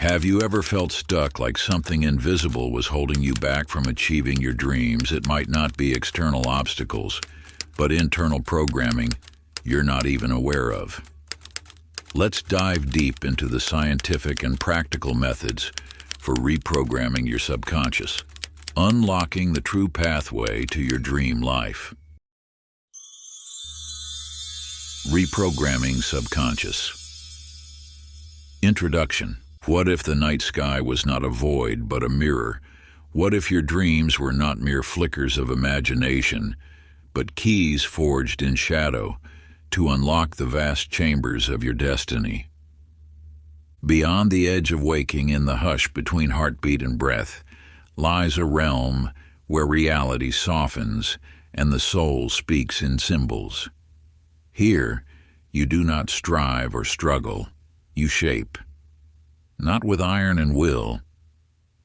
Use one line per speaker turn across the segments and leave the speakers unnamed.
Have you ever felt stuck, like something invisible was holding you back from achieving your dreams? It might not be external obstacles, but internal programming you're not even aware of. Let's dive deep into the scientific and practical methods for reprogramming your subconscious, unlocking the true pathway to your dream life. Reprogramming subconscious. Introduction. What if the night sky was not a void but a mirror? What if your dreams were not mere flickers of imagination, but keys forged in shadow to unlock the vast chambers of your destiny? Beyond the edge of waking, in the hush between heartbeat and breath, lies a realm where reality softens and the soul speaks in symbols. Here, you do not strive or struggle, you shape. Not with iron and will,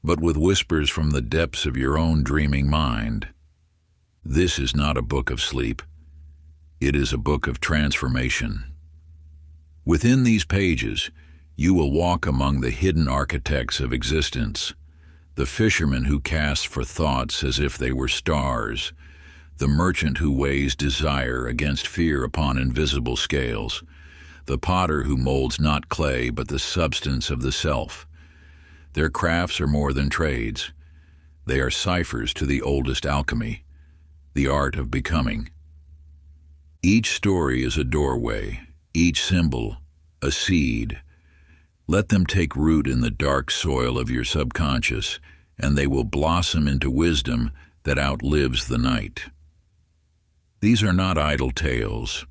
but with whispers from the depths of your own dreaming mind. This is not a book of sleep. It is a book of transformation. Within these pages, you will walk among the hidden architects of existence, the fisherman who casts for thoughts as if they were stars, the merchant who weighs desire against fear upon invisible scales, the potter who molds not clay but the substance of the self. Their crafts are more than trades. They are ciphers to the oldest alchemy, the art of becoming. Each story is a doorway, each symbol a seed. Let them take root in the dark soil of your subconscious, and they will blossom into wisdom that outlives the night. These are not idle tales.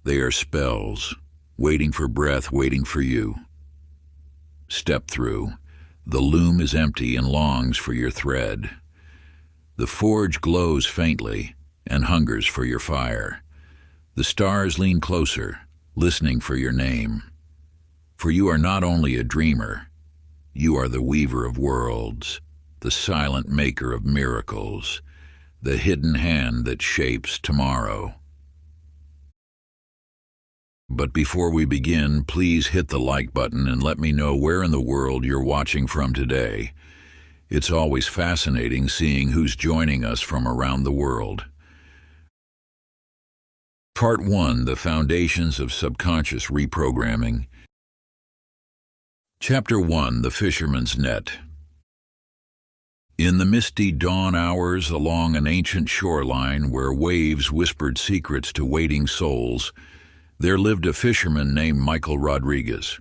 They are spells, waiting for breath, waiting for you. Step through. The loom is empty and longs for your thread. The forge glows faintly and hungers for your fire. The stars lean closer, listening for your name. For you are not only a dreamer, you are the weaver of worlds, the silent maker of miracles, the hidden hand that shapes tomorrow. But before we begin, please hit the like button and let me know where in the world you're watching from today. It's always fascinating seeing who's joining us from around the world. Part 1. The Foundations of Subconscious Reprogramming. Chapter 1. The Fisherman's Net. In the misty dawn hours along an ancient shoreline where waves whispered secrets to waiting souls, there lived a fisherman named Michael Rodriguez.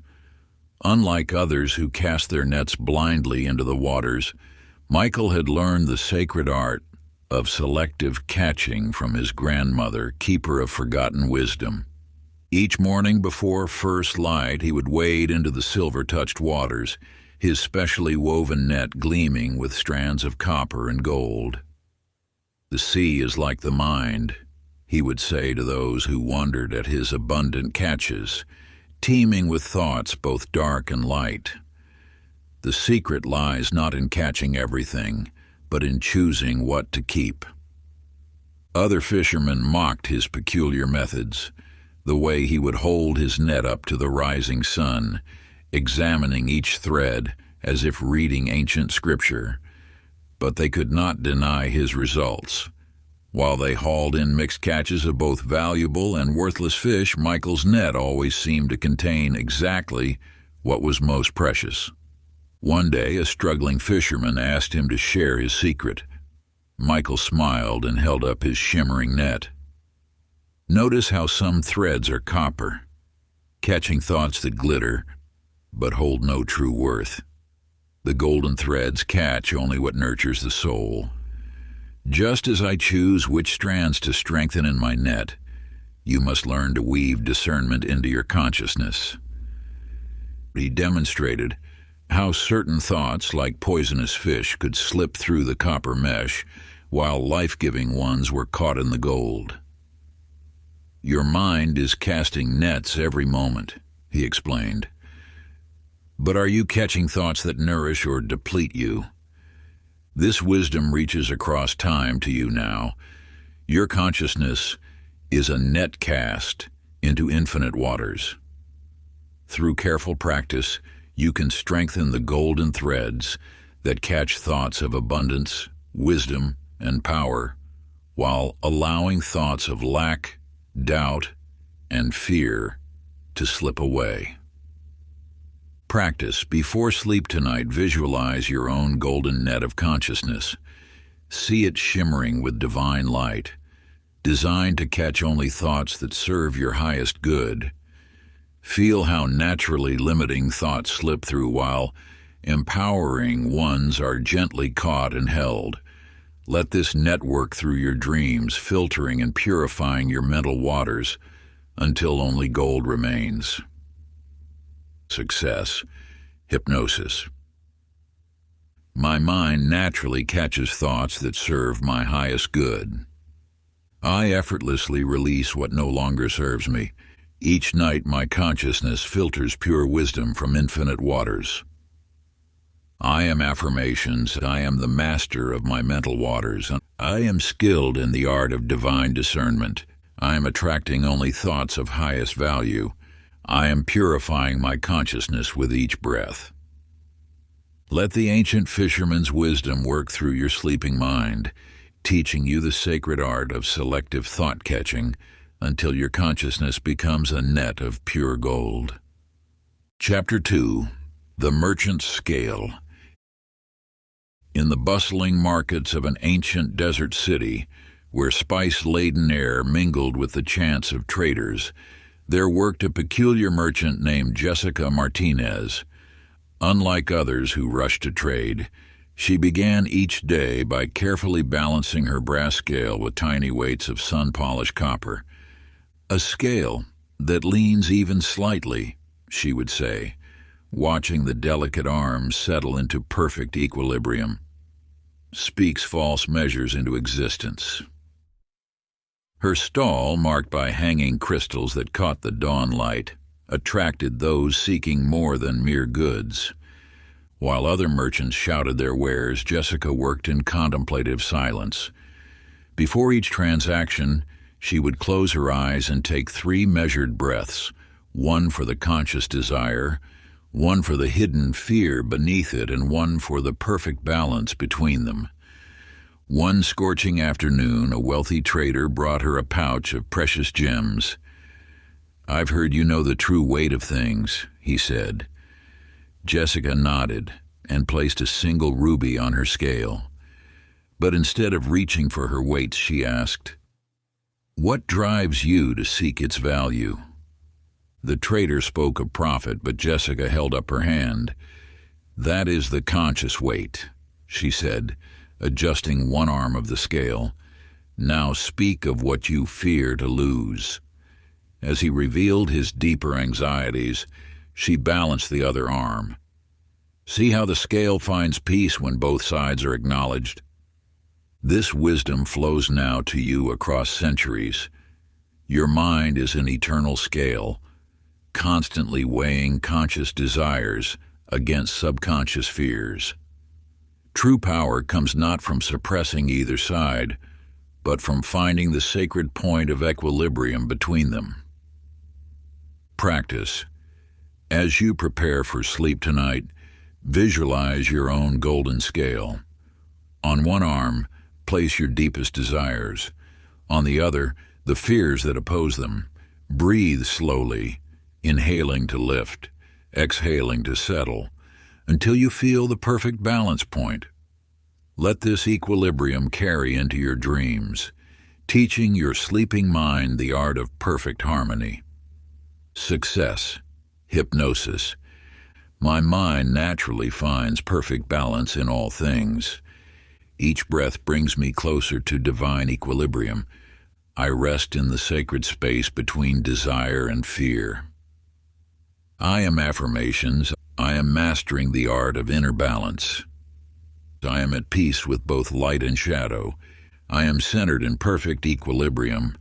Unlike others who cast their nets blindly into the waters, Michael had learned the sacred art of selective catching from his grandmother, keeper of forgotten wisdom. Each morning before first light, he would wade into the silver-touched waters, his specially woven net gleaming with strands of copper and gold. "The sea is like the mind," he would say to those who wondered at his abundant catches, teeming with thoughts both dark and light. The secret lies not in catching everything, but in choosing what to keep. Other fishermen mocked his peculiar methods, the way he would hold his net up to the rising sun, examining each thread as if reading ancient scripture. But they could not deny his results. While they hauled in mixed catches of both valuable and worthless fish, Michael's net always seemed to contain exactly what was most precious. One day, a struggling fisherman asked him to share his secret. Michael smiled and held up his shimmering net. "Notice how some threads are copper, catching thoughts that glitter, but hold no true worth. The golden threads catch only what nurtures the soul. Just as I choose which strands to strengthen in my net, you must learn to weave discernment into your consciousness." He demonstrated how certain thoughts, like poisonous fish, could slip through the copper mesh, while life-giving ones were caught in the gold. "Your mind is casting nets every moment," he explained. "But are you catching thoughts that nourish or deplete you? This wisdom reaches across time to you now. Your consciousness is a net cast into infinite waters. Through careful practice, you can strengthen the golden threads that catch thoughts of abundance, wisdom, and power, while allowing thoughts of lack, doubt, and fear to slip away. Practice. Before sleep tonight, visualize your own golden net of consciousness. See it shimmering with divine light, designed to catch only thoughts that serve your highest good. Feel how naturally limiting thoughts slip through while empowering ones are gently caught and held. Let this network through your dreams, filtering and purifying your mental waters until only gold remains. Success. Hypnosis. My mind naturally catches thoughts that serve my highest good. I effortlessly release what no longer serves me. Each night my consciousness filters pure wisdom from infinite waters. I am affirmations. I am the master of my mental waters. I am skilled in the art of divine discernment. I am attracting only thoughts of highest value. I am purifying my consciousness with each breath. Let the ancient fisherman's wisdom work through your sleeping mind, teaching you the sacred art of selective thought-catching until your consciousness becomes a net of pure gold. Chapter 2. The Merchant's Scale. In the bustling markets of an ancient desert city, where spice-laden air mingled with the chants of traders, there worked a peculiar merchant named Jessica Martinez. Unlike others who rushed to trade, she began each day by carefully balancing her brass scale with tiny weights of sun-polished copper. "A scale that leans even slightly," she would say, watching the delicate arms settle into perfect equilibrium, "speaks false measures into existence." Her stall, marked by hanging crystals that caught the dawn light, attracted those seeking more than mere goods. While other merchants shouted their wares, Jessica worked in contemplative silence. Before each transaction, she would close her eyes and take 3 measured breaths, one for the conscious desire, one for the hidden fear beneath it, and one for the perfect balance between them. One scorching afternoon, a wealthy trader brought her a pouch of precious gems. "I've heard you know the true weight of things," he said. Jessica nodded and placed a single ruby on her scale. But instead of reaching for her weights, she asked, "What drives you to seek its value?" The trader spoke of profit, but Jessica held up her hand. "That is the conscious weight," she said, adjusting one arm of the scale. "Now speak of what you fear to lose." As he revealed his deeper anxieties, she balanced the other arm. "See how the scale finds peace when both sides are acknowledged? This wisdom flows now to you across centuries. Your mind is an eternal scale, constantly weighing conscious desires against subconscious fears. True power comes not from suppressing either side, but from finding the sacred point of equilibrium between them." Practice. As you prepare for sleep tonight, visualize your own golden scale. On one arm, place your deepest desires. On the other, the fears that oppose them. Breathe slowly, inhaling to lift, exhaling to settle, until you feel the perfect balance point. Let this equilibrium carry into your dreams, teaching your sleeping mind the art of perfect harmony. Success. Hypnosis. My mind naturally finds perfect balance in all things. Each breath brings me closer to divine equilibrium. I rest in the sacred space between desire and fear. I am affirmations. I am mastering the art of inner balance. I am at peace with both light and shadow. I am centered in perfect equilibrium.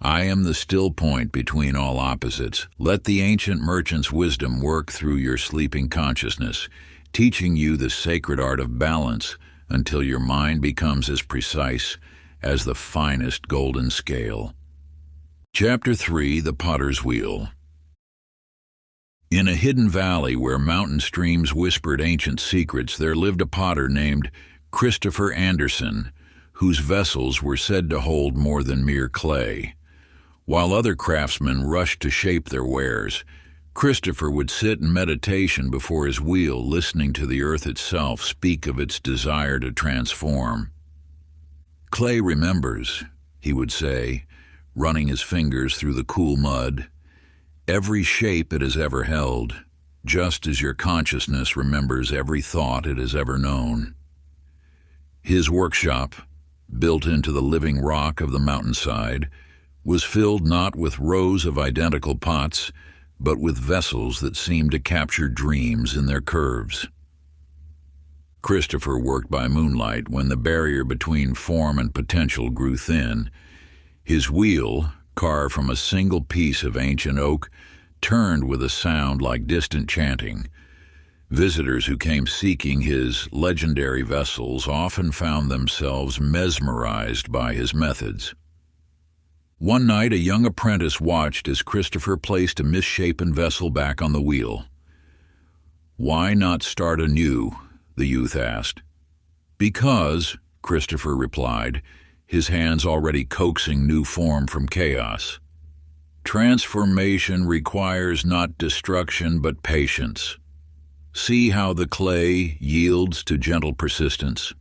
I am the still point between all opposites. Let the ancient merchant's wisdom work through your sleeping consciousness, teaching you the sacred art of balance until your mind becomes as precise as the finest golden scale. Chapter 3. The Potter's Wheel. In a hidden valley where mountain streams whispered ancient secrets, there lived a potter named Christopher Anderson, whose vessels were said to hold more than mere clay. While other craftsmen rushed to shape their wares, Christopher would sit in meditation before his wheel, listening to the earth itself speak of its desire to transform. "Clay remembers," he would say, running his fingers through the cool mud, "every shape it has ever held, just as your consciousness remembers every thought it has ever known." His workshop, built into the living rock of the mountainside, was filled not with rows of identical pots, but with vessels that seemed to capture dreams in their curves. Christopher worked by moonlight when the barrier between form and potential grew thin. His wheel, carved from a single piece of ancient oak, turned with a sound like distant chanting. Visitors who came seeking his legendary vessels often found themselves mesmerized by his methods. One night, a young apprentice watched as Christopher placed a misshapen vessel back on the wheel. "Why not start anew?" the youth asked. "Because," Christopher replied, his hands already coaxing new form from chaos, "transformation requires not destruction but patience. See how the clay yields to gentle persistence."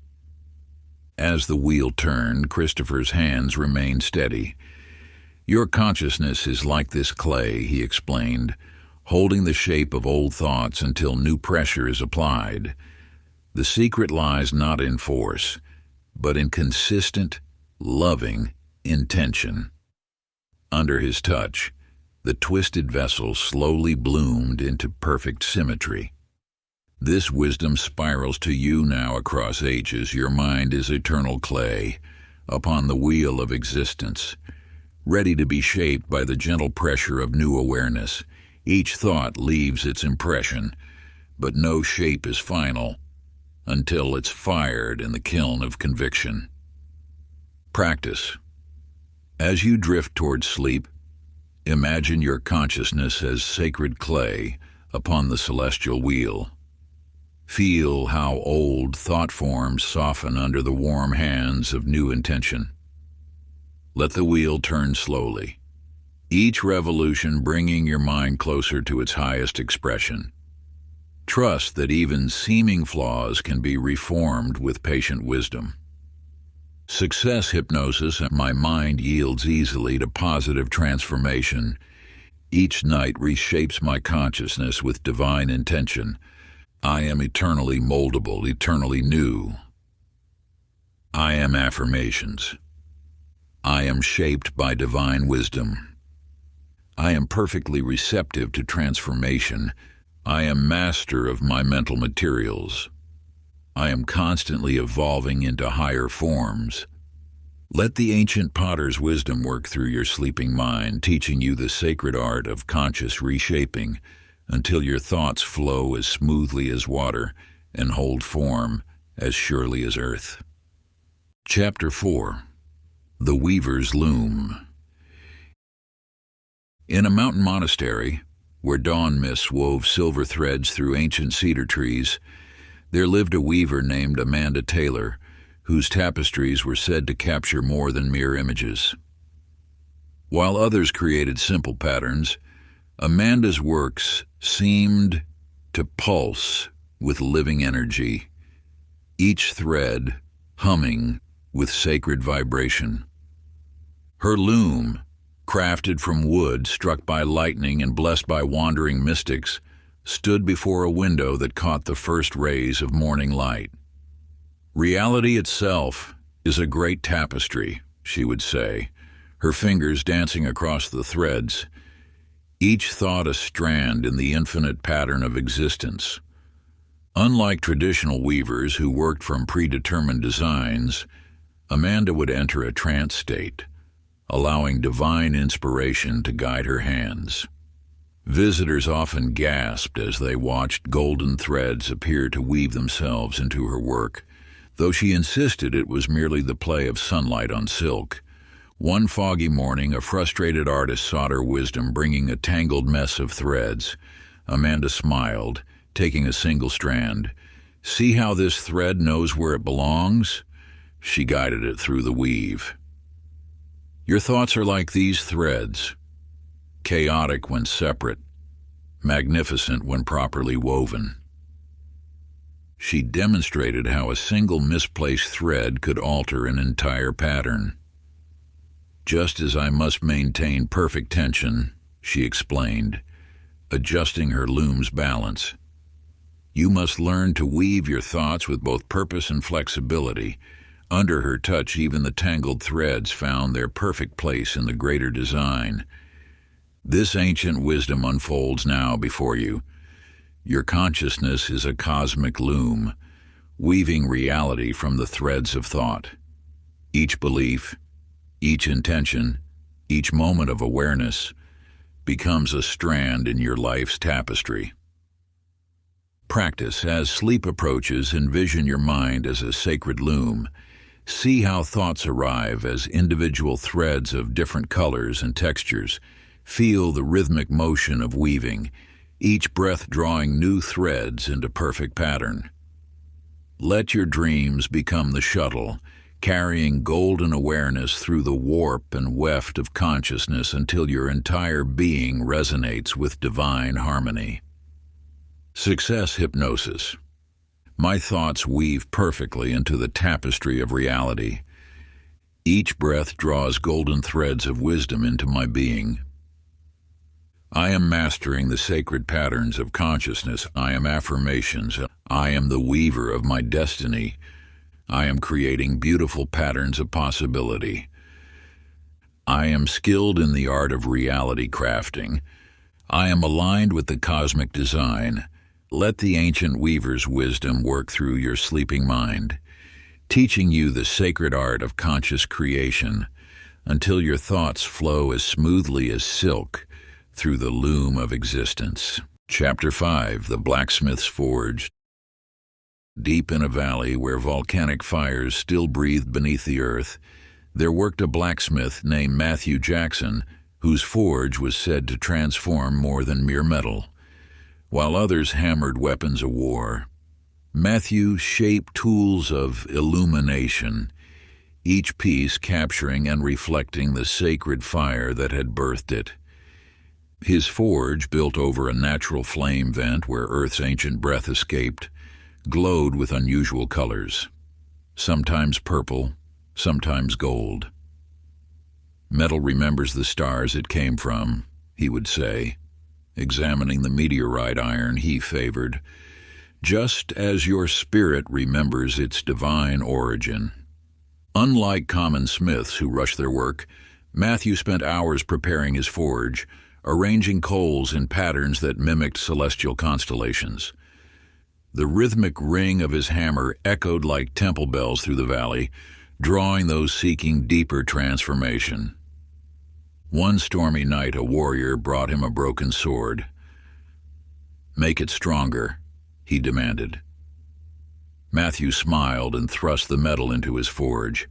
As the wheel turned, Christopher's hands remained steady. "Your consciousness is like this clay," he explained, holding the shape of old thoughts until new pressure is applied. "The secret lies not in force, but in consistent, loving intention." Under his touch, the twisted vessel slowly bloomed into perfect symmetry. This wisdom spirals to you now across ages. Your mind is eternal clay upon the wheel of existence, ready to be shaped by the gentle pressure of new awareness. Each thought leaves its impression, but no shape is final until it's fired in the kiln of conviction. Practice. As you drift towards sleep, imagine your consciousness as sacred clay upon the celestial wheel. Feel how old thought forms soften under the warm hands of new intention. Let the wheel turn slowly, each revolution bringing your mind closer to its highest expression. Trust that even seeming flaws can be reformed with patient wisdom. Success hypnosis and my mind yields easily to positive transformation. Each night reshapes my consciousness with divine intention. I am eternally moldable, eternally new. I am affirmations. I am shaped by divine wisdom. I am perfectly receptive to transformation. I am master of my mental materials. I am constantly evolving into higher forms. Let the ancient potter's wisdom work through your sleeping mind, teaching you the sacred art of conscious reshaping until your thoughts flow as smoothly as water and hold form as surely as earth. Chapter 4. The Weaver's Loom. In a mountain monastery, where dawn mists wove silver threads through ancient cedar trees, there lived a weaver named Amanda Taylor, whose tapestries were said to capture more than mere images. While others created simple patterns, Amanda's works seemed to pulse with living energy, each thread humming with sacred vibration. Her loom, crafted from wood struck by lightning and blessed by wandering mystics, stood before a window that caught the first rays of morning light. "Reality itself is a great tapestry," she would say, her fingers dancing across the threads, each thought a strand in the infinite pattern of existence. Unlike traditional weavers who worked from predetermined designs, Amanda would enter a trance state, allowing divine inspiration to guide her hands. Visitors often gasped as they watched golden threads appear to weave themselves into her work, though she insisted it was merely the play of sunlight on silk. One foggy morning, a frustrated artist sought her wisdom, bringing a tangled mess of threads. Amanda smiled, taking a single strand. See how this thread knows where it belongs? She guided it through the weave. Your thoughts are like these threads, chaotic when separate, magnificent when properly woven. She demonstrated how a single misplaced thread could alter an entire pattern. Just as I must maintain perfect tension, she explained, adjusting her loom's balance. You must learn to weave your thoughts with both purpose and flexibility. Under her touch, even the tangled threads found their perfect place in the greater design. This ancient wisdom unfolds now before you. Your consciousness is a cosmic loom, weaving reality from the threads of thought. Each belief, each intention, each moment of awareness becomes a strand in your life's tapestry. Practice. As sleep approaches, envision your mind as a sacred loom. See how thoughts arrive as individual threads of different colors and textures. Feel the rhythmic motion of weaving, each breath drawing new threads into perfect pattern. Let your dreams become the shuttle, carrying golden awareness through the warp and weft of consciousness until your entire being resonates with divine harmony. Success hypnosis. My thoughts weave perfectly into the tapestry of reality. Each breath draws golden threads of wisdom into my being. I am mastering the sacred patterns of consciousness. I am affirmations. I am the weaver of my destiny. I am creating beautiful patterns of possibility. I am skilled in the art of reality crafting. I am aligned with the cosmic design. Let the ancient weaver's wisdom work through your sleeping mind, teaching you the sacred art of conscious creation until your thoughts flow as smoothly as silk through the loom of existence. Chapter 5. The Blacksmith's Forge. Deep in a valley where volcanic fires still breathed beneath the earth, there worked a blacksmith named Matthew Jackson, whose forge was said to transform more than mere metal. While others hammered weapons of war, Matthew shaped tools of illumination, each piece capturing and reflecting the sacred fire that had birthed it. His forge, built over a natural flame vent where Earth's ancient breath escaped, glowed with unusual colors, sometimes purple, sometimes gold. Metal remembers the stars it came from, he would say, examining the meteorite iron he favored, just as your spirit remembers its divine origin. Unlike common smiths who rush their work, Matthew spent hours preparing his forge, arranging coals in patterns that mimicked celestial constellations. The rhythmic ring of his hammer echoed like temple bells through the valley, drawing those seeking deeper transformation. One stormy night, a warrior brought him a broken sword. "Make it stronger," he demanded. Matthew smiled and thrust the metal into his forge.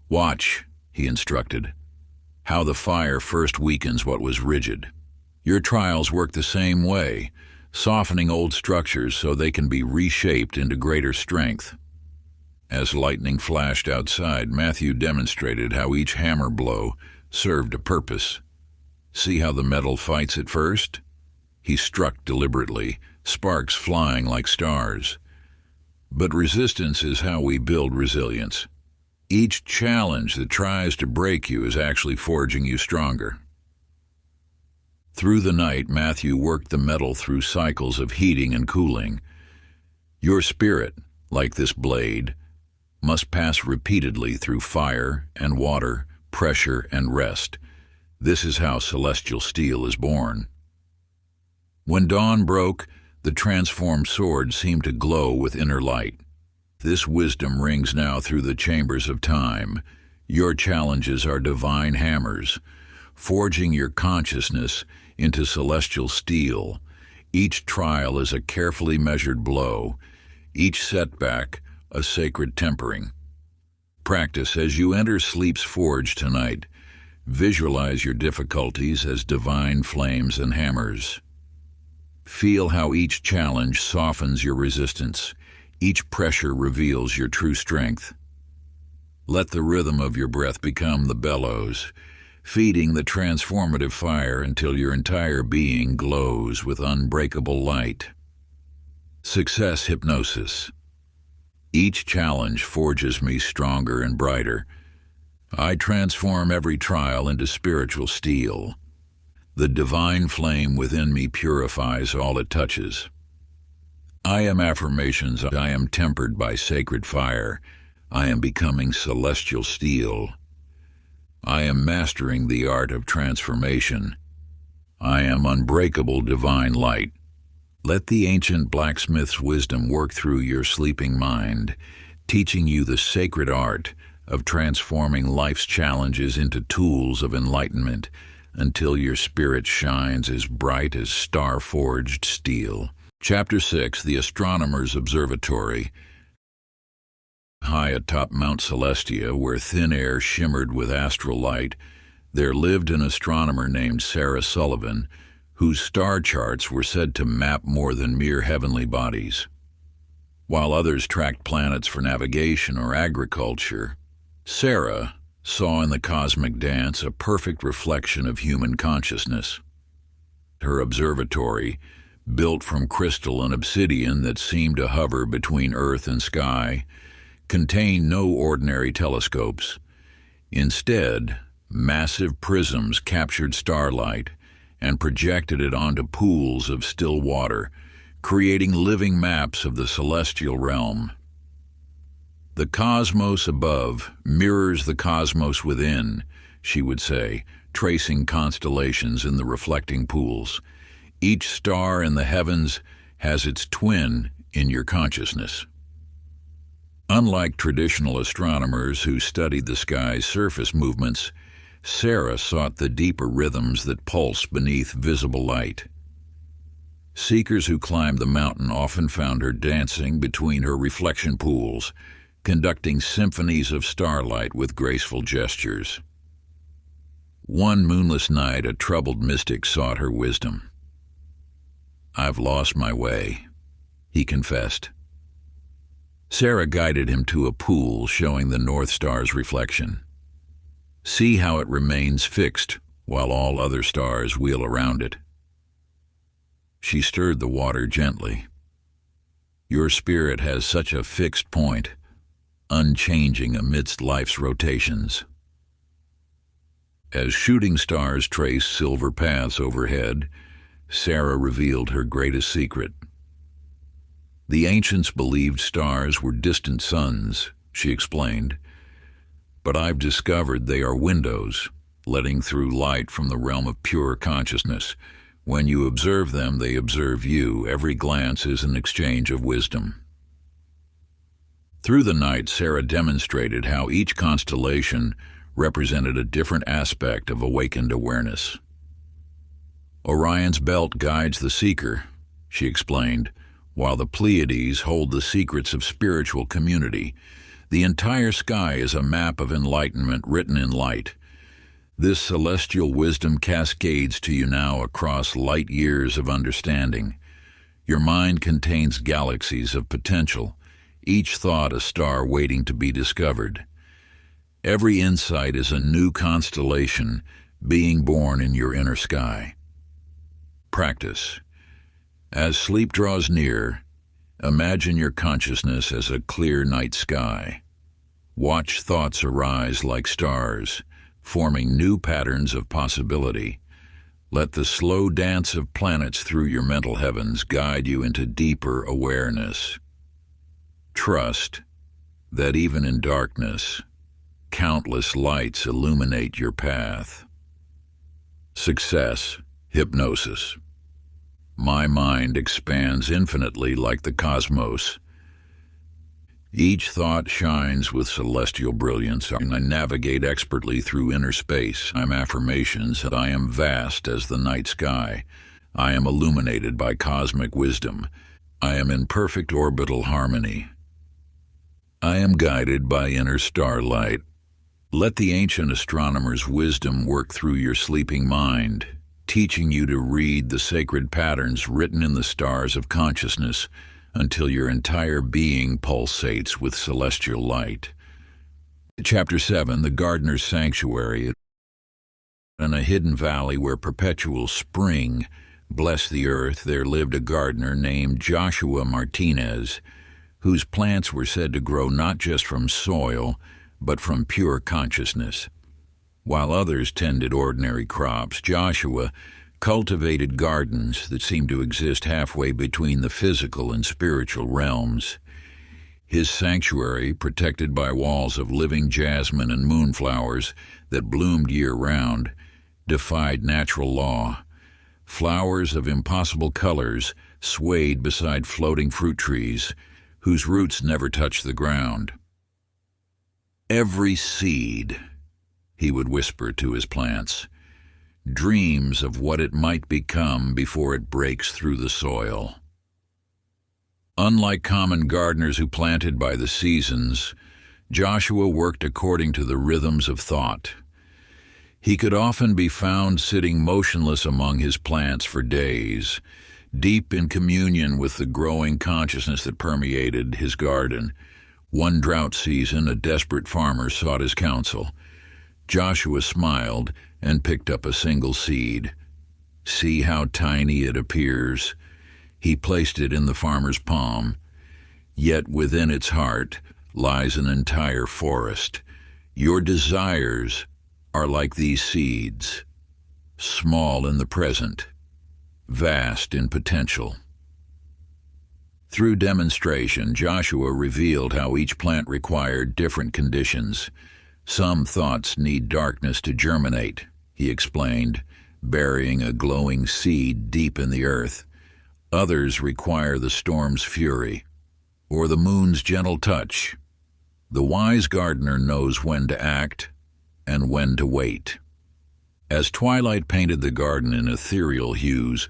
"Watch," he instructed, "how the fire first weakens what was rigid. Your trials work the same way, softening old structures so they can be reshaped into greater strength." As lightning flashed outside, Matthew demonstrated how each hammer blow served a purpose. "See how the metal fights at first?" He struck deliberately, sparks flying like stars. But resistance is how we build resilience. Each challenge that tries to break you is actually forging you stronger. Through the night, Matthew worked the metal through cycles of heating and cooling. Your spirit, like this blade, must pass repeatedly through fire and water, pressure and rest. This is how celestial steel is born. When dawn broke, the transformed sword seemed to glow with inner light. This wisdom rings now through the chambers of time. Your challenges are divine hammers, forging your consciousness into celestial steel. Each trial is a carefully measured blow, each setback a sacred tempering. Practice as you enter sleep's forge tonight. Visualize your difficulties as divine flames and hammers. Feel how each challenge softens your resistance. Each pressure reveals your true strength. Let the rhythm of your breath become the bellows, feeding the transformative fire until your entire being glows with unbreakable light. Success hypnosis. Each challenge forges me stronger and brighter. I transform every trial into spiritual steel. The divine flame within me purifies all it touches. I am affirmations. I am tempered by sacred fire. I am becoming celestial steel. I am mastering the art of transformation. I am unbreakable divine light. Let the ancient blacksmith's wisdom work through your sleeping mind, teaching you the sacred art of transforming life's challenges into tools of enlightenment until your spirit shines as bright as star-forged steel. Chapter 6, The Astronomer's Observatory. High atop Mount Celestia, where thin air shimmered with astral light, there lived an astronomer named Sarah Sullivan, whose star charts were said to map more than mere heavenly bodies. While others tracked planets for navigation or agriculture, Sarah saw in the cosmic dance a perfect reflection of human consciousness. Her observatory, built from crystal and obsidian that seemed to hover between earth and sky, contained no ordinary telescopes. Instead, massive prisms captured starlight and projected it onto pools of still water, creating living maps of the celestial realm. The cosmos above mirrors the cosmos within, she would say, tracing constellations in the reflecting pools. Each star in the heavens has its twin in your consciousness. Unlike traditional astronomers who studied the sky's surface movements, Sarah sought the deeper rhythms that pulse beneath visible light. Seekers who climbed the mountain often found her dancing between her reflection pools, conducting symphonies of starlight with graceful gestures. One moonless night, a troubled mystic sought her wisdom. "I've lost my way," he confessed. Sarah guided him to a pool showing the North Star's reflection. "See how it remains fixed while all other stars wheel around it." She stirred the water gently. "Your spirit has such a fixed point, unchanging amidst life's rotations." As shooting stars traced silver paths overhead, Sarah revealed her greatest secret. The ancients believed stars were distant suns, she explained, but I've discovered they are windows, letting through light from the realm of pure consciousness. When you observe them, they observe you. Every glance is an exchange of wisdom. Through the night, Sarah demonstrated how each constellation represented a different aspect of awakened awareness. Orion's belt guides the seeker, she explained, while the Pleiades hold the secrets of spiritual community. The entire sky is a map of enlightenment written in light. This celestial wisdom cascades to you now across light years of understanding. Your mind contains galaxies of potential, each thought a star waiting to be discovered. Every insight is a new constellation being born in your inner sky. Practice. As sleep draws near, imagine your consciousness as a clear night sky. Watch thoughts arise like stars, forming new patterns of possibility. Let the slow dance of planets through your mental heavens guide you into deeper awareness. Trust that even in darkness, countless lights illuminate your path. Success, hypnosis. My mind expands infinitely like the cosmos. Each thought shines with celestial brilliance, and I navigate expertly through inner space. I'm affirmations that I am vast as the night sky. I am illuminated by cosmic wisdom. I am in perfect orbital harmony. I am guided by inner starlight. Let the ancient astronomer's wisdom work through your sleeping mind, teaching you to read the sacred patterns written in the stars of consciousness until your entire being pulsates with celestial light. Chapter 7, The Gardener's Sanctuary. In a hidden valley where perpetual spring blessed the earth, there lived a gardener named Joshua Martinez, whose plants were said to grow not just from soil, but from pure consciousness. While others tended ordinary crops, Joshua cultivated gardens that seemed to exist halfway between the physical and spiritual realms. His sanctuary, protected by walls of living jasmine and moonflowers that bloomed year-round, defied natural law. Flowers of impossible colors swayed beside floating fruit trees, whose roots never touched the ground. "Every seed," he would whisper to his plants, "dreams of what it might become before it breaks through the soil." Unlike common gardeners who planted by the seasons, Joshua worked according to the rhythms of thought. He could often be found sitting motionless among his plants for days, deep in communion with the growing consciousness that permeated his garden. One drought season, a desperate farmer sought his counsel. Joshua smiled and picked up a single seed. "See how tiny it appears?" He placed it in the farmer's palm. "Yet within its heart lies an entire forest. Your desires are like these seeds, small in the present, vast in potential." Through demonstration, Joshua revealed how each plant required different conditions. "Some thoughts need darkness to germinate," he explained, burying a glowing seed deep in the earth. "Others require the storm's fury, or the moon's gentle touch. The wise gardener knows when to act and when to wait." As twilight painted the garden in ethereal hues,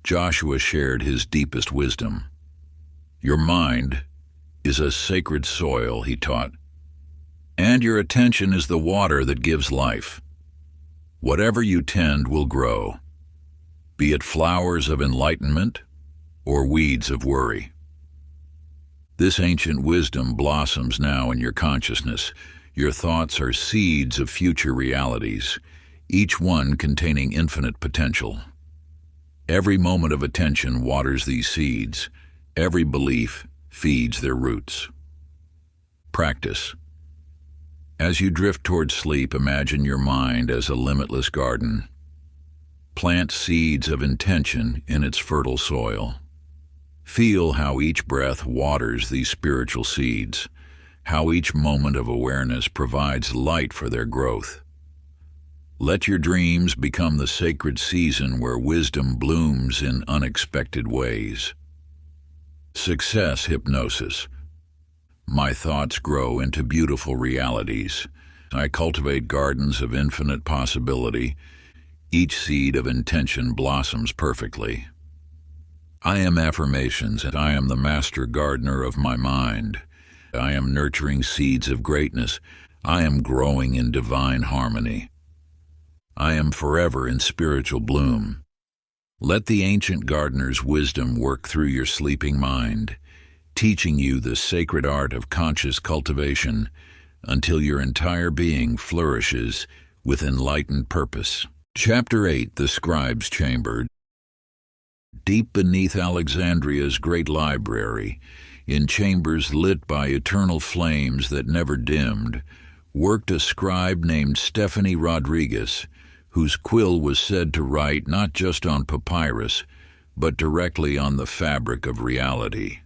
Joshua shared his deepest wisdom. "Your mind is a sacred soil," he taught, "and your attention is the water that gives life. Whatever you tend will grow, be it flowers of enlightenment or weeds of worry." This ancient wisdom blossoms now in your consciousness. Your thoughts are seeds of future realities, each one containing infinite potential. Every moment of attention waters these seeds. Every belief feeds their roots. Practice. As you drift toward sleep, imagine your mind as a limitless garden. Plant seeds of intention in its fertile soil. Feel how each breath waters these spiritual seeds, how each moment of awareness provides light for their growth. Let your dreams become the sacred season where wisdom blooms in unexpected ways. Success hypnosis. My thoughts grow into beautiful realities. I cultivate gardens of infinite possibility. Each seed of intention blossoms perfectly. I am affirmations, and I am the master gardener of my mind. I am nurturing seeds of greatness. I am growing in divine harmony. I am forever in spiritual bloom. Let the ancient gardener's wisdom work through your sleeping mind, teaching you the sacred art of conscious cultivation until your entire being flourishes with enlightened purpose. Chapter 8, The Scribe's Chamber. Deep beneath Alexandria's great library, in chambers lit by eternal flames that never dimmed, worked a scribe named Stephanie Rodriguez, whose quill was said to write not just on papyrus, but directly on the fabric of reality.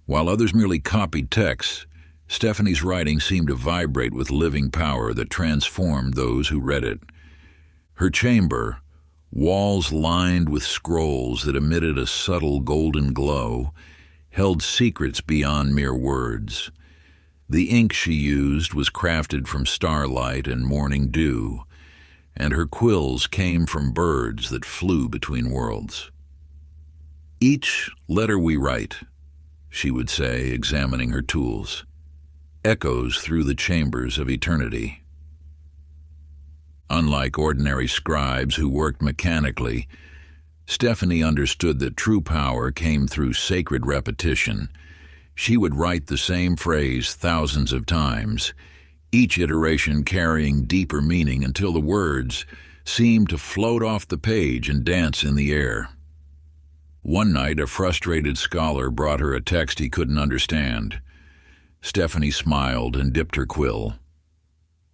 While others merely copied texts, Stephanie's writing seemed to vibrate with living power that transformed those who read it. Her chamber, walls lined with scrolls that emitted a subtle golden glow, held secrets beyond mere words. The ink she used was crafted from starlight and morning dew, and her quills came from birds that flew between worlds. "Each letter we write," she would say, examining her tools, "echoes through the chambers of eternity." Unlike ordinary scribes who worked mechanically, Stephanie understood that true power came through sacred repetition. She would write the same phrase thousands of times, each iteration carrying deeper meaning until the words seemed to float off the page and dance in the air. One night, a frustrated scholar brought her a text he couldn't understand. Stephanie smiled and dipped her quill.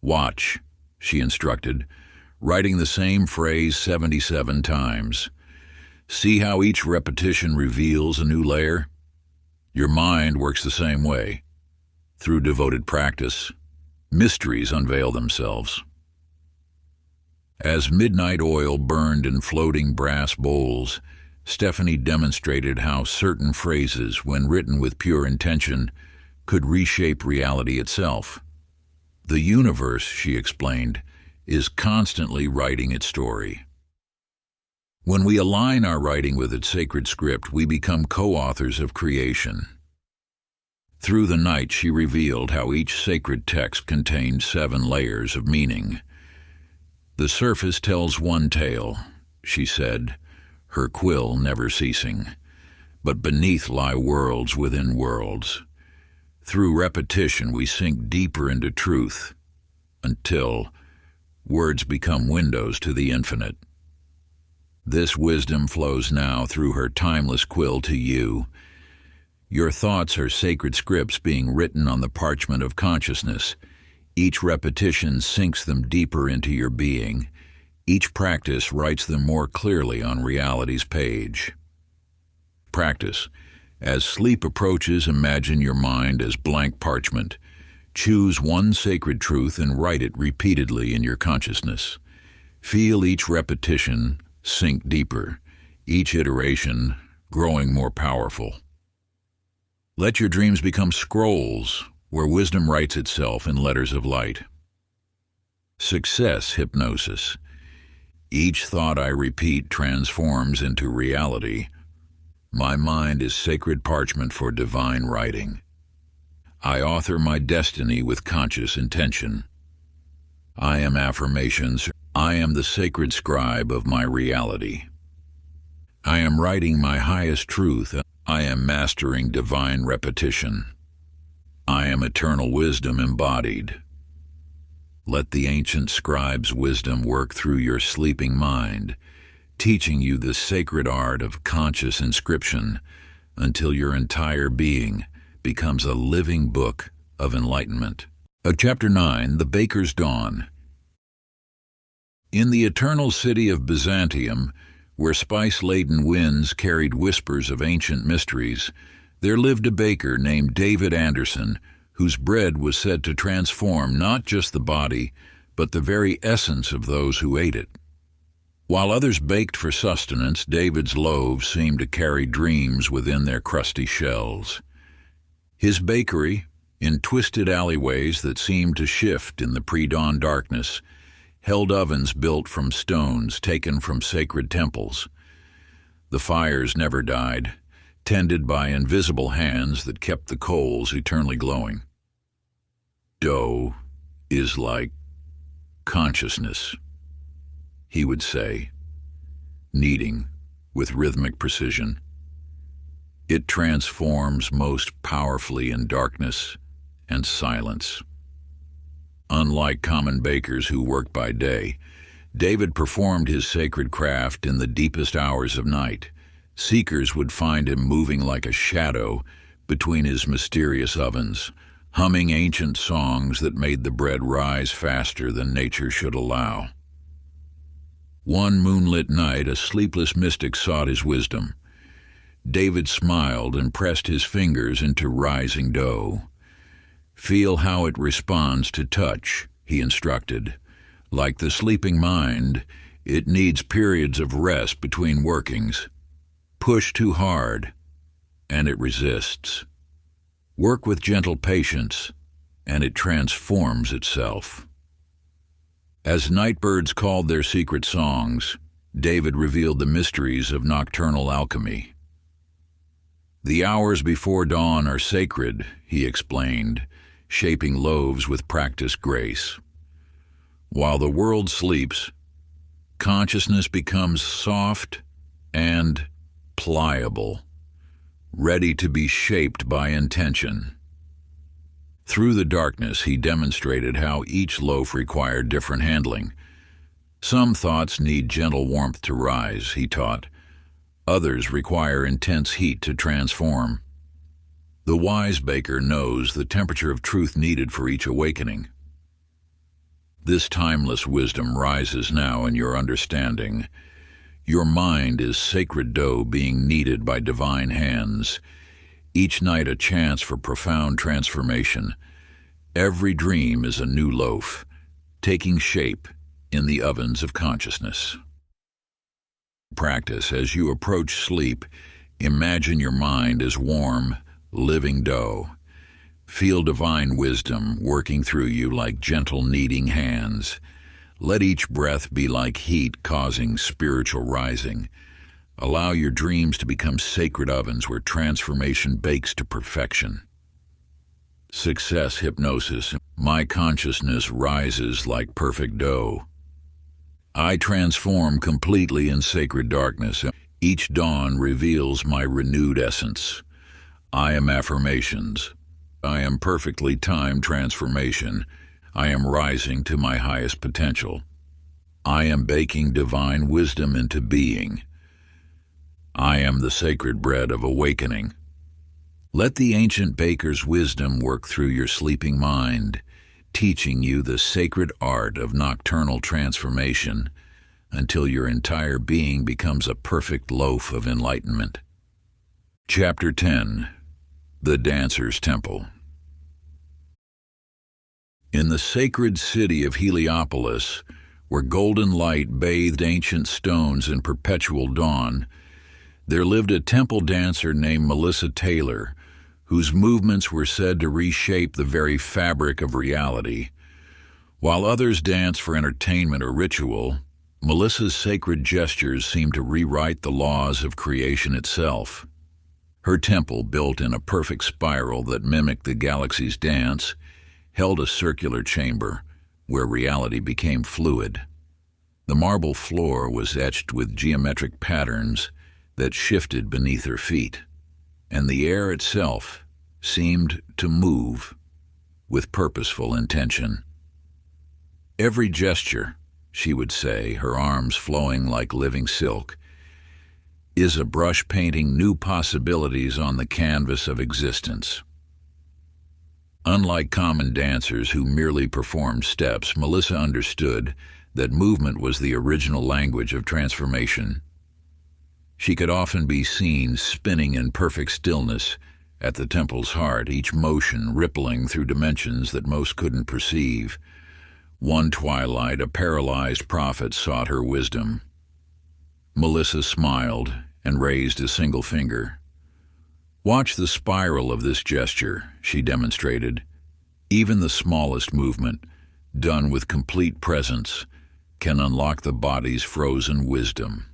"Watch," she instructed, writing the same phrase 77 times. "See how each repetition reveals a new layer? Your mind works the same way. Through devoted practice, mysteries unveil themselves." As midnight oil burned in floating brass bowls, Stephanie demonstrated how certain phrases, when written with pure intention, could reshape reality itself. The universe, she explained, is constantly writing its story. When we align our writing with its sacred script, we become co-authors of creation. Through the night, she revealed how each sacred text contained 7 layers of meaning. "The surface tells one tale," she said, her quill never ceasing, "but beneath lie worlds within worlds. Through repetition, we sink deeper into truth, until words become windows to the infinite." This wisdom flows now through her timeless quill to you. Your thoughts are sacred scripts being written on the parchment of consciousness. Each repetition sinks them deeper into your being. Each practice writes them more clearly on reality's page. Practice. As sleep approaches, imagine your mind as blank parchment. Choose one sacred truth and write it repeatedly in your consciousness. Feel each repetition sink deeper, each iteration growing more powerful. Let your dreams become scrolls where wisdom writes itself in letters of light. Success hypnosis. Each thought I repeat transforms into reality. My mind is sacred parchment for divine writing. I author my destiny with conscious intention. I am affirmations. I am the sacred scribe of my reality. I am writing my highest truth. I am mastering divine repetition. I am eternal wisdom embodied. Let the ancient scribe's wisdom work through your sleeping mind, teaching you the sacred art of conscious inscription until your entire being becomes a living book of enlightenment. Chapter 9, The Baker's Dawn. In the eternal city of Byzantium, where spice-laden winds carried whispers of ancient mysteries, there lived a baker named David Anderson, whose bread was said to transform not just the body, but the very essence of those who ate it. While others baked for sustenance, David's loaves seemed to carry dreams within their crusty shells. His bakery, in twisted alleyways that seemed to shift in the pre-dawn darkness, held ovens built from stones taken from sacred temples. The fires never died, tended by invisible hands that kept the coals eternally glowing. "Dough is like consciousness," he would say, kneading with rhythmic precision. "It transforms most powerfully in darkness and silence." Unlike common bakers who worked by day, David performed his sacred craft in the deepest hours of night. Seekers would find him moving like a shadow between his mysterious ovens, humming ancient songs that made the bread rise faster than nature should allow. One moonlit night, a sleepless mystic sought his wisdom. David smiled and pressed his fingers into rising dough. "Feel how it responds to touch," he instructed. "Like the sleeping mind, it needs periods of rest between workings. Push too hard, and it resists. Work with gentle patience, and it transforms itself." As nightbirds called their secret songs, David revealed the mysteries of nocturnal alchemy. "The hours before dawn are sacred," he explained, shaping loaves with practiced grace. While the world sleeps, consciousness becomes soft and pliable, ready to be shaped by intention. Through the darkness, he demonstrated how each loaf required different handling. Some thoughts need gentle warmth to rise, he taught. Others require intense heat to transform. The wise baker knows the temperature of truth needed for each awakening. This timeless wisdom rises now in your understanding. Your mind is sacred dough being kneaded by divine hands. Each night a chance for profound transformation. Every dream is a new loaf, taking shape in the ovens of consciousness. Practice. As you approach sleep, imagine your mind as warm, living dough. Feel divine wisdom working through you like gentle kneading hands. Let each breath be like heat causing spiritual rising. Allow your dreams to become sacred ovens where transformation bakes to perfection. Success hypnosis. My consciousness rises like perfect dough. I transform completely in sacred darkness. Each dawn reveals my renewed essence. I am affirmations. I am perfectly timed transformation. I am rising to my highest potential. I am baking divine wisdom into being. I am the sacred bread of awakening. Let the ancient baker's wisdom work through your sleeping mind, teaching you the sacred art of nocturnal transformation until your entire being becomes a perfect loaf of enlightenment. Chapter 10. The Dancer's Temple. In the sacred city of Heliopolis, where golden light bathed ancient stones in perpetual dawn, there lived a temple dancer named Melissa Taylor, whose movements were said to reshape the very fabric of reality. While others danced for entertainment or ritual, Melissa's sacred gestures seemed to rewrite the laws of creation itself. Her temple, built in a perfect spiral that mimicked the galaxy's dance, held a circular chamber where reality became fluid. The marble floor was etched with geometric patterns that shifted beneath her feet, and the air itself seemed to move with purposeful intention. Every gesture, she would say, her arms flowing like living silk, is a brush painting new possibilities on the canvas of existence. Unlike common dancers who merely performed steps, Melissa understood that movement was the original language of transformation. She could often be seen spinning in perfect stillness at the temple's heart, each motion rippling through dimensions that most couldn't perceive. One twilight, a paralyzed prophet sought her wisdom. Melissa smiled and raised a single finger. Watch the spiral of this gesture, she demonstrated. Even the smallest movement, done with complete presence, can unlock the body's frozen wisdom.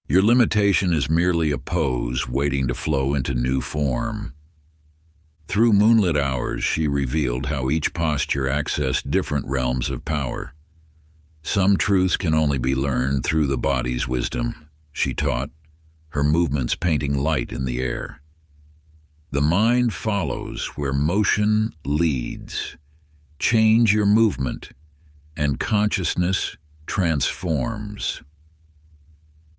Your limitation is merely a pose waiting to flow into new form. Through moonlit hours, she revealed how each posture accessed different realms of power. Some truths can only be learned through the body's wisdom, she taught, her movements painting light in the air. The mind follows where motion leads. Change your movement, and consciousness transforms.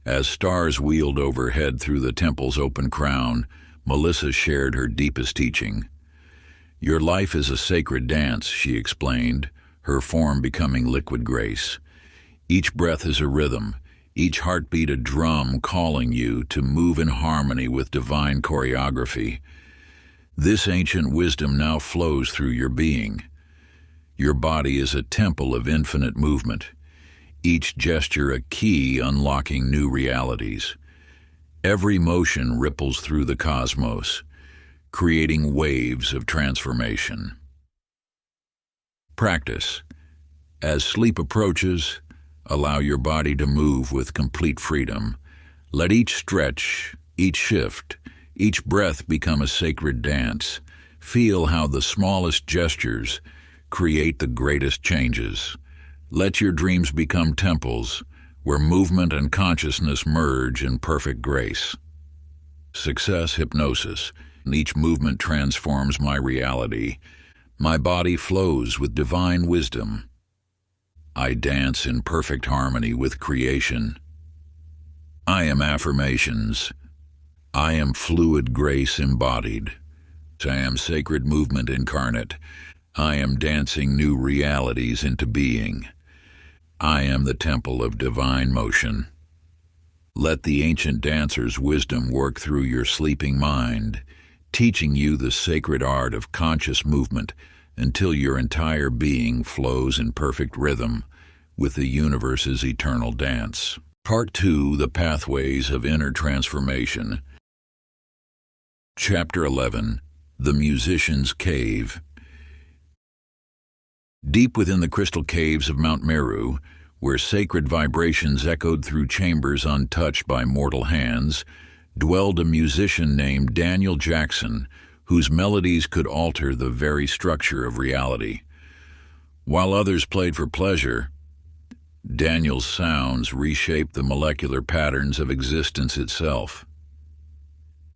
As stars wheeled overhead through the temple's open crown, Melissa shared her deepest teaching. Your life is a sacred dance, she explained, her form becoming liquid grace. Each breath is a rhythm, each heartbeat a drum calling you to move in harmony with divine choreography. This ancient wisdom now flows through your being. Your body is a temple of infinite movement, each gesture a key unlocking new realities. Every motion ripples through the cosmos, creating waves of transformation. Practice. As sleep approaches, allow your body to move with complete freedom. Let each stretch, each shift, each breath become a sacred dance. Feel how the smallest gestures create the greatest changes. Let your dreams become temples where movement and consciousness merge in perfect grace. Success hypnosis. Each movement transforms my reality. My body flows with divine wisdom. I dance in perfect harmony with creation. I am affirmations. I am fluid grace embodied. I am sacred movement incarnate. I am dancing new realities into being. I am the temple of divine motion. Let the ancient dancer's wisdom work through your sleeping mind, teaching you the sacred art of conscious movement until your entire being flows in perfect rhythm with the universe's eternal dance. Part 2, The Pathways of Inner Transformation. Chapter 11, The Musician's Cave. Deep within the crystal caves of Mount Meru, where sacred vibrations echoed through chambers untouched by mortal hands, dwelled a musician named Daniel Jackson, whose melodies could alter the very structure of reality. While others played for pleasure, Daniel's sounds reshaped the molecular patterns of existence itself.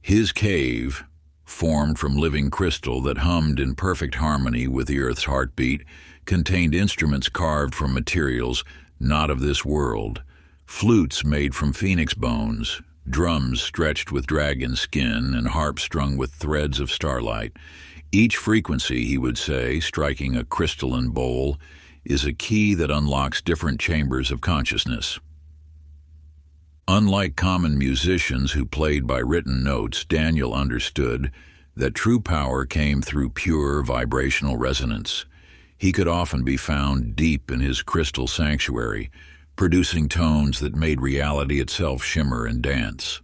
His cave, formed from living crystal that hummed in perfect harmony with the earth's heartbeat, contained instruments carved from materials not of this world, flutes made from phoenix bones, drums stretched with dragon skin, and harps strung with threads of starlight. Each frequency, he would say, striking a crystalline bowl, is a key that unlocks different chambers of consciousness. Unlike common musicians who played by written notes, Daniel understood that true power came through pure vibrational resonance. He could often be found deep in his crystal sanctuary, producing tones that made reality itself shimmer and dance.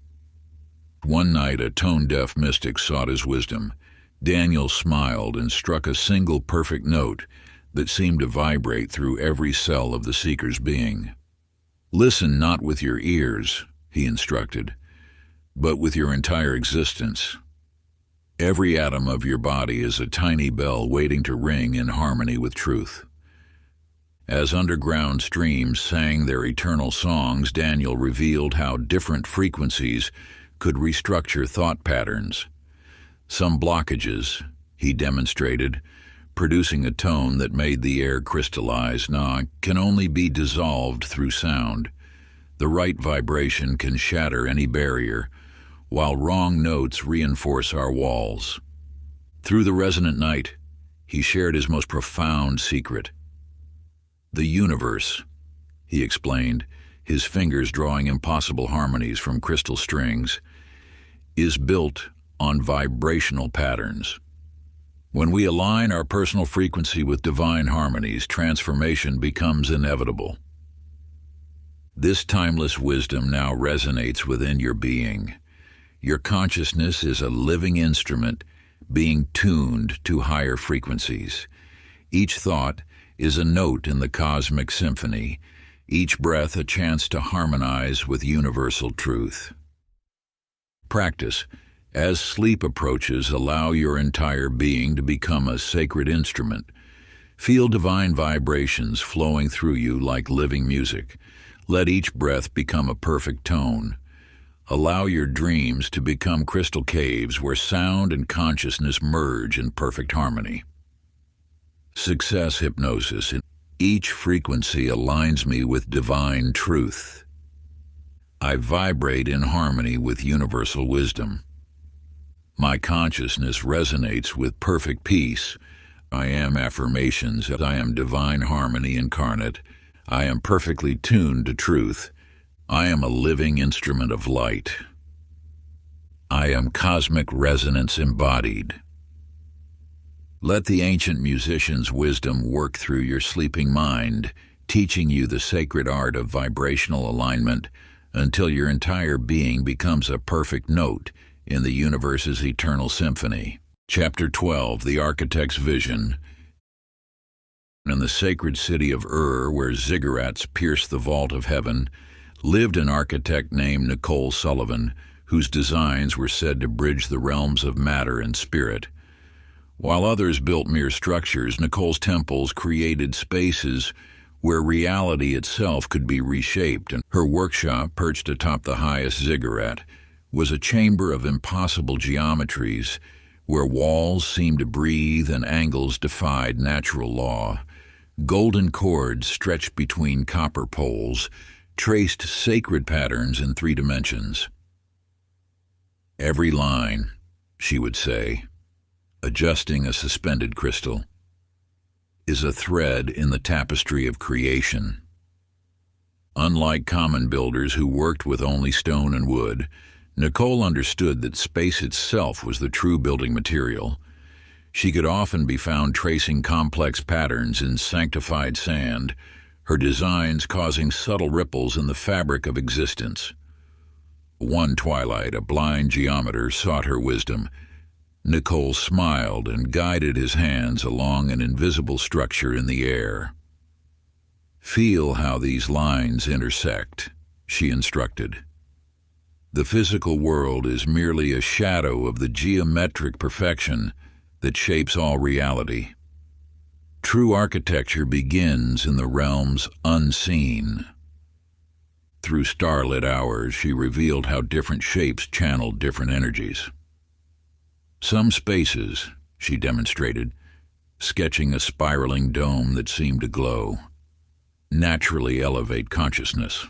One night, a tone-deaf mystic sought his wisdom. Daniel smiled and struck a single perfect note that seemed to vibrate through every cell of the seeker's being. "Listen not with your ears," he instructed, "but with your entire existence. Every atom of your body is a tiny bell waiting to ring in harmony with truth." As underground streams sang their eternal songs, Daniel revealed how different frequencies could restructure thought patterns. Some blockages, he demonstrated, producing a tone that made the air crystallize, can only be dissolved through sound. The right vibration can shatter any barrier, while wrong notes reinforce our walls. Through the resonant night, he shared his most profound secret. "The universe," he explained, his fingers drawing impossible harmonies from crystal strings, "is built on vibrational patterns. When we align our personal frequency with divine harmonies, transformation becomes inevitable." This timeless wisdom now resonates within your being. Your consciousness is a living instrument being tuned to higher frequencies. Each thought is a note in the cosmic symphony, each breath a chance to harmonize with universal truth. Practice. As sleep approaches, allow your entire being to become a sacred instrument. Feel divine vibrations flowing through you like living music. Let each breath become a perfect tone. Allow your dreams to become crystal caves where sound and consciousness merge in perfect harmony. Success hypnosis. Each frequency aligns me with divine truth. I vibrate in harmony with universal wisdom. My consciousness resonates with perfect peace. I am affirmations that I am divine harmony incarnate. I am perfectly tuned to truth. I am a living instrument of light. I am cosmic resonance embodied. Let the ancient musician's wisdom work through your sleeping mind, teaching you the sacred art of vibrational alignment until your entire being becomes a perfect note in the universe's eternal symphony. Chapter 12, The Architect's Vision. In the sacred city of Ur, where ziggurats pierced the vault of heaven, lived an architect named Nicole Sullivan, whose designs were said to bridge the realms of matter and spirit. While others built mere structures, Nicole's temples created spaces where reality itself could be reshaped, and her workshop, perched atop the highest ziggurat, was a chamber of impossible geometries, where walls seemed to breathe and angles defied natural law. Golden cords stretched between copper poles traced sacred patterns in 3 dimensions. "Every line," she would say, adjusting a suspended crystal, "is a thread in the tapestry of creation." Unlike common builders who worked with only stone and wood, Nicole understood that space itself was the true building material. She could often be found tracing complex patterns in sanctified sand, her designs causing subtle ripples in the fabric of existence. One twilight, a blind geometer sought her wisdom. Nicole smiled and guided his hands along an invisible structure in the air. "Feel how these lines intersect," she instructed. "The physical world is merely a shadow of the geometric perfection that shapes all reality. True architecture begins in the realms unseen." Through starlit hours, she revealed how different shapes channeled different energies. Some spaces, she demonstrated, sketching a spiraling dome that seemed to glow, naturally elevate consciousness.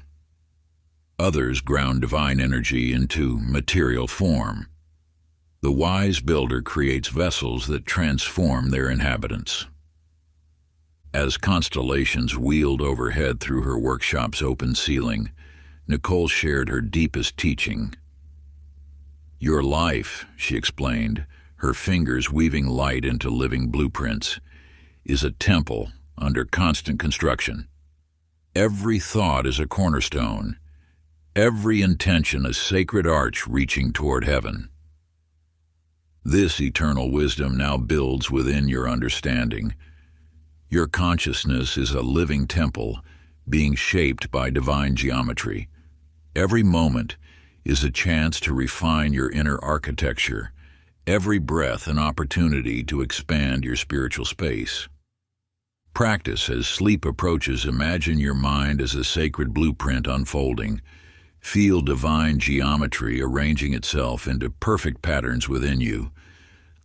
Others ground divine energy into material form. The wise builder creates vessels that transform their inhabitants. As constellations wheeled overhead through her workshop's open ceiling, Nicole shared her deepest teaching. "Your life," she explained, her fingers weaving light into living blueprints, "is a temple under constant construction. Every thought is a cornerstone, every intention a sacred arch reaching toward heaven. This eternal wisdom now builds within your understanding. Your consciousness is a living temple being shaped by divine geometry. Every moment is a chance to refine your inner architecture, every breath an opportunity to expand your spiritual space. Practice as sleep approaches. Imagine your mind as a sacred blueprint unfolding. Feel divine geometry arranging itself into perfect patterns within you.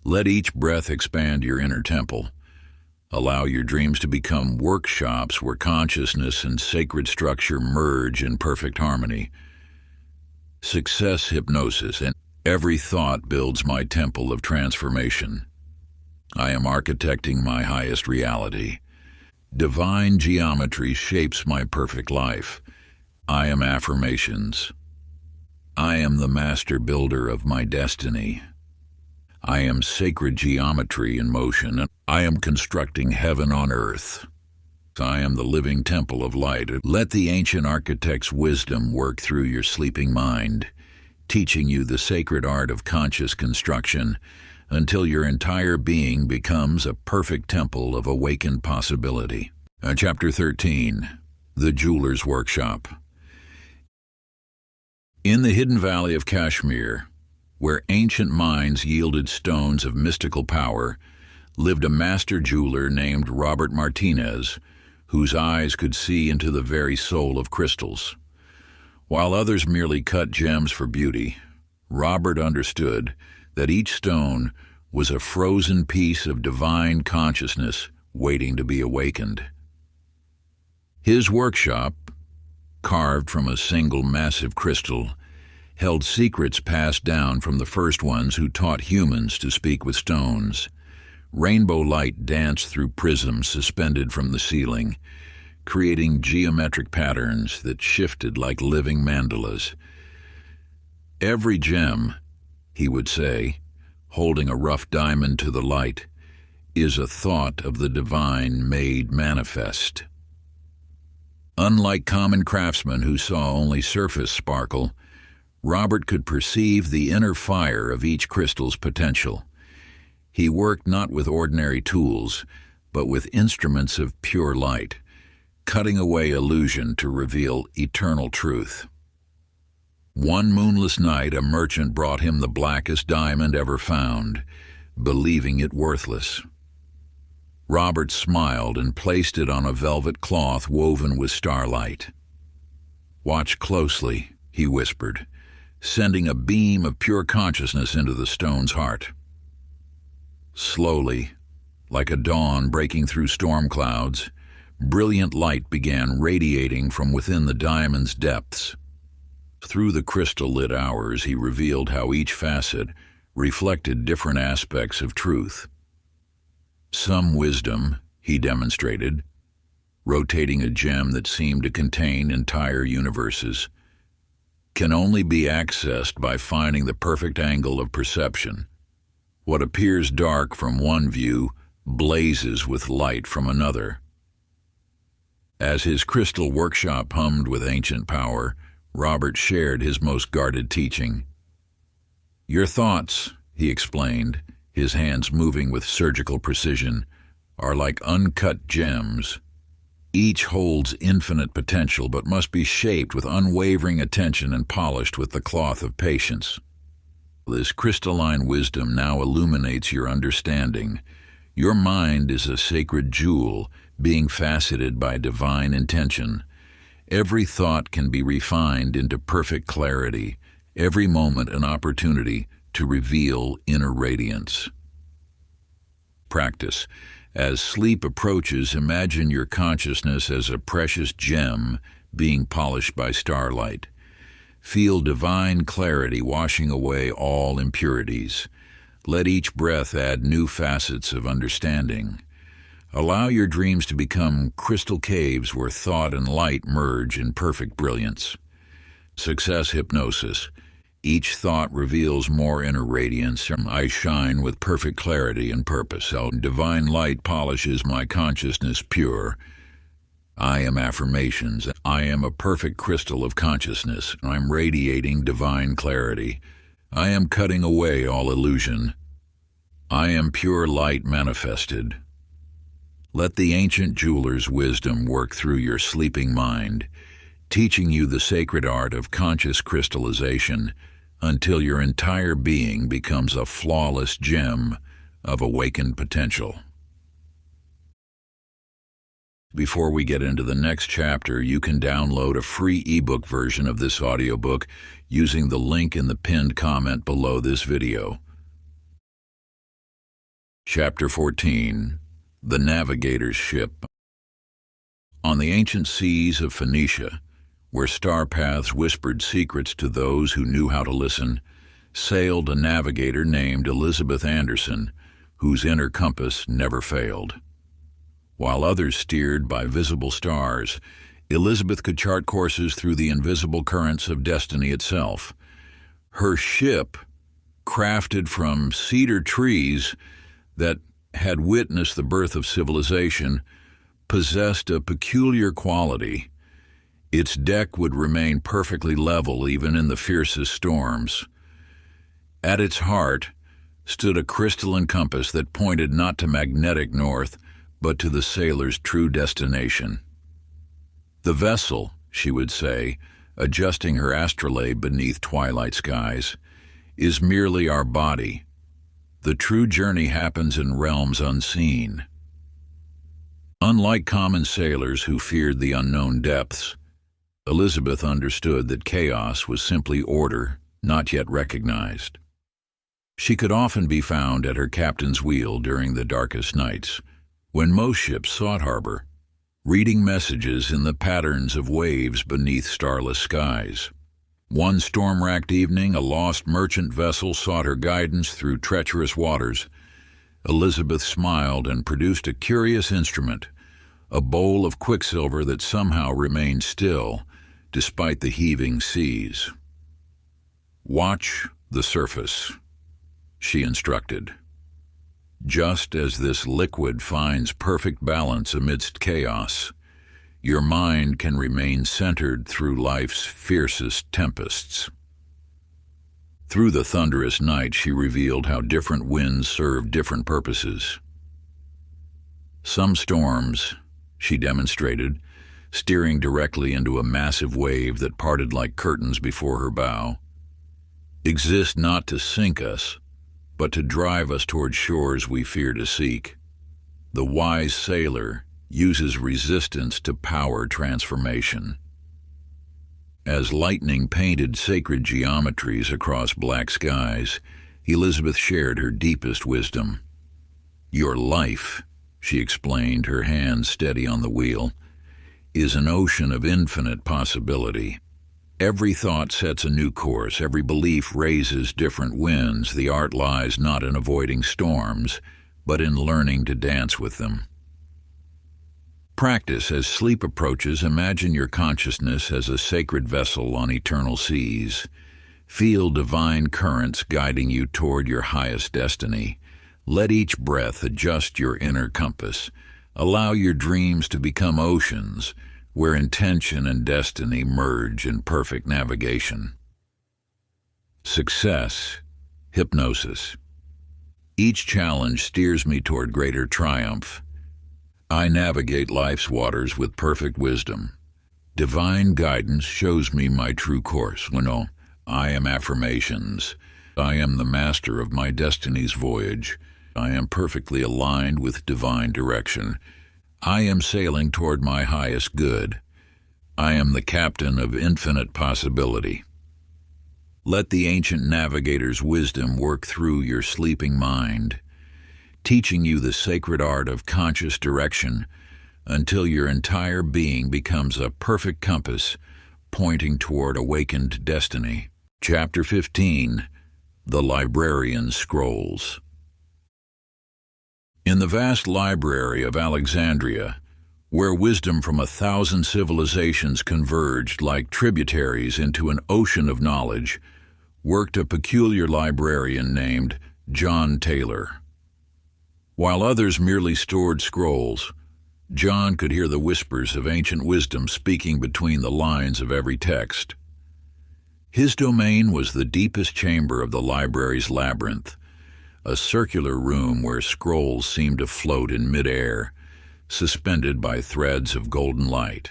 Let each breath expand your inner temple. Allow your dreams to become workshops where consciousness and sacred structure merge in perfect harmony. Success hypnosis, and every thought builds my temple of transformation. I am architecting my highest reality. Divine geometry shapes my perfect life. I am affirmations. I am the master builder of my destiny. I am sacred geometry in motion, and I am constructing heaven on earth. I am the living temple of light. Let the ancient architect's wisdom work through your sleeping mind, teaching you the sacred art of conscious construction until your entire being becomes a perfect temple of awakened possibility." Chapter 13. The Jeweler's Workshop. In the hidden valley of Kashmir, where ancient mines yielded stones of mystical power, lived a master jeweler named Robert Martinez, whose eyes could see into the very soul of crystals. While others merely cut gems for beauty, Robert understood that each stone was a frozen piece of divine consciousness waiting to be awakened. His workshop, carved from a single massive crystal, held secrets passed down from the first ones who taught humans to speak with stones. Rainbow light danced through prisms suspended from the ceiling, creating geometric patterns that shifted like living mandalas. "Every gem," he would say, holding a rough diamond to the light, "is a thought of the divine made manifest." Unlike common craftsmen who saw only surface sparkle, Robert could perceive the inner fire of each crystal's potential. He worked not with ordinary tools, but with instruments of pure light, cutting away illusion to reveal eternal truth. One moonless night, a merchant brought him the blackest diamond ever found, believing it worthless. Robert smiled and placed it on a velvet cloth woven with starlight. "Watch closely," he whispered, sending a beam of pure consciousness into the stone's heart. Slowly, like a dawn breaking through storm clouds, brilliant light began radiating from within the diamond's depths. Through the crystal-lit hours, he revealed how each facet reflected different aspects of truth. Some wisdom, he demonstrated, rotating a gem that seemed to contain entire universes, can only be accessed by finding the perfect angle of perception. What appears dark from one view blazes with light from another. As his crystal workshop hummed with ancient power, Robert shared his most guarded teaching. "Your thoughts," he explained, his hands moving with surgical precision, "are like uncut gems. Each holds infinite potential but must be shaped with unwavering attention and polished with the cloth of patience. This crystalline wisdom now illuminates your understanding. Your mind is a sacred jewel, being faceted by divine intention. Every thought can be refined into perfect clarity, every moment an opportunity to reveal inner radiance." Practice. As sleep approaches, imagine your consciousness as a precious gem being polished by starlight. Feel divine clarity washing away all impurities. Let each breath add new facets of understanding. Allow your dreams to become crystal caves where thought and light merge in perfect brilliance. Success hypnosis. Each thought reveals more inner radiance. I shine with perfect clarity and purpose. Divine light polishes my consciousness pure. I am affirmations. I am a perfect crystal of consciousness. I'm radiating divine clarity. I am cutting away all illusion. I am pure light manifested. Let the ancient jeweler's wisdom work through your sleeping mind, teaching you the sacred art of conscious crystallization until your entire being becomes a flawless gem of awakened potential. Before we get into the next chapter, you can download a free ebook version of this audiobook using the link in the pinned comment below this video. Chapter 14. The Navigator's Ship. On the ancient seas of Phoenicia, where star paths whispered secrets to those who knew how to listen, sailed a navigator named Elizabeth Anderson, whose inner compass never failed. While others steered by visible stars, Elizabeth could chart courses through the invisible currents of destiny itself. Her ship, crafted from cedar trees that had witnessed the birth of civilization, possessed a peculiar quality. Its deck would remain perfectly level even in the fiercest storms. At its heart stood a crystalline compass that pointed not to magnetic north, but to the sailor's true destination. "The vessel," she would say, adjusting her astrolabe beneath twilight skies, "is merely our body. The true journey happens in realms unseen." Unlike common sailors who feared the unknown depths, Elizabeth understood that chaos was simply order, not yet recognized. She could often be found at her captain's wheel during the darkest nights, when most ships sought harbor, reading messages in the patterns of waves beneath starless skies. One storm-racked evening, a lost merchant vessel sought her guidance through treacherous waters. Elizabeth smiled and produced a curious instrument, a bowl of quicksilver that somehow remained still, despite the heaving seas. "Watch the surface," she instructed. "Just as this liquid finds perfect balance amidst chaos, your mind can remain centered through life's fiercest tempests." Through the thunderous night, she revealed how different winds serve different purposes. Some storms, she demonstrated, steering directly into a massive wave that parted like curtains before her bow, exist not to sink us, but to drive us toward shores we fear to seek. The wise sailor uses resistance to power transformation. As lightning painted sacred geometries across black skies, Elizabeth shared her deepest wisdom. "Your life," she explained, her hands steady on the wheel, "is an ocean of infinite possibility. Every thought sets a new course, every belief raises different winds. The art lies not in avoiding storms, but in learning to dance with them." Practice. As sleep approaches, imagine your consciousness as a sacred vessel on eternal seas. Feel divine currents guiding you toward your highest destiny. Let each breath adjust your inner compass. Allow your dreams to become oceans where intention and destiny merge in perfect navigation. Success. Hypnosis. Each challenge steers me toward greater triumph. I navigate life's waters with perfect wisdom. Divine guidance shows me my true course. I am affirmations. I am the master of my destiny's voyage. I am perfectly aligned with divine direction. I am sailing toward my highest good. I am the captain of infinite possibility. Let the ancient navigator's wisdom work through your sleeping mind, teaching you the sacred art of conscious direction until your entire being becomes a perfect compass pointing toward awakened destiny. Chapter 15. The Librarian's Scrolls. In the vast library of Alexandria, where wisdom from 1,000 civilizations converged like tributaries into an ocean of knowledge, worked a peculiar librarian named John Taylor. While others merely stored scrolls, John could hear the whispers of ancient wisdom speaking between the lines of every text. His domain was the deepest chamber of the library's labyrinth, a circular room where scrolls seemed to float in midair, suspended by threads of golden light.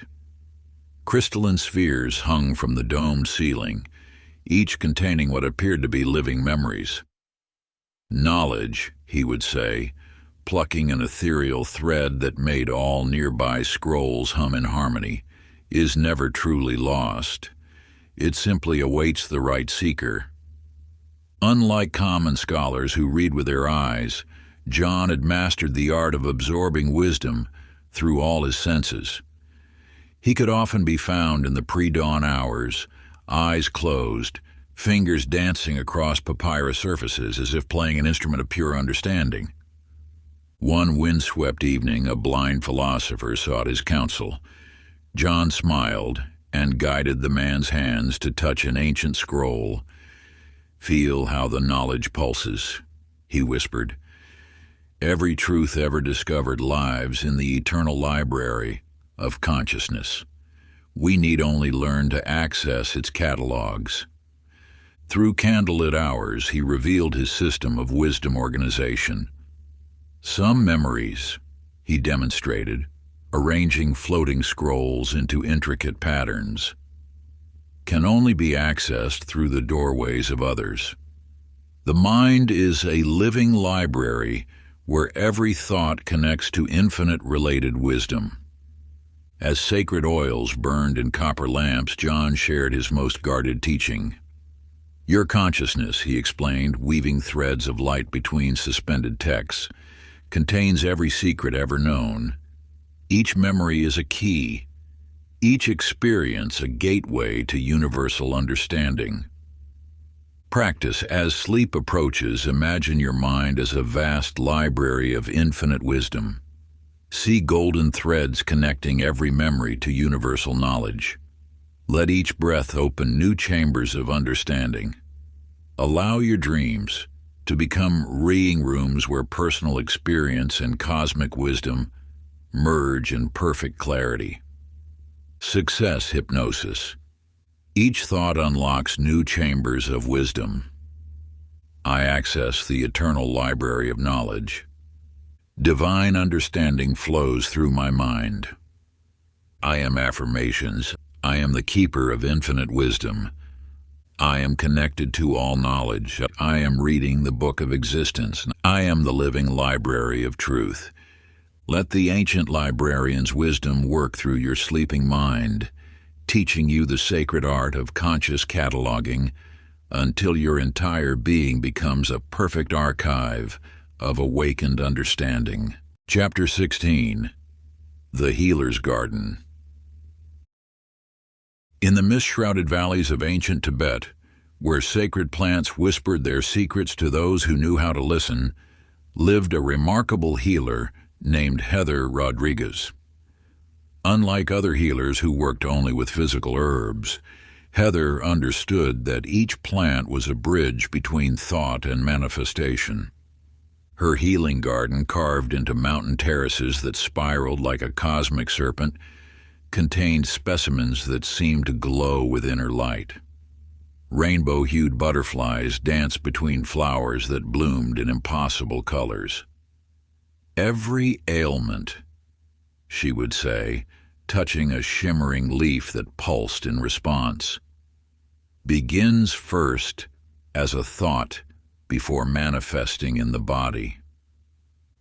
Crystalline spheres hung from the domed ceiling, each containing what appeared to be living memories. "Knowledge," he would say, plucking an ethereal thread that made all nearby scrolls hum in harmony, "is never truly lost. It simply awaits the right seeker." Unlike common scholars who read with their eyes, John had mastered the art of absorbing wisdom through all his senses. He could often be found in the pre-dawn hours, eyes closed, fingers dancing across papyrus surfaces as if playing an instrument of pure understanding. One windswept evening, a blind philosopher sought his counsel. John smiled and guided the man's hands to touch an ancient scroll. "Feel how the knowledge pulses," he whispered. "Every truth ever discovered lives in the eternal library of consciousness. We need only learn to access its catalogs." Through candlelit hours, he revealed his system of wisdom organization. Some memories, he demonstrated, arranging floating scrolls into intricate patterns, can only be accessed through the doorways of others. The mind is a living library where every thought connects to infinite related wisdom. As sacred oils burned in copper lamps, John shared his most guarded teaching. "Your consciousness," he explained, weaving threads of light between suspended texts, "contains every secret ever known. Each memory is a key, each experience a gateway to universal understanding." Practice. As sleep approaches, imagine your mind as a vast library of infinite wisdom. See golden threads connecting every memory to universal knowledge. Let each breath open new chambers of understanding. Allow your dreams to become reading rooms where personal experience and cosmic wisdom merge in perfect clarity. Success. Hypnosis. Each thought unlocks new chambers of wisdom. I access the eternal library of knowledge. Divine understanding flows through my mind. I am affirmations. I am the keeper of infinite wisdom. I am connected to all knowledge. I am reading the book of existence. I am the living library of truth. Let the ancient librarian's wisdom work through your sleeping mind, teaching you the sacred art of conscious cataloging until your entire being becomes a perfect archive of awakened understanding. Chapter 16. The Healer's Garden. In the mist-shrouded valleys of ancient Tibet, where sacred plants whispered their secrets to those who knew how to listen, lived a remarkable healer named Heather Rodriguez. Unlike other healers who worked only with physical herbs, Heather understood that each plant was a bridge between thought and manifestation. Her healing garden, carved into mountain terraces that spiraled like a cosmic serpent, contained specimens that seemed to glow with inner light. Rainbow-hued butterflies danced between flowers that bloomed in impossible colors. "Every ailment," she would say, touching a shimmering leaf that pulsed in response, "begins first as a thought before manifesting in the body."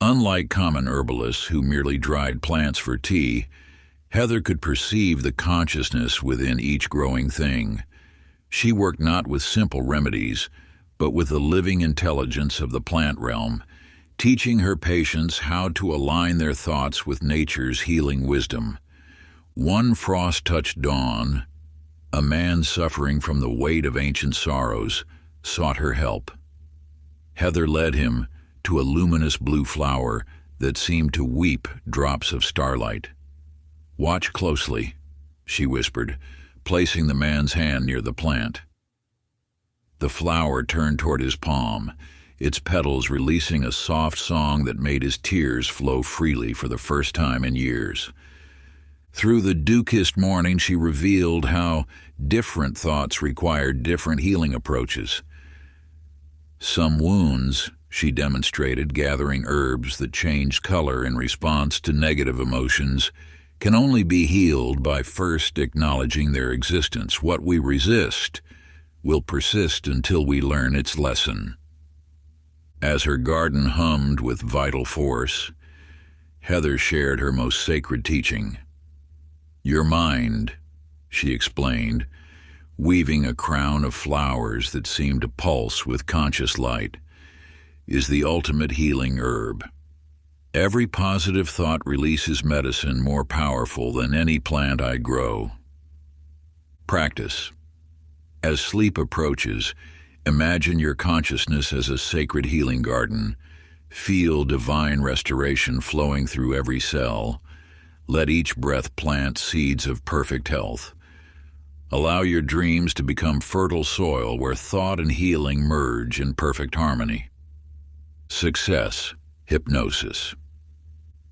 Unlike common herbalists who merely dried plants for tea, Heather could perceive the consciousness within each growing thing. She worked not with simple remedies, but with the living intelligence of the plant realm, teaching her patients how to align their thoughts with nature's healing wisdom. One frost-touched dawn, a man suffering from the weight of ancient sorrows sought her help. Heather led him to a luminous blue flower that seemed to weep drops of starlight. "Watch closely," she whispered, placing the man's hand near the plant. The flower turned toward his palm, its petals releasing a soft song that made his tears flow freely for the first time in years. Through the dew-kissed morning, she revealed how different thoughts required different healing approaches. Some wounds, she demonstrated, gathering herbs that changed color in response to negative emotions, can only be healed by first acknowledging their existence. What we resist will persist until we learn its lesson. As her garden hummed with vital force, Heather shared her most sacred teaching. "Your mind," she explained, weaving a crown of flowers that seemed to pulse with conscious light, "is the ultimate healing herb. Every positive thought releases medicine more powerful than any plant I grow." Practice. As sleep approaches, imagine your consciousness as a sacred healing garden. Feel divine restoration flowing through every cell. Let each breath plant seeds of perfect health. Allow your dreams to become fertile soil where thought and healing merge in perfect harmony. Success. Hypnosis.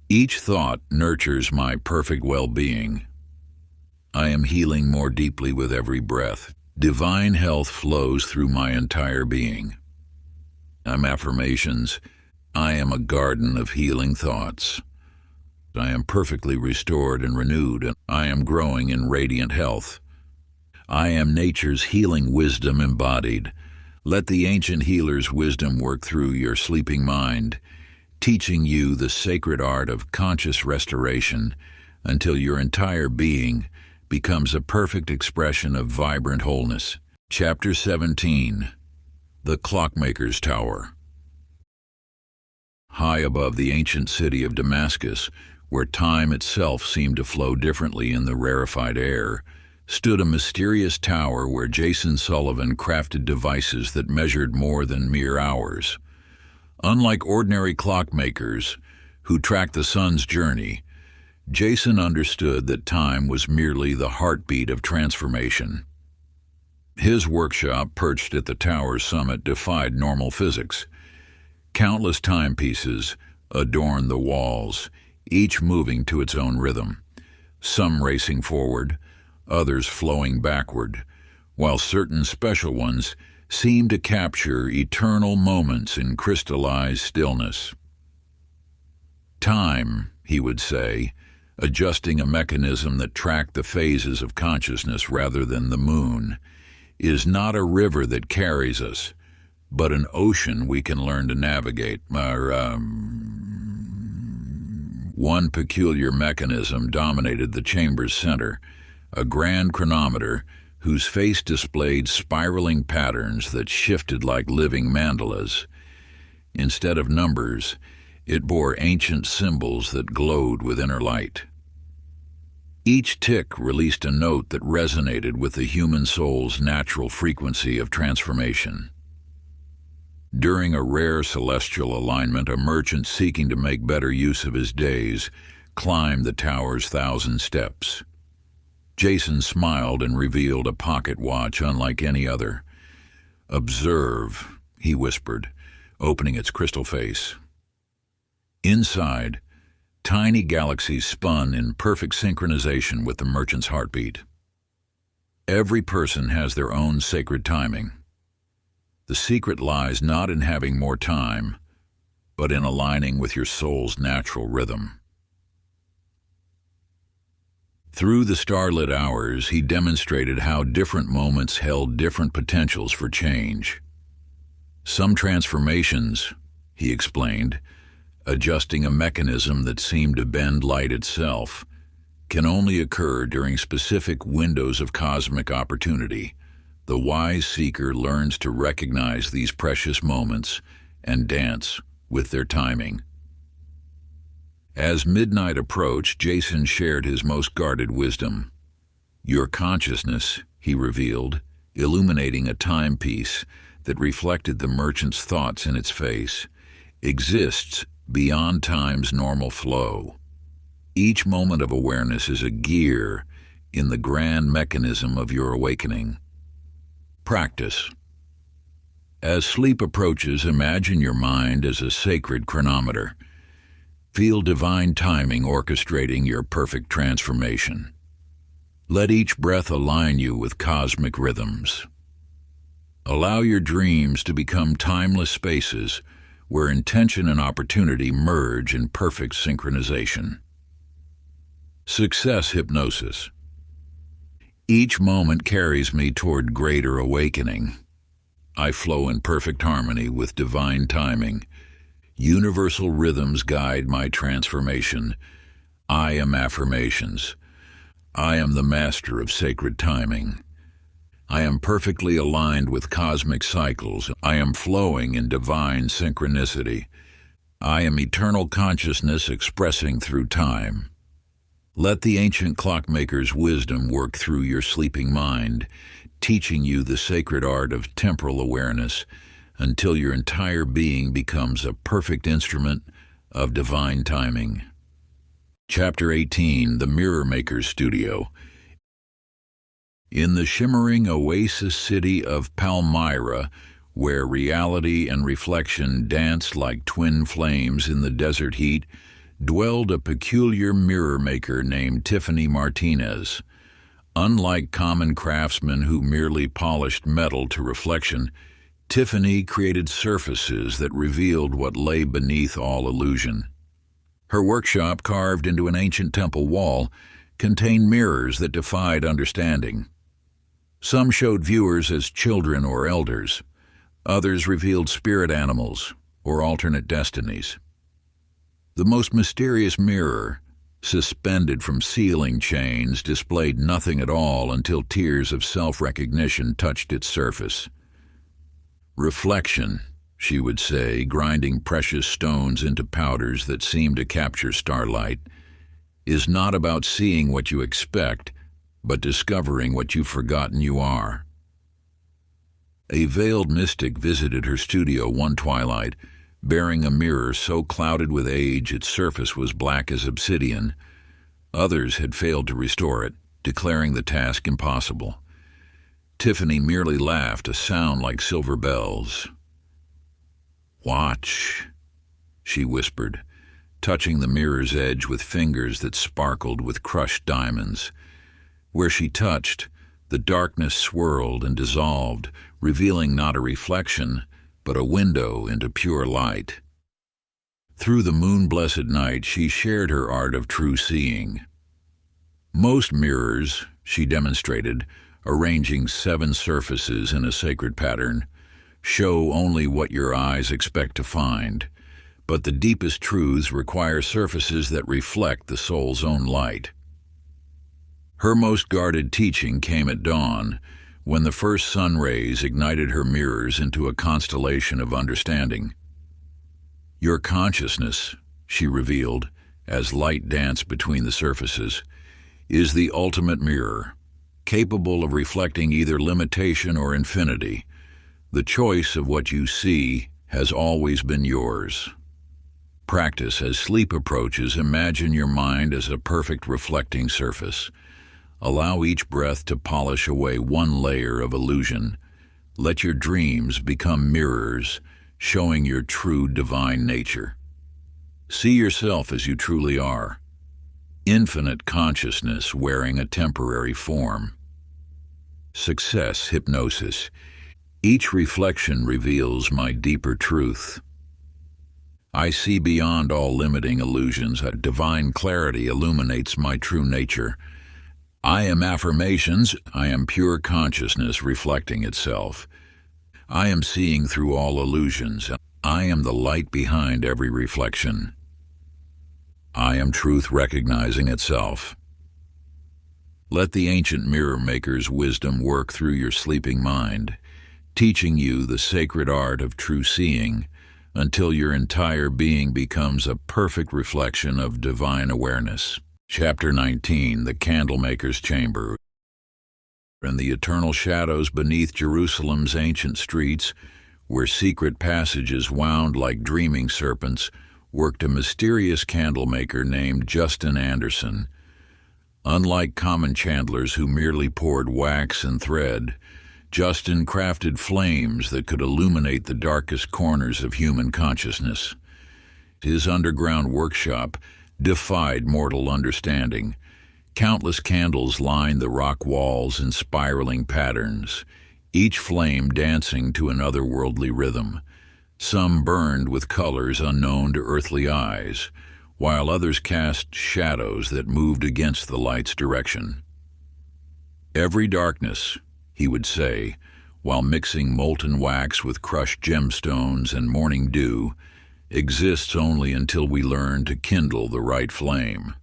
Each thought nurtures my perfect well-being. I am healing more deeply with every breath. Divine health flows through my entire being. Affirmations. I am a garden of healing thoughts. I am perfectly restored and renewed, and I am growing in radiant health. I am nature's healing wisdom embodied. Let the ancient healer's wisdom work through your sleeping mind, teaching you the sacred art of conscious restoration until your entire being becomes a perfect expression of vibrant wholeness. Chapter 17. The Clockmaker's Tower. High above the ancient city of Damascus, where time itself seemed to flow differently in the rarefied air, stood a mysterious tower where Jason Sullivan crafted devices that measured more than mere hours. Unlike ordinary clockmakers who tracked the sun's journey, Jason understood that time was merely the heartbeat of transformation. His workshop, perched at the tower's summit, defied normal physics. Countless timepieces adorned the walls, each moving to its own rhythm, some racing forward, others flowing backward, while certain special ones seemed to capture eternal moments in crystallized stillness. Time, he would say, adjusting a mechanism that tracked the phases of consciousness rather than the moon, is not a river that carries us, but an ocean we can learn to navigate. One peculiar mechanism dominated the chamber's center, a grand chronometer whose face displayed spiraling patterns that shifted like living mandalas. Instead of numbers, it bore ancient symbols that glowed with inner light. Each tick released a note that resonated with the human soul's natural frequency of transformation. During a rare celestial alignment, a merchant seeking to make better use of his days climbed the tower's 1,000 steps. Jason smiled and revealed a pocket watch unlike any other. "Observe," he whispered, opening its crystal face. Inside, tiny galaxies spun in perfect synchronization with the merchant's heartbeat. Every person has their own sacred timing. The secret lies not in having more time, but in aligning with your soul's natural rhythm. Through the starlit hours, he demonstrated how different moments held different potentials for change. Some transformations, he explained, adjusting a mechanism that seemed to bend light itself, can only occur during specific windows of cosmic opportunity. The wise seeker learns to recognize these precious moments and dance with their timing. As midnight approached, Jason shared his most guarded wisdom. "Your consciousness," he revealed, illuminating a timepiece that reflected the merchant's thoughts in its face, "exists beyond time's normal flow. Each moment of awareness is a gear in the grand mechanism of your awakening." Practice. As sleep approaches, imagine your mind as a sacred chronometer. Feel divine timing orchestrating your perfect transformation. Let each breath align you with cosmic rhythms. Allow your dreams to become timeless spaces where intention and opportunity merge in perfect synchronization. Success hypnosis. Each moment carries me toward greater awakening. I flow in perfect harmony with divine timing. Universal rhythms guide my transformation. I am affirmations. I am the master of sacred timing. I am perfectly aligned with cosmic cycles. I am flowing in divine synchronicity. I am eternal consciousness expressing through time. Let the ancient clockmaker's wisdom work through your sleeping mind, teaching you the sacred art of temporal awareness until your entire being becomes a perfect instrument of divine timing. Chapter 18, The Mirror Maker's Studio. In the shimmering oasis city of Palmyra, where reality and reflection danced like twin flames in the desert heat, dwelled a peculiar mirror maker named Tiffany Martinez. Unlike common craftsmen who merely polished metal to reflection, Tiffany created surfaces that revealed what lay beneath all illusion. Her workshop, carved into an ancient temple wall, contained mirrors that defied understanding. Some showed viewers as children or elders. Others revealed spirit animals or alternate destinies. The most mysterious mirror, suspended from ceiling chains, displayed nothing at all until tears of self-recognition touched its surface. "Reflection," she would say, grinding precious stones into powders that seemed to capture starlight, "is not about seeing what you expect, but discovering what you've forgotten you are." A veiled mystic visited her studio one twilight, bearing a mirror so clouded with age its surface was black as obsidian. Others had failed to restore it, declaring the task impossible. Tiffany merely laughed, a sound like silver bells. "Watch," she whispered, touching the mirror's edge with fingers that sparkled with crushed diamonds. Where she touched, the darkness swirled and dissolved, revealing not a reflection, but a window into pure light. Through the moon-blessed night, she shared her art of true seeing. Most mirrors, she demonstrated, arranging 7 surfaces in a sacred pattern, show only what your eyes expect to find. but the deepest truths require surfaces that reflect the soul's own light. Her most guarded teaching came at dawn, when the first sun rays ignited her mirrors into a constellation of understanding. Your consciousness, she revealed, as light danced between the surfaces, is the ultimate mirror, capable of reflecting either limitation or infinity. The choice of what you see has always been yours. Practice as sleep approaches. Imagine your mind as a perfect reflecting surface. Allow each breath to polish away one layer of illusion. Let your dreams become mirrors, showing your true divine nature. See yourself as you truly are. Infinite consciousness wearing a temporary form. Success hypnosis. Each reflection reveals my deeper truth. I see beyond all limiting illusions. A divine clarity illuminates my true nature. I am affirmations. I am pure consciousness reflecting itself. I am seeing through all illusions. I am the light behind every reflection. I am truth recognizing itself. Let the ancient mirror maker's wisdom work through your sleeping mind, teaching you the sacred art of true seeing until your entire being becomes a perfect reflection of divine awareness. Chapter 19, The Candlemaker's Chamber. In the eternal shadows beneath Jerusalem's ancient streets, where secret passages wound like dreaming serpents, worked a mysterious candlemaker named Justin Anderson. Unlike common chandlers who merely poured wax and thread, Justin crafted flames that could illuminate the darkest corners of human consciousness. His underground workshop defied mortal understanding. Countless candles lined the rock walls in spiraling patterns, each flame dancing to an otherworldly rhythm. Some burned with colors unknown to earthly eyes, while others cast shadows that moved against the light's direction. Every darkness, he would say, while mixing molten wax with crushed gemstones and morning dew, exists only until we learn to kindle the right flame.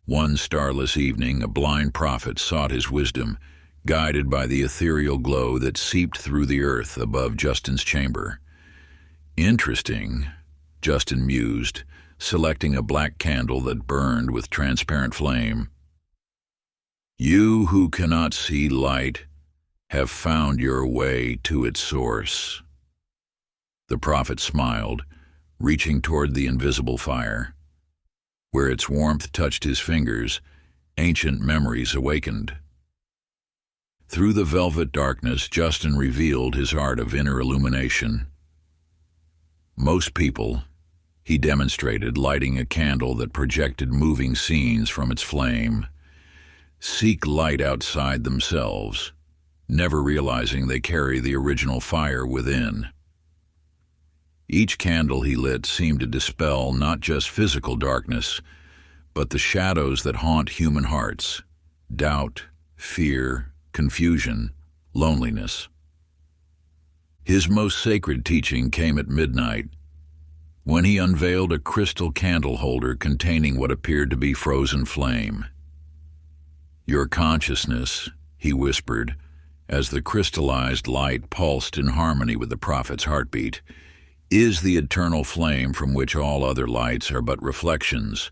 One starless evening, a blind prophet sought his wisdom, guided by the ethereal glow that seeped through the earth above Justin's chamber. Interesting, Justin mused, selecting a black candle that burned with transparent flame. You who cannot see light have found your way to its source. The prophet smiled, reaching toward the invisible fire. Where its warmth touched his fingers, ancient memories awakened. Through the velvet darkness, Justin revealed his art of inner illumination. Most people, he demonstrated, lighting a candle that projected moving scenes from its flame, seek light outside themselves, never realizing they carry the original fire within. Each candle he lit seemed to dispel not just physical darkness, but the shadows that haunt human hearts: doubt, fear, confusion, loneliness. His most sacred teaching came at midnight, when he unveiled a crystal candle holder containing what appeared to be frozen flame. Your consciousness, he whispered, as the crystallized light pulsed in harmony with the prophet's heartbeat, is the eternal flame from which all other lights are but reflections.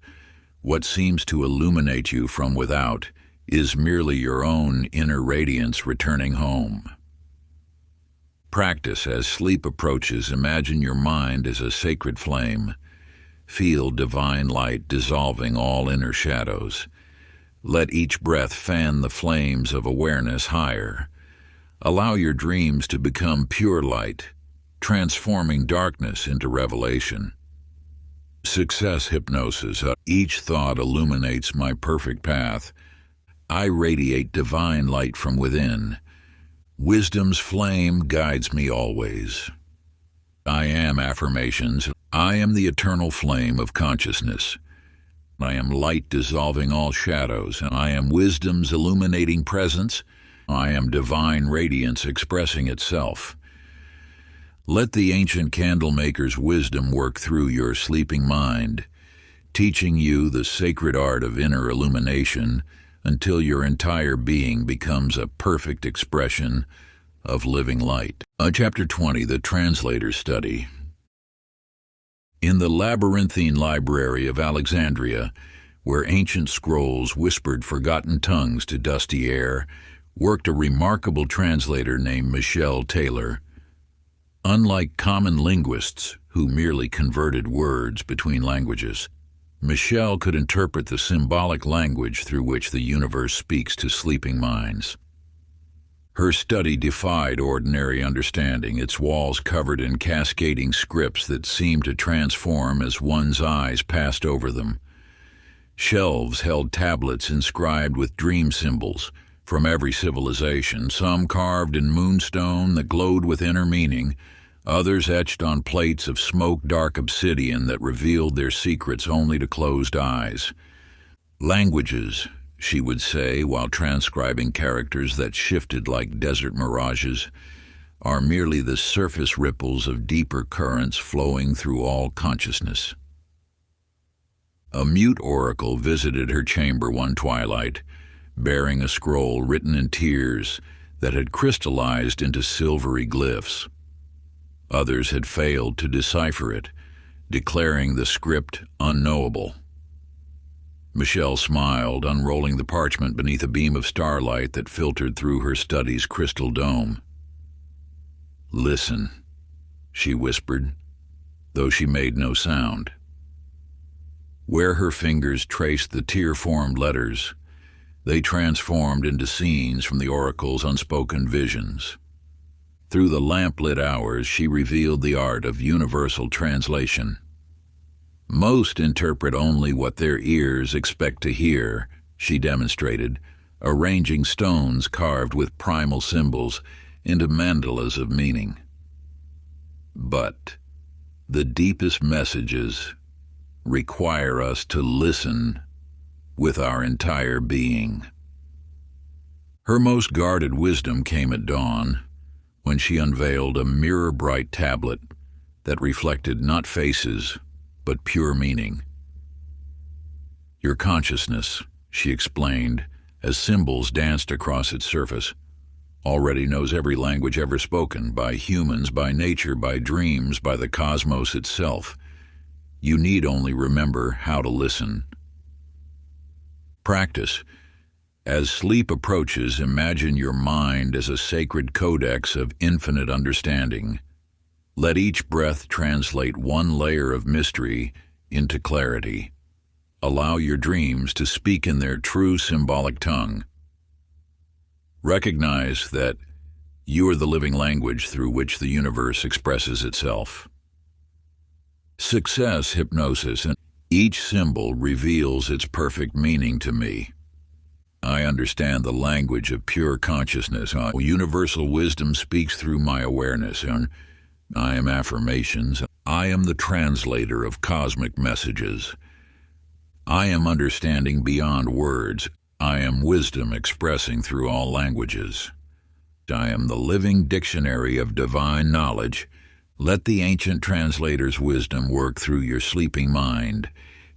What seems to illuminate you from without is merely your own inner radiance returning home. Practice as sleep approaches. Imagine your mind as a sacred flame. Feel divine light dissolving all inner shadows. Let each breath fan the flames of awareness higher. Allow your dreams to become pure light, transforming darkness into revelation. Success hypnosis. Each thought illuminates my perfect path. I radiate divine light from within. Wisdom's flame guides me always. I am affirmations. I am the eternal flame of consciousness. I am light dissolving all shadows. I am wisdom's illuminating presence. I am divine radiance expressing itself. Let the ancient candlemaker's wisdom work through your sleeping mind, teaching you the sacred art of inner illumination until your entire being becomes a perfect expression of living light. Chapter 20, The Translator's Study. In the labyrinthine library of Alexandria, where ancient scrolls whispered forgotten tongues to dusty air, worked a remarkable translator named Michelle Taylor. Unlike common linguists who merely converted words between languages, Michelle could interpret the symbolic language through which the universe speaks to sleeping minds. Her study defied ordinary understanding, its walls covered in cascading scripts that seemed to transform as one's eyes passed over them. Shelves held tablets inscribed with dream symbols from every civilization, some carved in moonstone that glowed with inner meaning, others etched on plates of smoke-dark obsidian that revealed their secrets only to closed eyes. Languages, she would say while transcribing characters that shifted like desert mirages, are merely the surface ripples of deeper currents flowing through all consciousness. A mute oracle visited her chamber one twilight, bearing a scroll written in tears that had crystallized into silvery glyphs. Others had failed to decipher it, declaring the script unknowable. Michelle smiled, unrolling the parchment beneath a beam of starlight that filtered through her study's crystal dome. "Listen," she whispered, though she made no sound. Where her fingers traced the tear-formed letters, they transformed into scenes from the oracle's unspoken visions. Through the lamp-lit hours, she revealed the art of universal translation. Most interpret only what their ears expect to hear, she demonstrated, arranging stones carved with primal symbols into mandalas of meaning. But the deepest messages require us to listen with our entire being. Her most guarded wisdom came at dawn, when she unveiled a mirror-bright tablet that reflected not faces, but pure meaning. "Your consciousness," she explained, as symbols danced across its surface, "already knows every language ever spoken, by humans, by nature, by dreams, by the cosmos itself. You need only remember how to listen." Practice. As sleep approaches, imagine your mind as a sacred codex of infinite understanding. Let each breath translate one layer of mystery into clarity. Allow your dreams to speak in their true symbolic tongue. Recognize that you are the living language through which the universe expresses itself. Success hypnosis, and each symbol reveals its perfect meaning to me. I understand the language of pure consciousness. Universal wisdom speaks through my awareness, and I am affirmations. I am the translator of cosmic messages. I am understanding beyond words. I am wisdom expressing through all languages. I am the living dictionary of divine knowledge. Let the ancient translator's wisdom work through your sleeping mind,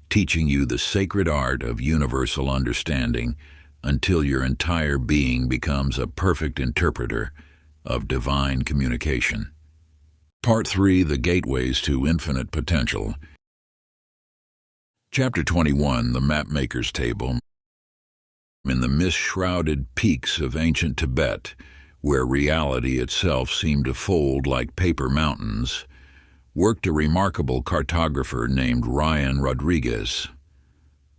teaching you the sacred art of universal understanding until your entire being becomes a perfect interpreter of divine communication. Part 3, The Gateways to Infinite Potential. Chapter 21, The Mapmaker's Table. In the mist-shrouded peaks of ancient Tibet, where reality itself seemed to fold like paper mountains, worked a remarkable cartographer named Ryan Rodriguez.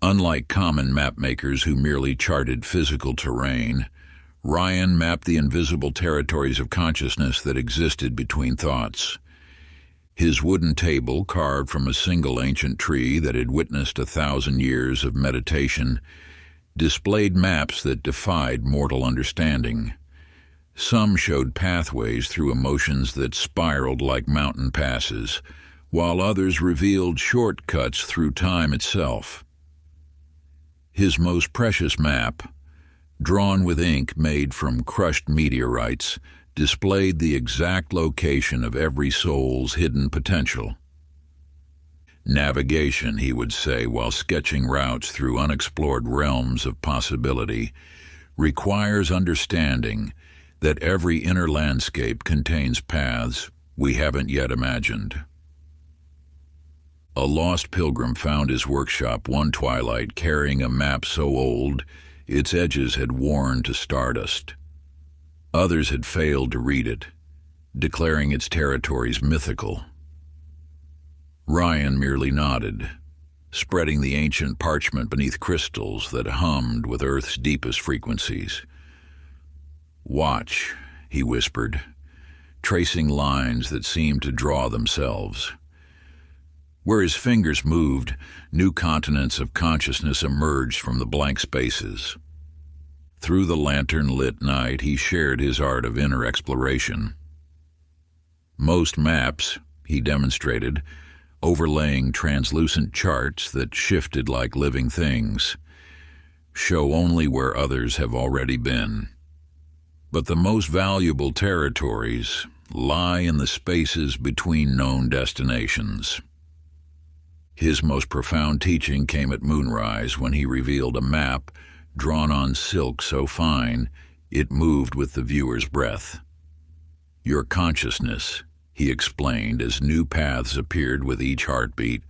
Unlike common mapmakers who merely charted physical terrain, Ryan mapped the invisible territories of consciousness that existed between thoughts. His wooden table, carved from a single ancient tree that had witnessed 1,000 years of meditation, displayed maps that defied mortal understanding. Some showed pathways through emotions that spiraled like mountain passes, while others revealed shortcuts through time itself. His most precious map, drawn with ink made from crushed meteorites, displayed the exact location of every soul's hidden potential. Navigation, he would say while sketching routes through unexplored realms of possibility, requires understanding that every inner landscape contains paths we haven't yet imagined. A lost pilgrim found his workshop one twilight carrying a map so old its edges had worn to stardust. Others had failed to read it, declaring its territories mythical. Ryan merely nodded, spreading the ancient parchment beneath crystals that hummed with Earth's deepest frequencies. "Watch," he whispered, tracing lines that seemed to draw themselves. Where his fingers moved, new continents of consciousness emerged from the blank spaces. Through the lantern-lit night, he shared his art of inner exploration. Most maps, he demonstrated, overlaying translucent charts that shifted like living things, show only where others have already been. But the most valuable territories lie in the spaces between known destinations. His most profound teaching came at moonrise when he revealed a map drawn on silk so fine it moved with the viewer's breath. Your consciousness, he explained as new paths appeared with each heartbeat,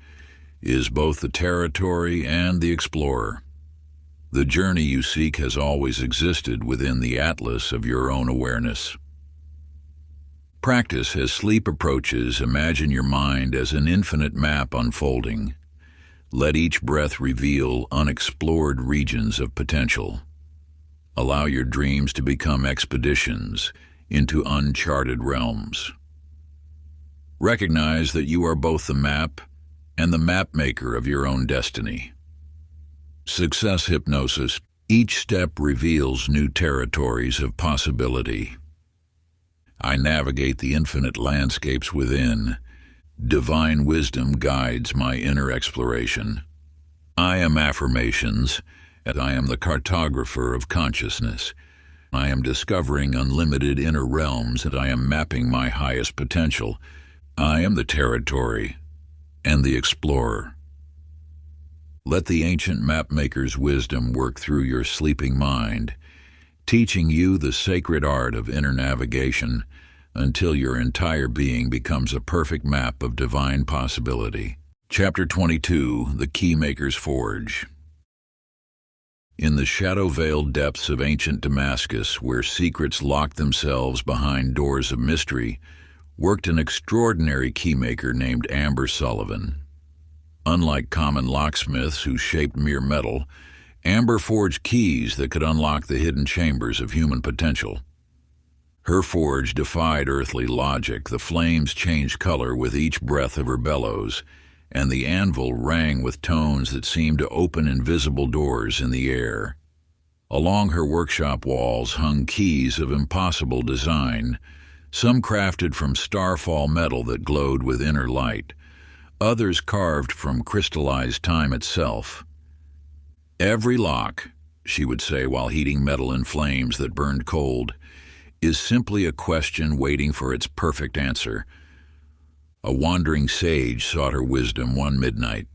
is both the territory and the explorer. The journey you seek has always existed within the atlas of your own awareness. Practice as sleep approaches. Imagine your mind as an infinite map unfolding. Let each breath reveal unexplored regions of potential. Allow your dreams to become expeditions into uncharted realms. Recognize that you are both the map and the mapmaker of your own destiny. Success hypnosis. Each step reveals new territories of possibility. I navigate the infinite landscapes within. Divine wisdom guides my inner exploration. I am affirmations, and I am the cartographer of consciousness. I am discovering unlimited inner realms, and I am mapping my highest potential. I am the territory and the explorer. Let the ancient mapmaker's wisdom work through your sleeping mind, teaching you the sacred art of inner navigation until your entire being becomes a perfect map of divine possibility. Chapter 22, The Keymaker's Forge. In the shadow-veiled depths of ancient Damascus, where secrets locked themselves behind doors of mystery, worked an extraordinary keymaker named Amber Sullivan. Unlike common locksmiths who shaped mere metal, Amber forged keys that could unlock the hidden chambers of human potential. Her forge defied earthly logic. The flames changed color with each breath of her bellows, and the anvil rang with tones that seemed to open invisible doors in the air. Along her workshop walls hung keys of impossible design, some crafted from starfall metal that glowed with inner light, others carved from crystallized time itself. Every lock, she would say while heating metal in flames that burned cold, is simply a question waiting for its perfect answer. A wandering sage sought her wisdom one midnight,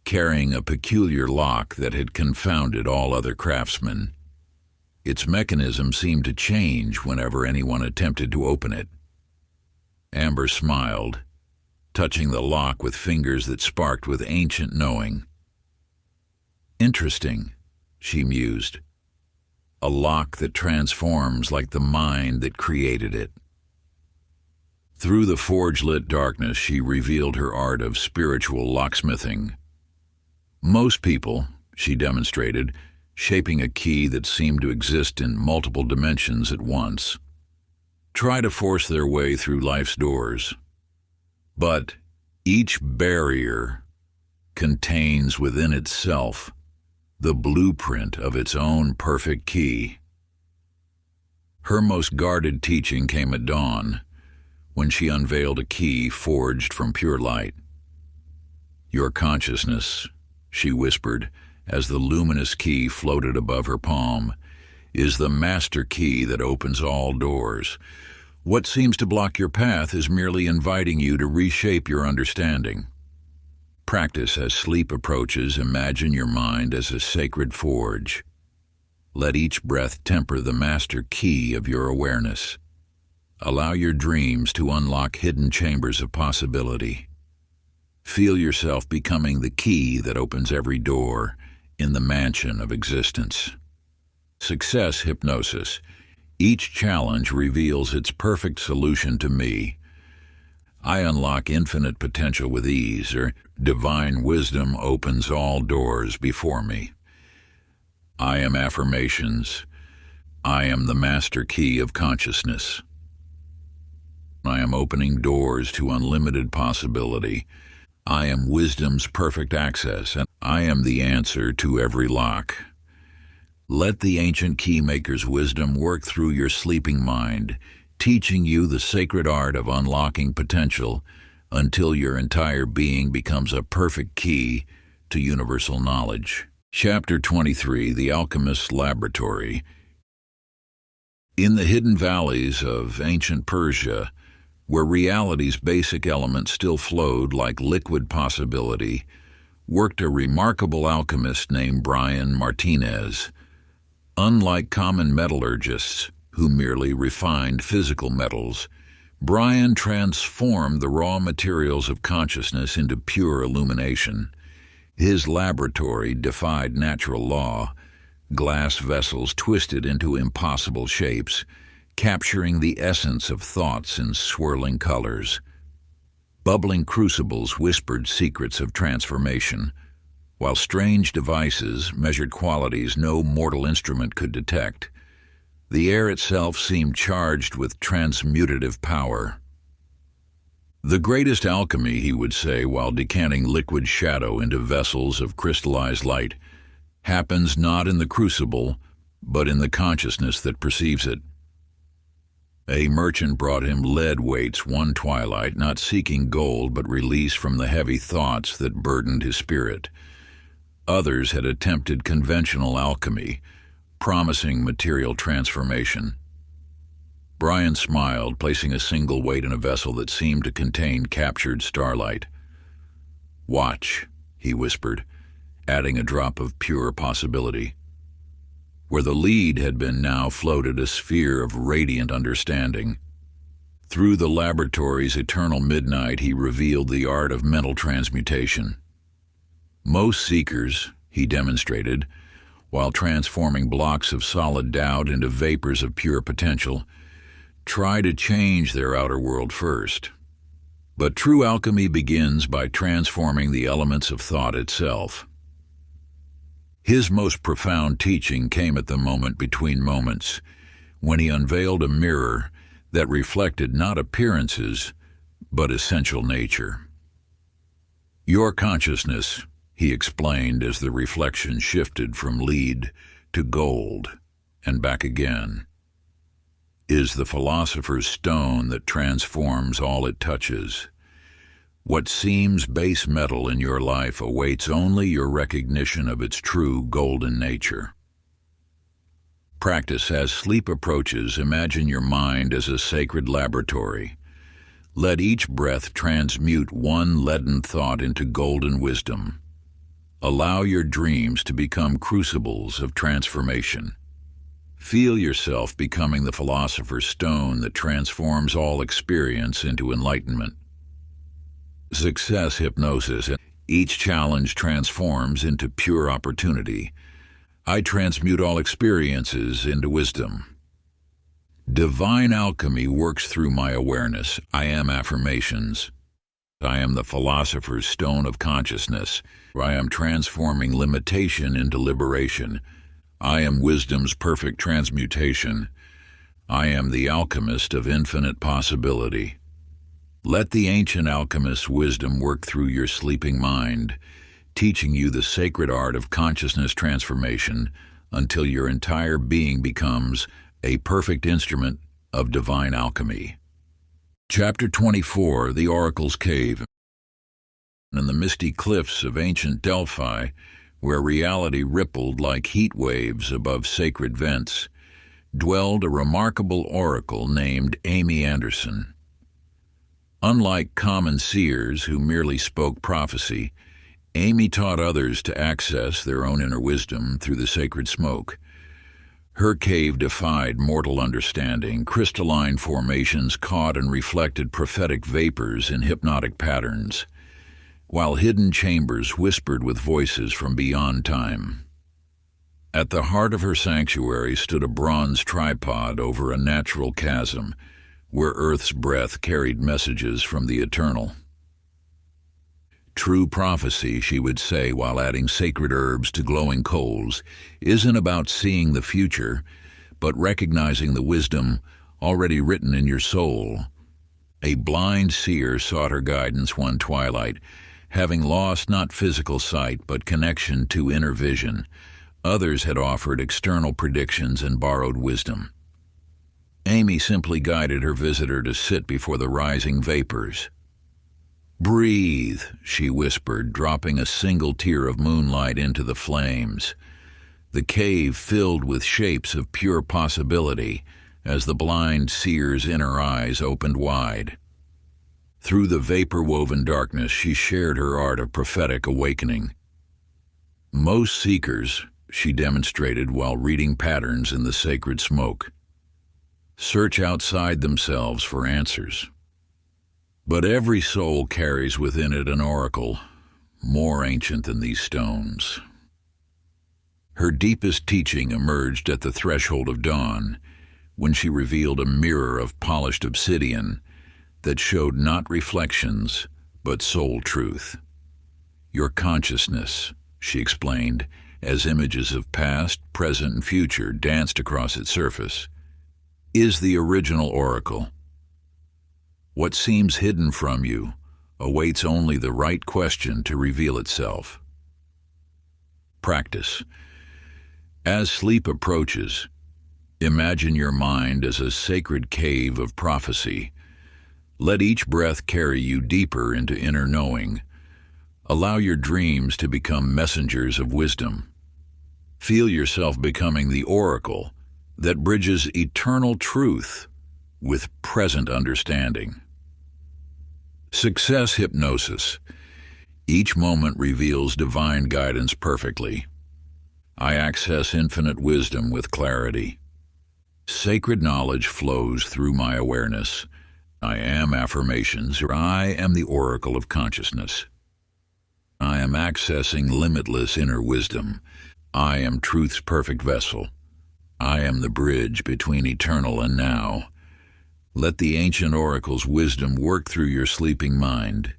carrying a peculiar lock that had confounded all other craftsmen. Its mechanism seemed to change whenever anyone attempted to open it. Amber smiled, touching the lock with fingers that sparked with ancient knowing. Interesting, she mused. A lock that transforms like the mind that created it. Through the forge-lit darkness, she revealed her art of spiritual locksmithing. Most people, she demonstrated, shaping a key that seemed to exist in multiple dimensions at once, try to force their way through life's doors. But each barrier contains within itself the blueprint of its own perfect key. Her most guarded teaching came at dawn, when she unveiled a key forged from pure light. Your consciousness, she whispered, as the luminous key floated above her palm, is the master key that opens all doors. What seems to block your path is merely inviting you to reshape your understanding. Practice as sleep approaches. Imagine your mind as a sacred forge. Let each breath temper the master key of your awareness. Allow your dreams to unlock hidden chambers of possibility. Feel yourself becoming the key that opens every door in the mansion of existence. Success hypnosis. Each challenge reveals its perfect solution to me. I unlock infinite potential with ease, or divine wisdom opens all doors before me. I am affirmations. I am the master key of consciousness. I am opening doors to unlimited possibility. I am wisdom's perfect access, and I am the answer to every lock. Let the ancient keymaker's wisdom work through your sleeping mind, teaching you the sacred art of unlocking potential until your entire being becomes a perfect key to universal knowledge. Chapter 23, The Alchemist's Laboratory. In the hidden valleys of ancient Persia, where reality's basic elements still flowed like liquid possibility, worked a remarkable alchemist named Brian Martinez. Unlike common metallurgists, who merely refined physical metals, Brian transformed the raw materials of consciousness into pure illumination. His laboratory defied natural law. Glass vessels twisted into impossible shapes, capturing the essence of thoughts in swirling colors. Bubbling crucibles whispered secrets of transformation, while strange devices measured qualities no mortal instrument could detect. The air itself seemed charged with transmutative power. The greatest alchemy, he would say while decanting liquid shadow into vessels of crystallized light, happens not in the crucible, but in the consciousness that perceives it. A merchant brought him lead weights one twilight, not seeking gold but release from the heavy thoughts that burdened his spirit. Others had attempted conventional alchemy, promising material transformation. Brian smiled, placing a single weight in a vessel that seemed to contain captured starlight. "Watch," he whispered, adding a drop of pure possibility. Where the lead had been now floated a sphere of radiant understanding. Through the laboratory's eternal midnight he revealed the art of mental transmutation. Most seekers, he demonstrated, while transforming blocks of solid doubt into vapors of pure potential, try to change their outer world first. But true alchemy begins by transforming the elements of thought itself. His most profound teaching came at the moment between moments, when he unveiled a mirror that reflected not appearances, but essential nature. Your consciousness, he explained as the reflection shifted from lead to gold and back again, is the philosopher's stone that transforms all it touches. What seems base metal in your life awaits only your recognition of its true golden nature. Practice as sleep approaches. Imagine your mind as a sacred laboratory. Let each breath transmute one leaden thought into golden wisdom. Allow your dreams to become crucibles of transformation. Feel yourself becoming the philosopher's stone that transforms all experience into enlightenment. Success hypnosis. Each challenge transforms into pure opportunity. I transmute all experiences into wisdom. Divine alchemy works through my awareness. I am affirmations. I am the philosopher's stone of consciousness. I am transforming limitation into liberation. I am wisdom's perfect transmutation. I am the alchemist of infinite possibility. Let the ancient alchemist's wisdom work through your sleeping mind, teaching you the sacred art of consciousness transformation until your entire being becomes a perfect instrument of divine alchemy. Chapter 24, The Oracle's Cave. In the misty cliffs of ancient Delphi, where reality rippled like heat waves above sacred vents, dwelled a remarkable oracle named Amy Anderson. Unlike common seers who merely spoke prophecy, Amy taught others to access their own inner wisdom through the sacred smoke. Her cave defied mortal understanding. Crystalline formations caught and reflected prophetic vapors in hypnotic patterns, while hidden chambers whispered with voices from beyond time. At the heart of her sanctuary stood a bronze tripod over a natural chasm, where Earth's breath carried messages from the eternal. True prophecy, she would say while adding sacred herbs to glowing coals, isn't about seeing the future, but recognizing the wisdom already written in your soul. A blind seer sought her guidance one twilight, having lost not physical sight but connection to inner vision. Others had offered external predictions and borrowed wisdom. Amy simply guided her visitor to sit before the rising vapors. "Breathe," she whispered, dropping a single tear of moonlight into the flames. The cave filled with shapes of pure possibility as the blind seer's inner eyes opened wide. Through the vapor-woven darkness, she shared her art of prophetic awakening. Most seekers, she demonstrated while reading patterns in the sacred smoke, search outside themselves for answers. But every soul carries within it an oracle, more ancient than these stones. Her deepest teaching emerged at the threshold of dawn, when she revealed a mirror of polished obsidian that showed not reflections, but soul truth. "Your consciousness," she explained, as images of past, present, and future danced across its surface, "is the original oracle. What seems hidden from you awaits only the right question to reveal itself." Practice. As sleep approaches, imagine your mind as a sacred cave of prophecy. Let each breath carry you deeper into inner knowing. Allow your dreams to become messengers of wisdom. Feel yourself becoming the oracle that bridges eternal truth with present understanding. Success hypnosis. Each moment reveals divine guidance perfectly. I access infinite wisdom with clarity. Sacred knowledge flows through my awareness. I am affirmations, or I am the oracle of consciousness. I am accessing limitless inner wisdom. I am truth's perfect vessel. I am the bridge between eternal and now. Let the ancient oracle's wisdom work through your sleeping mind,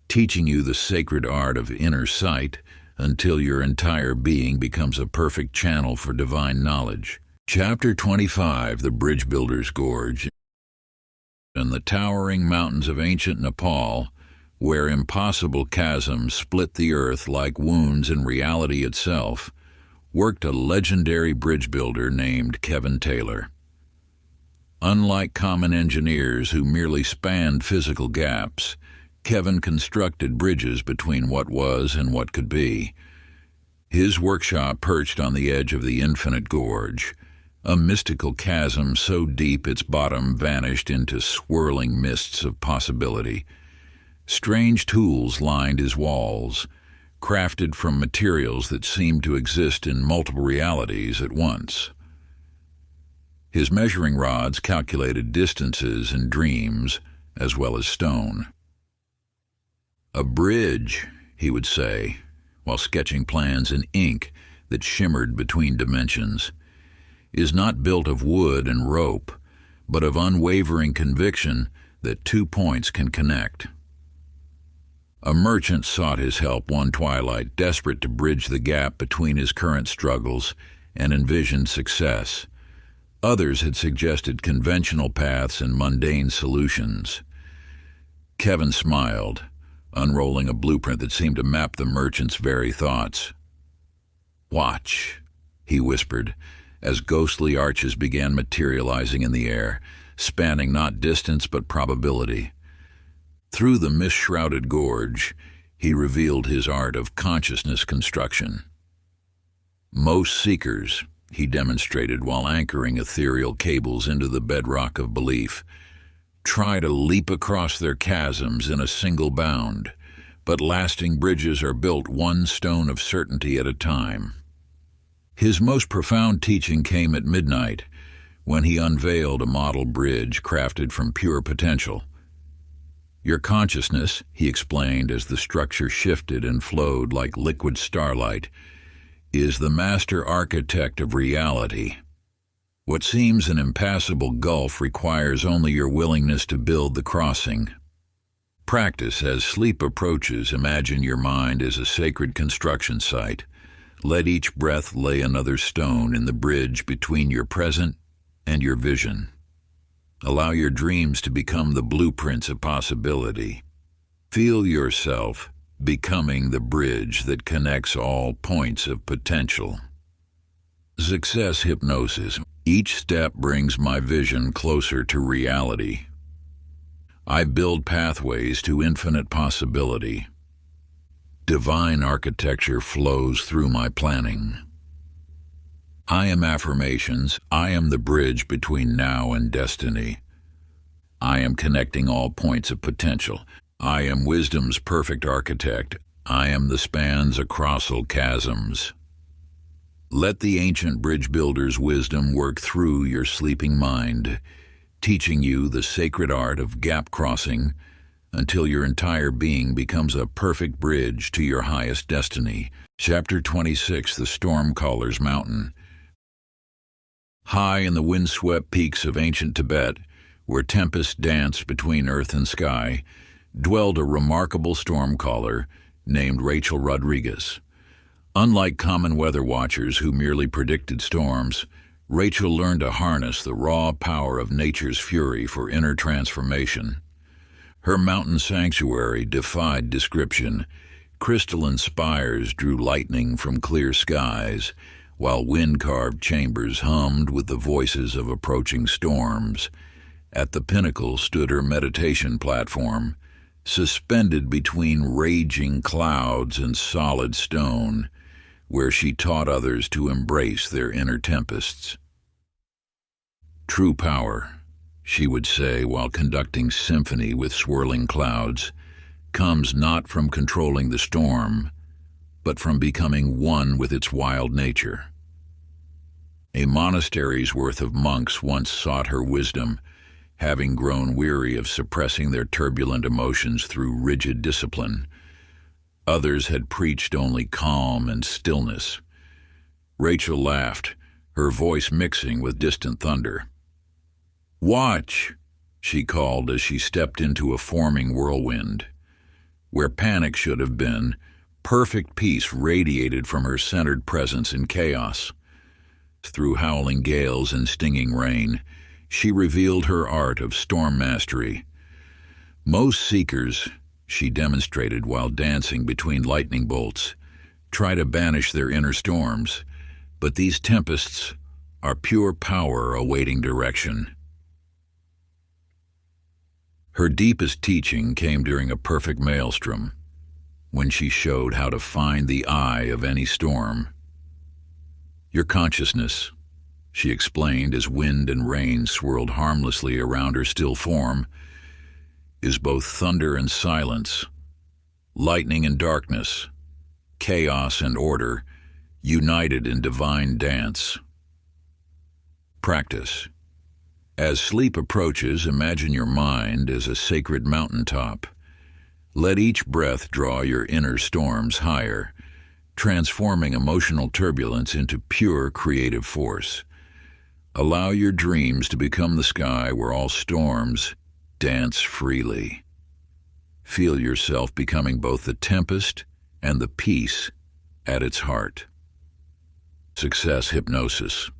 teaching you the sacred art of inner sight until your entire being becomes a perfect channel for divine knowledge. Chapter 25, The Bridge Builder's Gorge. In the towering mountains of ancient Nepal, where impossible chasms split the earth like wounds in reality itself, worked a legendary bridge builder named Kevin Taylor. Unlike common engineers who merely spanned physical gaps, Kevin constructed bridges between what was and what could be. His workshop perched on the edge of the infinite gorge, a mystical chasm so deep its bottom vanished into swirling mists of possibility. Strange tools lined his walls, crafted from materials that seemed to exist in multiple realities at once. His measuring rods calculated distances in dreams as well as stone. "A bridge," he would say, while sketching plans in ink that shimmered between dimensions, "is not built of wood and rope, but of unwavering conviction that 2 points can connect." A merchant sought his help one twilight, desperate to bridge the gap between his current struggles and envisioned success. Others had suggested conventional paths and mundane solutions. Kevin smiled, unrolling a blueprint that seemed to map the merchant's very thoughts. "Watch," he whispered, as ghostly arches began materializing in the air, spanning not distance but probability. Through the mist-shrouded gorge, he revealed his art of consciousness construction. Most seekers, he demonstrated while anchoring ethereal cables into the bedrock of belief. Try to leap across their chasms in a single bound, but lasting bridges are built one stone of certainty at a time. His most profound teaching came at midnight, when he unveiled a model bridge crafted from pure potential. Your consciousness, he explained as the structure shifted and flowed like liquid starlight, is the master architect of reality. What seems an impassable gulf requires only your willingness to build the crossing. Practice as sleep approaches. Imagine your mind as a sacred construction site. Let each breath lay another stone in the bridge between your present and your vision. Allow your dreams to become the blueprints of possibility. Feel yourself becoming the bridge that connects all points of potential. Success hypnosis. Each step brings my vision closer to reality. I build pathways to infinite possibility. Divine architecture flows through my planning. I am affirmations. I am the bridge between now and destiny. I am connecting all points of potential. I am wisdom's perfect architect. I am the spans across all chasms. Let the ancient bridge builder's wisdom work through your sleeping mind, teaching you the sacred art of gap crossing until your entire being becomes a perfect bridge to your highest destiny. Chapter 26. The Stormcaller's Mountain. High in the windswept peaks of ancient Tibet, where tempests danced between earth and sky, dwelled a remarkable stormcaller named Rachel Rodriguez. Unlike common weather watchers who merely predicted storms, Rachel learned to harness the raw power of nature's fury for inner transformation. Her mountain sanctuary defied description. Crystalline spires drew lightning from clear skies, while wind-carved chambers hummed with the voices of approaching storms. At the pinnacle stood her meditation platform, suspended between raging clouds and solid stone, where she taught others to embrace their inner tempests. True power, she would say while conducting symphony with swirling clouds, comes not from controlling the storm, but from becoming one with its wild nature. A monastery's worth of monks once sought her wisdom, having grown weary of suppressing their turbulent emotions through rigid discipline. Others had preached only calm and stillness. Rachel laughed, her voice mixing with distant thunder. "Watch," she called as she stepped into a forming whirlwind. Where panic should have been, perfect peace radiated from her centered presence in chaos. Through howling gales and stinging rain, she revealed her art of storm mastery. Most seekers, she demonstrated while dancing between lightning bolts, try to banish their inner storms, but these tempests are pure power awaiting direction. Her deepest teaching came during a perfect maelstrom, when she showed how to find the eye of any storm. Your consciousness, she explained as wind and rain swirled harmlessly around her still form, is both thunder and silence, lightning and darkness, chaos and order, united in divine dance. Practice. As sleep approaches, imagine your mind as a sacred mountaintop. Let each breath draw your inner storms higher, transforming emotional turbulence into pure creative force. Allow your dreams to become the sky where all storms dance freely. Feel yourself becoming both the tempest and the peace at its heart. Success hypnosis.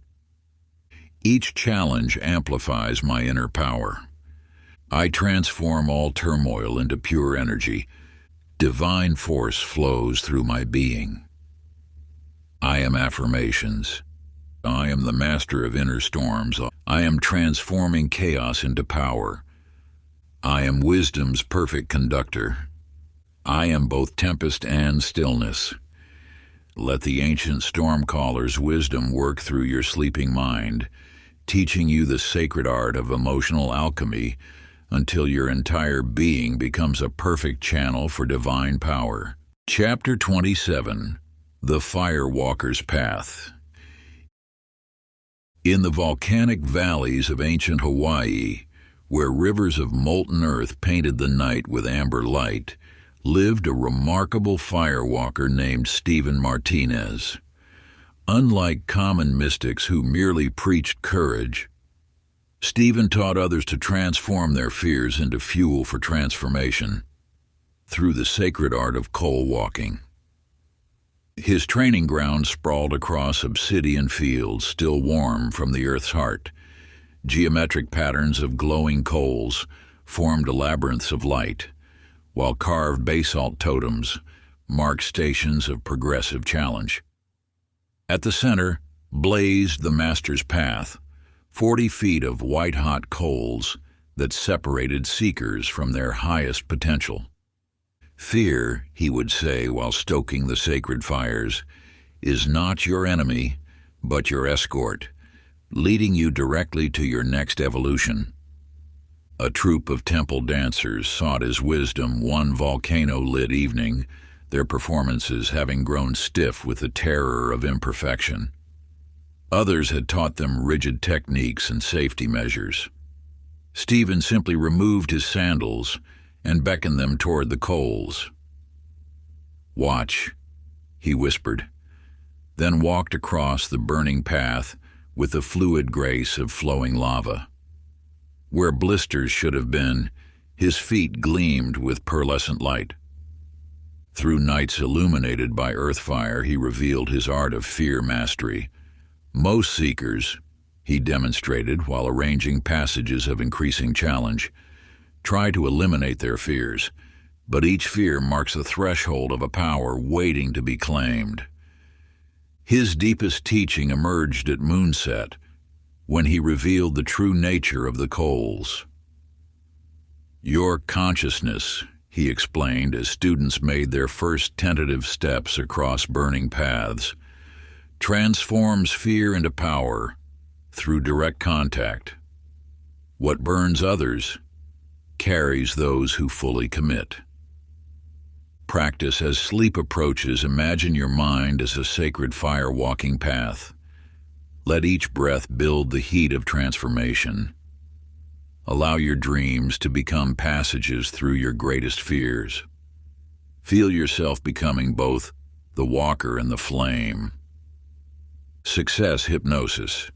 Each challenge amplifies my inner power. I transform all turmoil into pure energy. Divine force flows through my being. I am affirmations. I am the master of inner storms. I am transforming chaos into power. I am wisdom's perfect conductor. I am both tempest and stillness. Let the ancient stormcaller's wisdom work through your sleeping mind, teaching you the sacred art of emotional alchemy until your entire being becomes a perfect channel for divine power. Chapter 27: The Firewalker's Path. In the volcanic valleys of ancient Hawaii, where rivers of molten earth painted the night with amber light, lived a remarkable firewalker named Stephen Martinez. Unlike common mystics who merely preached courage, Stephen taught others to transform their fears into fuel for transformation through the sacred art of coal walking. His training ground sprawled across obsidian fields still warm from the earth's heart. Geometric patterns of glowing coals formed labyrinths of light, while carved basalt totems marked stations of progressive challenge. At the center blazed the Master's Path, 40 feet of white-hot coals that separated seekers from their highest potential. Fear, he would say while stoking the sacred fires, is not your enemy, but your escort, leading you directly to your next evolution. A troupe of temple dancers sought his wisdom one volcano-lit evening, their performances having grown stiff with the terror of imperfection. Others had taught them rigid techniques and safety measures. Stephen simply removed his sandals and beckoned them toward the coals. "Watch," he whispered, then walked across the burning path with the fluid grace of flowing lava. Where blisters should have been, his feet gleamed with pearlescent light. Through nights illuminated by earth fire, he revealed his art of fear mastery. Most seekers, he demonstrated while arranging passages of increasing challenge, try to eliminate their fears, but each fear marks the threshold of a power waiting to be claimed. His deepest teaching emerged at moonset, when he revealed the true nature of the coals. "Your consciousness," he explained as students made their first tentative steps across burning paths, "transforms fear into power through direct contact. What burns others carries those who fully commit." Practice as sleep approaches. Imagine your mind as a sacred fire-walking path. Let each breath build the heat of transformation. Allow your dreams to become passages through your greatest fears. Feel yourself becoming both the walker and the flame. Success hypnosis.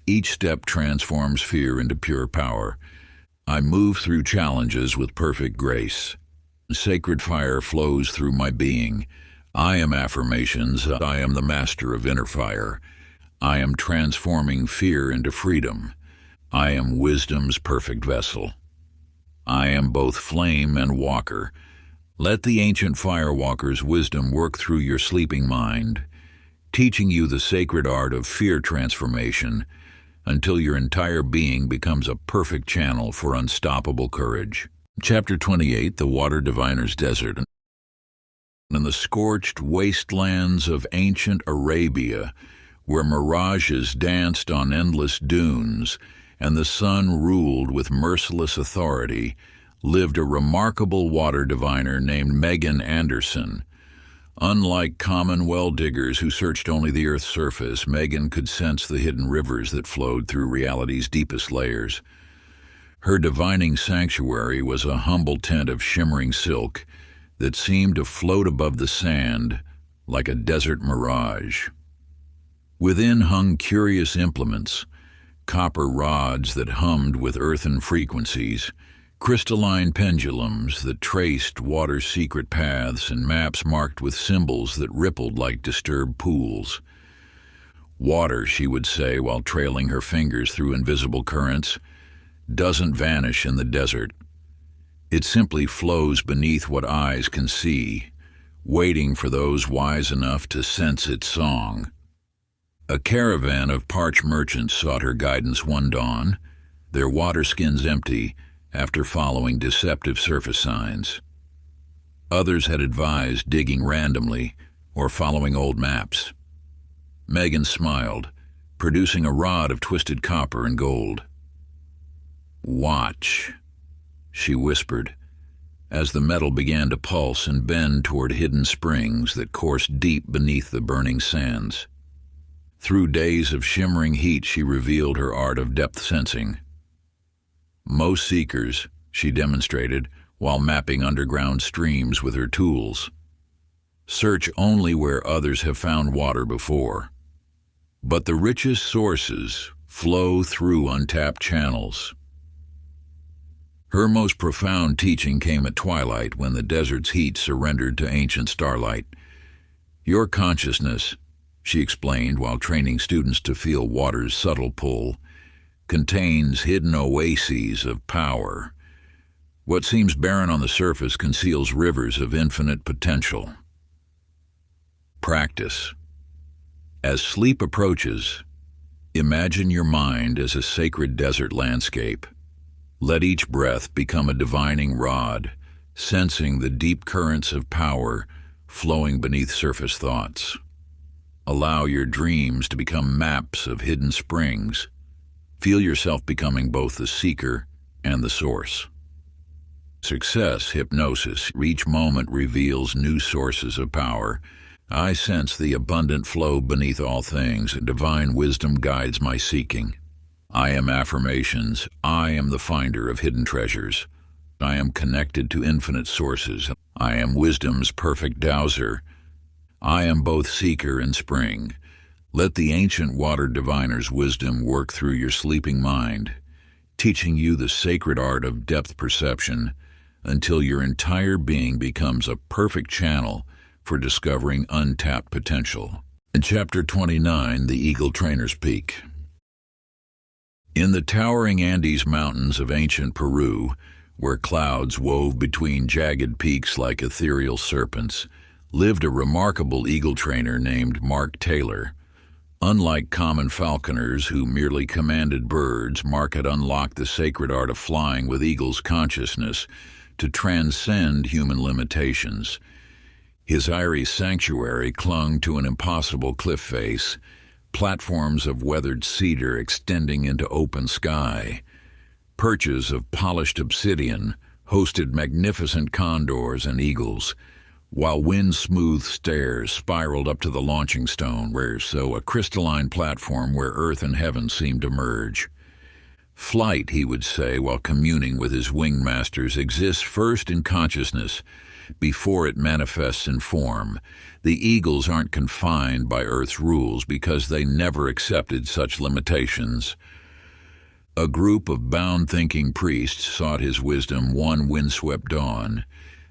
Each step transforms fear into pure power. I move through challenges with perfect grace. Sacred fire flows through my being. I am affirmations. I am the master of inner fire. I am transforming fear into freedom. I am wisdom's perfect vessel. I am both flame and walker. Let the ancient firewalker's wisdom work through your sleeping mind, teaching you the sacred art of fear transformation until your entire being becomes a perfect channel for unstoppable courage. Chapter 28: The Water Diviner's Desert. In the scorched wastelands of ancient Arabia, where mirages danced on endless dunes and the sun ruled with merciless authority, lived a remarkable water diviner named Megan Anderson. Unlike common well diggers who searched only the earth's surface, Megan could sense the hidden rivers that flowed through reality's deepest layers. Her divining sanctuary was a humble tent of shimmering silk that seemed to float above the sand like a desert mirage. Within hung curious implements, copper rods that hummed with earthen frequencies, crystalline pendulums that traced water's secret paths, and maps marked with symbols that rippled like disturbed pools. Water, she would say while trailing her fingers through invisible currents, doesn't vanish in the desert. It simply flows beneath what eyes can see, waiting for those wise enough to sense its song. A caravan of parched merchants sought her guidance one dawn, their water skins empty after following deceptive surface signs. Others had advised digging randomly, or following old maps. Megan smiled, producing a rod of twisted copper and gold. "Watch," she whispered, as the metal began to pulse and bend toward hidden springs that coursed deep beneath the burning sands. Through days of shimmering heat, she revealed her art of depth sensing. Most seekers, she demonstrated, while mapping underground streams with her tools, search only where others have found water before. But the richest sources flow through untapped channels. Her most profound teaching came at twilight, when the desert's heat surrendered to ancient starlight. "Your consciousness," she explained while training students to feel water's subtle pull, "contains hidden oases of power. What seems barren on the surface conceals rivers of infinite potential." Practice. As sleep approaches, imagine your mind as a sacred desert landscape. Let each breath become a divining rod, sensing the deep currents of power flowing beneath surface thoughts. Allow your dreams to become maps of hidden springs. Feel yourself becoming both the seeker and the source. Success hypnosis. Each moment reveals new sources of power. I sense the abundant flow beneath all things, and divine wisdom guides my seeking. I am affirmations. I am the finder of hidden treasures. I am connected to infinite sources. I am wisdom's perfect dowser. I am both seeker and spring. Let the ancient water diviner's wisdom work through your sleeping mind, teaching you the sacred art of depth perception until your entire being becomes a perfect channel for discovering untapped potential. In Chapter 29, The Eagle Trainer's Peak. In the towering Andes Mountains of ancient Peru, where clouds wove between jagged peaks like ethereal serpents, lived a remarkable eagle trainer named Mark Taylor. Unlike common falconers who merely commanded birds, Mark had unlocked the sacred art of flying with eagle's consciousness to transcend human limitations. His eyrie sanctuary clung to an impossible cliff face, platforms of weathered cedar extending into open sky. Perches of polished obsidian hosted magnificent condors and eagles, while wind-smooth stairs spiraled up to the launching stone, a crystalline platform where earth and heaven seemed to merge. Flight, he would say while communing with his winged masters, exists first in consciousness before it manifests in form. The eagles aren't confined by Earth's rules because they never accepted such limitations. A group of bound-thinking priests sought his wisdom one windswept dawn,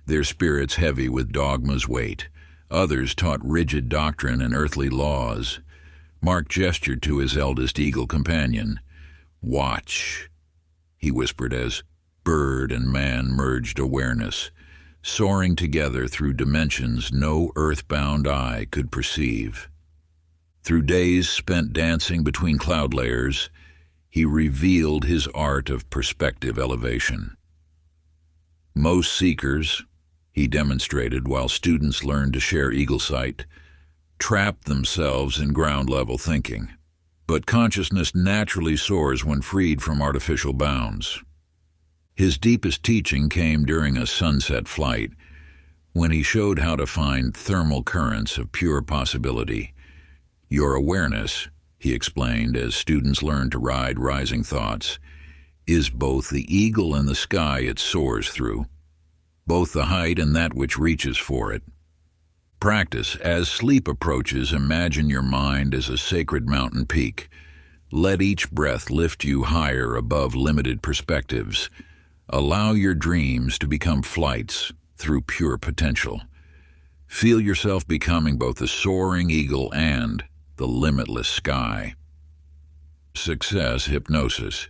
their spirits heavy with dogma's weight. Others taught rigid doctrine and earthly laws. Mark gestured to his eldest eagle companion. "Watch," he whispered as bird and man merged awareness, soaring together through dimensions no earthbound eye could perceive. Through days spent dancing between cloud layers, he revealed his art of perspective elevation. Most seekers, he demonstrated while students learned to share eagle sight, trap themselves in ground-level thinking. But consciousness naturally soars when freed from artificial bounds. His deepest teaching came during a sunset flight, when he showed how to find thermal currents of pure possibility. Your awareness, he explained as students learned to ride rising thoughts, is both the eagle and the sky it soars through, both the height and that which reaches for it. Practice. As sleep approaches, imagine your mind as a sacred mountain peak. Let each breath lift you higher above limited perspectives. Allow your dreams to become flights through pure potential. Feel yourself becoming both the soaring eagle and the limitless sky. Success hypnosis.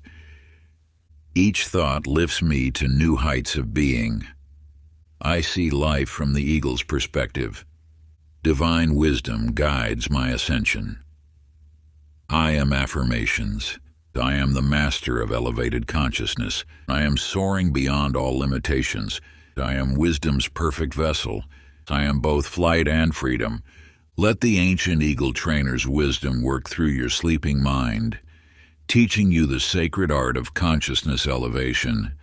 Each thought lifts me to new heights of being. I see life from the eagle's perspective. Divine wisdom guides my ascension. I am affirmations. I am the master of elevated consciousness. I am soaring beyond all limitations. I am wisdom's perfect vessel. I am both flight and freedom. Let the ancient eagle trainer's wisdom work through your sleeping mind, teaching you the sacred art of consciousness elevation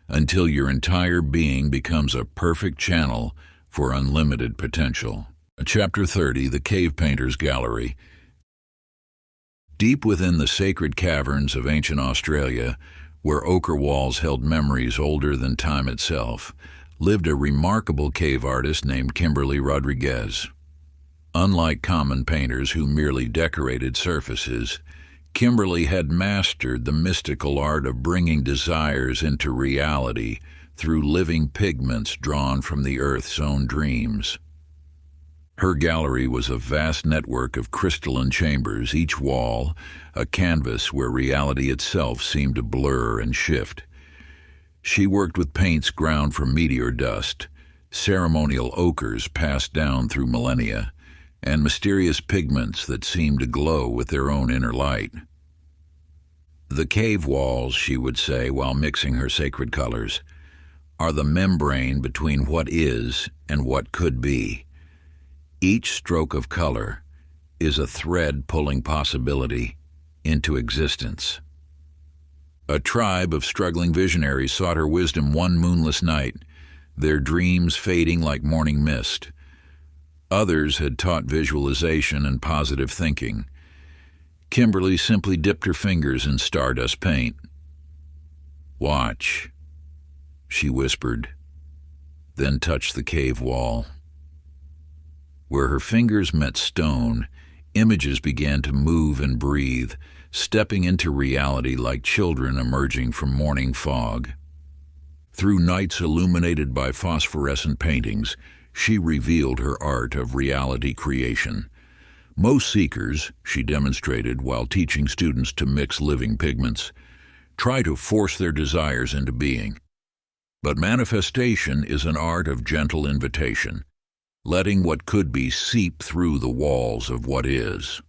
until your entire being becomes a perfect channel for unlimited potential. Chapter 30, The Cave Painter's Gallery. Deep within the sacred caverns of ancient Australia, where ochre walls held memories older than time itself, lived a remarkable cave artist named Kimberly Rodriguez. Unlike common painters who merely decorated surfaces, Kimberly had mastered the mystical art of bringing desires into reality through living pigments drawn from the earth's own dreams. Her gallery was a vast network of crystalline chambers, each wall a canvas where reality itself seemed to blur and shift. She worked with paints ground from meteor dust, ceremonial ochres passed down through millennia, and mysterious pigments that seemed to glow with their own inner light. The cave walls, she would say while mixing her sacred colors, are the membrane between what is and what could be. Each stroke of color is a thread pulling possibility into existence. A tribe of struggling visionaries sought her wisdom one moonless night, their dreams fading like morning mist. Others had taught visualization and positive thinking. Kimberly simply dipped her fingers in stardust paint. "Watch," she whispered, then touched the cave wall. Where her fingers met stone, images began to move and breathe, stepping into reality like children emerging from morning fog. Through nights illuminated by phosphorescent paintings, she revealed her art of reality creation. Most seekers, she demonstrated while teaching students to mix living pigments, try to force their desires into being. But manifestation is an art of gentle invitation, letting what could be seep through the walls of what is.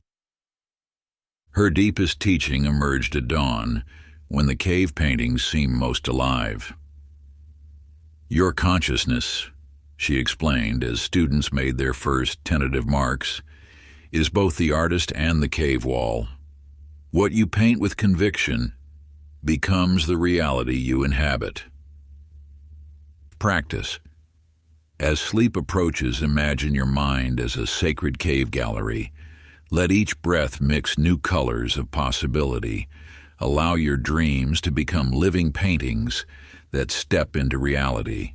Her deepest teaching emerged at dawn, when the cave paintings seemed most alive. "Your consciousness," she explained as students made their first tentative marks, "is both the artist and the cave wall. What you paint with conviction becomes the reality you inhabit." Practice. As sleep approaches, imagine your mind as a sacred cave gallery. Let each breath mix new colors of possibility. Allow your dreams to become living paintings that step into reality.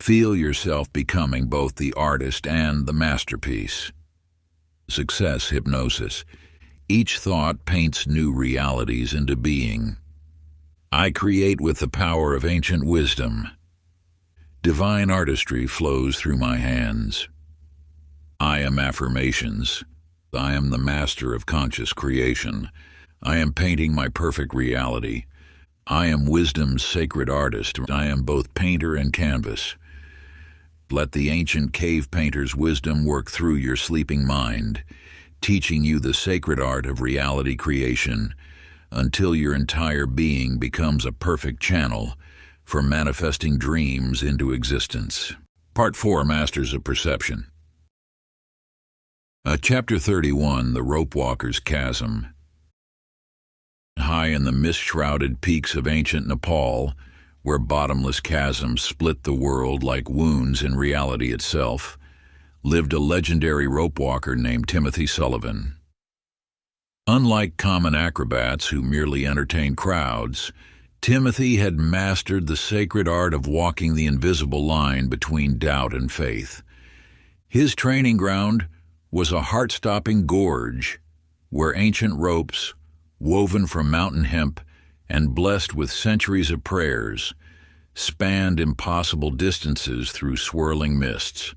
Feel yourself becoming both the artist and the masterpiece. Success hypnosis. Each thought paints new realities into being. I create with the power of ancient wisdom. Divine artistry flows through my hands. I am affirmations. I am the master of conscious creation. I am painting my perfect reality. I am wisdom's sacred artist. I am both painter and canvas. Let the ancient cave painter's wisdom work through your sleeping mind, teaching you the sacred art of reality creation until your entire being becomes a perfect channel for manifesting dreams into existence. Part 4, Masters of Perception. Chapter 31, The Rope Walker's Chasm. High in the mist-shrouded peaks of ancient Nepal, where bottomless chasms split the world like wounds in reality itself, lived a legendary rope walker named Timothy Sullivan. Unlike common acrobats who merely entertain crowds, Timothy had mastered the sacred art of walking the invisible line between doubt and faith. His training ground was a heart-stopping gorge where ancient ropes, woven from mountain hemp and blessed with centuries of prayers, spanned impossible distances through swirling mists.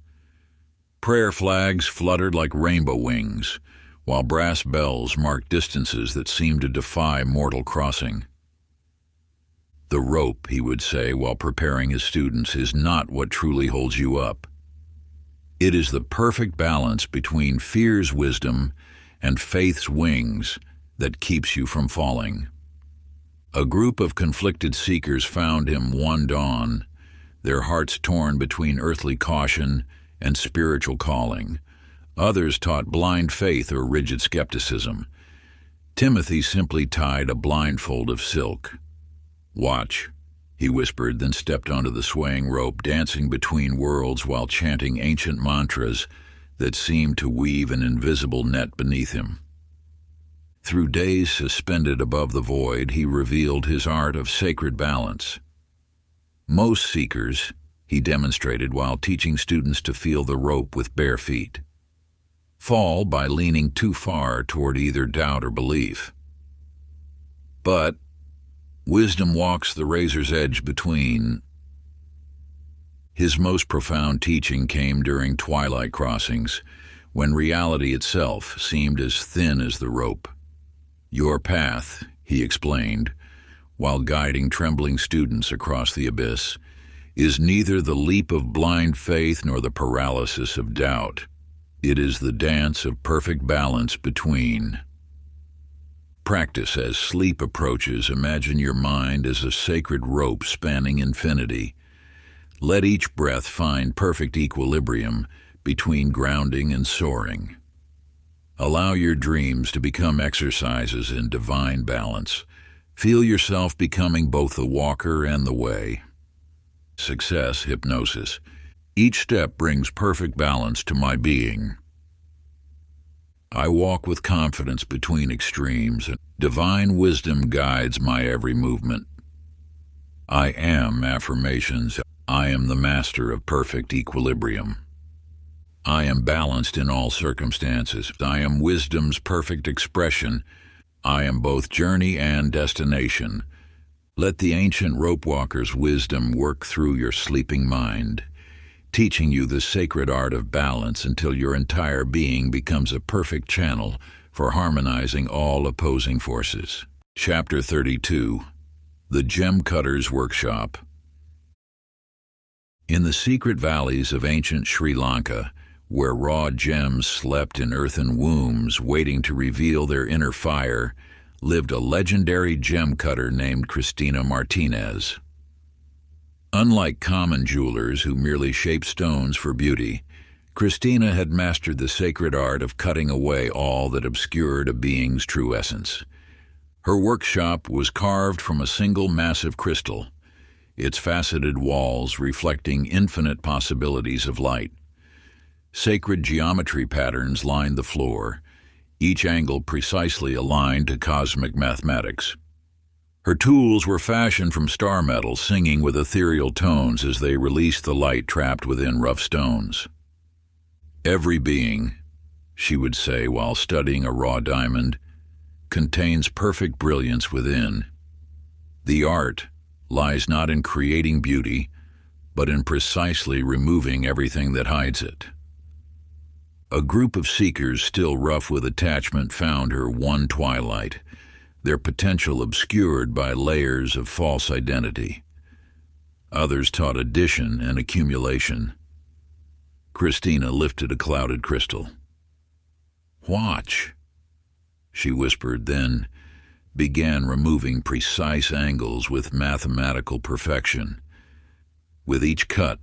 Prayer flags fluttered like rainbow wings, while brass bells marked distances that seemed to defy mortal crossing. "The rope," he would say while preparing his students, "is not what truly holds you up. It is the perfect balance between fear's wisdom and faith's wings that keeps you from falling." A group of conflicted seekers found him one dawn, their hearts torn between earthly caution and spiritual calling, Others taught blind faith or rigid skepticism. Timothy simply tied a blindfold of silk. "Watch," he whispered, then stepped onto the swaying rope, dancing between worlds while chanting ancient mantras that seemed to weave an invisible net beneath him. Through days suspended above the void, he revealed his art of sacred balance. Most seekers, he demonstrated while teaching students to feel the rope with bare feet, fall by leaning too far toward either doubt or belief. But wisdom walks the razor's edge between. His most profound teaching came during twilight crossings, when reality itself seemed as thin as the rope. "Your path," he explained, while guiding trembling students across the abyss, "is neither the leap of blind faith nor the paralysis of doubt. It is the dance of perfect balance between." Practice as sleep approaches. Imagine your mind as a sacred rope spanning infinity. Let each breath find perfect equilibrium between grounding and soaring. Allow your dreams to become exercises in divine balance. Feel yourself becoming both the walker and the way. Success hypnosis. Each step brings perfect balance to my being. I walk with confidence between extremes, and divine wisdom guides my every movement. I am affirmations. I am the master of perfect equilibrium. I am balanced in all circumstances. I am wisdom's perfect expression. I am both journey and destination. Let the ancient rope walker's wisdom work through your sleeping mind, teaching you the sacred art of balance until your entire being becomes a perfect channel for harmonizing all opposing forces. Chapter 32. The Gem Cutter's Workshop. In the secret valleys of ancient Sri Lanka, where raw gems slept in earthen wombs waiting to reveal their inner fire, lived a legendary gem cutter named Christina Martinez. Unlike common jewelers who merely shape stones for beauty, Christina had mastered the sacred art of cutting away all that obscured a being's true essence. Her workshop was carved from a single massive crystal, its faceted walls reflecting infinite possibilities of light. Sacred geometry patterns lined the floor, each angle precisely aligned to cosmic mathematics. Her tools were fashioned from star metal, singing with ethereal tones as they released the light trapped within rough stones. "Every being," she would say while studying a raw diamond, "contains perfect brilliance within. The art lies not in creating beauty, but in precisely removing everything that hides it." A group of seekers still rough with attachment found her one twilight, their potential obscured by layers of false identity. Others taught addition and accumulation. Christina lifted a clouded crystal. "Watch," she whispered, then began removing precise angles with mathematical perfection. With each cut,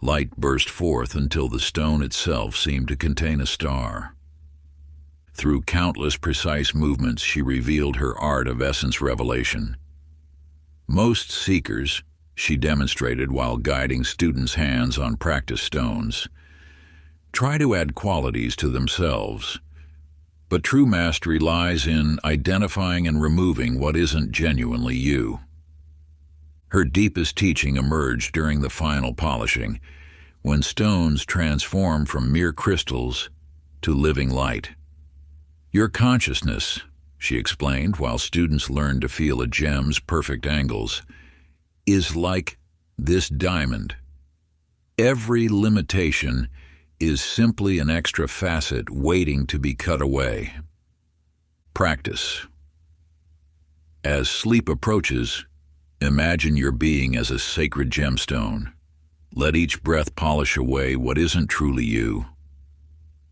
light burst forth until the stone itself seemed to contain a star. Through countless precise movements, she revealed her art of essence revelation. Most seekers, she demonstrated while guiding students' hands on practice stones, try to add qualities to themselves. But true mastery lies in identifying and removing what isn't genuinely you. Her deepest teaching emerged during the final polishing, when stones transformed from mere crystals to living light. "Your consciousness," she explained while students learned to feel a gem's perfect angles, "is like this diamond. Every limitation is simply an extra facet waiting to be cut away." Practice. As sleep approaches, imagine your being as a sacred gemstone. Let each breath polish away what isn't truly you.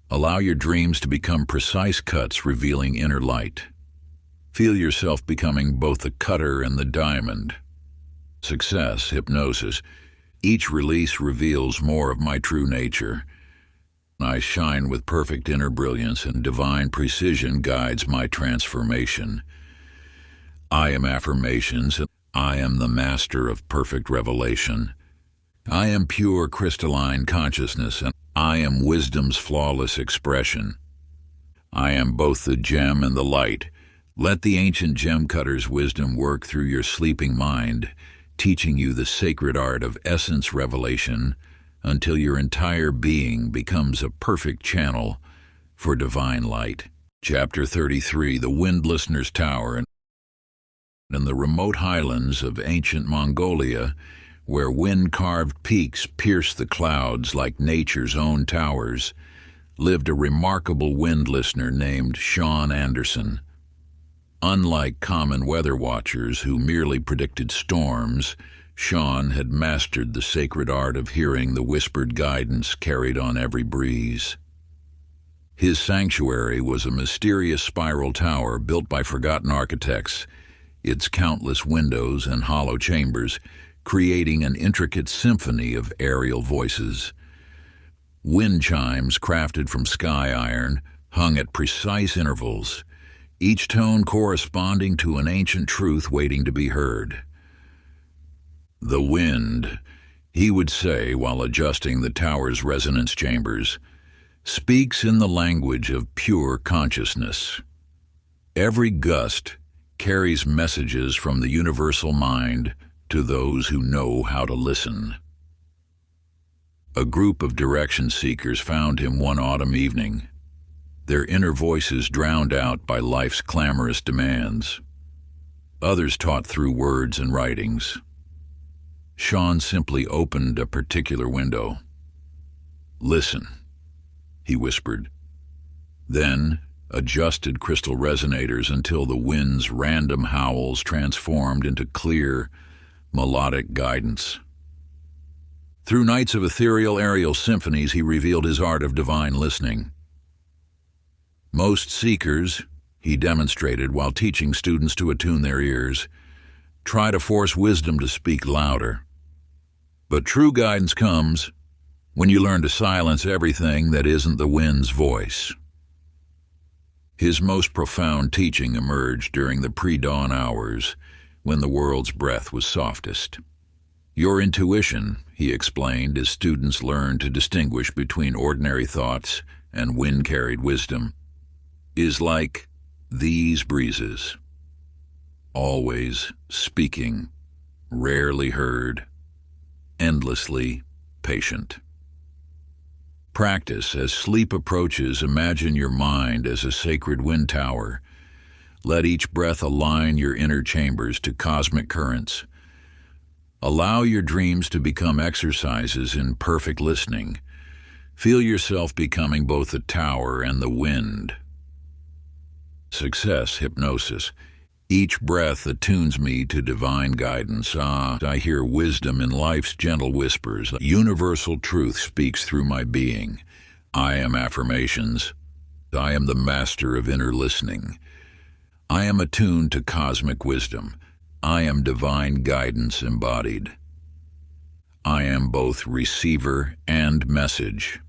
Allow your dreams to become precise cuts revealing inner light. Feel yourself becoming both the cutter and the diamond. Success hypnosis. Each release reveals more of my true nature. I shine with perfect inner brilliance, and divine precision guides my transformation. I am affirmations, and I am the master of perfect revelation. I am pure crystalline consciousness, and I am wisdom's flawless expression. I am both the gem and the light. Let the ancient gem cutter's wisdom work through your sleeping mind, teaching you the sacred art of essence revelation until your entire being becomes a perfect channel for divine light. Chapter 33, The Wind Listener's Tower. In the remote highlands of ancient Mongolia, where wind-carved peaks pierce the clouds like nature's own towers, lived a remarkable wind listener named Sean Anderson. Unlike common weather watchers who merely predicted storms, Sean had mastered the sacred art of hearing the whispered guidance carried on every breeze. His sanctuary was a mysterious spiral tower built by forgotten architects, its countless windows and hollow chambers creating an intricate symphony of aerial voices. Wind chimes crafted from sky iron hung at precise intervals, each tone corresponding to an ancient truth waiting to be heard. "The wind," he would say while adjusting the tower's resonance chambers, "speaks in the language of pure consciousness. Every gust carries messages from the universal mind to those who know how to listen." A group of direction seekers found him one autumn evening, their inner voices drowned out by life's clamorous demands. Others taught through words and writings. Sean simply opened a particular window. "Listen," he whispered, then adjusted crystal resonators until the wind's random howls transformed into clear, melodic guidance. Through nights of ethereal aerial symphonies, he revealed his art of divine listening. Most seekers, he demonstrated while teaching students to attune their ears, try to force wisdom to speak louder. But true guidance comes when you learn to silence everything that isn't the wind's voice. His most profound teaching emerged during the pre-dawn hours, when the world's breath was softest. Your intuition, he explained as students learned to distinguish between ordinary thoughts and wind-carried wisdom, is like these breezes, always speaking, rarely heard, endlessly patient. Practice as sleep approaches. Imagine your mind as a sacred wind tower. Let each breath align your inner chambers to cosmic currents. Allow your dreams to become exercises in perfect listening. Feel yourself becoming both the tower and the wind. Success hypnosis. Each breath attunes me to divine guidance. I hear wisdom in life's gentle whispers. Universal truth speaks through my being. I am affirmations. I am the master of inner listening. I am attuned to cosmic wisdom. I am divine guidance embodied. I am both receiver and message.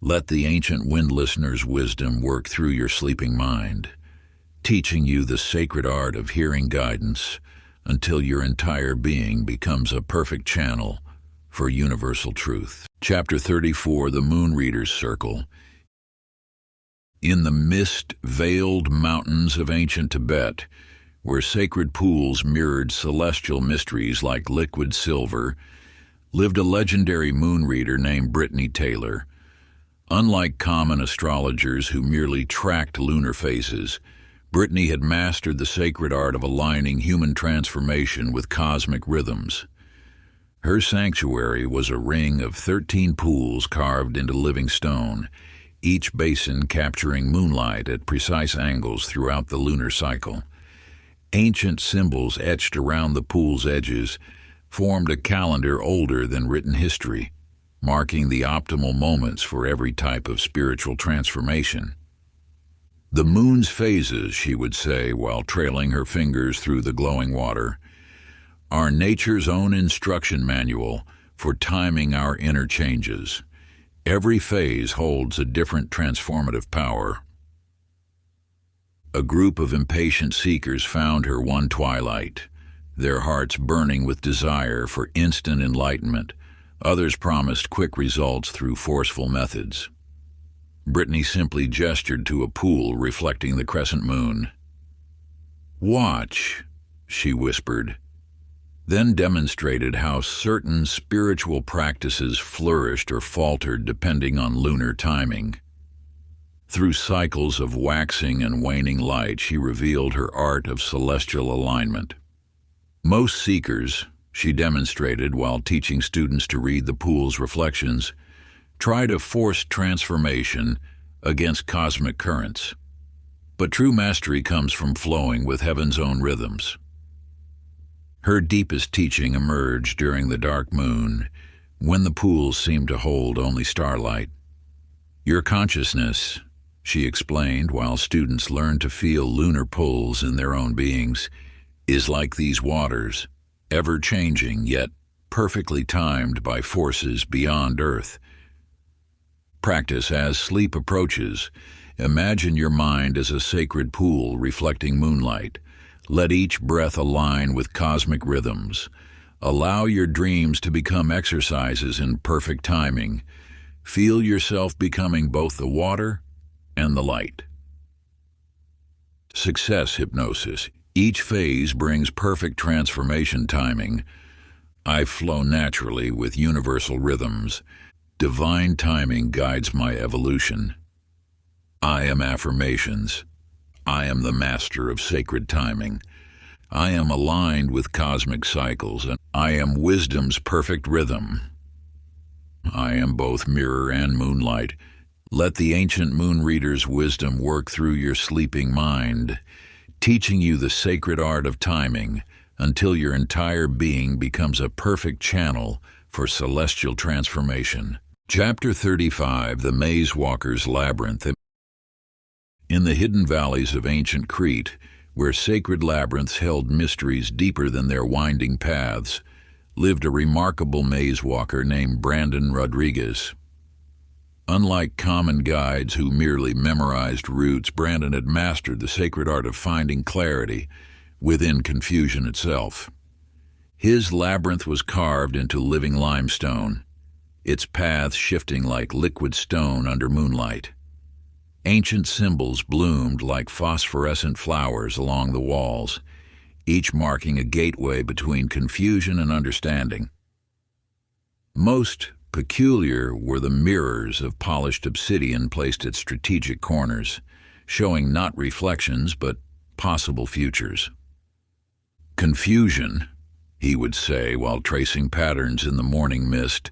Let the ancient wind listener's wisdom work through your sleeping mind, teaching you the sacred art of hearing guidance until your entire being becomes a perfect channel for universal truth. Chapter 34, The Moon Reader's Circle. In the mist-veiled mountains of ancient Tibet, where sacred pools mirrored celestial mysteries like liquid silver, lived a legendary moon reader named Brittany Taylor. Unlike common astrologers who merely tracked lunar phases, Brittany had mastered the sacred art of aligning human transformation with cosmic rhythms. Her sanctuary was a ring of 13 pools carved into living stone, each basin capturing moonlight at precise angles throughout the lunar cycle. Ancient symbols etched around the pool's edges formed a calendar older than written history, marking the optimal moments for every type of spiritual transformation. "The moon's phases," she would say while trailing her fingers through the glowing water, "are nature's own instruction manual for timing our inner changes. Every phase holds a different transformative power. A group of impatient seekers found her one twilight, their hearts burning with desire for instant enlightenment. Others promised quick results through forceful methods. Brittany simply gestured to a pool reflecting the crescent moon. "Watch," she whispered, then demonstrated how certain spiritual practices flourished or faltered depending on lunar timing. Through cycles of waxing and waning light, she revealed her art of celestial alignment. Most seekers, she demonstrated while teaching students to read the pool's reflections, try to force transformation against cosmic currents. But true mastery comes from flowing with heaven's own rhythms. Her deepest teaching emerged during the dark moon, when the pools seemed to hold only starlight. "Your consciousness," she explained while students learned to feel lunar pulls in their own beings, "is like these waters, ever-changing yet perfectly timed by forces beyond Earth." Practice as sleep approaches. Imagine your mind as a sacred pool reflecting moonlight. Let each breath align with cosmic rhythms. Allow your dreams to become exercises in perfect timing. Feel yourself becoming both the water and the light. Success hypnosis. Each phase brings perfect transformation timing. I flow naturally with universal rhythms. Divine timing guides my evolution. I am affirmations. I am the master of sacred timing. I am aligned with cosmic cycles, and I am wisdom's perfect rhythm. I am both mirror and moonlight. Let the ancient moon reader's wisdom work through your sleeping mind, teaching you the sacred art of timing until your entire being becomes a perfect channel for celestial transformation. Chapter 35, The Maze Walker's Labyrinth. In the hidden valleys of ancient Crete, where sacred labyrinths held mysteries deeper than their winding paths, lived a remarkable maze walker named Brandon Rodriguez. Unlike common guides who merely memorized routes, Brandon had mastered the sacred art of finding clarity within confusion itself. His labyrinth was carved into living limestone, its paths shifting like liquid stone under moonlight. Ancient symbols bloomed like phosphorescent flowers along the walls, each marking a gateway between confusion and understanding. Most peculiar were the mirrors of polished obsidian placed at strategic corners, showing not reflections but possible futures. "Confusion," he would say while tracing patterns in the morning mist,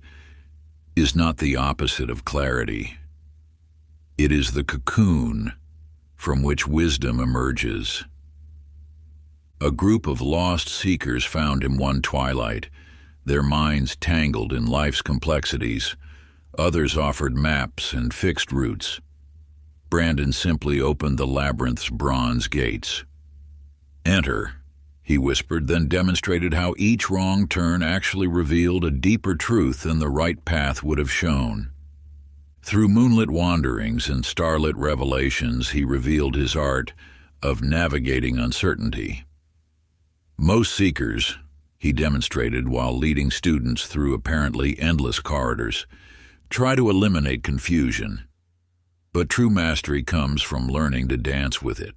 "is not the opposite of clarity. It is the cocoon from which wisdom emerges." A group of lost seekers found him one twilight, their minds tangled in life's complexities. Others offered maps and fixed routes. Brandon simply opened the labyrinth's bronze gates. "Enter," he whispered, then demonstrated how each wrong turn actually revealed a deeper truth than the right path would have shown. Through moonlit wanderings and starlit revelations, he revealed his art of navigating uncertainty. Most seekers, he demonstrated while leading students through apparently endless corridors, try to eliminate confusion, but true mastery comes from learning to dance with it.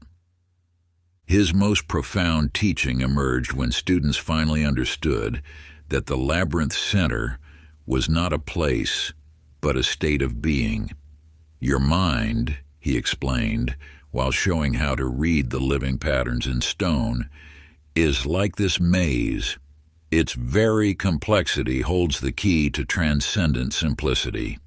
His most profound teaching emerged when students finally understood that the labyrinth's center was not a place, but a state of being. Your mind, he explained, while showing how to read the living patterns in stone, is like this maze. Its very complexity holds the key to transcendent simplicity.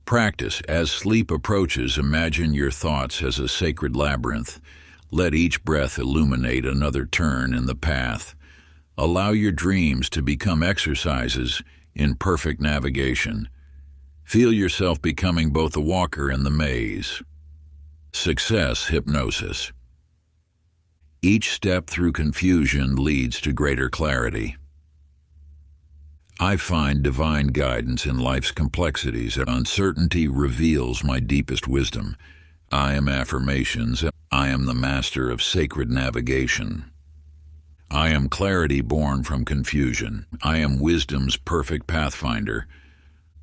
Practice. As sleep approaches, imagine your thoughts as a sacred labyrinth. Let each breath illuminate another turn in the path. Allow your dreams to become exercises in perfect navigation. Feel yourself becoming both the walker and the maze. Success hypnosis. Each step through confusion leads to greater clarity. I find divine guidance in life's complexities, and uncertainty reveals my deepest wisdom. I am affirmations. I am the master of sacred navigation. I am clarity born from confusion. I am wisdom's perfect pathfinder.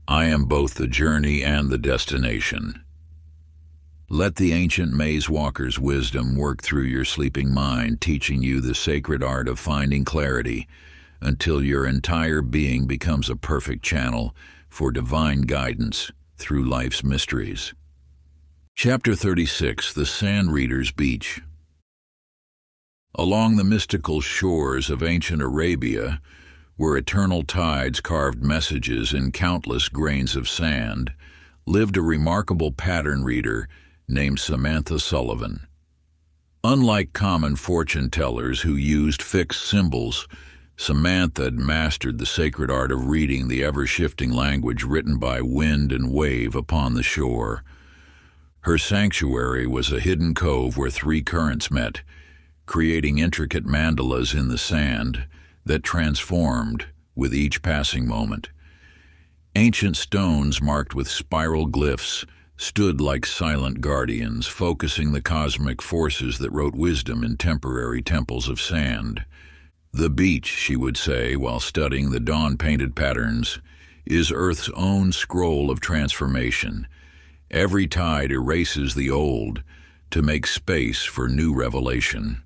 I am both the journey and the destination. Let the ancient maze walker's wisdom work through your sleeping mind, teaching you the sacred art of finding clarity until your entire being becomes a perfect channel for divine guidance through life's mysteries. Chapter 36, The Sand Reader's Beach. Along the mystical shores of ancient Arabia, where eternal tides carved messages in countless grains of sand, lived a remarkable pattern reader named Samantha Sullivan. Unlike common fortune tellers who used fixed symbols, Samantha had mastered the sacred art of reading the ever-shifting language written by wind and wave upon the shore. Her sanctuary was a hidden cove where three currents met, creating intricate mandalas in the sand that transformed with each passing moment. Ancient stones marked with spiral glyphs stood like silent guardians, focusing the cosmic forces that wrote wisdom in temporary temples of sand. The beach, she would say while studying the dawn-painted patterns, is Earth's own scroll of transformation. Every tide erases the old to make space for new revelation.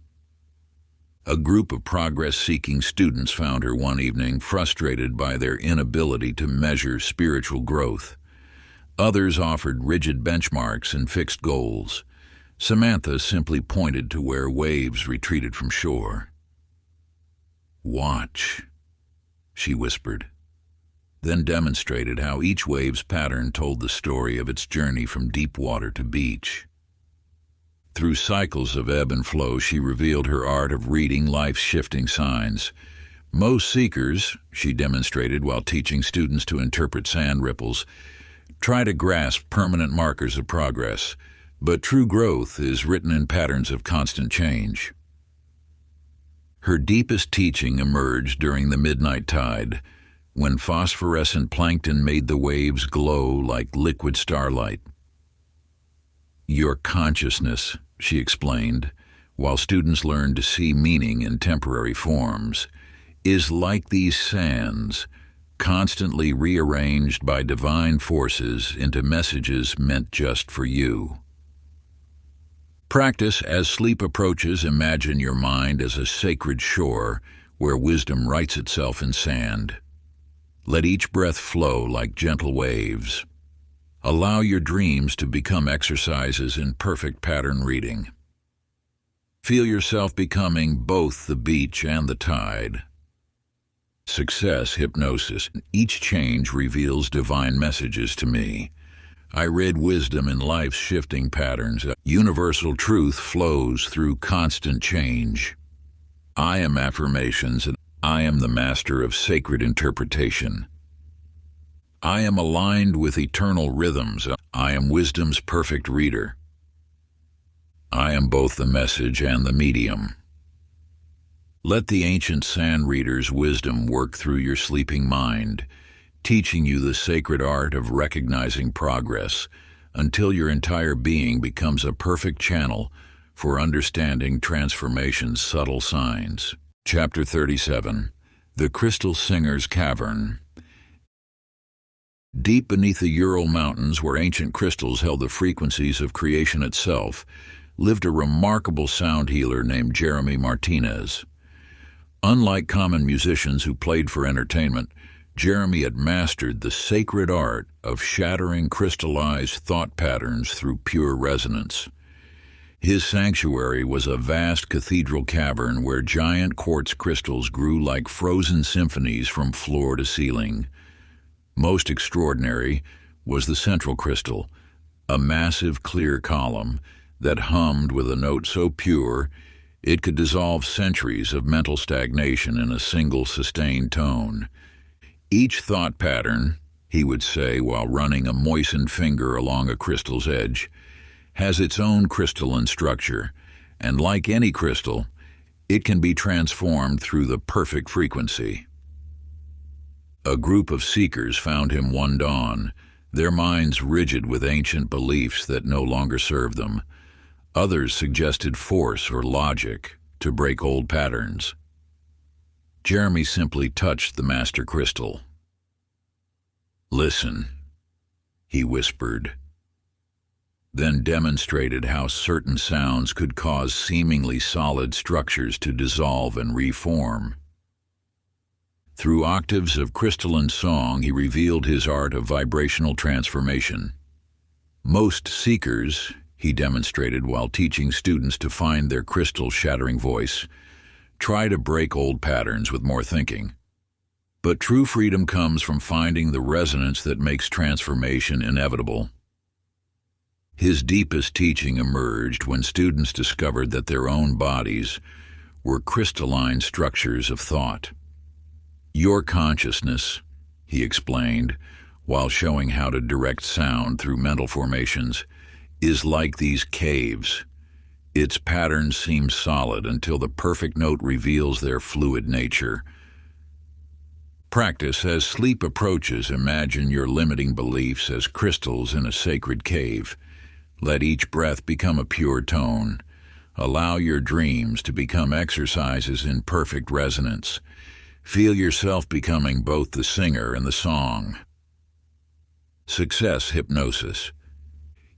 A group of progress-seeking students found her one evening, frustrated by their inability to measure spiritual growth. Others offered rigid benchmarks and fixed goals. Samantha simply pointed to where waves retreated from shore. "Watch," she whispered, then demonstrated how each wave's pattern told the story of its journey from deep water to beach. Through cycles of ebb and flow, she revealed her art of reading life's shifting signs. Most seekers, she demonstrated while teaching students to interpret sand ripples, try to grasp permanent markers of progress, but true growth is written in patterns of constant change. Her deepest teaching emerged during the midnight tide, when phosphorescent plankton made the waves glow like liquid starlight. "Your consciousness," she explained, while students learned to see meaning in temporary forms, "is like these sands, constantly rearranged by divine forces into messages meant just for you." Practice as sleep approaches. Imagine your mind as a sacred shore where wisdom writes itself in sand. Let each breath flow like gentle waves. Allow your dreams to become exercises in perfect pattern reading. Feel yourself becoming both the beach and the tide. Success hypnosis. Each change reveals divine messages to me. I read wisdom in life's shifting patterns. Universal truth flows through constant change. I am affirmations, and I am the master of sacred interpretation. I am aligned with eternal rhythms. I am wisdom's perfect reader. I am both the message and the medium. Let the ancient sand reader's wisdom work through your sleeping mind, teaching you the sacred art of recognizing progress until your entire being becomes a perfect channel for understanding transformation's subtle signs. Chapter 37, The Crystal Singer's Cavern. Deep beneath the Ural Mountains, where ancient crystals held the frequencies of creation itself, lived a remarkable sound healer named Jeremy Martinez. Unlike common musicians who played for entertainment, Jeremy had mastered the sacred art of shattering crystallized thought patterns through pure resonance. His sanctuary was a vast cathedral cavern where giant quartz crystals grew like frozen symphonies from floor to ceiling. Most extraordinary was the central crystal, a massive clear column that hummed with a note so pure it could dissolve centuries of mental stagnation in a single sustained tone. Each thought pattern, he would say while running a moistened finger along a crystal's edge, has its own crystalline structure, and like any crystal, it can be transformed through the perfect frequency. A group of seekers found him one dawn, their minds rigid with ancient beliefs that no longer served them. Others suggested force or logic to break old patterns. Jeremy simply touched the master crystal. "Listen," he whispered, then demonstrated how certain sounds could cause seemingly solid structures to dissolve and reform. Through octaves of crystalline song, he revealed his art of vibrational transformation. Most seekers, he demonstrated while teaching students to find their crystal-shattering voice, try to break old patterns with more thinking. But true freedom comes from finding the resonance that makes transformation inevitable. His deepest teaching emerged when students discovered that their own bodies were crystalline structures of thought. "Your consciousness," he explained, while showing how to direct sound through mental formations, "is like these caves. Its patterns seem solid until the perfect note reveals their fluid nature. Practice as sleep approaches. Imagine your limiting beliefs as crystals in a sacred cave. Let each breath become a pure tone. Allow your dreams to become exercises in perfect resonance. Feel yourself becoming both the singer and the song." Success hypnosis.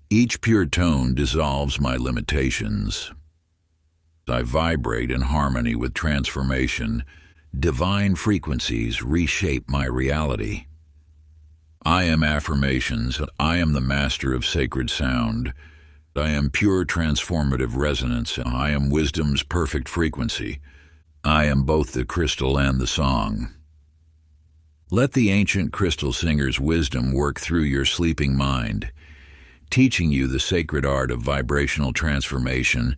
Each pure tone dissolves my limitations. I vibrate in harmony with transformation. Divine frequencies reshape my reality. I am affirmations. I am the master of sacred sound. I am pure transformative resonance. I am wisdom's perfect frequency. I am both the crystal and the song. Let the ancient crystal singer's wisdom work through your sleeping mind, teaching you the sacred art of vibrational transformation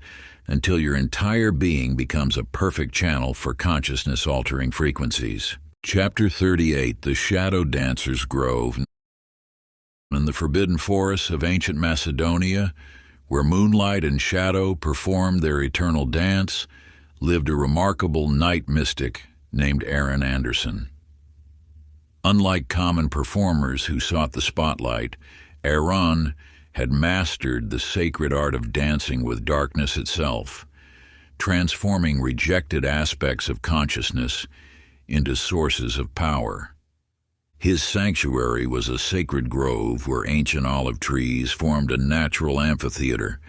until your entire being becomes a perfect channel for consciousness-altering frequencies. Chapter 38, The Shadow Dancer's Grove. In the forbidden forests of ancient Macedonia, where moonlight and shadow performed their eternal dance, lived a remarkable night mystic named Aaron Anderson. Unlike common performers who sought the spotlight, Aaron had mastered the sacred art of dancing with darkness itself, transforming rejected aspects of consciousness into sources of power. His sanctuary was a sacred grove where ancient olive trees formed a natural amphitheater,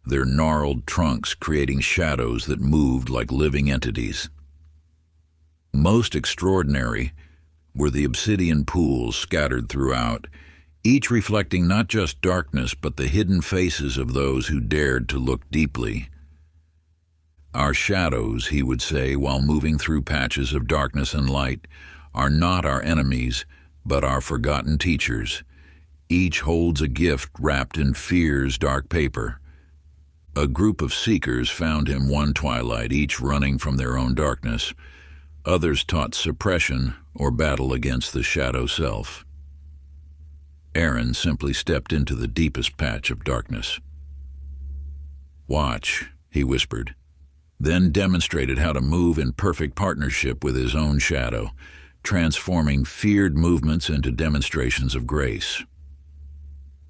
their gnarled trunks creating shadows that moved like living entities. Most extraordinary were the obsidian pools scattered throughout, each reflecting not just darkness but the hidden faces of those who dared to look deeply. "Our shadows," he would say while moving through patches of darkness and light, "are not our enemies, but our forgotten teachers. Each holds a gift wrapped in fear's dark paper." A group of seekers found him one twilight, each running from their own darkness. Others taught suppression or battle against the shadow self. Aaron simply stepped into the deepest patch of darkness. "Watch," he whispered, then demonstrated how to move in perfect partnership with his own shadow, transforming feared movements into demonstrations of grace.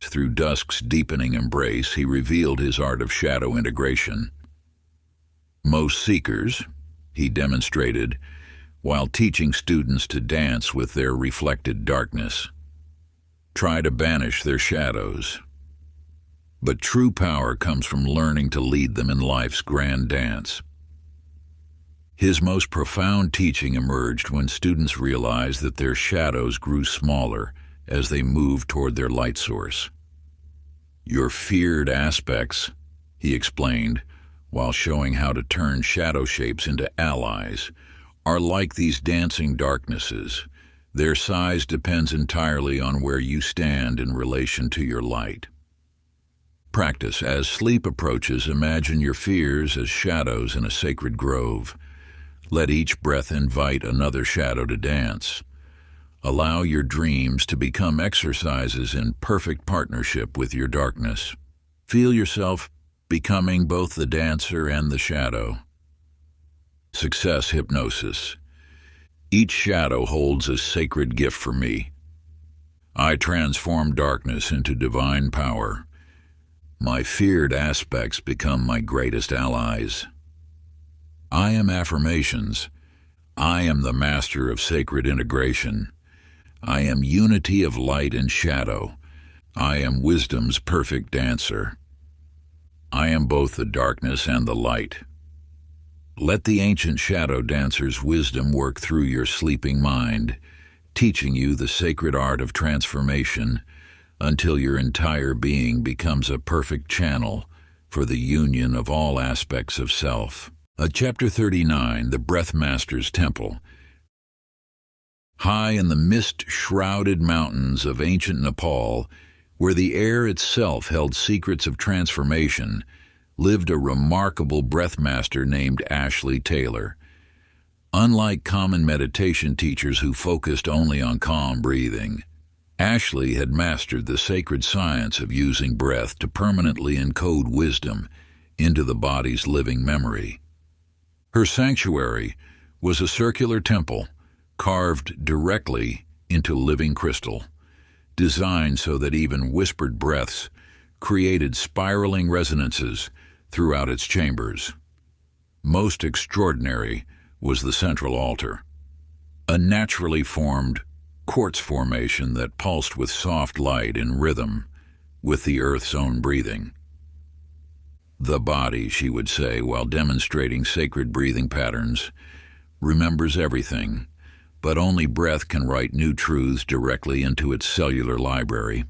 Through dusk's deepening embrace, he revealed his art of shadow integration. Most seekers, he demonstrated, while teaching students to dance with their reflected darkness, try to banish their shadows. But true power comes from learning to lead them in life's grand dance. His most profound teaching emerged when students realized that their shadows grew smaller as they moved toward their light source. "Your feared aspects," he explained, while showing how to turn shadow shapes into allies, "are like these dancing darknesses. Their size depends entirely on where you stand in relation to your light." Practice as sleep approaches. Imagine your fears as shadows in a sacred grove. Let each breath invite another shadow to dance. Allow your dreams to become exercises in perfect partnership with your darkness. Feel yourself becoming both the dancer and the shadow. Success hypnosis. Each shadow holds a sacred gift for me. I transform darkness into divine power. My feared aspects become my greatest allies. I am affirmations. I am the master of sacred integration. I am unity of light and shadow. I am wisdom's perfect dancer. I am both the darkness and the light. Let the ancient shadow dancer's wisdom work through your sleeping mind, teaching you the sacred art of transformation until your entire being becomes a perfect channel for the union of all aspects of self. Chapter 39, The Breath Master's Temple. High in the mist-shrouded mountains of ancient Nepal, where the air itself held secrets of transformation, lived a remarkable breath master named Ashley Taylor. Unlike common meditation teachers who focused only on calm breathing, Ashley had mastered the sacred science of using breath to permanently encode wisdom into the body's living memory. Her sanctuary was a circular temple carved directly into living crystal, designed so that even whispered breaths created spiraling resonances throughout its chambers. Most extraordinary was the central altar, a naturally formed quartz formation that pulsed with soft light in rhythm with the earth's own breathing. The body, she would say while demonstrating sacred breathing patterns, remembers everything, but only breath can write new truths directly into its cellular library.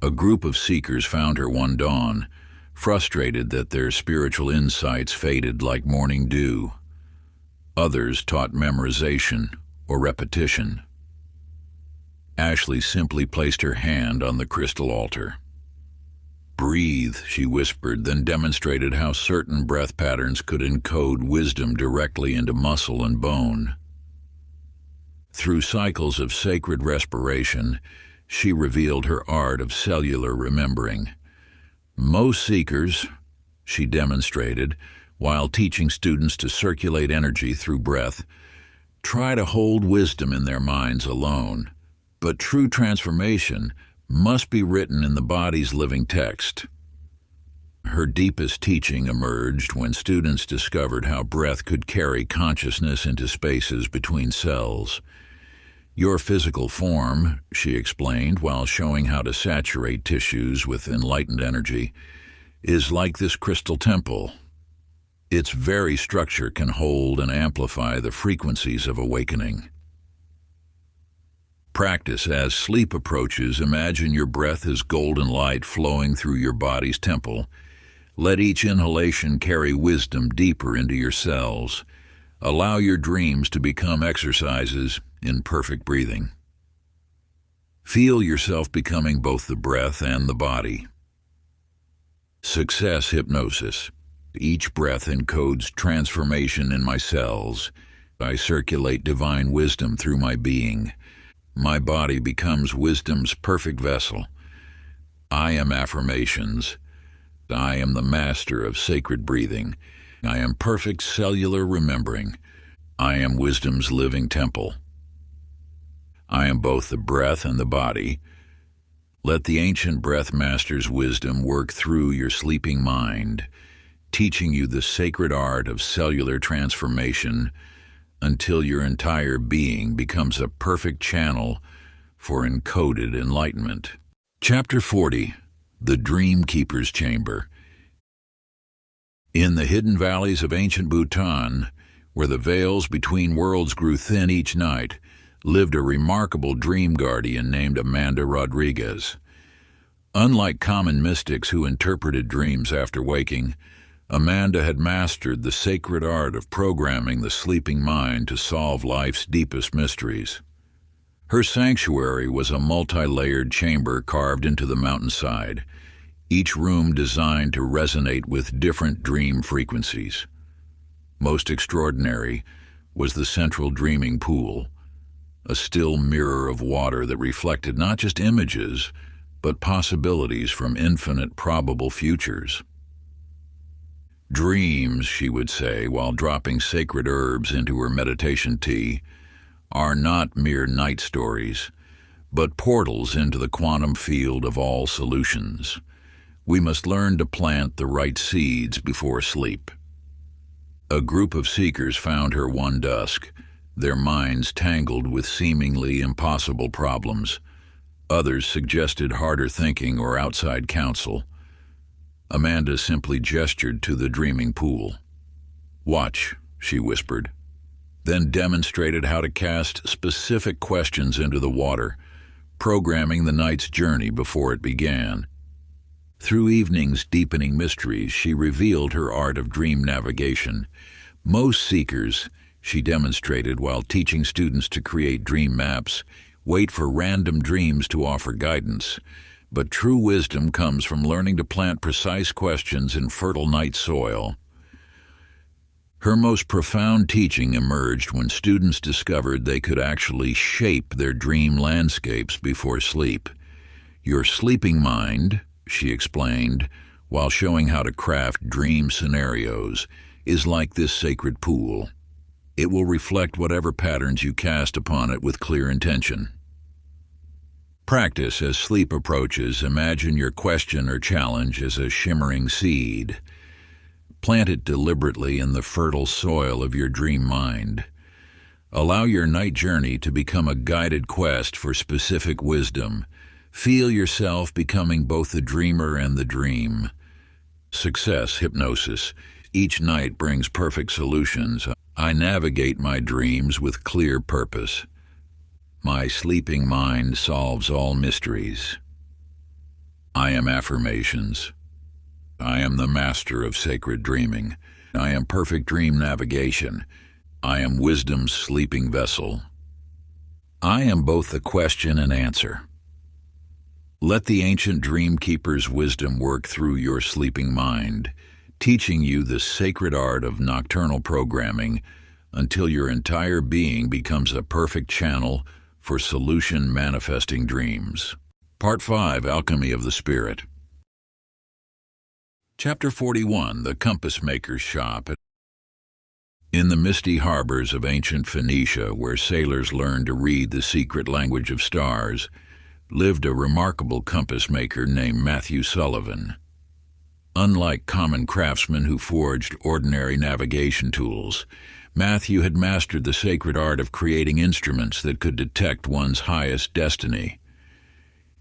A group of seekers found her one dawn, frustrated that their spiritual insights faded like morning dew. Others taught memorization or repetition. Ashley simply placed her hand on the crystal altar. "Breathe," she whispered, then demonstrated how certain breath patterns could encode wisdom directly into muscle and bone. Through cycles of sacred respiration, she revealed her art of cellular remembering. Most seekers, she demonstrated, while teaching students to circulate energy through breath, try to hold wisdom in their minds alone. But true transformation must be written in the body's living text. Her deepest teaching emerged when students discovered how breath could carry consciousness into spaces between cells. "Your physical form," she explained while showing how to saturate tissues with enlightened energy, "is like this crystal temple. Its very structure can hold and amplify the frequencies of awakening." Practice as sleep approaches. Imagine your breath as golden light flowing through your body's temple. Let each inhalation carry wisdom deeper into your cells. Allow your dreams to become exercises in perfect breathing. Feel yourself becoming both the breath and the body. Success hypnosis. Each breath encodes transformation in my cells. I circulate divine wisdom through my being. My body becomes wisdom's perfect vessel. I am affirmations. I am the master of sacred breathing. I am perfect cellular remembering. I am wisdom's living temple. I am both the breath and the body. Let the ancient breath master's wisdom work through your sleeping mind, teaching you the sacred art of cellular transformation until your entire being becomes a perfect channel for encoded enlightenment. Chapter 40, The Dream Keeper's Chamber. In the hidden valleys of ancient Bhutan, where the veils between worlds grew thin each night, lived a remarkable dream guardian named Amanda Rodriguez. Unlike common mystics who interpreted dreams after waking, Amanda had mastered the sacred art of programming the sleeping mind to solve life's deepest mysteries. Her sanctuary was a multi-layered chamber carved into the mountainside, each room designed to resonate with different dream frequencies. Most extraordinary was the central dreaming pool, a still mirror of water that reflected not just images, but possibilities from infinite probable futures. Dreams, she would say while dropping sacred herbs into her meditation tea, are not mere night stories, but portals into the quantum field of all solutions. We must learn to plant the right seeds before sleep. A group of seekers found her one dusk, their minds tangled with seemingly impossible problems. Others suggested harder thinking or outside counsel. Amanda simply gestured to the dreaming pool. "Watch," she whispered, then demonstrated how to cast specific questions into the water, programming the night's journey before it began. Through evening's deepening mysteries, she revealed her art of dream navigation. Most seekers, she demonstrated while teaching students to create dream maps, wait for random dreams to offer guidance. But true wisdom comes from learning to plant precise questions in fertile night soil. Her most profound teaching emerged when students discovered they could actually shape their dream landscapes before sleep. "Your sleeping mind," she explained, while showing how to craft dream scenarios, "is like this sacred pool. It will reflect whatever patterns you cast upon it with clear intention." Practice as sleep approaches. Imagine your question or challenge as a shimmering seed. Plant it deliberately in the fertile soil of your dream mind. Allow your night journey to become a guided quest for specific wisdom. Feel yourself becoming both the dreamer and the dream. Success hypnosis. Each night brings perfect solutions. I navigate my dreams with clear purpose. My sleeping mind solves all mysteries. I am affirmations. I am the master of sacred dreaming. I am perfect dream navigation. I am wisdom's sleeping vessel. I am both the question and answer. Let the ancient dream keeper's wisdom work through your sleeping mind, teaching you the sacred art of nocturnal programming until your entire being becomes a perfect channel for solution-manifesting dreams. Part 5, Alchemy of the Spirit. Chapter 41, The Compass Maker's Shop. In the misty harbors of ancient Phoenicia, where sailors learned to read the secret language of stars, lived a remarkable compass maker named Matthew Sullivan. Unlike common craftsmen who forged ordinary navigation tools, Matthew had mastered the sacred art of creating instruments that could detect one's highest destiny.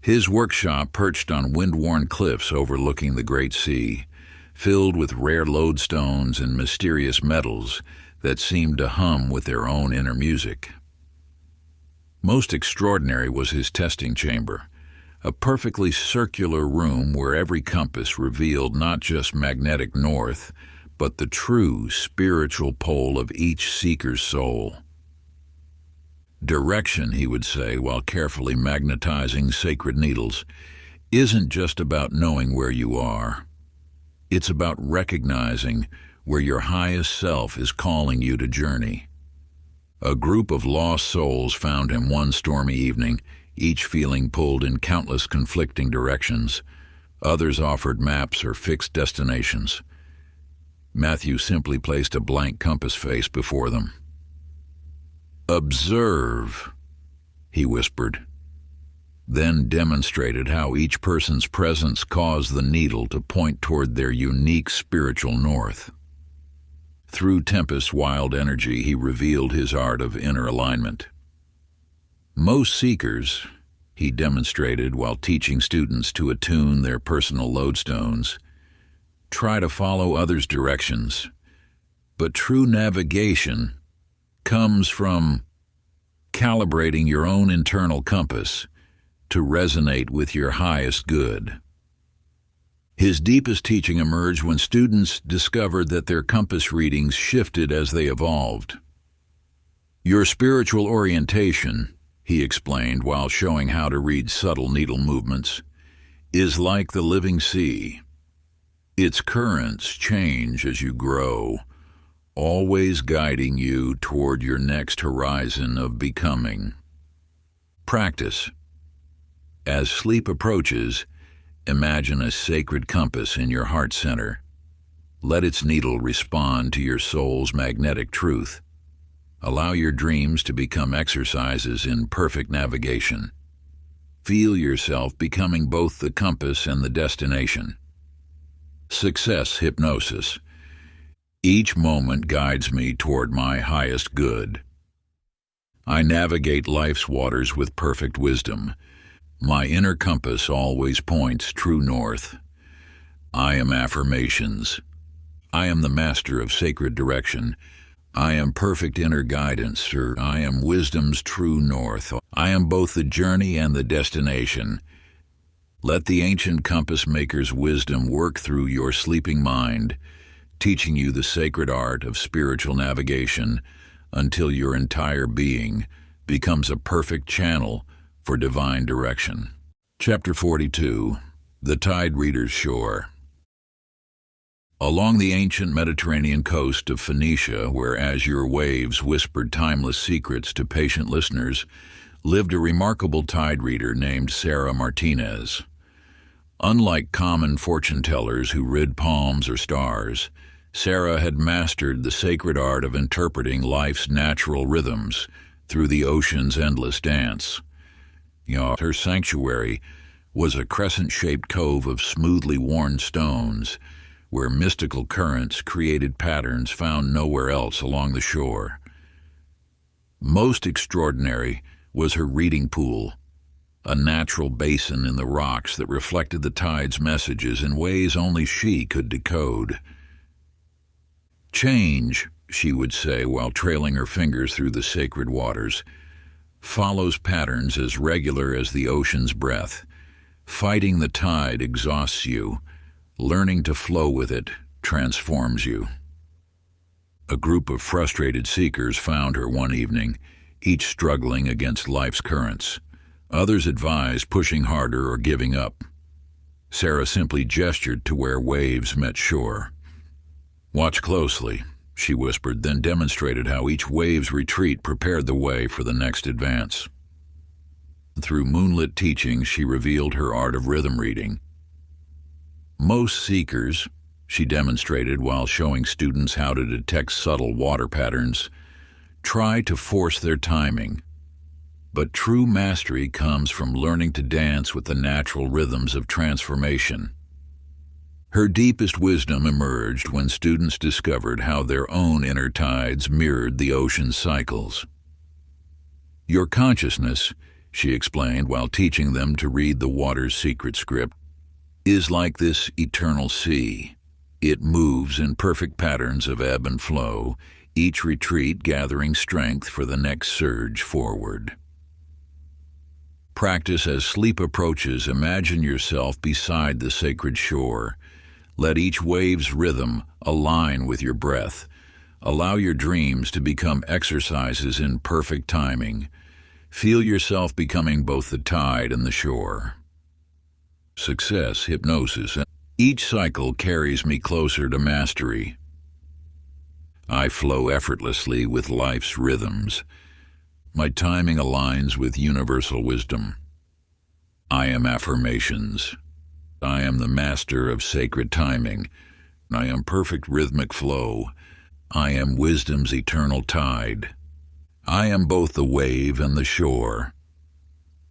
His workshop perched on wind-worn cliffs overlooking the great sea, filled with rare lodestones and mysterious metals that seemed to hum with their own inner music. Most extraordinary was his testing chamber, a perfectly circular room where every compass revealed not just magnetic north, but the true spiritual pole of each seeker's soul. Direction, he would say while carefully magnetizing sacred needles, isn't just about knowing where you are. It's about recognizing where your highest self is calling you to journey. A group of lost souls found him one stormy evening, each feeling pulled in countless conflicting directions. Others offered maps or fixed destinations. Matthew simply placed a blank compass face before them. "Observe," he whispered, then demonstrated how each person's presence caused the needle to point toward their unique spiritual north. Through Tempest's wild energy, he revealed his art of inner alignment. Most seekers, he demonstrated while teaching students to attune their personal lodestones, try to follow others' directions, but true navigation comes from calibrating your own internal compass to resonate with your highest good. His deepest teaching emerged when students discovered that their compass readings shifted as they evolved. Your spiritual orientation, he explained while showing how to read subtle needle movements, is like the living sea. Its currents change as you grow, always guiding you toward your next horizon of becoming. Practice. As sleep approaches, imagine a sacred compass in your heart center. Let its needle respond to your soul's magnetic truth. Allow your dreams to become exercises in perfect navigation. Feel yourself becoming both the compass and the destination. Success hypnosis. Each moment guides me toward my highest good. I navigate life's waters with perfect wisdom. My inner compass always points true north. I am affirmations. I am the master of sacred direction. I am perfect inner guidance, or I am wisdom's true north. I am both the journey and the destination. Let the ancient compass maker's wisdom work through your sleeping mind, teaching you the sacred art of spiritual navigation until your entire being becomes a perfect channel for divine direction. Chapter 42. The Tide Reader's Shore. Along the ancient Mediterranean coast of Phoenicia, where azure waves whispered timeless secrets to patient listeners, lived a remarkable tide reader named Sarah Martinez. Unlike common fortune-tellers who read palms or stars, Sarah had mastered the sacred art of interpreting life's natural rhythms through the ocean's endless dance. Her sanctuary was a crescent-shaped cove of smoothly worn stones, where mystical currents created patterns found nowhere else along the shore. Most extraordinary was her reading pool, a natural basin in the rocks that reflected the tide's messages in ways only she could decode. Change, she would say while trailing her fingers through the sacred waters, follows patterns as regular as the ocean's breath. Fighting the tide exhausts you. Learning to flow with it transforms you. A group of frustrated seekers found her one evening, each struggling against life's currents. Others advised pushing harder or giving up. Sarah simply gestured to where waves met shore. "Watch closely," she whispered, then demonstrated how each wave's retreat prepared the way for the next advance. Through moonlit teachings, she revealed her art of rhythm reading. Most seekers, she demonstrated while showing students how to detect subtle water patterns, try to force their timing. But true mastery comes from learning to dance with the natural rhythms of transformation. Her deepest wisdom emerged when students discovered how their own inner tides mirrored the ocean's cycles. Your consciousness, she explained while teaching them to read the water's secret script, is like this eternal sea. It moves in perfect patterns of ebb and flow, each retreat gathering strength for the next surge forward. Practice as sleep approaches. Imagine yourself beside the sacred shore. Let each wave's rhythm align with your breath. Allow your dreams to become exercises in perfect timing. Feel yourself becoming both the tide and the shore. Success hypnosis. Each cycle carries me closer to mastery. I flow effortlessly with life's rhythms. My timing aligns with universal wisdom. I am affirmations. I am the master of sacred timing. I am perfect rhythmic flow. I am wisdom's eternal tide. I am both the wave and the shore.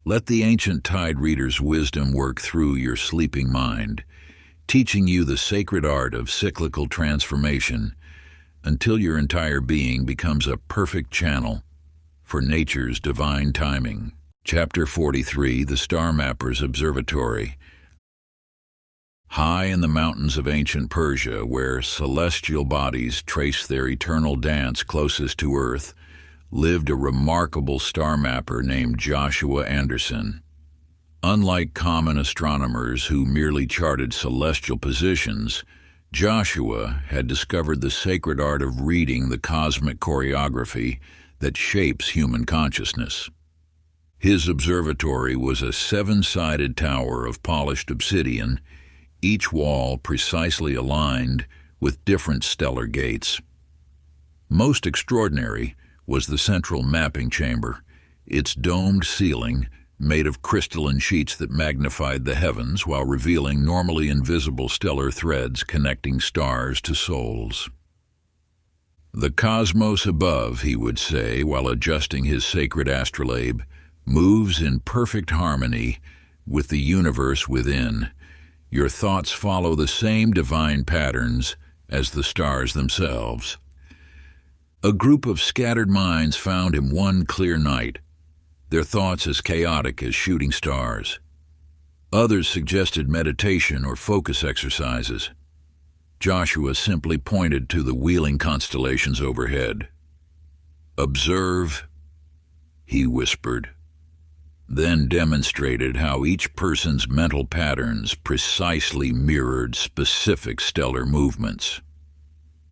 Let the ancient tide reader's wisdom work through your sleeping mind, teaching you the sacred art of cyclical transformation until your entire being becomes a perfect channel for nature's divine timing. Chapter 43. The Star Mapper's Observatory. High in the mountains of ancient Persia, where celestial bodies trace their eternal dance closest to Earth, lived a remarkable star mapper named Joshua Anderson. Unlike common astronomers who merely charted celestial positions, Joshua had discovered the sacred art of reading the cosmic choreography that shapes human consciousness. His observatory was a seven-sided tower of polished obsidian, each wall precisely aligned with different stellar gates. Most extraordinary was the central mapping chamber, its domed ceiling made of crystalline sheets that magnified the heavens while revealing normally invisible stellar threads connecting stars to souls. The cosmos above, he would say, while adjusting his sacred astrolabe, moves in perfect harmony with the universe within. Your thoughts follow the same divine patterns as the stars themselves. A group of scattered minds found him one clear night, their thoughts as chaotic as shooting stars. Others suggested meditation or focus exercises. Joshua simply pointed to the wheeling constellations overhead. "Observe," he whispered, then demonstrated how each person's mental patterns precisely mirrored specific stellar movements.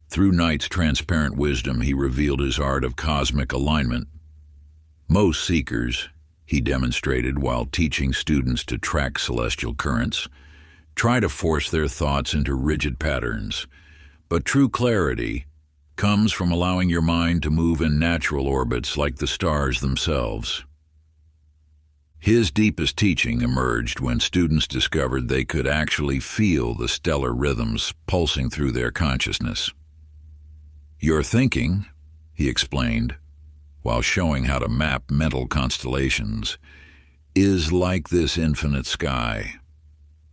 Through night's transparent wisdom, he revealed his art of cosmic alignment. Most seekers, he demonstrated while teaching students to track celestial currents, try to force their thoughts into rigid patterns. But true clarity comes from allowing your mind to move in natural orbits like the stars themselves. His deepest teaching emerged when students discovered they could actually feel the stellar rhythms pulsing through their consciousness. "Your thinking," he explained, while showing how to map mental constellations, "is like this infinite sky.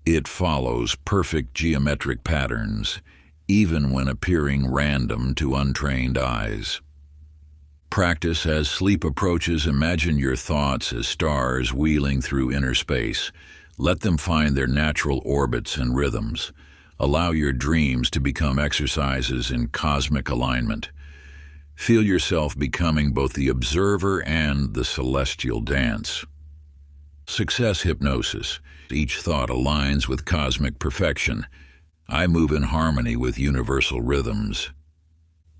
It follows perfect geometric patterns, even when appearing random to untrained eyes. Practice as sleep approaches. Imagine your thoughts as stars wheeling through inner space. Let them find their natural orbits and rhythms. Allow your dreams to become exercises in cosmic alignment. Feel yourself becoming both the observer and the celestial dance." Success hypnosis. Each thought aligns with cosmic perfection. I move in harmony with universal rhythms.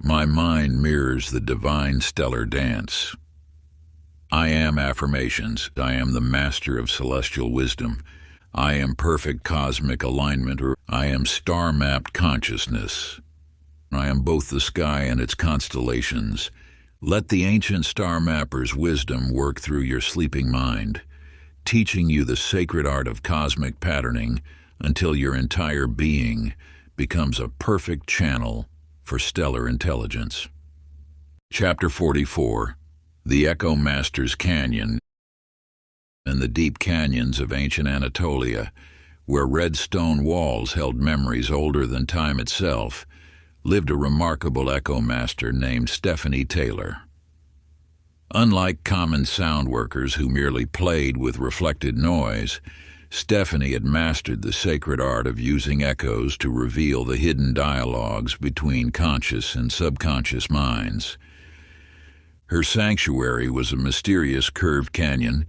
My mind mirrors the divine stellar dance. I am affirmations. I am the master of celestial wisdom. I am perfect cosmic alignment, or I am star-mapped consciousness. I am both the sky and its constellations. Let the ancient star mapper's wisdom work through your sleeping mind, teaching you the sacred art of cosmic patterning until your entire being becomes a perfect channel for stellar intelligence. Chapter 44. The Echo Master's Canyon. In the deep canyons of ancient Anatolia, where red stone walls held memories older than time itself, lived a remarkable echo master named Stephanie Taylor. Unlike common sound workers who merely played with reflected noise, Stephanie had mastered the sacred art of using echoes to reveal the hidden dialogues between conscious and subconscious minds. Her sanctuary was a mysterious curved canyon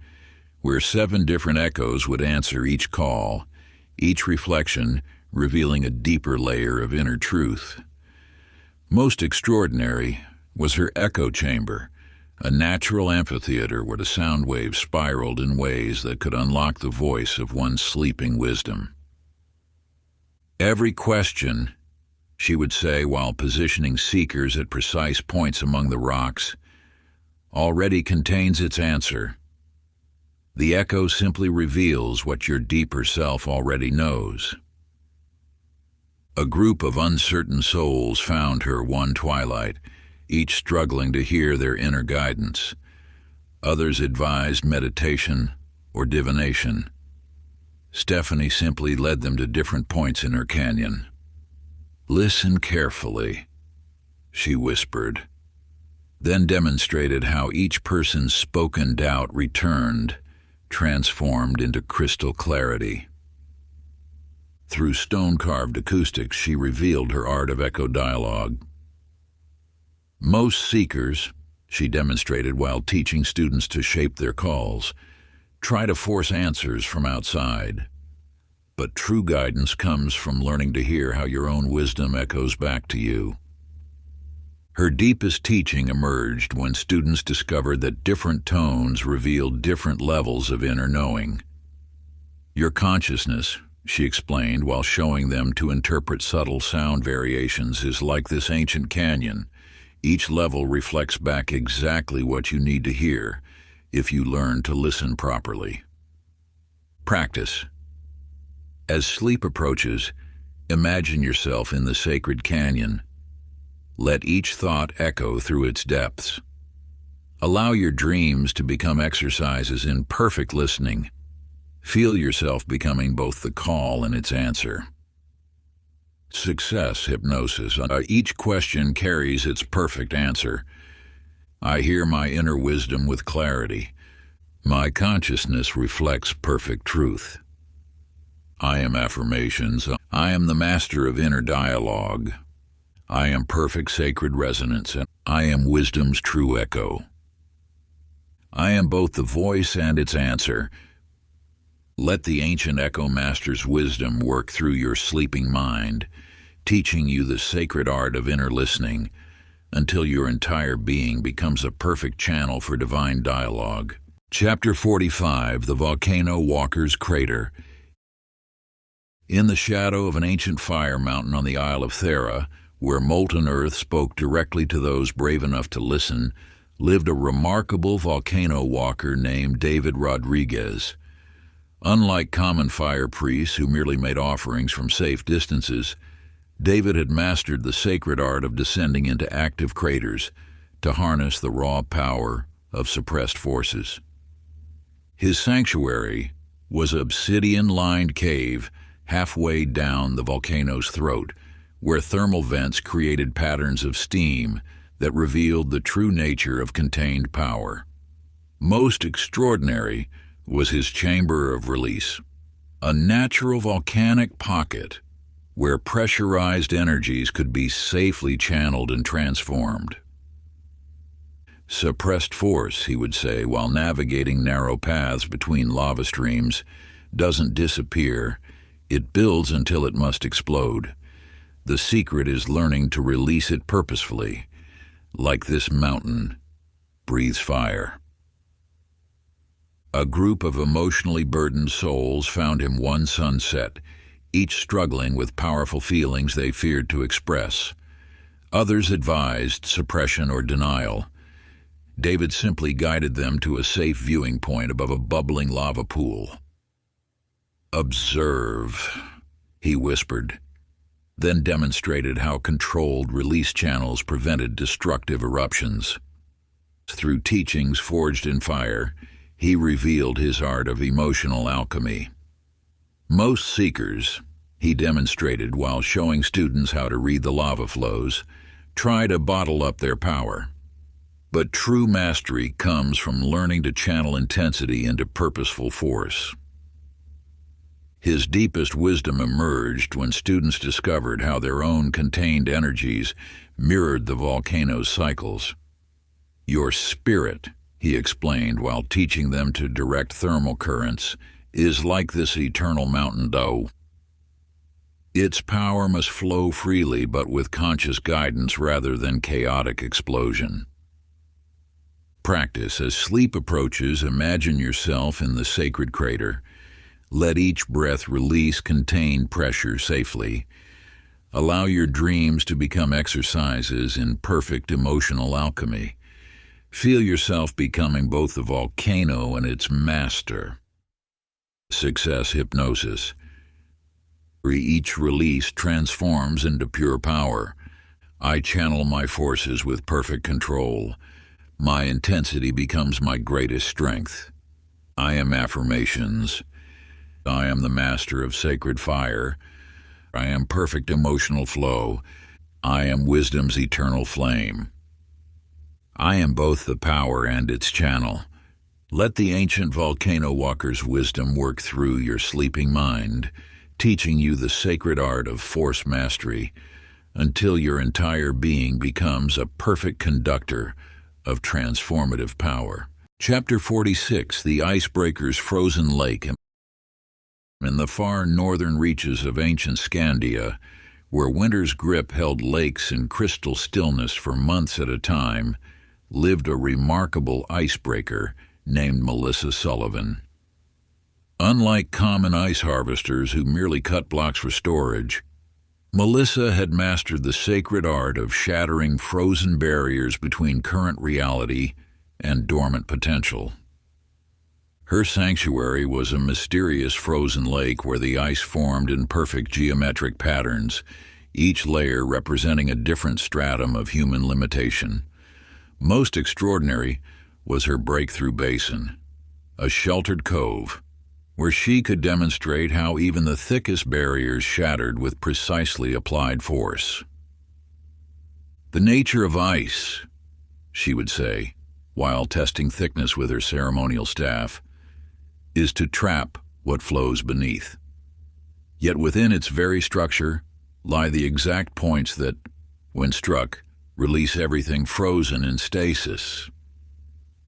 where 7 different echoes would answer each call, each reflection revealing a deeper layer of inner truth. Most extraordinary was her echo chamber, a natural amphitheater where the sound waves spiraled in ways that could unlock the voice of one's sleeping wisdom. "Every question," she would say while positioning seekers at precise points among the rocks, "already contains its answer. The echo simply reveals what your deeper self already knows." A group of uncertain souls found her one twilight, each struggling to hear their inner guidance. Others advised meditation or divination. Stephanie simply led them to different points in her canyon. "Listen carefully," she whispered, then demonstrated how each person's spoken doubt returned, transformed into crystal clarity. Through stone-carved acoustics, she revealed her art of echo dialogue. Most seekers, she demonstrated while teaching students to shape their calls, try to force answers from outside. But true guidance comes from learning to hear how your own wisdom echoes back to you. Her deepest teaching emerged when students discovered that different tones revealed different levels of inner knowing. Your consciousness, she explained while showing them to interpret subtle sound variations, is like this ancient canyon. Each level reflects back exactly what you need to hear, if you learn to listen properly. Practice. As sleep approaches, imagine yourself in the sacred canyon. Let each thought echo through its depths. Allow your dreams to become exercises in perfect listening. Feel yourself becoming both the call and its answer. Success hypnosis. Each question carries its perfect answer. I hear my inner wisdom with clarity. My consciousness reflects perfect truth. I am affirmations. I am the master of inner dialogue. I am perfect sacred resonance, and I am wisdom's true echo. I am both the voice and its answer. Let the ancient echo master's wisdom work through your sleeping mind, teaching you the sacred art of inner listening until your entire being becomes a perfect channel for divine dialogue. Chapter 45, The Volcano Walker's Crater. In the shadow of an ancient fire mountain on the Isle of Thera, where molten earth spoke directly to those brave enough to listen, lived a remarkable volcano walker named David Rodriguez. Unlike common fire priests who merely made offerings from safe distances, David had mastered the sacred art of descending into active craters to harness the raw power of suppressed forces. His sanctuary was an obsidian-lined cave halfway down the volcano's throat, where thermal vents created patterns of steam that revealed the true nature of contained power. Most extraordinary was his chamber of release, a natural volcanic pocket where pressurized energies could be safely channeled and transformed. Suppressed force, he would say, while navigating narrow paths between lava streams, doesn't disappear. It builds until it must explode. The secret is learning to release it purposefully, like this mountain breathes fire. A group of emotionally burdened souls found him one sunset, each struggling with powerful feelings they feared to express. Others advised suppression or denial. David simply guided them to a safe viewing point above a bubbling lava pool. "Observe," he whispered, then demonstrated how controlled release channels prevented destructive eruptions. Through teachings forged in fire, he revealed his art of emotional alchemy. Most seekers, he demonstrated while showing students how to read the lava flows, try to bottle up their power. But true mastery comes from learning to channel intensity into purposeful force. His deepest wisdom emerged when students discovered how their own contained energies mirrored the volcano's cycles. Your spirit, he explained while teaching them to direct thermal currents, is like this eternal mountain dew. Its power must flow freely but with conscious guidance rather than chaotic explosion. Practice. As sleep approaches, imagine yourself in the sacred crater. Let each breath release contained pressure safely. Allow your dreams to become exercises in perfect emotional alchemy. Feel yourself becoming both the volcano and its master. Success hypnosis. Each release transforms into pure power. I channel my forces with perfect control. My intensity becomes my greatest strength. I am affirmations. I am the master of sacred fire. I am perfect emotional flow. I am wisdom's eternal flame. I am both the power and its channel. Let the ancient volcano walker's wisdom work through your sleeping mind, teaching you the sacred art of force mastery until your entire being becomes a perfect conductor of transformative power. Chapter 46, The Icebreaker's Frozen Lake. In the far northern reaches of ancient Scandia, where winter's grip held lakes in crystal stillness for months at a time, lived a remarkable icebreaker named Melissa Sullivan. Unlike common ice harvesters who merely cut blocks for storage, Melissa had mastered the sacred art of shattering frozen barriers between current reality and dormant potential. Her sanctuary was a mysterious frozen lake where the ice formed in perfect geometric patterns, each layer representing a different stratum of human limitation. Most extraordinary was her breakthrough basin, a sheltered cove, where she could demonstrate how even the thickest barriers shattered with precisely applied force. "The nature of ice," she would say, while testing thickness with her ceremonial staff, "is to trap what flows beneath. Yet within its very structure lie the exact points that, when struck, release everything frozen in stasis."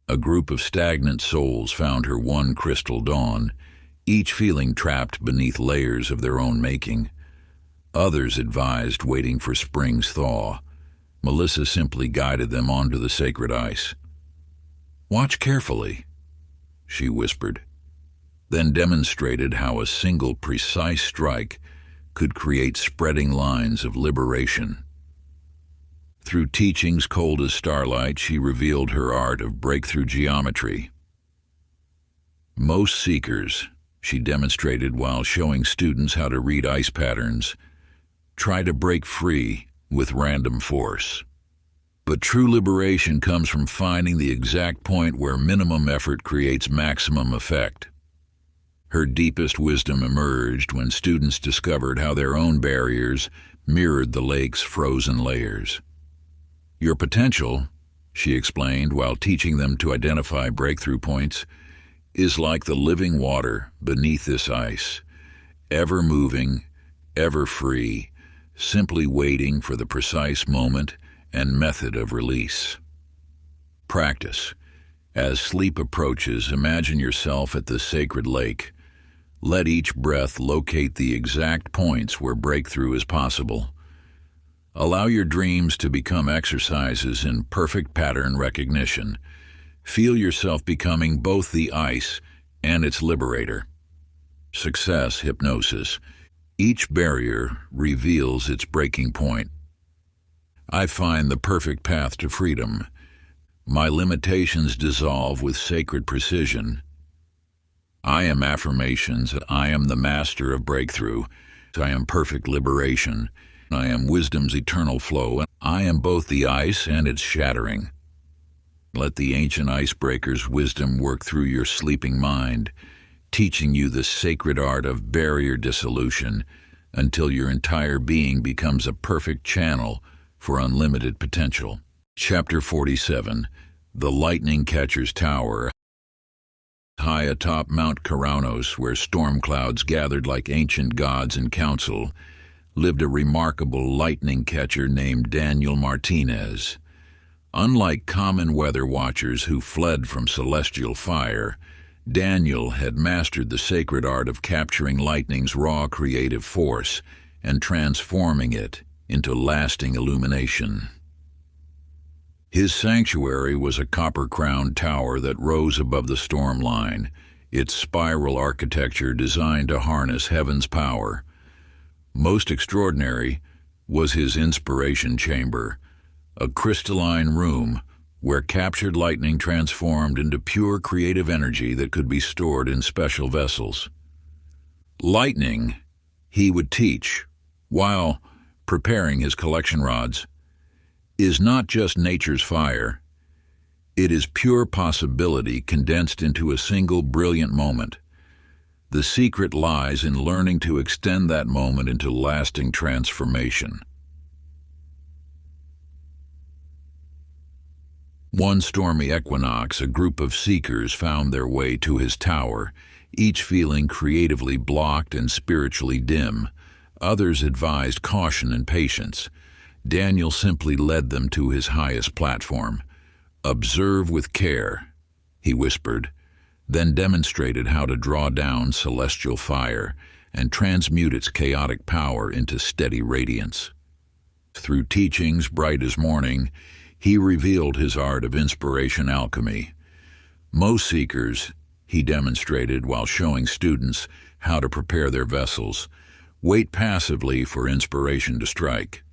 A group of stagnant souls found her one crystal dawn, each feeling trapped beneath layers of their own making. Others advised waiting for spring's thaw. Melissa simply guided them onto the sacred ice. "Watch carefully," she whispered, then demonstrated how a single precise strike could create spreading lines of liberation. Through teachings cold as starlight, she revealed her art of breakthrough geometry. Most seekers, she demonstrated while showing students how to read ice patterns, try to break free with random force. But true liberation comes from finding the exact point where minimum effort creates maximum effect. Her deepest wisdom emerged when students discovered how their own barriers mirrored the lake's frozen layers. "Your potential," she explained while teaching them to identify breakthrough points, "is like the living water beneath this ice, ever moving, ever free, simply waiting for the precise moment and method of release." Practice. As sleep approaches, imagine yourself at the sacred lake. Let each breath locate the exact points where breakthrough is possible. Allow your dreams to become exercises in perfect pattern recognition. Feel yourself becoming both the ice and its liberator. Success hypnosis. Each barrier reveals its breaking point. I find the perfect path to freedom. My limitations dissolve with sacred precision. I am affirmations that I am the master of breakthrough. I am perfect liberation. I am wisdom's eternal flow. I am both the ice and its shattering. Let the ancient icebreaker's wisdom work through your sleeping mind, teaching you the sacred art of barrier dissolution until your entire being becomes a perfect channel for unlimited potential. Chapter 47. The Lightning Catcher's Tower. High atop Mount Karanos, where storm clouds gathered like ancient gods in council, lived a remarkable lightning catcher named Daniel Martinez. Unlike common weather watchers who fled from celestial fire, Daniel had mastered the sacred art of capturing lightning's raw creative force and transforming it into lasting illumination. His sanctuary was a copper-crowned tower that rose above the storm line, its spiral architecture designed to harness heaven's power. Most extraordinary was his inspiration chamber, a crystalline room where captured lightning transformed into pure creative energy that could be stored in special vessels. Lightning, he would teach, while preparing his collection rods, is not just nature's fire. It is pure possibility condensed into a single brilliant moment. The secret lies in learning to extend that moment into lasting transformation. One stormy equinox, a group of seekers found their way to his tower, each feeling creatively blocked and spiritually dim. Others advised caution and patience. Daniel simply led them to his highest platform. "Observe with care," he whispered, then demonstrated how to draw down celestial fire and transmute its chaotic power into steady radiance. Through teachings bright as morning, he revealed his art of inspiration alchemy. Most seekers, he demonstrated while showing students how to prepare their vessels, wait passively for inspiration to strike.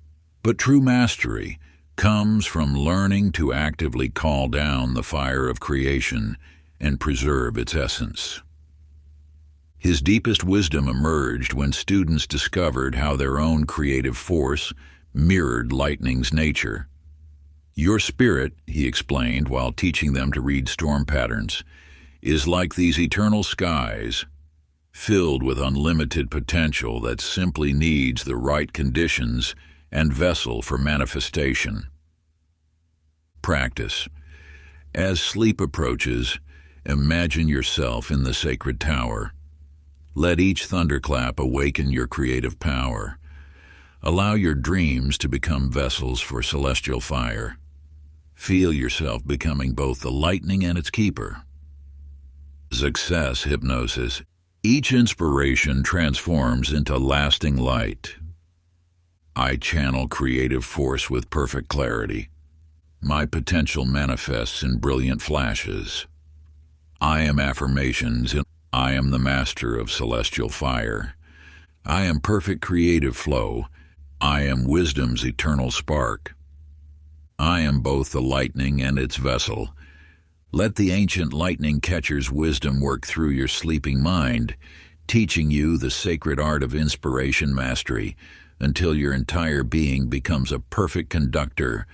But true mastery comes from learning to actively call down the fire of creation and preserve its essence. His deepest wisdom emerged when students discovered how their own creative force mirrored lightning's nature. Your spirit, he explained while teaching them to read storm patterns, is like these eternal skies, filled with unlimited potential that simply needs the right conditions and vessel for manifestation. Practice. As sleep approaches, imagine yourself in the sacred tower. Let each thunderclap awaken your creative power. Allow your dreams to become vessels for celestial fire. Feel yourself becoming both the lightning and its keeper. Success hypnosis. Each inspiration transforms into lasting light. I channel creative force with perfect clarity. My potential manifests in brilliant flashes. I am affirmations. I am the master of celestial fire. I am perfect creative flow. I am wisdom's eternal spark. I am both the lightning and its vessel. Let the ancient lightning catcher's wisdom work through your sleeping mind, teaching you the sacred art of inspiration mastery until your entire being becomes a perfect conductor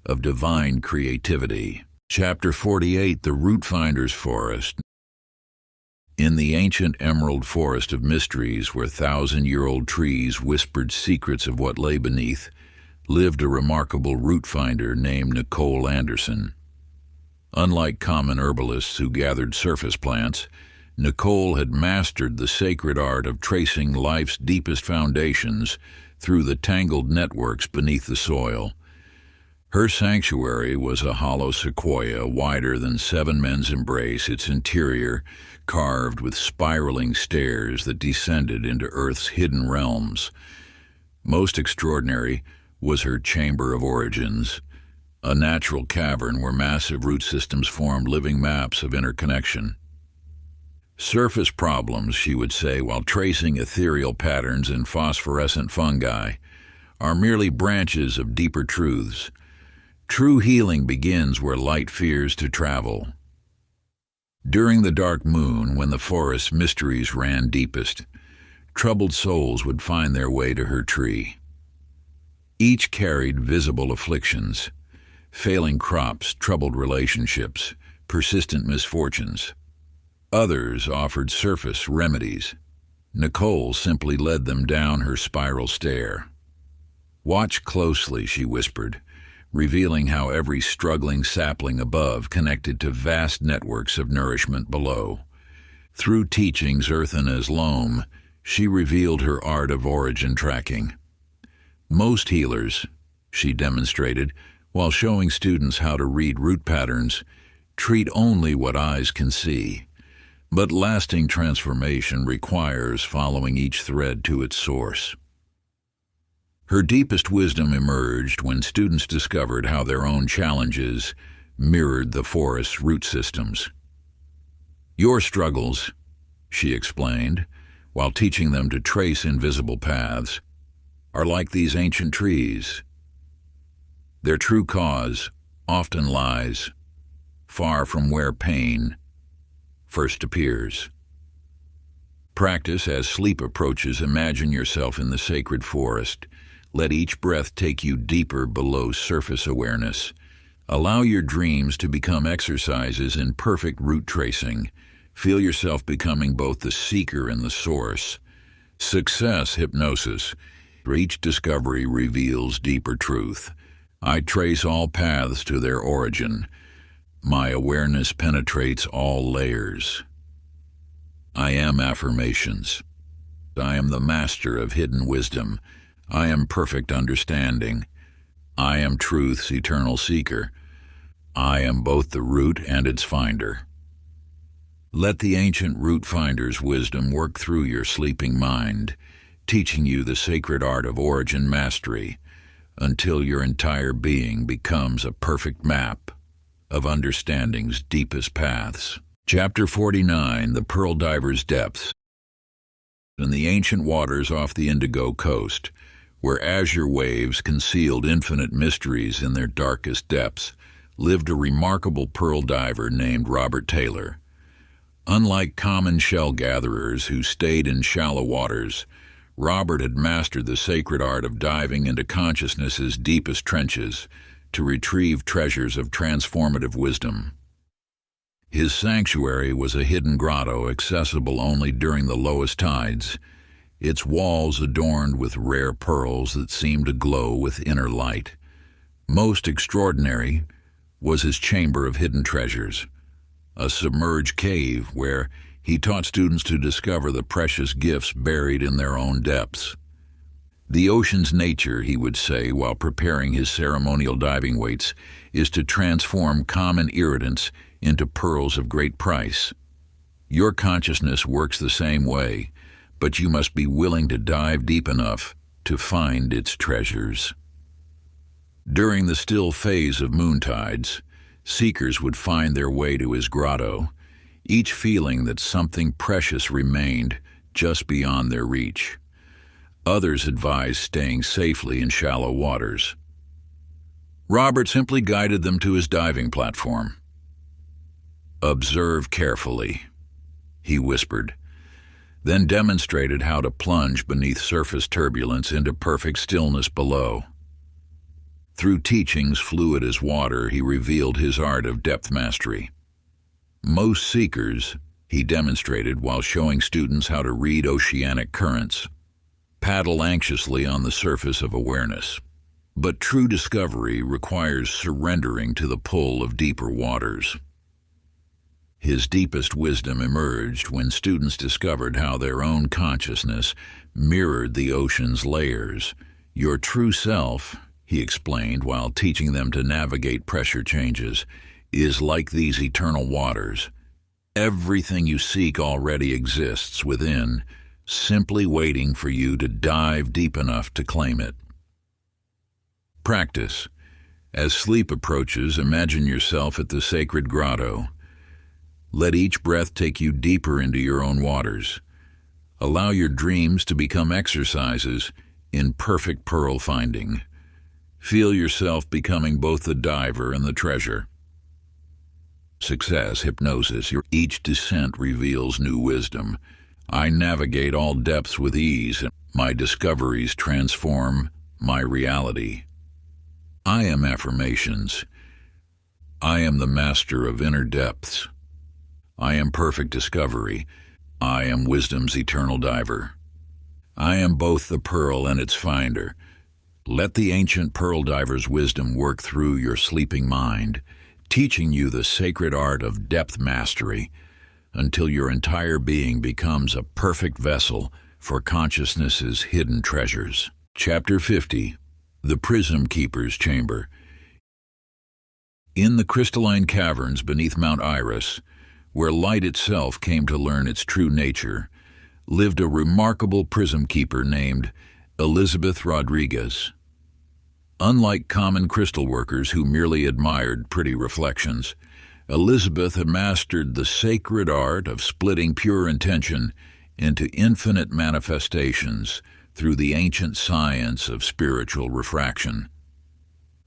of divine creativity. Chapter 48, The Root Finder's Forest. In the ancient emerald forest of mysteries, where thousand-year-old trees whispered secrets of what lay beneath, lived a remarkable root finder named Nicole Anderson. Unlike common herbalists who gathered surface plants, Nicole had mastered the sacred art of tracing life's deepest foundations through the tangled networks beneath the soil. Her sanctuary was a hollow sequoia wider than 7 men's embrace, its interior carved with spiraling stairs that descended into Earth's hidden realms. Most extraordinary was her chamber of origins, a natural cavern where massive root systems formed living maps of interconnection. Surface problems, she would say while tracing ethereal patterns in phosphorescent fungi, are merely branches of deeper truths. True healing begins where light fears to travel. During the dark moon, when the forest's mysteries ran deepest, troubled souls would find their way to her tree. Each carried visible afflictions, failing crops, troubled relationships, persistent misfortunes. Others offered surface remedies. Nicole simply led them down her spiral stair. "Watch closely," she whispered, revealing how every struggling sapling above connected to vast networks of nourishment below. Through teachings earthen as loam, she revealed her art of origin tracking. Most healers, she demonstrated, while showing students how to read root patterns, treat only what eyes can see. But lasting transformation requires following each thread to its source. Her deepest wisdom emerged when students discovered how their own challenges mirrored the forest's root systems. "Your struggles," she explained, while teaching them to trace invisible paths, "are like these ancient trees. Their true cause often lies far from where pain first appears." Practice as sleep approaches. Imagine yourself in the sacred forest. Let each breath take you deeper below surface awareness. Allow your dreams to become exercises in perfect root tracing. Feel yourself becoming both the seeker and the source. Success hypnosis. Each discovery reveals deeper truth. I trace all paths to their origin. My awareness penetrates all layers. I am affirmations. I am the master of hidden wisdom. I am perfect understanding. I am truth's eternal seeker. I am both the root and its finder. Let the ancient root finder's wisdom work through your sleeping mind, teaching you the sacred art of origin mastery, until your entire being becomes a perfect map of understanding's deepest paths. Chapter 49, The Pearl Diver's Depths. In the ancient waters off the Indigo Coast, where azure waves concealed infinite mysteries in their darkest depths, lived a remarkable pearl diver named Robert Taylor. Unlike common shell gatherers who stayed in shallow waters, Robert had mastered the sacred art of diving into consciousness's deepest trenches to retrieve treasures of transformative wisdom. His sanctuary was a hidden grotto accessible only during the lowest tides, its walls adorned with rare pearls that seemed to glow with inner light. Most extraordinary was his chamber of hidden treasures, a submerged cave where he taught students to discover the precious gifts buried in their own depths. The ocean's nature, he would say while preparing his ceremonial diving weights, is to transform common irritants into pearls of great price. Your consciousness works the same way, but you must be willing to dive deep enough to find its treasures. During the still phase of moontides, seekers would find their way to his grotto, each feeling that something precious remained just beyond their reach. Others advised staying safely in shallow waters. Robert simply guided them to his diving platform. "Observe carefully," he whispered, then demonstrated how to plunge beneath surface turbulence into perfect stillness below. Through teachings fluid as water, he revealed his art of depth mastery. Most seekers, he demonstrated while showing students how to read oceanic currents, paddle anxiously on the surface of awareness. But true discovery requires surrendering to the pull of deeper waters. His deepest wisdom emerged when students discovered how their own consciousness mirrored the ocean's layers. Your true self, he explained while teaching them to navigate pressure changes, is like these eternal waters. Everything you seek already exists within, simply waiting for you to dive deep enough to claim it. Practice. As sleep approaches, imagine yourself at the sacred grotto. Let each breath take you deeper into your own waters. Allow your dreams to become exercises in perfect pearl finding. Feel yourself becoming both the diver and the treasure. Success, hypnosis, each descent reveals new wisdom. I navigate all depths with ease, and my discoveries transform my reality. I am affirmations. I am the master of inner depths. I am perfect discovery. I am wisdom's eternal diver. I am both the pearl and its finder. Let the ancient pearl diver's wisdom work through your sleeping mind, teaching you the sacred art of depth mastery until your entire being becomes a perfect vessel for consciousness's hidden treasures. Chapter 50. The Prism Keeper's Chamber. In the crystalline caverns beneath Mount Iris, where light itself came to learn its true nature, lived a remarkable prism keeper named Elizabeth Rodriguez. Unlike common crystal workers who merely admired pretty reflections, Elizabeth had mastered the sacred art of splitting pure intention into infinite manifestations through the ancient science of spiritual refraction.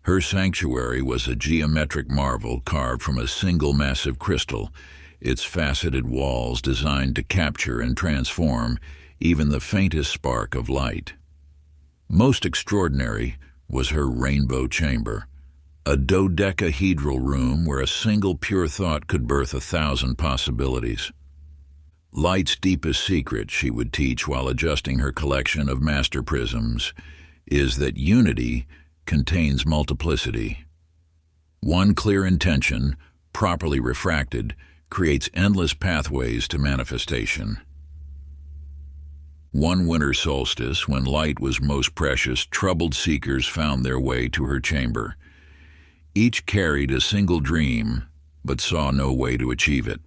Her sanctuary was a geometric marvel carved from a single massive crystal, its faceted walls designed to capture and transform even the faintest spark of light. Most extraordinary was her rainbow chamber, a dodecahedral room where a single pure thought could birth 1,000 possibilities. Light's deepest secret, she would teach while adjusting her collection of master prisms, is that unity contains multiplicity. One clear intention, properly refracted, creates endless pathways to manifestation. One winter solstice, when light was most precious, troubled seekers found their way to her chamber. Each carried a single dream, but saw no way to achieve it.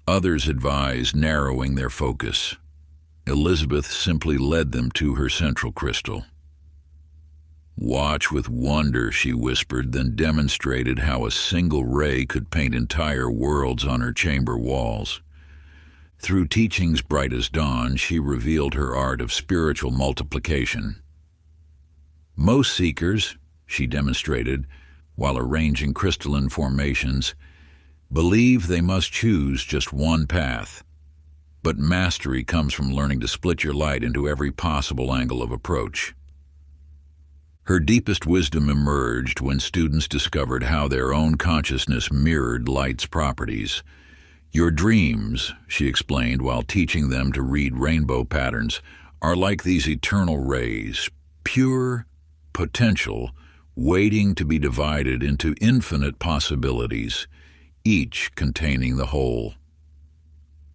Others advised narrowing their focus. Elizabeth simply led them to her central crystal. "Watch with wonder," she whispered, then demonstrated how a single ray could paint entire worlds on her chamber walls. Through teachings bright as dawn, she revealed her art of spiritual multiplication. Most seekers, she demonstrated, while arranging crystalline formations, believe they must choose just one path. But mastery comes from learning to split your light into every possible angle of approach. Her deepest wisdom emerged when students discovered how their own consciousness mirrored light's properties. Your dreams, she explained while teaching them to read rainbow patterns, are like these eternal rays, pure potential, waiting to be divided into infinite possibilities, each containing the whole.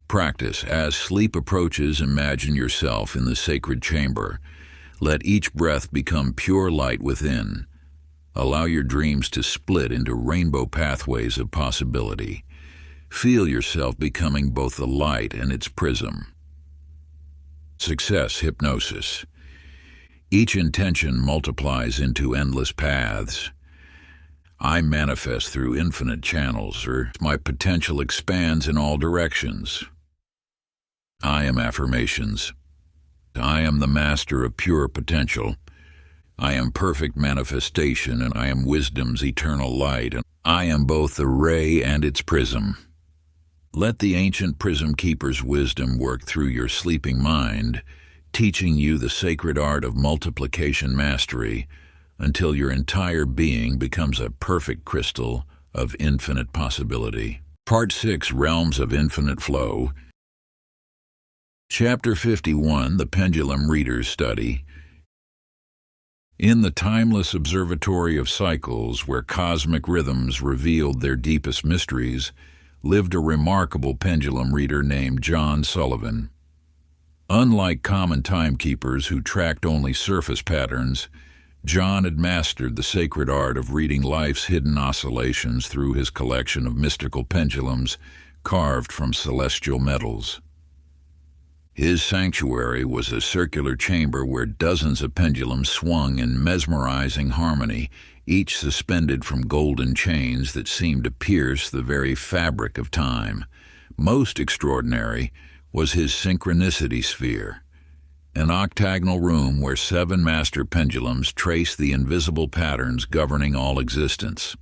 Practice. As sleep approaches, imagine yourself in the sacred chamber. Let each breath become pure light within. Allow your dreams to split into rainbow pathways of possibility. Feel yourself becoming both the light and its prism. Success hypnosis. Each intention multiplies into endless paths. I manifest through infinite channels, or my potential expands in all directions. I am affirmations. I am the master of pure potential. I am perfect manifestation, and I am wisdom's eternal light, and I am both the ray and its prism. Let the ancient prism keeper's wisdom work through your sleeping mind, teaching you the sacred art of multiplication mastery until your entire being becomes a perfect crystal of infinite possibility. Part 6, Realms of Infinite Flow. Chapter 51, The Pendulum Reader's Study. In the timeless observatory of cycles, where cosmic rhythms revealed their deepest mysteries, lived a remarkable pendulum reader named John Sullivan. Unlike common timekeepers who tracked only surface patterns, John had mastered the sacred art of reading life's hidden oscillations through his collection of mystical pendulums carved from celestial metals. His sanctuary was a circular chamber where dozens of pendulums swung in mesmerizing harmony, each suspended from golden chains that seemed to pierce the very fabric of time. Most extraordinary was his synchronicity sphere, an octagonal room where 7 master pendulums traced the invisible patterns governing all existence.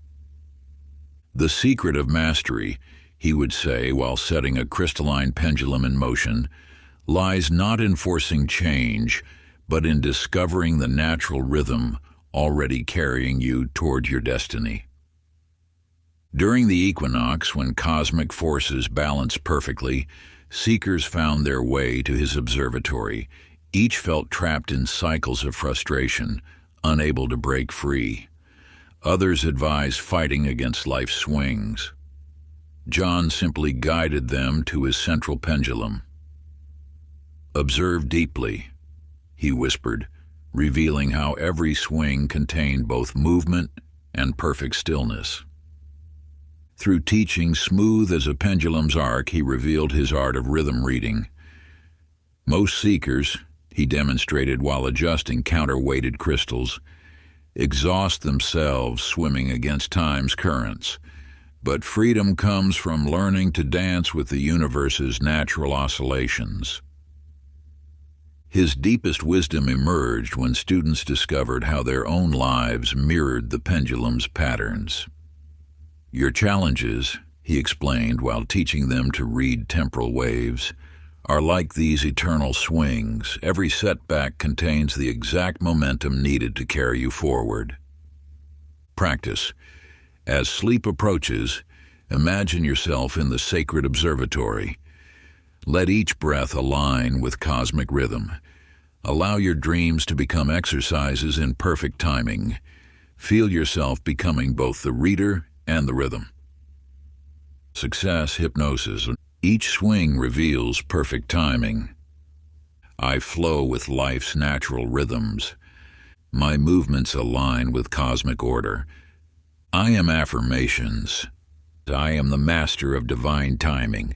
The secret of mastery, he would say while setting a crystalline pendulum in motion, lies not in forcing change, but in discovering the natural rhythm already carrying you toward your destiny. During the equinox, when cosmic forces balanced perfectly, seekers found their way to his observatory. Each felt trapped in cycles of frustration, unable to break free. Others advised fighting against life's swings. John simply guided them to his central pendulum. "Observe deeply," he whispered, revealing how every swing contained both movement and perfect stillness. Through teaching smooth as a pendulum's arc, he revealed his art of rhythm reading. Most seekers, he demonstrated while adjusting counterweighted crystals, exhaust themselves swimming against time's currents. But freedom comes from learning to dance with the universe's natural oscillations. His deepest wisdom emerged when students discovered how their own lives mirrored the pendulum's patterns. Your challenges, he explained while teaching them to read temporal waves, are like these eternal swings. Every setback contains the exact momentum needed to carry you forward. Practice. As sleep approaches, imagine yourself in the sacred observatory. Let each breath align with cosmic rhythm. Allow your dreams to become exercises in perfect timing. Feel yourself becoming both the reader and the rhythm. Success hypnosis. Each swing reveals perfect timing. I flow with life's natural rhythms. My movements align with cosmic order. I am affirmations. I am the master of divine timing.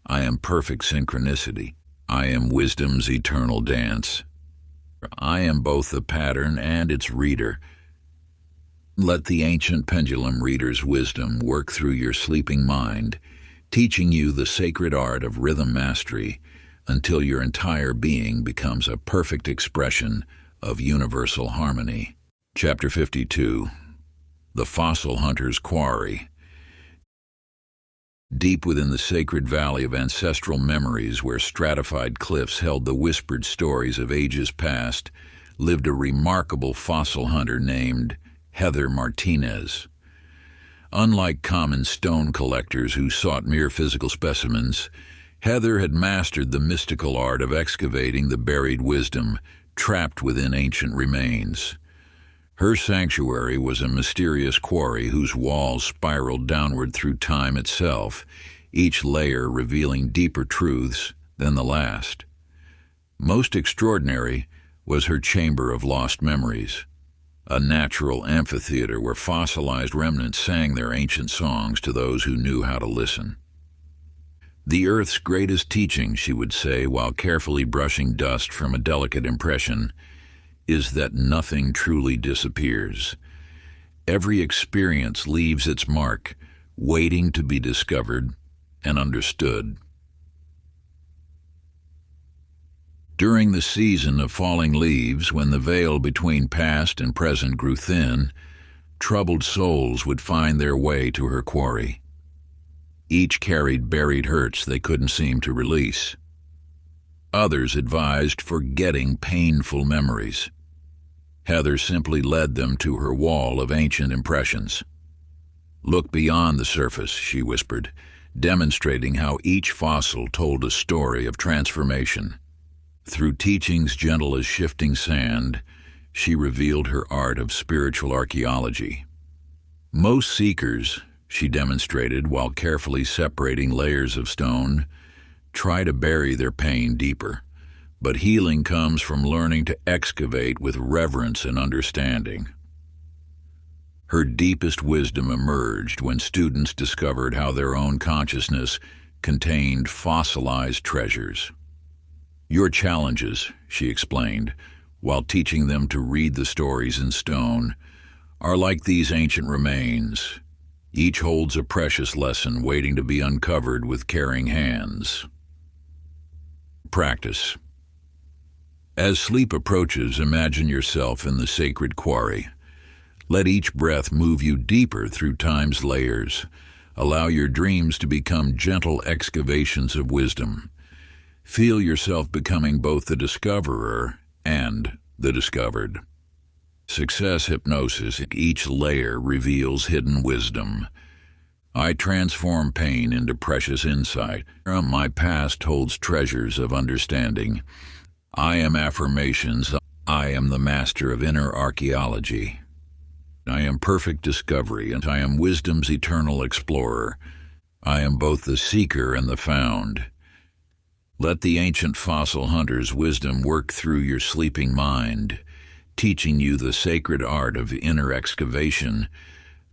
I am perfect synchronicity. I am wisdom's eternal dance. I am both the pattern and its reader. Let the ancient pendulum reader's wisdom work through your sleeping mind, teaching you the sacred art of rhythm mastery until your entire being becomes a perfect expression of universal harmony. Chapter 52, The Fossil Hunter's Quarry. Deep within the sacred valley of ancestral memories, where stratified cliffs held the whispered stories of ages past, lived a remarkable fossil hunter named Heather Martinez. Unlike common stone collectors who sought mere physical specimens, Heather had mastered the mystical art of excavating the buried wisdom trapped within ancient remains. Her sanctuary was a mysterious quarry whose walls spiraled downward through time itself, each layer revealing deeper truths than the last. Most extraordinary was her chamber of lost memories, a natural amphitheater where fossilized remnants sang their ancient songs to those who knew how to listen. The Earth's greatest teaching, she would say while carefully brushing dust from a delicate impression, is that nothing truly disappears. Every experience leaves its mark, waiting to be discovered and understood. During the season of falling leaves, when the veil between past and present grew thin, troubled souls would find their way to her quarry. Each carried buried hurts they couldn't seem to release. Others advised forgetting painful memories. Heather simply led them to her wall of ancient impressions. "Look beyond the surface," she whispered, demonstrating how each fossil told a story of transformation. Through teachings gentle as shifting sand, she revealed her art of spiritual archaeology. Most seekers, she demonstrated while carefully separating layers of stone, try to bury their pain deeper. But healing comes from learning to excavate with reverence and understanding. Her deepest wisdom emerged when students discovered how their own consciousness contained fossilized treasures. "Your challenges," she explained, while teaching them to read the stories in stone, "are like these ancient remains. Each holds a precious lesson waiting to be uncovered with caring hands." Practice. As sleep approaches, imagine yourself in the sacred quarry. Let each breath move you deeper through time's layers. Allow your dreams to become gentle excavations of wisdom. Feel yourself becoming both the discoverer and the discovered. Success hypnosis. Each layer reveals hidden wisdom. I transform pain into precious insight. My past holds treasures of understanding. I am affirmations. I am the master of inner archaeology. I am perfect discovery, and I am wisdom's eternal explorer. I am both the seeker and the found. Let the ancient fossil hunter's wisdom work through your sleeping mind, teaching you the sacred art of inner excavation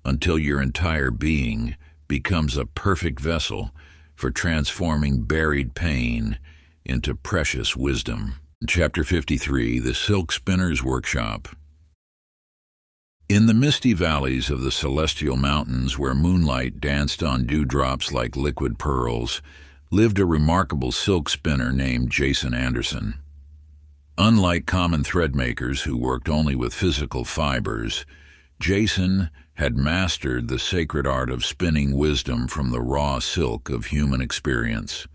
until your entire being becomes a perfect vessel for transforming buried pain into precious wisdom. Chapter 53, The Silk Spinner's Workshop. In the misty valleys of the celestial mountains, where moonlight danced on dewdrops like liquid pearls, lived a remarkable silk spinner named Jason Anderson. Unlike common thread makers who worked only with physical fibers, Jason had mastered the sacred art of spinning wisdom from the raw silk of human experience.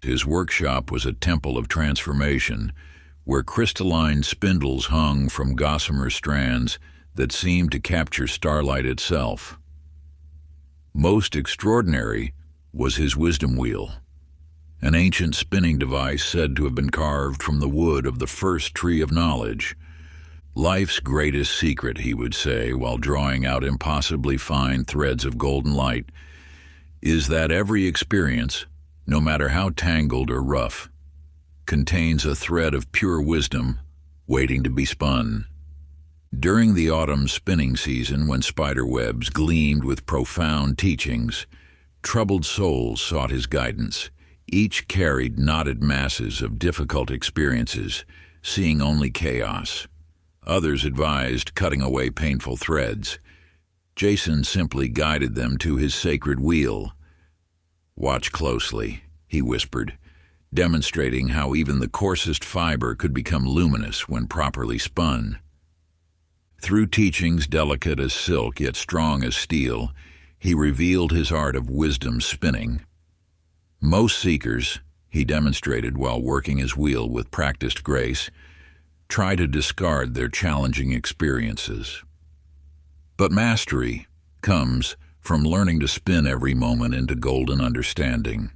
His workshop was a temple of transformation, where crystalline spindles hung from gossamer strands that seemed to capture starlight itself. Most extraordinary was his wisdom wheel, an ancient spinning device said to have been carved from the wood of the first tree of knowledge. "Life's greatest secret," he would say, while drawing out impossibly fine threads of golden light, "is that every experience, no matter how tangled or rough, contains a thread of pure wisdom waiting to be spun." During the autumn spinning season, when spider webs gleamed with profound teachings, troubled souls sought his guidance. Each carried knotted masses of difficult experiences, seeing only chaos. Others advised cutting away painful threads. Jason simply guided them to his sacred wheel. "Watch closely," he whispered, demonstrating how even the coarsest fiber could become luminous when properly spun. Through teachings delicate as silk yet strong as steel, He revealed his art of wisdom spinning. Most seekers, he demonstrated while working his wheel with practiced grace, try to discard their challenging experiences. But mastery comes from learning to spin every moment into golden understanding.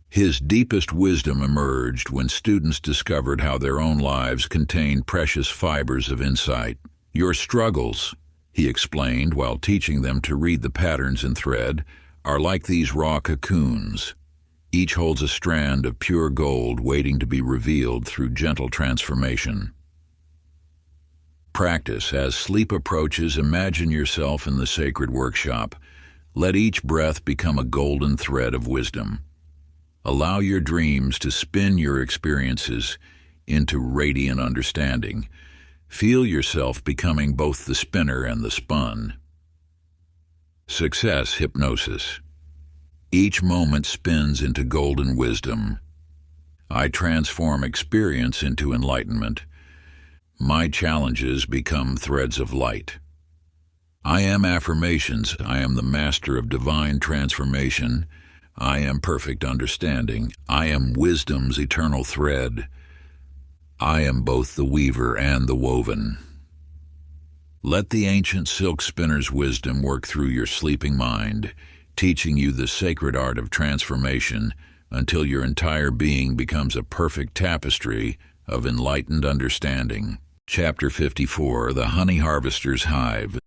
His deepest wisdom emerged when students discovered how their own lives contained precious fibers of insight. Your struggles, he explained while teaching them to read the patterns in thread, are like these raw cocoons. Each holds a strand of pure gold waiting to be revealed through gentle transformation. Practice. As sleep approaches, imagine yourself in the sacred workshop. Let each breath become a golden thread of wisdom. Allow your dreams to spin your experiences into radiant understanding. Feel yourself becoming both the spinner and the spun. Success hypnosis. Each moment spins into golden wisdom. I transform experience into enlightenment. My challenges become threads of light. I am affirmations. I am the master of divine transformation. I am perfect understanding. I am wisdom's eternal thread. I am both the weaver and the woven. Let the ancient silk spinner's wisdom work through your sleeping mind, teaching you the sacred art of transformation until your entire being becomes a perfect tapestry of enlightened understanding. Chapter 54, The Honey Harvester's Hive.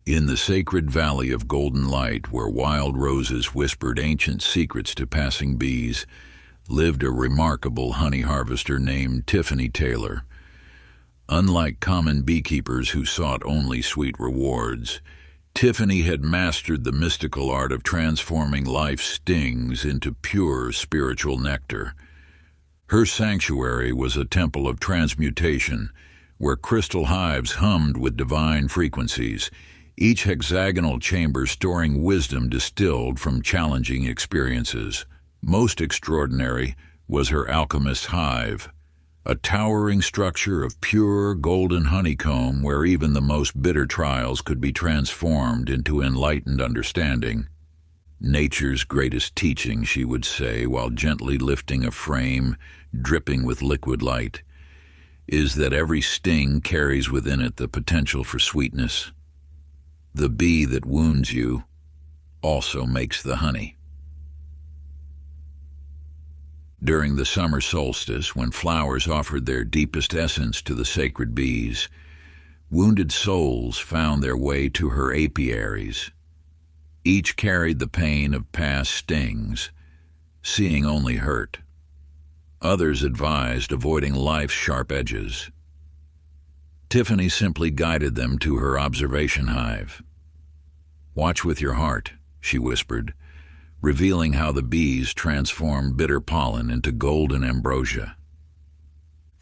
In the sacred valley of golden light, where wild roses whispered ancient secrets to passing bees, lived a remarkable honey harvester named Tiffany Taylor. Unlike common beekeepers who sought only sweet rewards, Tiffany had mastered the mystical art of transforming life's stings into pure spiritual nectar. Her sanctuary was a temple of transmutation, where crystal hives hummed with divine frequencies, each hexagonal chamber storing wisdom distilled from challenging experiences. Most extraordinary was her alchemist's hive, a towering structure of pure golden honeycomb where even the most bitter trials could be transformed into enlightened understanding. Nature's greatest teaching, she would say, while gently lifting a frame dripping with liquid light, is that every sting carries within it the potential for sweetness. The bee that wounds you also makes the honey. During the summer solstice, when flowers offered their deepest essence to the sacred bees, wounded souls found their way to her apiaries. Each carried the pain of past stings, seeing only hurt. Others advised avoiding life's sharp edges. Tiffany simply guided them to her observation hive. "Watch with your heart," she whispered, revealing how the bees transform bitter pollen into golden ambrosia.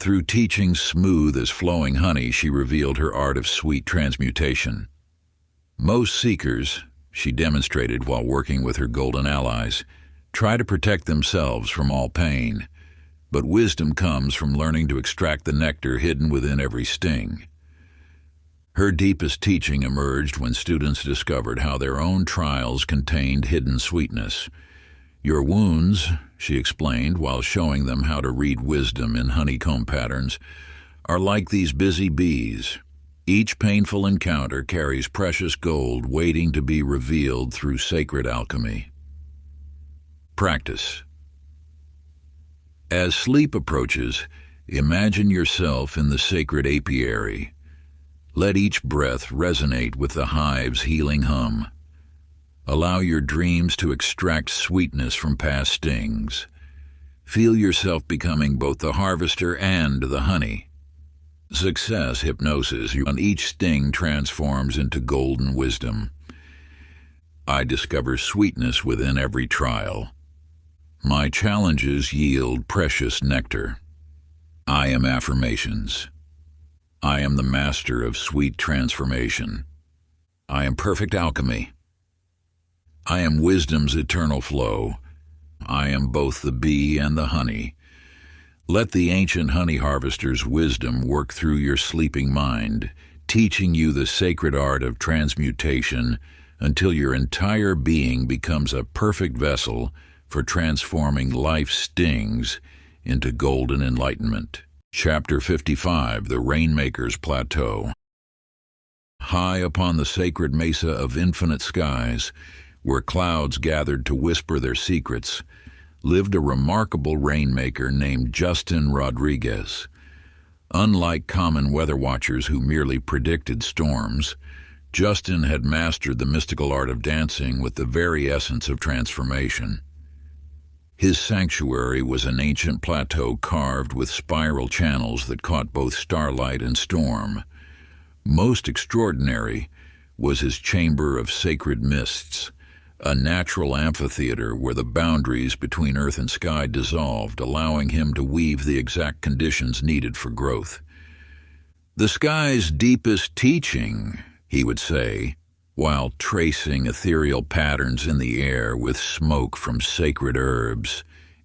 Through teachings smooth as flowing honey, she revealed her art of sweet transmutation. Most seekers, she demonstrated while working with her golden allies, try to protect themselves from all pain, but wisdom comes from learning to extract the nectar hidden within every sting. Her deepest teaching emerged when students discovered how their own trials contained hidden sweetness. Your wounds, she explained while showing them how to read wisdom in honeycomb patterns, are like these busy bees. Each painful encounter carries precious gold waiting to be revealed through sacred alchemy. Practice. As sleep approaches, imagine yourself in the sacred apiary. Let each breath resonate with the hive's healing hum. Allow your dreams to extract sweetness from past stings. Feel yourself becoming both the harvester and the honey. Success hypnosis, and each sting transforms into golden wisdom. I discover sweetness within every trial. My challenges yield precious nectar. I am affirmations. I am the master of sweet transformation. I am perfect alchemy. I am wisdom's eternal flow. I am both the bee and the honey. Let the ancient honey harvester's wisdom work through your sleeping mind, teaching you the sacred art of transmutation until your entire being becomes a perfect vessel for transforming life's stings into golden enlightenment. Chapter 55, The Rainmaker's Plateau. High upon the sacred mesa of infinite skies, where clouds gathered to whisper their secrets, lived a remarkable rainmaker named Justin Rodriguez. Unlike common weather watchers who merely predicted storms, Justin had mastered the mystical art of dancing with the very essence of transformation. His sanctuary was an ancient plateau carved with spiral channels that caught both starlight and storm. Most extraordinary was his chamber of sacred mists, a natural amphitheater where the boundaries between earth and sky dissolved, allowing him to weave the exact conditions needed for growth. "The sky's deepest teaching," he would say, while tracing ethereal patterns in the air with smoke from sacred herbs,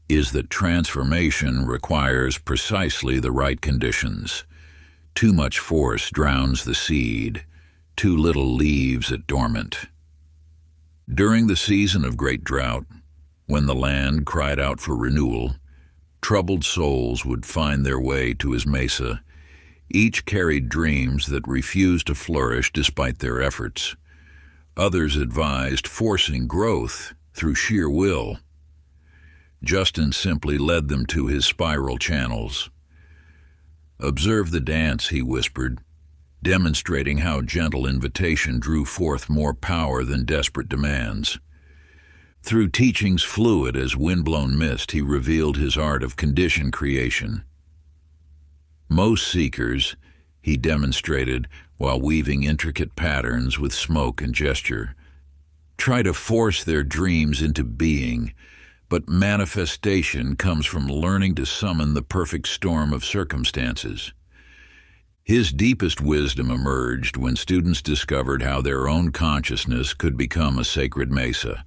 "is that transformation requires precisely the right conditions. Too much force drowns the seed, too little leaves it dormant." During the season of great drought, when the land cried out for renewal, troubled souls would find their way to his mesa. Each carried dreams that refused to flourish despite their efforts. Others advised forcing growth through sheer will. Justin simply led them to his spiral channels. "Observe the dance," he whispered, demonstrating how gentle invitation drew forth more power than desperate demands. Through teachings fluid as windblown mist, he revealed his art of condition creation. Most seekers, he demonstrated while weaving intricate patterns with smoke and gesture, try to force their dreams into being, but manifestation comes from learning to summon the perfect storm of circumstances. His deepest wisdom emerged when students discovered how their own consciousness could become a sacred mesa.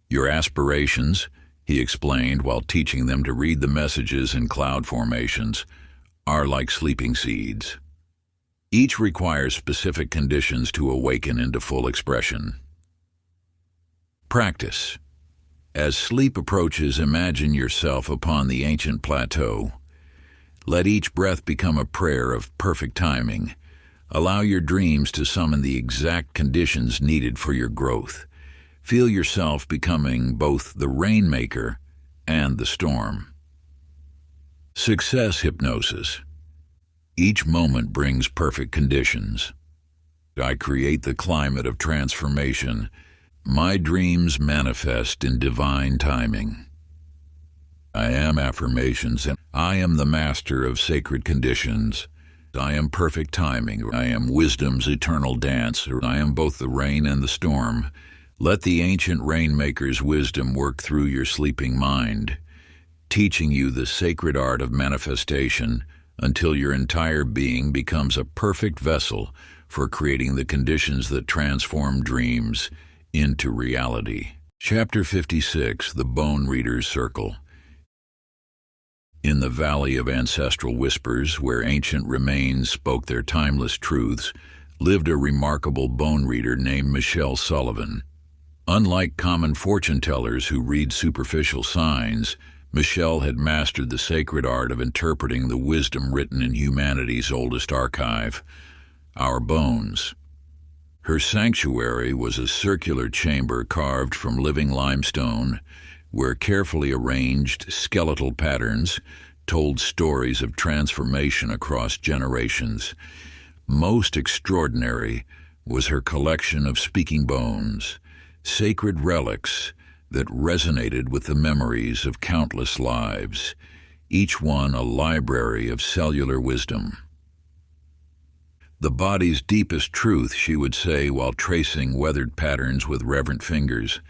"Your aspirations," he explained while teaching them to read the messages in cloud formations, "are like sleeping seeds. Each requires specific conditions to awaken into full expression." Practice. As sleep approaches, imagine yourself upon the ancient plateau. Let each breath become a prayer of perfect timing. Allow your dreams to summon the exact conditions needed for your growth. Feel yourself becoming both the rainmaker and the storm. Success hypnosis. Each moment brings perfect conditions. I create the climate of transformation. My dreams manifest in divine timing. I am affirmations, and I am the master of sacred conditions. I am perfect timing. I am wisdom's eternal dance. I am both the rain and the storm. Let the ancient rainmaker's wisdom work through your sleeping mind, teaching you the sacred art of manifestation until your entire being becomes a perfect vessel for creating the conditions that transform dreams into reality. Chapter 56, The Bone Reader's Circle. In the Valley of Ancestral Whispers, where ancient remains spoke their timeless truths, lived a remarkable bone reader named Michelle Sullivan. Unlike common fortune-tellers who read superficial signs, Michelle had mastered the sacred art of interpreting the wisdom written in humanity's oldest archive, our bones. Her sanctuary was a circular chamber carved from living limestone, where carefully arranged skeletal patterns told stories of transformation across generations. Most extraordinary was her collection of speaking bones, sacred relics that resonated with the memories of countless lives, each one a library of cellular wisdom. "The body's deepest truth," she would say while tracing weathered patterns with reverent fingers,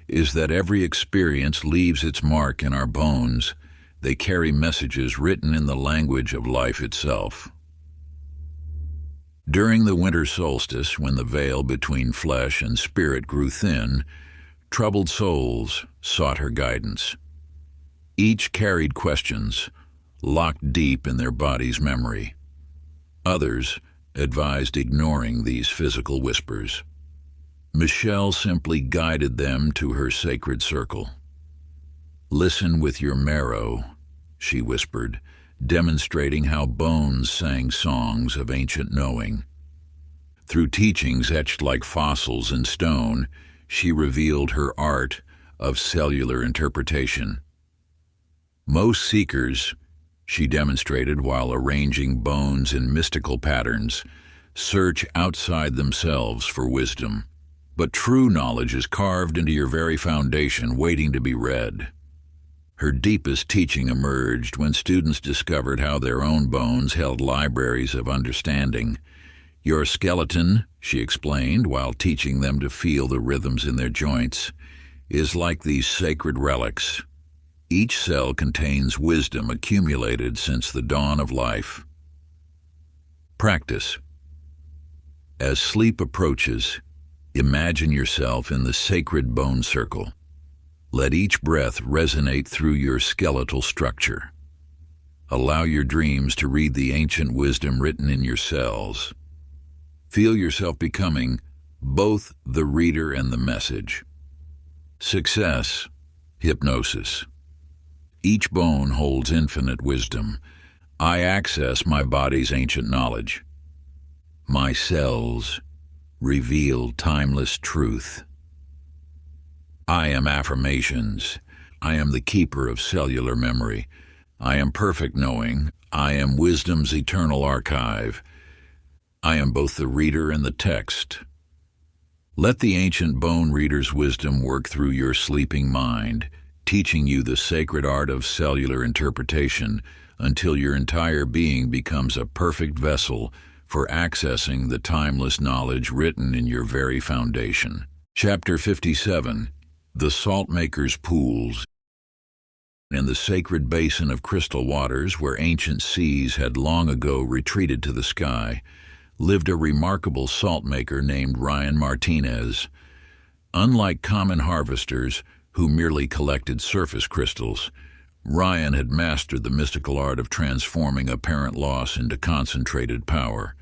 "is that every experience leaves its mark in our bones. They carry messages written in the language of life itself." During the winter solstice, when the veil between flesh and spirit grew thin, troubled souls sought her guidance. Each carried questions locked deep in their body's memory. Others, advised ignoring these physical whispers. Michelle simply guided them to her sacred circle. "Listen with your marrow," she whispered, demonstrating how bones sang songs of ancient knowing. Through teachings etched like fossils in stone, she revealed her art of cellular interpretation. Most seekers, she demonstrated while arranging bones in mystical patterns, search outside themselves for wisdom. But true knowledge is carved into your very foundation, waiting to be read. Her deepest teaching emerged when students discovered how their own bones held libraries of understanding. "Your skeleton," she explained while teaching them to feel the rhythms in their joints, "is like these sacred relics. Each cell contains wisdom accumulated since the dawn of life." Practice. As sleep approaches, imagine yourself in the sacred bone circle. Let each breath resonate through your skeletal structure. Allow your dreams to read the ancient wisdom written in your cells. Feel yourself becoming both the reader and the message. Success. Hypnosis. Each bone holds infinite wisdom. I access my body's ancient knowledge. My cells reveal timeless truth. I am affirmations. I am the keeper of cellular memory. I am perfect knowing. I am wisdom's eternal archive. I am both the reader and the text. Let the ancient bone reader's wisdom work through your sleeping mind, teaching you the sacred art of cellular interpretation until your entire being becomes a perfect vessel for accessing the timeless knowledge written in your very foundation. Chapter 57. The Saltmaker's Pools. In the sacred basin of crystal waters where ancient seas had long ago retreated to the sky, lived a remarkable saltmaker named Ryan Martinez. Unlike common harvesters who merely collected surface crystals, Ryan had mastered the mystical art of transforming apparent loss into concentrated power.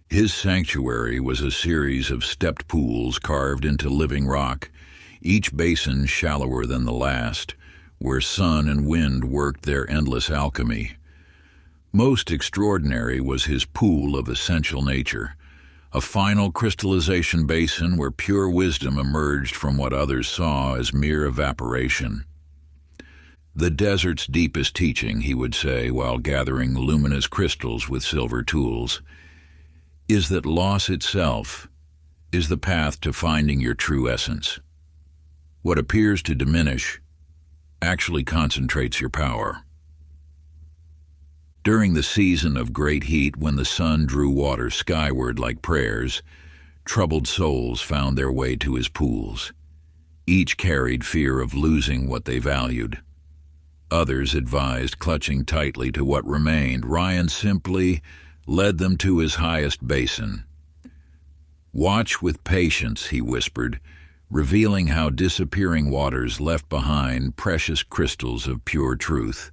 His sanctuary was a series of stepped pools carved into living rock, each basin shallower than the last, where sun and wind worked their endless alchemy. Most extraordinary was his pool of essential nature, a final crystallization basin where pure wisdom emerged from what others saw as mere evaporation. "The desert's deepest teaching," he would say while gathering luminous crystals with silver tools, "is that loss itself is the path to finding your true essence. What appears to diminish actually concentrates your power." During the season of great heat, when the sun drew water skyward like prayers, troubled souls found their way to his pools. Each carried fear of losing what they valued. Others advised clutching tightly to what remained. Ryan simply led them to his highest basin. "Watch with patience," he whispered, revealing how disappearing waters left behind precious crystals of pure truth.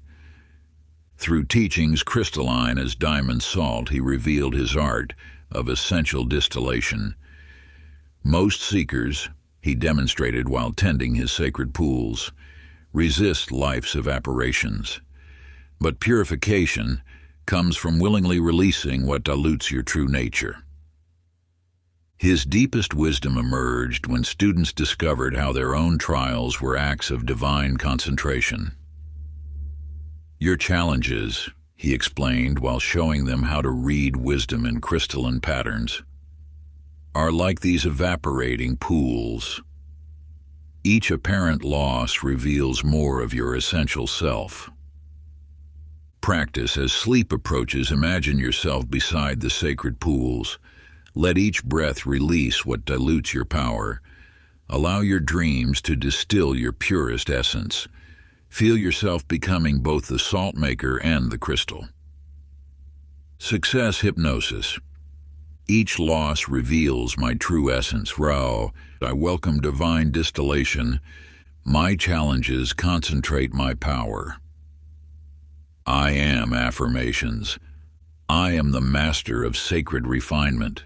Through teachings crystalline as diamond salt, he revealed his art of essential distillation. Most seekers, he demonstrated while tending his sacred pools, resist life's evaporations. But purification comes from willingly releasing what dilutes your true nature. His deepest wisdom emerged when students discovered how their own trials were acts of divine concentration. "Your challenges," he explained while showing them how to read wisdom in crystalline patterns, "are like these evaporating pools. Each apparent loss reveals more of your essential self." Practice. As sleep approaches, imagine yourself beside the sacred pools. Let each breath release what dilutes your power. Allow your dreams to distill your purest essence. Feel yourself becoming both the salt maker and the crystal. Success. Hypnosis. Each loss reveals my true essence. Rao, I welcome divine distillation. My challenges concentrate my power. I am affirmations. I am the master of sacred refinement.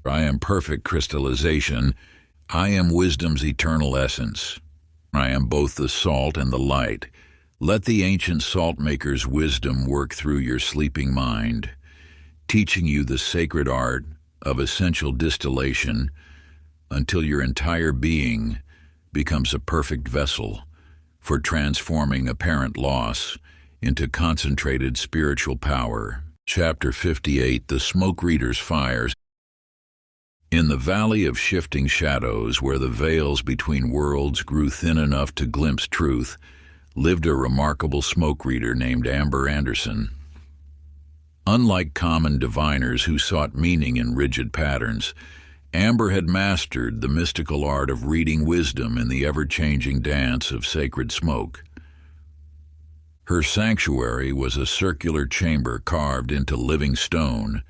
I am perfect crystallization. I am wisdom's eternal essence. I am both the salt and the light. Let the ancient salt maker's wisdom work through your sleeping mind, teaching you the sacred art of essential distillation until your entire being becomes a perfect vessel for transforming apparent loss into concentrated spiritual power. Chapter 58, The Smoke Reader's Fires. In the valley of shifting shadows, where the veils between worlds grew thin enough to glimpse truth, lived a remarkable smoke reader named Amber Anderson. Unlike common diviners who sought meaning in rigid patterns, Amber had mastered the mystical art of reading wisdom in the ever-changing dance of sacred smoke. Her sanctuary was a circular chamber carved into living stone,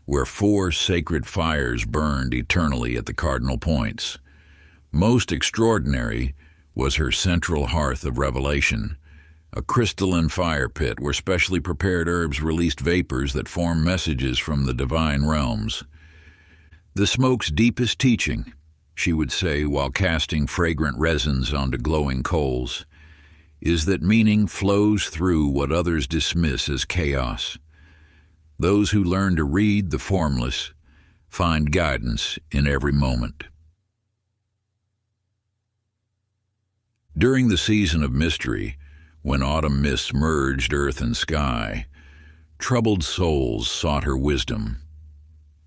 where 4 sacred fires burned eternally at the cardinal points. Most extraordinary was her central hearth of revelation, a crystalline fire pit where specially prepared herbs released vapors that formed messages from the divine realms. The smoke's deepest teaching, she would say while casting fragrant resins onto glowing coals, is that meaning flows through what others dismiss as chaos. Those who learn to read the formless find guidance in every moment. During the season of mystery, when autumn mists merged earth and sky, troubled souls sought her wisdom.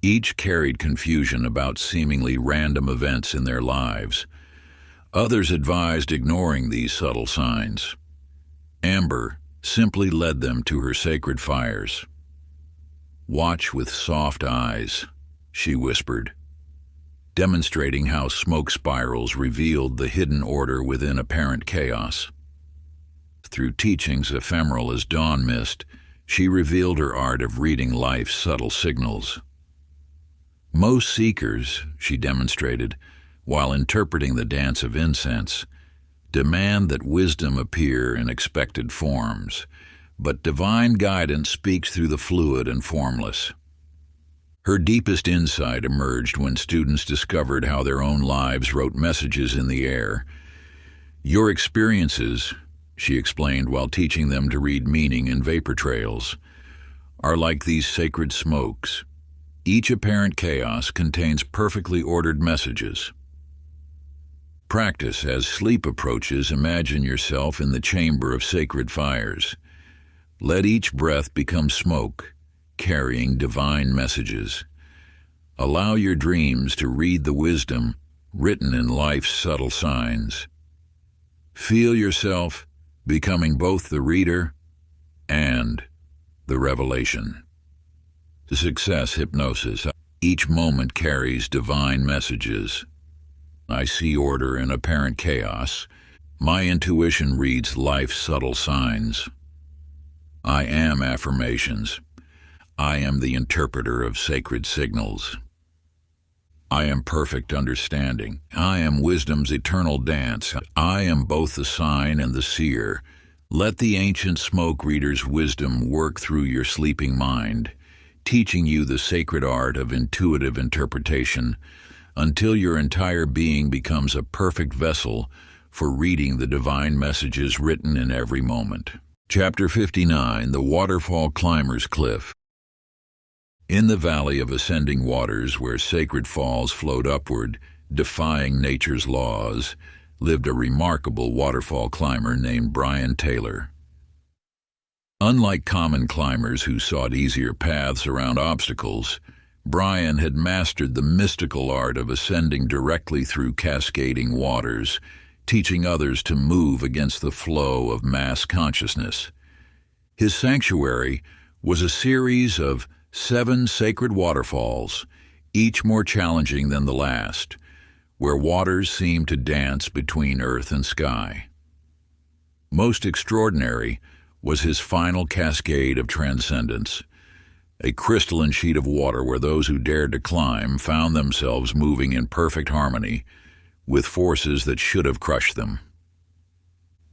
Each carried confusion about seemingly random events in their lives. Others advised ignoring these subtle signs. Amber simply led them to her sacred fires. "Watch with soft eyes," she whispered, demonstrating how smoke spirals revealed the hidden order within apparent chaos. Through teachings ephemeral as dawn mist, she revealed her art of reading life's subtle signals. Most seekers, she demonstrated, while interpreting the dance of incense, demand that wisdom appear in expected forms, but divine guidance speaks through the fluid and formless. Her deepest insight emerged when students discovered how their own lives wrote messages in the air. "Your experiences," she explained while teaching them to read meaning in vapor trails, "are like these sacred smokes. Each apparent chaos contains perfectly ordered messages." Practice. As sleep approaches, imagine yourself in the chamber of sacred fires. Let each breath become smoke, carrying divine messages. Allow your dreams to read the wisdom written in life's subtle signs. Feel yourself becoming both the reader and the revelation. The success hypnosis. Each moment carries divine messages. I see order in apparent chaos. My intuition reads life's subtle signs. I am affirmations. I am the interpreter of sacred signals. I am perfect understanding. I am wisdom's eternal dance. I am both the sign and the seer. Let the ancient smoke reader's wisdom work through your sleeping mind, teaching you the sacred art of intuitive interpretation until your entire being becomes a perfect vessel for reading the divine messages written in every moment. Chapter 59, The Waterfall Climber's Cliff. In the valley of ascending waters, where sacred falls flowed upward, defying nature's laws, lived a remarkable waterfall climber named Brian Taylor. Unlike common climbers who sought easier paths around obstacles, Brian had mastered the mystical art of ascending directly through cascading waters, teaching others to move against the flow of mass consciousness. His sanctuary was a series of 7 sacred waterfalls, each more challenging than the last, where waters seemed to dance between earth and sky. Most extraordinary was his final cascade of transcendence, a crystalline sheet of water where those who dared to climb found themselves moving in perfect harmony with forces that should have crushed them.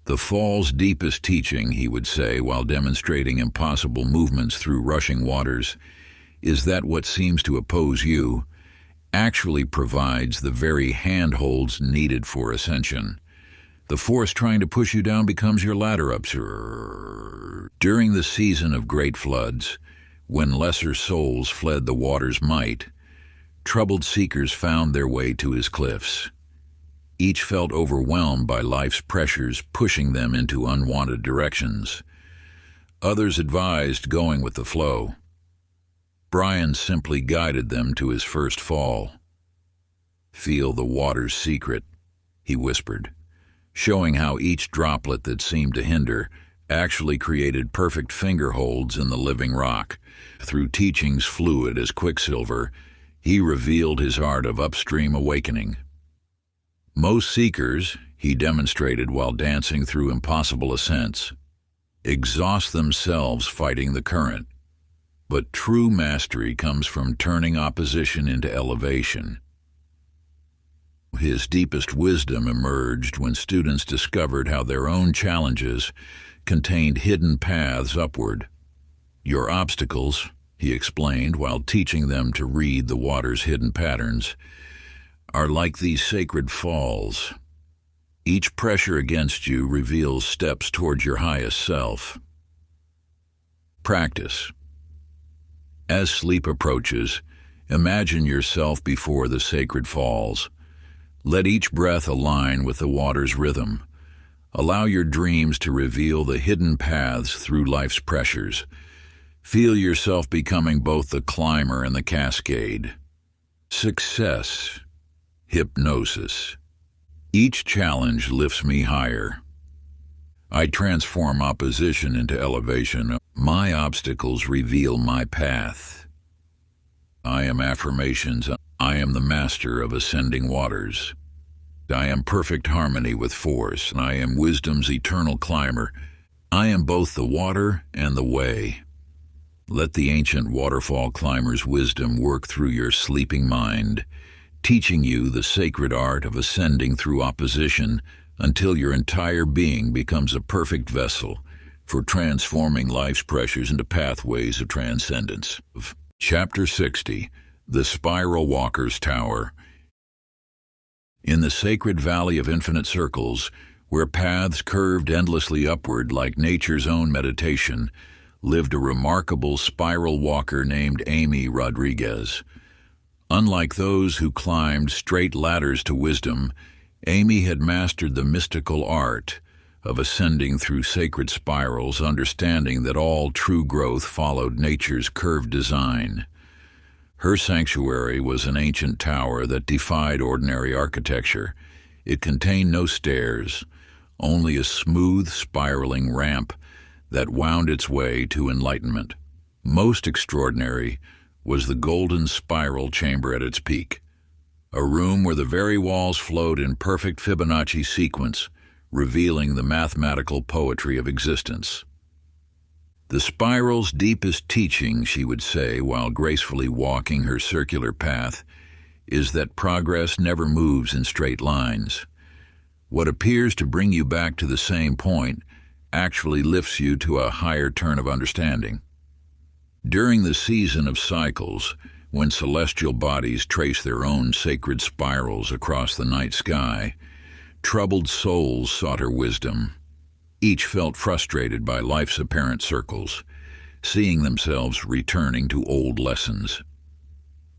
The fall's deepest teaching, he would say while demonstrating impossible movements through rushing waters, is that what seems to oppose you actually provides the very handholds needed for ascension. The force trying to push you down becomes your ladder up. During the season of great floods, when lesser souls fled the water's might, troubled seekers found their way to his cliffs. Each felt overwhelmed by life's pressures pushing them into unwanted directions. Others advised going with the flow. Brian simply guided them to his first fall. "Feel the water's secret," he whispered, showing how each droplet that seemed to hinder actually created perfect fingerholds in the living rock. Through teachings fluid as quicksilver, he revealed his art of upstream awakening. Most seekers, he demonstrated while dancing through impossible ascents, exhaust themselves fighting the current. But true mastery comes from turning opposition into elevation. His deepest wisdom emerged when students discovered how their own challenges contained hidden paths upward. "Your obstacles," he explained while teaching them to read the water's hidden patterns, "are like these sacred falls. Each pressure against you reveals steps towards your highest self." Practice. As sleep approaches, imagine yourself before the sacred falls. Let each breath align with the water's rhythm. Allow your dreams to reveal the hidden paths through life's pressures. Feel yourself becoming both the climber and the cascade. Success. Hypnosis. Each challenge lifts me higher. I transform opposition into elevation. My obstacles reveal my path. I am affirmations. I am the master of ascending waters. I am perfect harmony with force, and I am wisdom's eternal climber. I am both the water and the way. Let the ancient waterfall climber's wisdom work through your sleeping mind, teaching you the sacred art of ascending through opposition until your entire being becomes a perfect vessel for transforming life's pressures into pathways of transcendence. Chapter 60, The Spiral Walker's Tower. In the sacred valley of infinite circles, where paths curved endlessly upward like nature's own meditation, lived a remarkable spiral walker named Amy Rodriguez. Unlike those who climbed straight ladders to wisdom, Amy had mastered the mystical art of ascending through sacred spirals, understanding that all true growth followed nature's curved design. Her sanctuary was an ancient tower that defied ordinary architecture. It contained no stairs, only a smooth, spiraling ramp that wound its way to enlightenment. Most extraordinary was the golden spiral chamber at its peak, a room where the very walls flowed in perfect Fibonacci sequence, revealing the mathematical poetry of existence. The spiral's deepest teaching, she would say while gracefully walking her circular path, is that progress never moves in straight lines. What appears to bring you back to the same point actually lifts you to a higher turn of understanding. During the season of cycles, when celestial bodies trace their own sacred spirals across the night sky, troubled souls sought her wisdom. Each felt frustrated by life's apparent circles, seeing themselves returning to old lessons.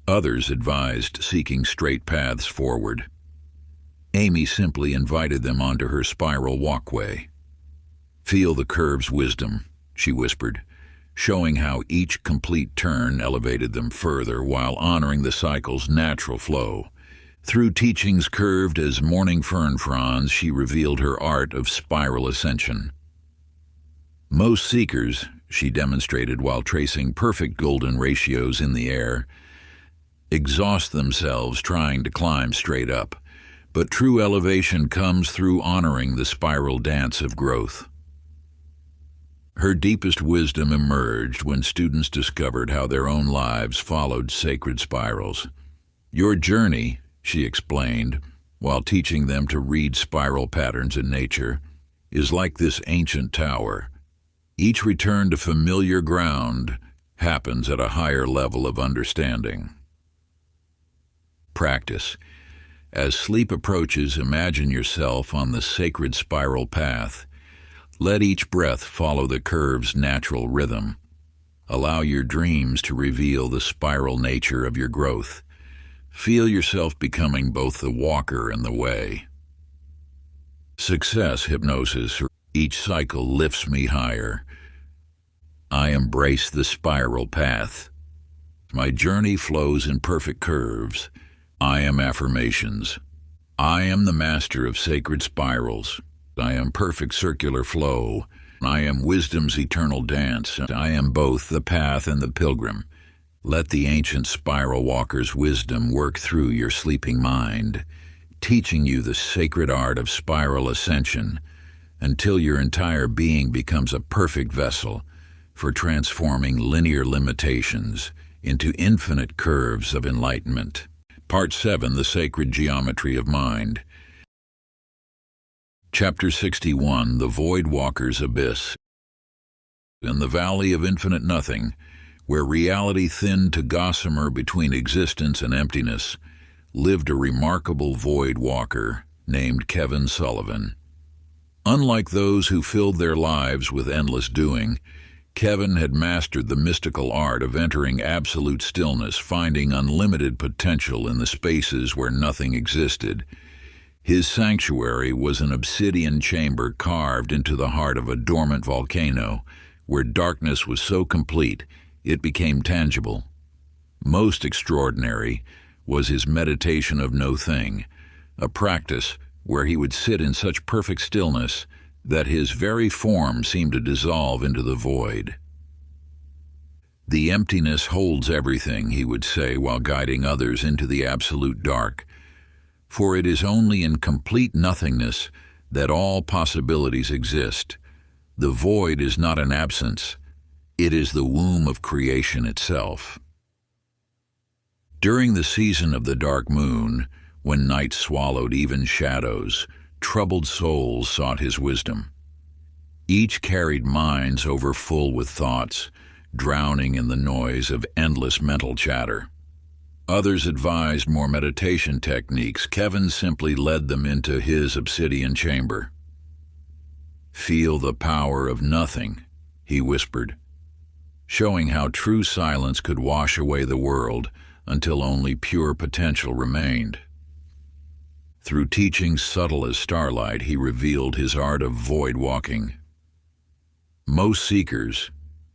Others advised seeking straight paths forward. Amy simply invited them onto her spiral walkway. "Feel the curve's wisdom," she whispered, showing how each complete turn elevated them further while honoring the cycle's natural flow. Through teachings curved as morning fern fronds, she revealed her art of spiral ascension. Most seekers, she demonstrated while tracing perfect golden ratios in the air, exhaust themselves trying to climb straight up, but true elevation comes through honoring the spiral dance of growth. Her deepest wisdom emerged when students discovered how their own lives followed sacred spirals. "Your journey," she explained, while teaching them to read spiral patterns in nature, is like this ancient tower. Each return to familiar ground happens at a higher level of understanding. Practice. As sleep approaches, imagine yourself on the sacred spiral path. Let each breath follow the curve's natural rhythm. Allow your dreams to reveal the spiral nature of your growth. Feel yourself becoming both the walker and the way. Success hypnosis. Each cycle lifts me higher. I embrace the spiral path. My journey flows in perfect curves. I am affirmations. I am the master of sacred spirals. I am perfect circular flow. I am wisdom's eternal dance. I am both the path and the pilgrim. Let the ancient spiral walker's wisdom work through your sleeping mind, teaching you the sacred art of spiral ascension until your entire being becomes a perfect vessel for transforming linear limitations into infinite curves of enlightenment. Part 7, The Sacred Geometry of Mind. Chapter 61, The Void Walker's Abyss. In the Valley of Infinite Nothing, where reality thinned to gossamer between existence and emptiness, lived a remarkable void walker named Kevin Sullivan. Unlike those who filled their lives with endless doing, Kevin had mastered the mystical art of entering absolute stillness, finding unlimited potential in the spaces where nothing existed. His sanctuary was an obsidian chamber carved into the heart of a dormant volcano, where darkness was so complete it became tangible. Most extraordinary was his meditation of no thing, a practice where he would sit in such perfect stillness that his very form seemed to dissolve into the void. The emptiness holds everything, he would say while guiding others into the absolute dark, for it is only in complete nothingness that all possibilities exist. The void is not an absence, it is the womb of creation itself. During the season of the dark moon, when night swallowed even shadows, troubled souls sought his wisdom. Each carried minds overfull with thoughts, drowning in the noise of endless mental chatter. Others advised more meditation techniques. Kevin simply led them into his obsidian chamber. "Feel the power of nothing," he whispered, showing how true silence could wash away the world until only pure potential remained. Through teachings subtle as starlight, he revealed his art of void walking. Most seekers,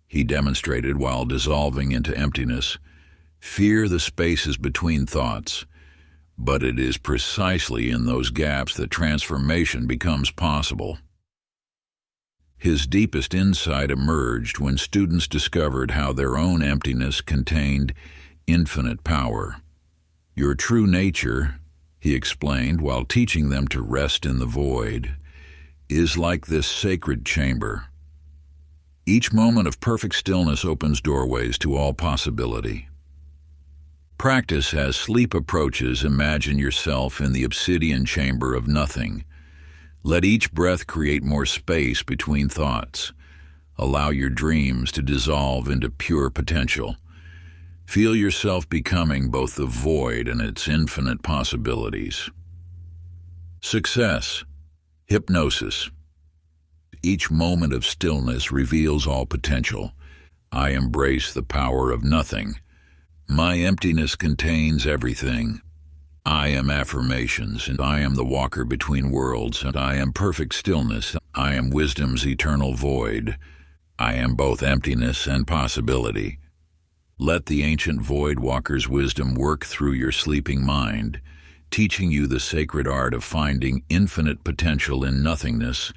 he demonstrated while dissolving into emptiness, fear the spaces between thoughts, but it is precisely in those gaps that transformation becomes possible. His deepest insight emerged when students discovered how their own emptiness contained infinite power. Your true nature, he explained while teaching them to rest in the void, is like this sacred chamber. Each moment of perfect stillness opens doorways to all possibility. Practice as sleep approaches. Imagine yourself in the obsidian chamber of nothing. Let each breath create more space between thoughts. Allow your dreams to dissolve into pure potential. Feel yourself becoming both the void and its infinite possibilities. Success. Hypnosis. Each moment of stillness reveals all potential. I embrace the power of nothing. My emptiness contains everything. I am affirmations, and I am the walker between worlds, and I am perfect stillness. I am wisdom's eternal void. I am both emptiness and possibility. Let the ancient void walker's wisdom work through your sleeping mind, teaching you the sacred art of finding infinite potential in nothingness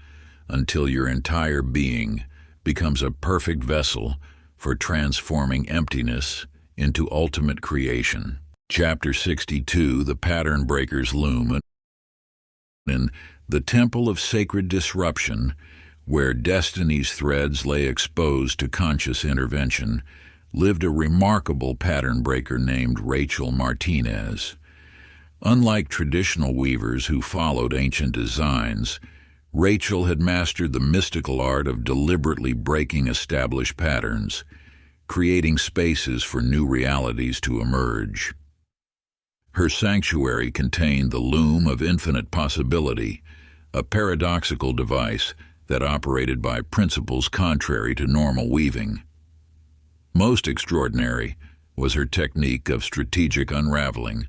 until your entire being becomes a perfect vessel for transforming emptiness into ultimate creation. Chapter 62, The Pattern Breaker's Loom. In the Temple of Sacred Disruption, where destiny's threads lay exposed to conscious intervention, lived a remarkable pattern breaker named Rachel Martinez. Unlike traditional weavers who followed ancient designs, Rachel had mastered the mystical art of deliberately breaking established patterns, creating spaces for new realities to emerge. Her sanctuary contained the loom of infinite possibility, a paradoxical device that operated by principles contrary to normal weaving. Most extraordinary was her technique of strategic unraveling,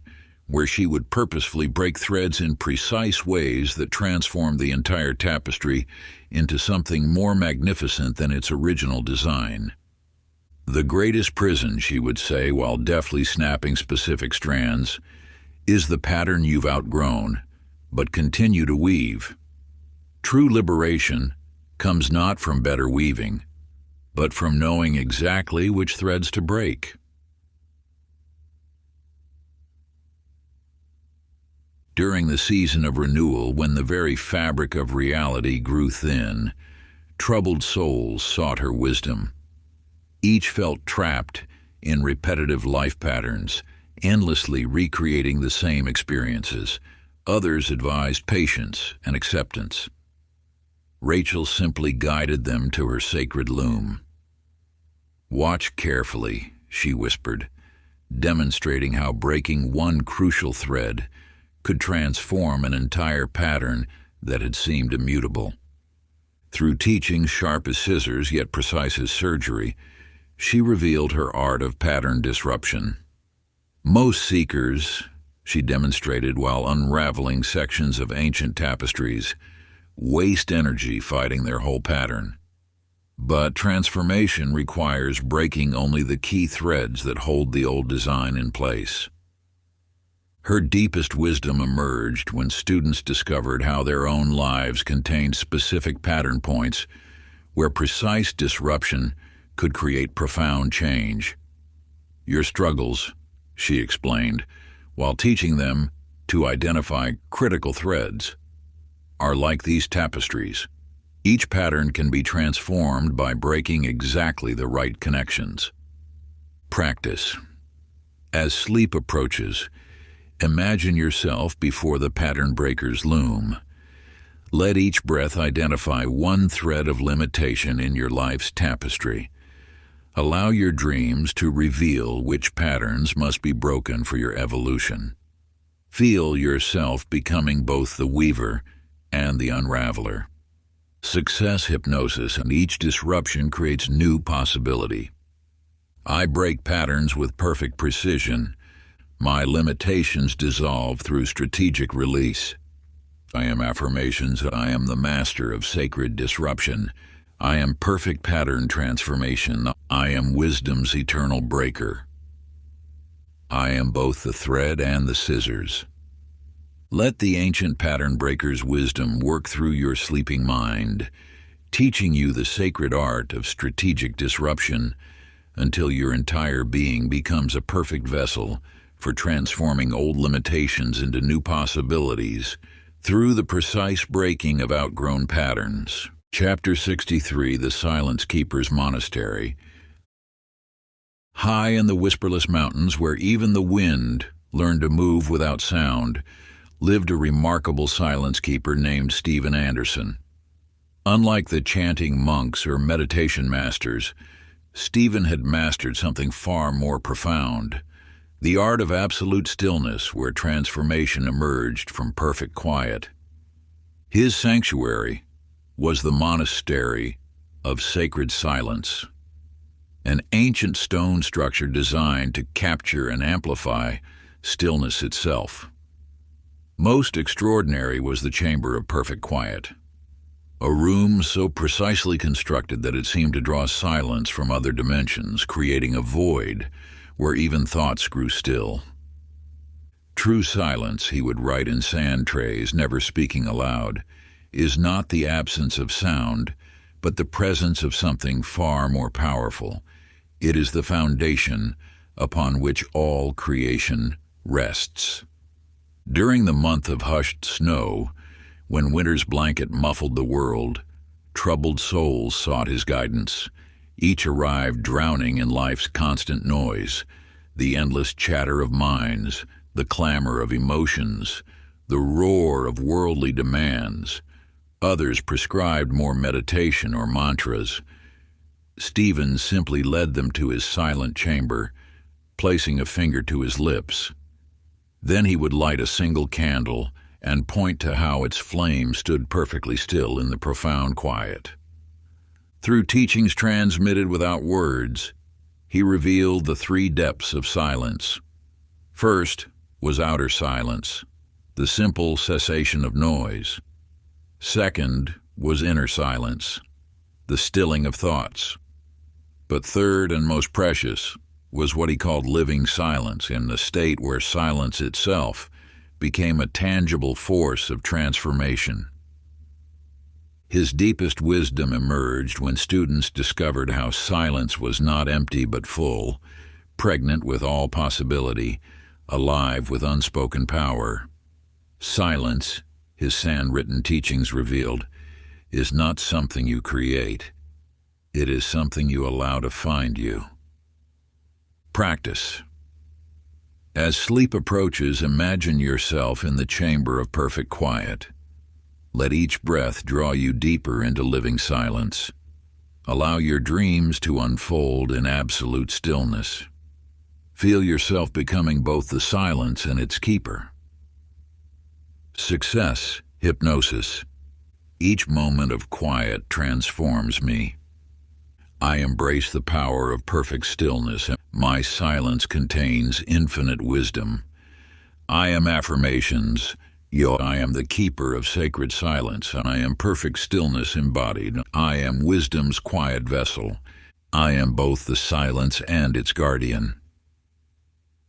where she would purposefully break threads in precise ways that transformed the entire tapestry into something more magnificent than its original design. The greatest prison, she would say while deftly snapping specific strands, is the pattern you've outgrown, but continue to weave. True liberation comes not from better weaving, but from knowing exactly which threads to break. During the season of renewal, when the very fabric of reality grew thin, troubled souls sought her wisdom. Each felt trapped in repetitive life patterns, endlessly recreating the same experiences. Others advised patience and acceptance. Rachel simply guided them to her sacred loom. "Watch carefully," she whispered, demonstrating how breaking one crucial thread could transform an entire pattern that had seemed immutable. Through teachings sharp as scissors yet precise as surgery, she revealed her art of pattern disruption. Most seekers, she demonstrated while unraveling sections of ancient tapestries, waste energy fighting their whole pattern. But transformation requires breaking only the key threads that hold the old design in place. Her deepest wisdom emerged when students discovered how their own lives contained specific pattern points where precise disruption could create profound change. "Your struggles," she explained, while teaching them to identify critical threads, "are like these tapestries. Each pattern can be transformed by breaking exactly the right connections." Practice. As sleep approaches, imagine yourself before the pattern breaker's loom. Let each breath identify one thread of limitation in your life's tapestry. Allow your dreams to reveal which patterns must be broken for your evolution. Feel yourself becoming both the weaver and the unraveler. Success hypnosis, and each disruption creates new possibility. I break patterns with perfect precision. My limitations dissolve through strategic release. I am affirmations that I am the master of sacred disruption. I am perfect pattern transformation. I am wisdom's eternal breaker. I am both the thread and the scissors. Let the ancient pattern breaker's wisdom work through your sleeping mind, teaching you the sacred art of strategic disruption until your entire being becomes a perfect vessel for transforming old limitations into new possibilities through the precise breaking of outgrown patterns. Chapter 63, The Silence Keeper's Monastery. High in the whisperless mountains, where even the wind learned to move without sound, lived a remarkable silence keeper named Stephen Anderson. Unlike the chanting monks or meditation masters, Stephen had mastered something far more profound, the art of absolute stillness, where transformation emerged from perfect quiet. His sanctuary was the monastery of sacred silence, an ancient stone structure designed to capture and amplify stillness itself. Most extraordinary was the chamber of perfect quiet, a room so precisely constructed that it seemed to draw silence from other dimensions, creating a void where even thoughts grew still. True silence, he would write in sand trays, never speaking aloud, is not the absence of sound, but the presence of something far more powerful. It is the foundation upon which all creation rests. During the month of hushed snow, when winter's blanket muffled the world, troubled souls sought his guidance. Each arrived drowning in life's constant noise, the endless chatter of minds, the clamor of emotions, the roar of worldly demands. Others prescribed more meditation or mantras. Stephen simply led them to his silent chamber, placing a finger to his lips. Then he would light a single candle and point to how its flame stood perfectly still in the profound quiet. Through teachings transmitted without words, he revealed the three depths of silence. First was outer silence, the simple cessation of noise. Second was inner silence, the stilling of thoughts. But third and most precious was what he called living silence, in the state where silence itself became a tangible force of transformation. His deepest wisdom emerged when students discovered how silence was not empty but full, pregnant with all possibility, alive with unspoken power. Silence, his handwritten teachings revealed, is not something you create. It is something you allow to find you. Practice. As sleep approaches, imagine yourself in the chamber of perfect quiet. Let each breath draw you deeper into living silence. Allow your dreams to unfold in absolute stillness. Feel yourself becoming both the silence and its keeper. Success, hypnosis. Each moment of quiet transforms me. I embrace the power of perfect stillness. My silence contains infinite wisdom. I am affirmations. I am the keeper of sacred silence. I am perfect stillness embodied. I am wisdom's quiet vessel. I am both the silence and its guardian.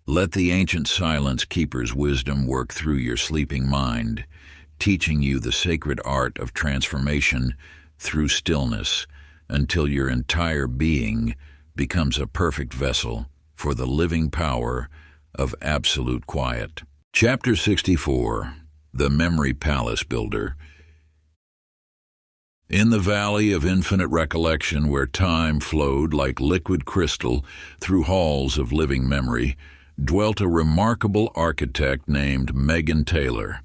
Let the ancient silence keeper's wisdom work through your sleeping mind, teaching you the sacred art of transformation through stillness, until your entire being becomes a perfect vessel for the living power of absolute quiet. Chapter 64. The Memory Palace Builder. In the valley of infinite recollection, where time flowed like liquid crystal through halls of living memory, dwelt a remarkable architect named Megan Taylor.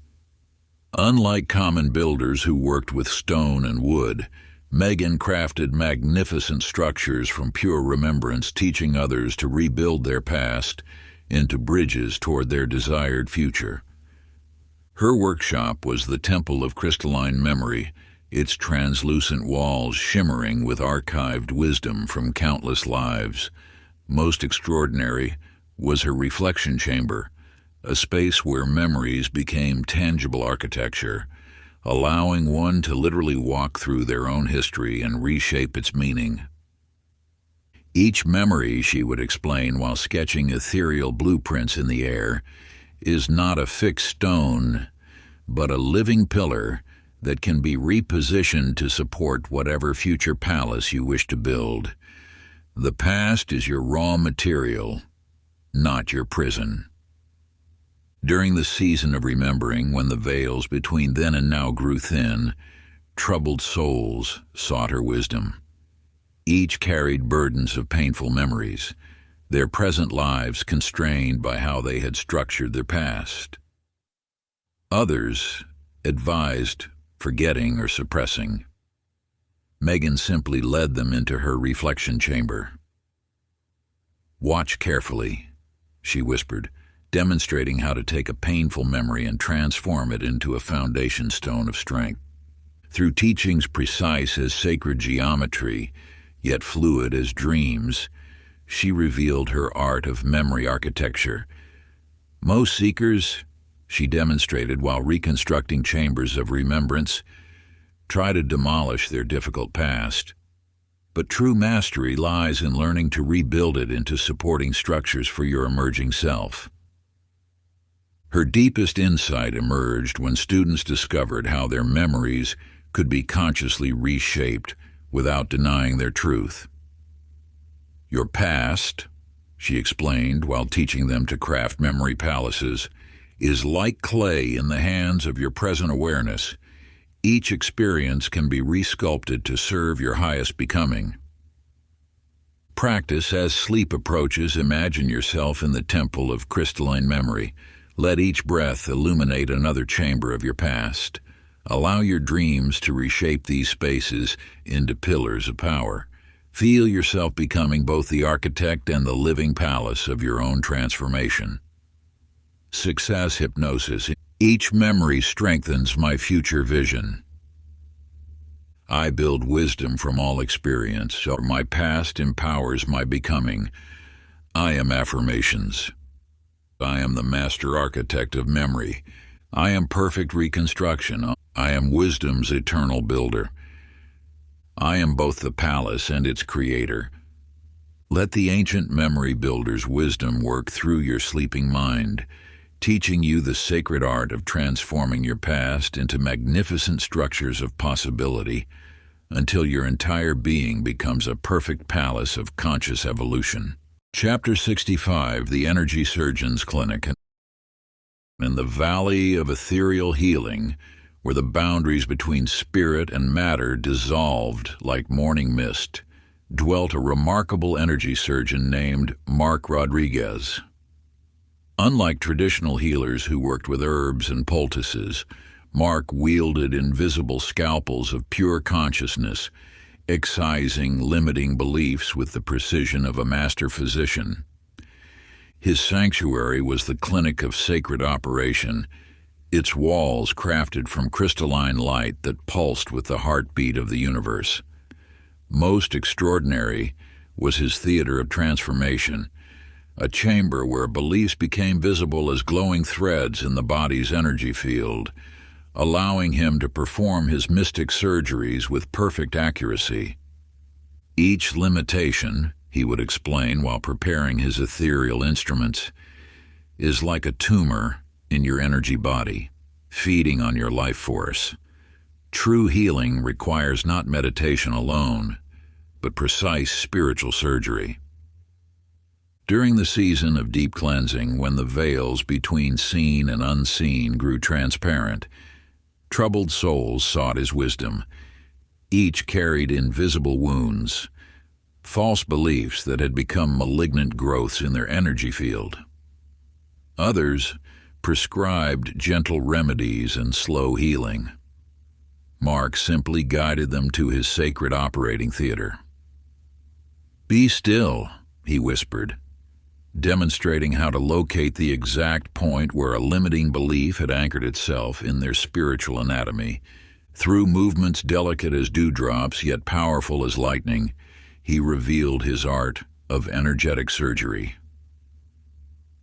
Unlike common builders who worked with stone and wood, Megan crafted magnificent structures from pure remembrance, teaching others to rebuild their past into bridges toward their desired future. Her workshop was the temple of crystalline memory, its translucent walls shimmering with archived wisdom from countless lives. Most extraordinary was her reflection chamber, a space where memories became tangible architecture, allowing one to literally walk through their own history and reshape its meaning. Each memory, she would explain while sketching ethereal blueprints in the air, is not a fixed stone, but a living pillar that can be repositioned to support whatever future palace you wish to build. The past is your raw material, not your prison. During the season of remembering, when the veils between then and now grew thin, troubled souls sought her wisdom. Each carried burdens of painful memories, their present lives constrained by how they had structured their past. Others advised forgetting or suppressing. Megan simply led them into her reflection chamber. "Watch carefully," she whispered, demonstrating how to take a painful memory and transform it into a foundation stone of strength. Through teachings precise as sacred geometry, yet fluid as dreams, she revealed her art of memory architecture. Most seekers, she demonstrated while reconstructing chambers of remembrance, try to demolish their difficult past. But true mastery lies in learning to rebuild it into supporting structures for your emerging self. Her deepest insight emerged when students discovered how their memories could be consciously reshaped without denying their truth. Your past, she explained while teaching them to craft memory palaces, is like clay in the hands of your present awareness. Each experience can be resculpted to serve your highest becoming. Practice as sleep approaches. Imagine yourself in the temple of crystalline memory. Let each breath illuminate another chamber of your past. Allow your dreams to reshape these spaces into pillars of power. Feel yourself becoming both the architect and the living palace of your own transformation. Success hypnosis. Each memory strengthens my future vision. I build wisdom from all experience, so my past empowers my becoming. I am affirmations. I am the master architect of memory. I am perfect reconstruction. I am wisdom's eternal builder. I am both the palace and its creator. Let the ancient memory builder's wisdom work through your sleeping mind, teaching you the sacred art of transforming your past into magnificent structures of possibility until your entire being becomes a perfect palace of conscious evolution. Chapter 65, The Energy Surgeon's Clinic. In the valley of ethereal healing, where the boundaries between spirit and matter dissolved like morning mist, dwelt a remarkable energy surgeon named Mark Rodriguez. Unlike traditional healers who worked with herbs and poultices, Mark wielded invisible scalpels of pure consciousness, excising limiting beliefs with the precision of a master physician. His sanctuary was the clinic of sacred operation, its walls crafted from crystalline light that pulsed with the heartbeat of the universe. Most extraordinary was his theater of transformation, a chamber where beliefs became visible as glowing threads in the body's energy field, allowing him to perform his mystic surgeries with perfect accuracy. Each limitation, he would explain while preparing his ethereal instruments, is like a tumor in your energy body, feeding on your life force. True healing requires not meditation alone, but precise spiritual surgery. During the season of deep cleansing, when the veils between seen and unseen grew transparent, troubled souls sought his wisdom. Each carried invisible wounds, false beliefs that had become malignant growths in their energy field. Others prescribed gentle remedies and slow healing. Mark simply guided them to his sacred operating theater. "Be still," he whispered, demonstrating how to locate the exact point where a limiting belief had anchored itself in their spiritual anatomy. Through movements delicate as dewdrops yet powerful as lightning, he revealed his art of energetic surgery.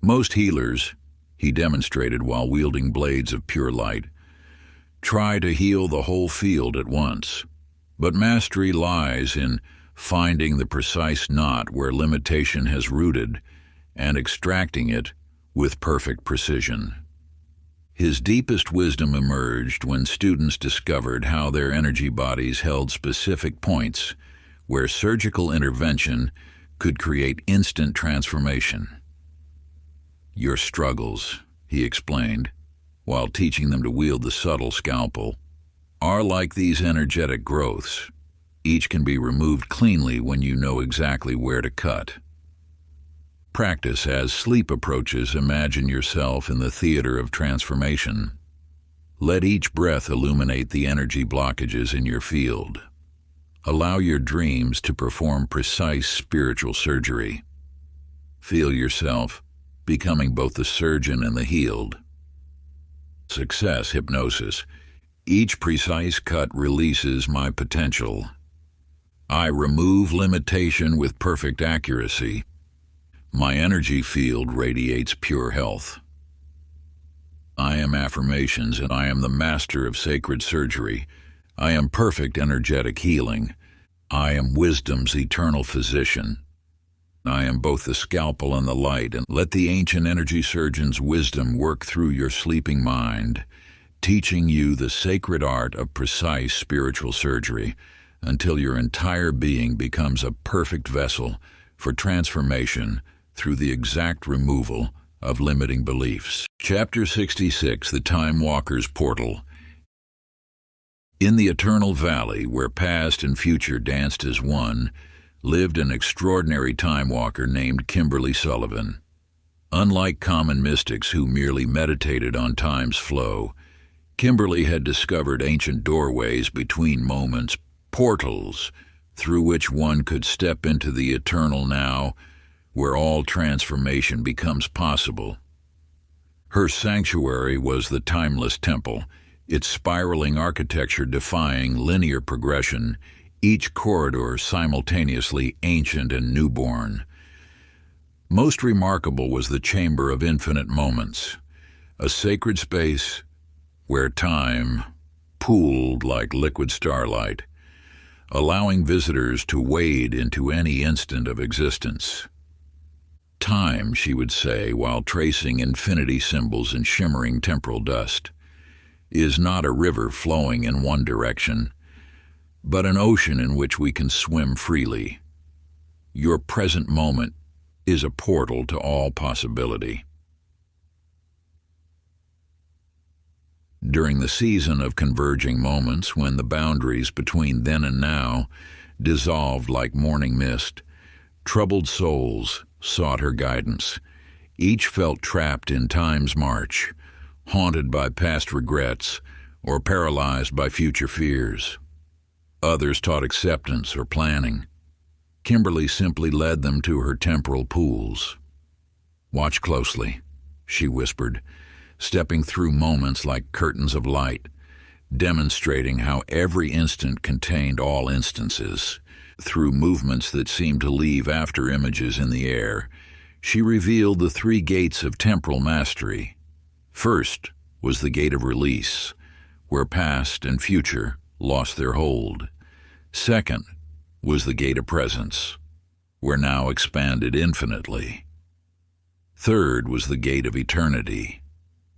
Most healers, he demonstrated while wielding blades of pure light, try to heal the whole field at once, but mastery lies in finding the precise knot where limitation has rooted and extracting it with perfect precision. His deepest wisdom emerged when students discovered how their energy bodies held specific points where surgical intervention could create instant transformation. "Your struggles," he explained, while teaching them to wield the subtle scalpel, "are like these energetic growths. Each can be removed cleanly when you know exactly where to cut." Practice as sleep approaches. Imagine yourself in the theater of transformation. Let each breath illuminate the energy blockages in your field. Allow your dreams to perform precise spiritual surgery. Feel yourself becoming both the surgeon and the healed. Success hypnosis. Each precise cut releases my potential. I remove limitation with perfect accuracy. My energy field radiates pure health. I am affirmations, and I am the master of sacred surgery. I am perfect energetic healing. I am wisdom's eternal physician. I am both the scalpel and the light, and let the ancient energy surgeon's wisdom work through your sleeping mind, teaching you the sacred art of precise spiritual surgery until your entire being becomes a perfect vessel for transformation through the exact removal of limiting beliefs. Chapter 66, The Time Walker's Portal. In the eternal valley, where past and future danced as one, lived an extraordinary time walker named Kimberly Sullivan. Unlike common mystics who merely meditated on time's flow, Kimberly had discovered ancient doorways between moments, portals through which one could step into the eternal now, where all transformation becomes possible. Her sanctuary was the timeless temple, its spiraling architecture defying linear progression, each corridor simultaneously ancient and newborn. Most remarkable was the Chamber of Infinite Moments, a sacred space where time pooled like liquid starlight, allowing visitors to wade into any instant of existence. Time, she would say while tracing infinity symbols in shimmering temporal dust, is not a river flowing in one direction, but an ocean in which we can swim freely. Your present moment is a portal to all possibility. During the season of converging moments, when the boundaries between then and now dissolved like morning mist, troubled souls sought her guidance. Each felt trapped in time's march, haunted by past regrets or paralyzed by future fears. Others taught acceptance or planning. Kimberly simply led them to her temporal pools. "Watch closely," she whispered, stepping through moments like curtains of light, demonstrating how every instant contained all instances. Through movements that seemed to leave after images in the air, she revealed the three gates of temporal mastery. First was the gate of release, where past and future lost their hold. Second was the gate of presence, where now expanded infinitely. Third was the gate of eternity,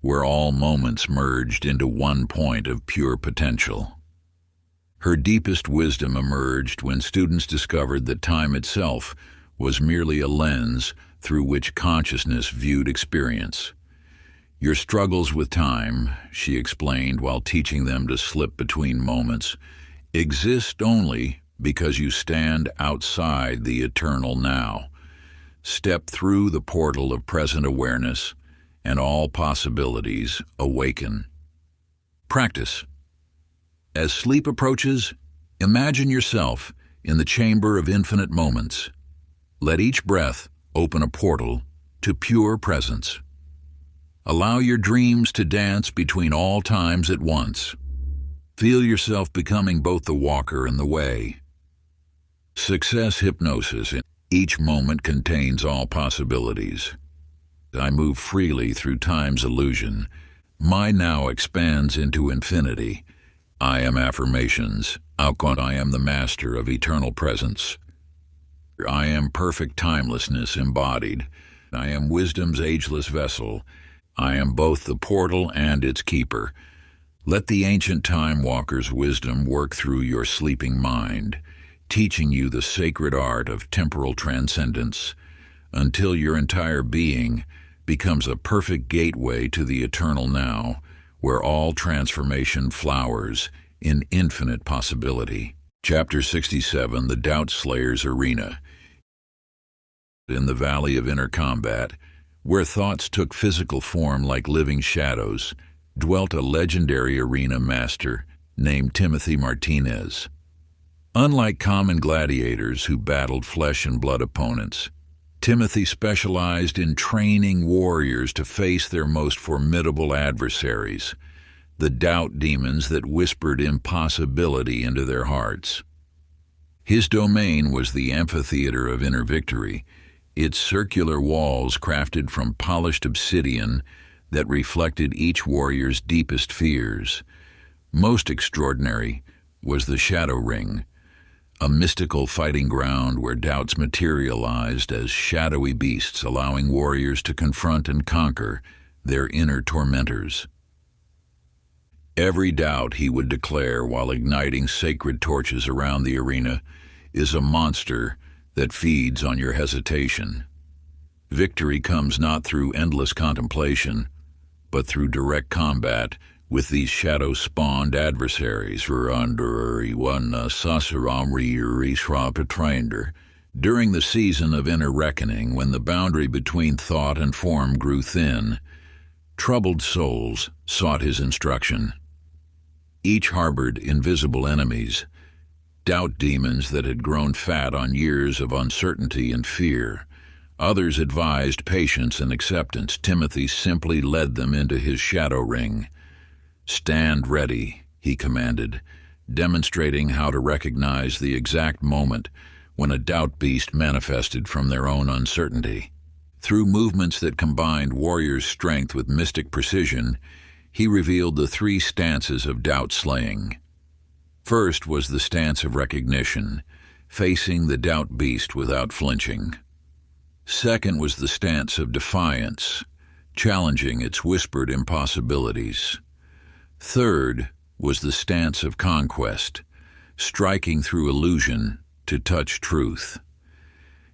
where all moments merged into one point of pure potential. Her deepest wisdom emerged when students discovered that time itself was merely a lens through which consciousness viewed experience. Your struggles with time, she explained while teaching them to slip between moments, exist only because you stand outside the eternal now. Step through the portal of present awareness, and all possibilities awaken. Practice. As sleep approaches, imagine yourself in the chamber of infinite moments. Let each breath open a portal to pure presence. Allow your dreams to dance between all times at once. Feel yourself becoming both the walker and the way. Success hypnosis. Each moment contains all possibilities. I move freely through time's illusion. My now expands into infinity. I am affirmations. I am the master of eternal presence. I am perfect timelessness embodied. I am wisdom's ageless vessel. I am both the portal and its keeper. Let the ancient time walker's wisdom work through your sleeping mind, teaching you the sacred art of temporal transcendence, until your entire being becomes a perfect gateway to the eternal now, where all transformation flowers in infinite possibility. Chapter 67, The Doubt Slayer's Arena. In the Valley of Inner Combat, where thoughts took physical form like living shadows, dwelt a legendary arena master named Timothy Martinez. Unlike common gladiators who battled flesh and blood opponents, Timothy specialized in training warriors to face their most formidable adversaries, the doubt demons that whispered impossibility into their hearts. His domain was the amphitheater of inner victory, its circular walls crafted from polished obsidian that reflected each warrior's deepest fears. Most extraordinary was the Shadow Ring, a mystical fighting ground where doubts materialized as shadowy beasts, allowing warriors to confront and conquer their inner tormentors. Every doubt, he would declare while igniting sacred torches around the arena, is a monster that feeds on your hesitation. Victory comes not through endless contemplation, but through direct combat with these shadow-spawned adversaries. During the season of inner reckoning, when the boundary between thought and form grew thin, troubled souls sought his instruction. Each harbored invisible enemies, doubt demons that had grown fat on years of uncertainty and fear. Others advised patience and acceptance. Timothy simply led them into his shadow ring. "Stand ready," he commanded, demonstrating how to recognize the exact moment when a doubt beast manifested from their own uncertainty. Through movements that combined warrior's strength with mystic precision, he revealed the 3 stances of doubt slaying. First was the stance of recognition, facing the doubt beast without flinching. Second was the stance of defiance, challenging its whispered impossibilities. Third was the stance of conquest, striking through illusion to touch truth.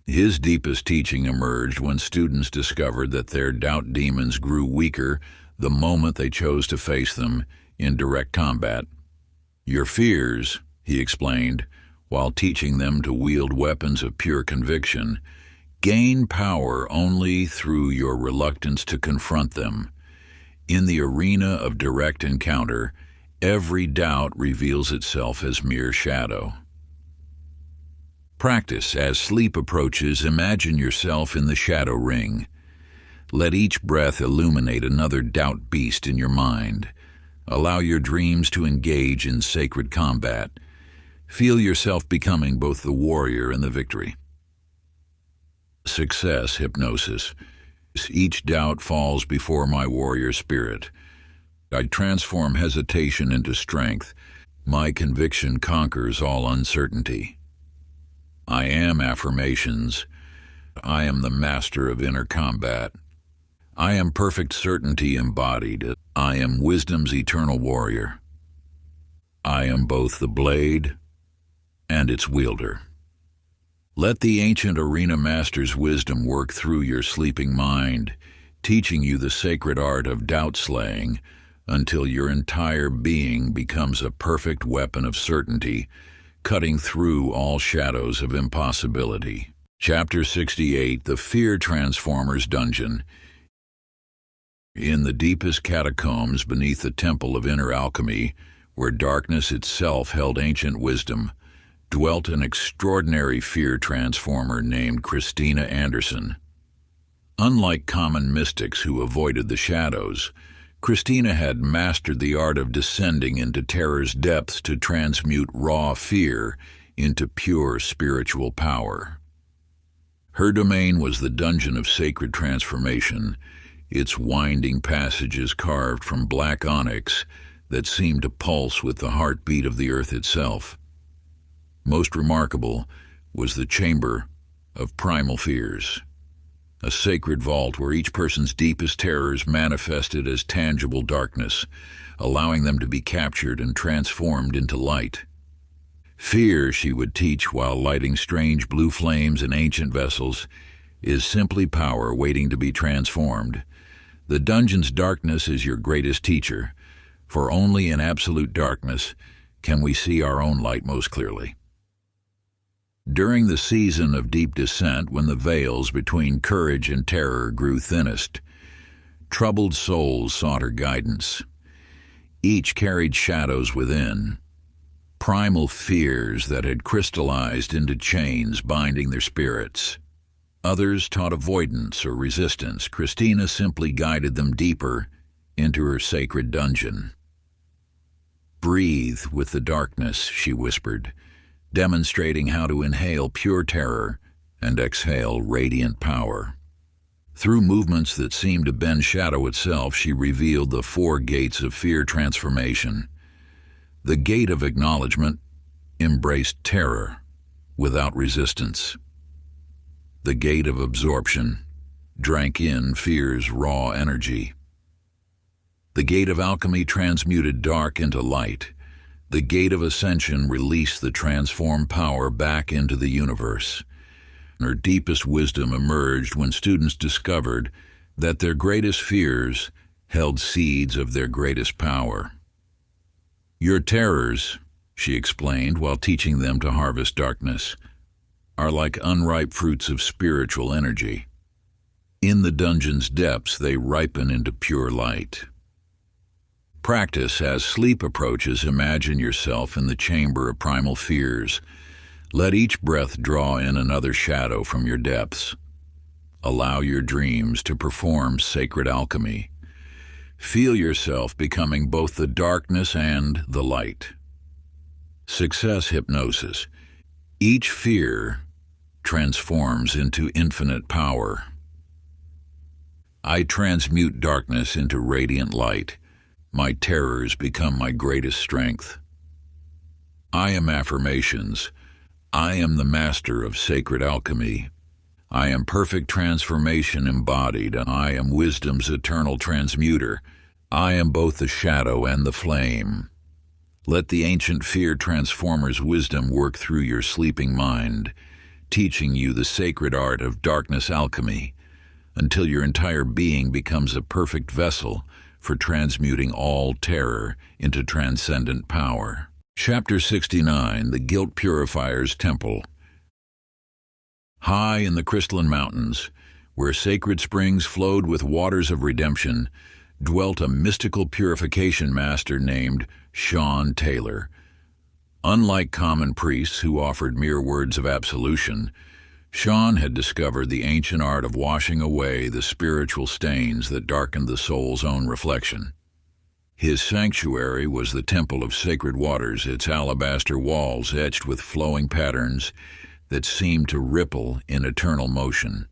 His deepest teaching emerged when students discovered that their doubt demons grew weaker the moment they chose to face them in direct combat. "Your fears," he explained, while teaching them to wield weapons of pure conviction, "gain power only through your reluctance to confront them. In the arena of direct encounter, every doubt reveals itself as mere shadow." Practice. As sleep approaches, imagine yourself in the shadow ring. Let each breath illuminate another doubt beast in your mind. Allow your dreams to engage in sacred combat. Feel yourself becoming both the warrior and the victory. Success hypnosis. Each doubt falls before my warrior spirit. I transform hesitation into strength. My conviction conquers all uncertainty. I am affirmations. I am the master of inner combat. I am perfect certainty embodied. I am wisdom's eternal warrior. I am both the blade and its wielder. Let the ancient arena master's wisdom work through your sleeping mind, teaching you the sacred art of doubt slaying until your entire being becomes a perfect weapon of certainty, cutting through all shadows of impossibility. Chapter 68, The Fear Transformer's Dungeon. In the deepest catacombs beneath the Temple of Inner Alchemy, where darkness itself held ancient wisdom, dwelt an extraordinary fear transformer named Christina Anderson. Unlike common mystics who avoided the shadows, Christina had mastered the art of descending into terror's depths to transmute raw fear into pure spiritual power. Her domain was the dungeon of sacred transformation, its winding passages carved from black onyx that seemed to pulse with the heartbeat of the earth itself. Most remarkable was the Chamber of Primal Fears, a sacred vault where each person's deepest terrors manifested as tangible darkness, allowing them to be captured and transformed into light. Fear, she would teach while lighting strange blue flames in ancient vessels, is simply power waiting to be transformed. The dungeon's darkness is your greatest teacher, for only in absolute darkness can we see our own light most clearly. During the season of deep descent, when the veils between courage and terror grew thinnest, troubled souls sought her guidance. Each carried shadows within, primal fears that had crystallized into chains binding their spirits. Others taught avoidance or resistance. Christina simply guided them deeper into her sacred dungeon. "Breathe with the darkness," she whispered, demonstrating how to inhale pure terror and exhale radiant power. Through movements that seemed to bend shadow itself, she revealed the 4 gates of fear transformation. The gate of acknowledgement embraced terror without resistance. The gate of absorption drank in fear's raw energy. The gate of alchemy transmuted dark into light. The gate of ascension released the transformed power back into the universe. Her deepest wisdom emerged when students discovered that their greatest fears held seeds of their greatest power. "Your terrors," she explained while teaching them to harvest darkness, "are like unripe fruits of spiritual energy. In the dungeon's depths, they ripen into pure light. Practice as sleep approaches. Imagine yourself in the chamber of primal fears. Let each breath draw in another shadow from your depths. Allow your dreams to perform sacred alchemy. Feel yourself becoming both the darkness and the light. Success hypnosis. Each fear transforms into infinite power. I transmute darkness into radiant light. My terrors become my greatest strength. I am affirmations. I am the master of sacred alchemy. I am perfect transformation embodied. I am wisdom's eternal transmuter. I am both the shadow and the flame. Let the ancient fear transformer's wisdom work through your sleeping mind, teaching you the sacred art of darkness alchemy, until your entire being becomes a perfect vessel for transmuting all terror into transcendent power. Chapter 69, The Guilt Purifier's Temple. High in the crystalline mountains, where sacred springs flowed with waters of redemption, dwelt a mystical purification master named Sean Taylor. Unlike common priests who offered mere words of absolution, Sean had discovered the ancient art of washing away the spiritual stains that darkened the soul's own reflection. His sanctuary was the Temple of Sacred Waters, its alabaster walls etched with flowing patterns that seemed to ripple in eternal motion.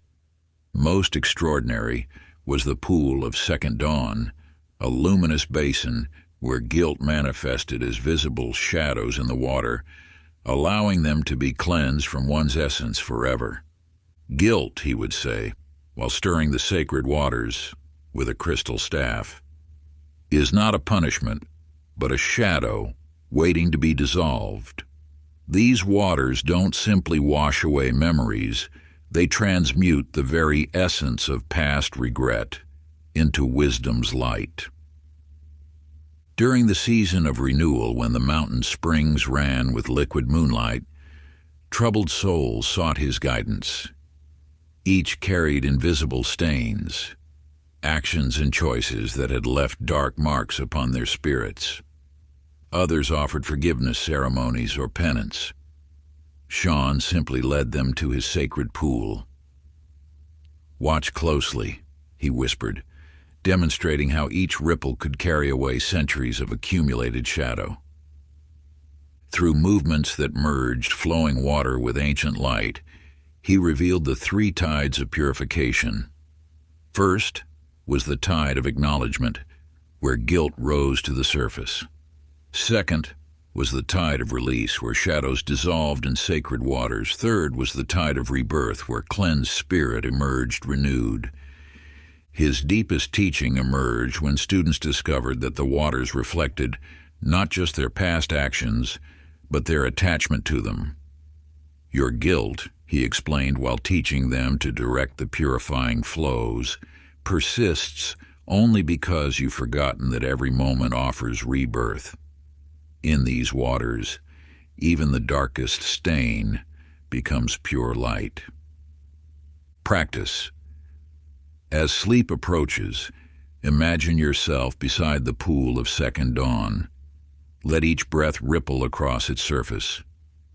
Most extraordinary was the Pool of Second Dawn, a luminous basin where guilt manifested as visible shadows in the water, allowing them to be cleansed from one's essence forever. Guilt, he would say, while stirring the sacred waters with a crystal staff, is not a punishment, but a shadow waiting to be dissolved. These waters don't simply wash away memories, they transmute the very essence of past regret into wisdom's light. During the season of renewal, when the mountain springs ran with liquid moonlight, troubled souls sought his guidance. Each carried invisible stains, actions and choices that had left dark marks upon their spirits. Others offered forgiveness ceremonies or penance. Sean simply led them to his sacred pool. "Watch closely," he whispered, demonstrating how each ripple could carry away centuries of accumulated shadow. Through movements that merged flowing water with ancient light, he revealed the three tides of purification. First was the tide of acknowledgement, where guilt rose to the surface. Second was the tide of release, where shadows dissolved in sacred waters. Third was the tide of rebirth, where cleansed spirit emerged renewed. His deepest teaching emerged when students discovered that the waters reflected not just their past actions, but their attachment to them. Your guilt, he explained while teaching them to direct the purifying flows, persists only because you've forgotten that every moment offers rebirth. In these waters, even the darkest stain becomes pure light. Practice. As sleep approaches, imagine yourself beside the pool of second dawn. Let each breath ripple across its surface,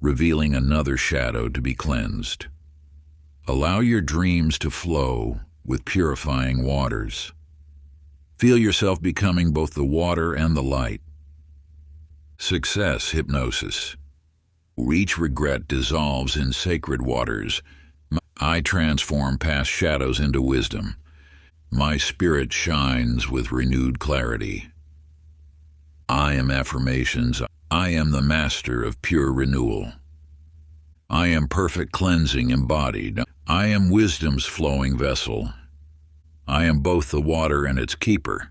revealing another shadow to be cleansed. Allow your dreams to flow with purifying waters. Feel yourself becoming both the water and the light. Success hypnosis. Each regret dissolves in sacred waters. I transform past shadows into wisdom. My spirit shines with renewed clarity. I am affirmations. I am the master of pure renewal. I am perfect cleansing embodied. I am wisdom's flowing vessel. I am both the water and its keeper.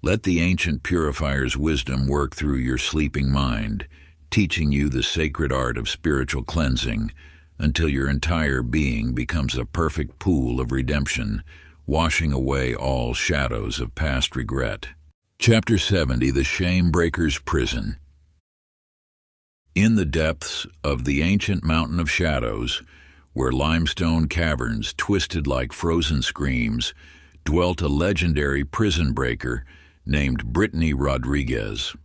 Let the ancient purifier's wisdom work through your sleeping mind, teaching you the sacred art of spiritual cleansing until your entire being becomes a perfect pool of redemption, washing away all shadows of past regret. Chapter 70, The Shame-Breaker's Prison. In the depths of the ancient mountain of shadows, where limestone caverns twisted like frozen screams, dwelt a legendary prison breaker named Brittany Rodriguez.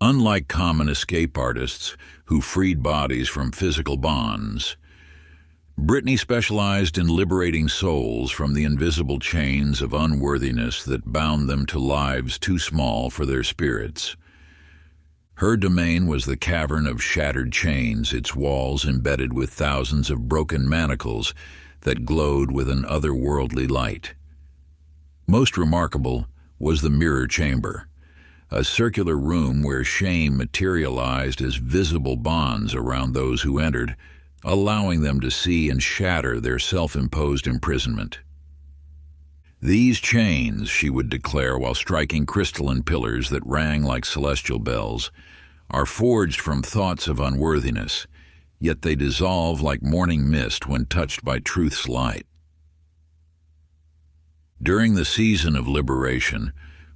Unlike common escape artists who freed bodies from physical bonds, Brittany specialized in liberating souls from the invisible chains of unworthiness that bound them to lives too small for their spirits. Her domain was the cavern of shattered chains, its walls embedded with thousands of broken manacles that glowed with an otherworldly light. Most remarkable was the mirror chamber, a circular room where shame materialized as visible bonds around those who entered, allowing them to see and shatter their self-imposed imprisonment. "These chains," she would declare while striking crystalline pillars that rang like celestial bells, "are forged from thoughts of unworthiness, yet they dissolve like morning mist when touched by truth's light." During the season of liberation,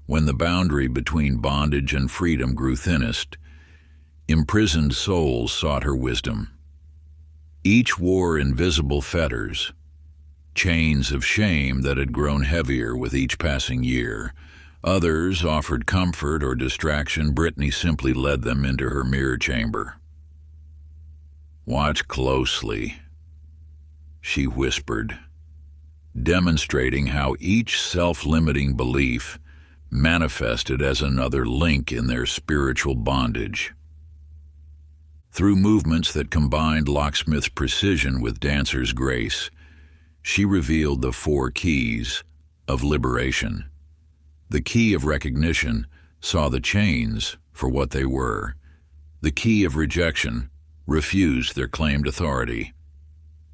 when the boundary between bondage and freedom grew thinnest, imprisoned souls sought her wisdom. Each wore invisible fetters, chains of shame that had grown heavier with each passing year. Others offered comfort or distraction. Brittany simply led them into her mirror chamber. "Watch closely," she whispered, demonstrating how each self-limiting belief manifested as another link in their spiritual bondage. Through movements that combined locksmith's precision with dancer's grace, she revealed the 4 keys of liberation. The key of recognition saw the chains for what they were. The key of rejection refused their claimed authority.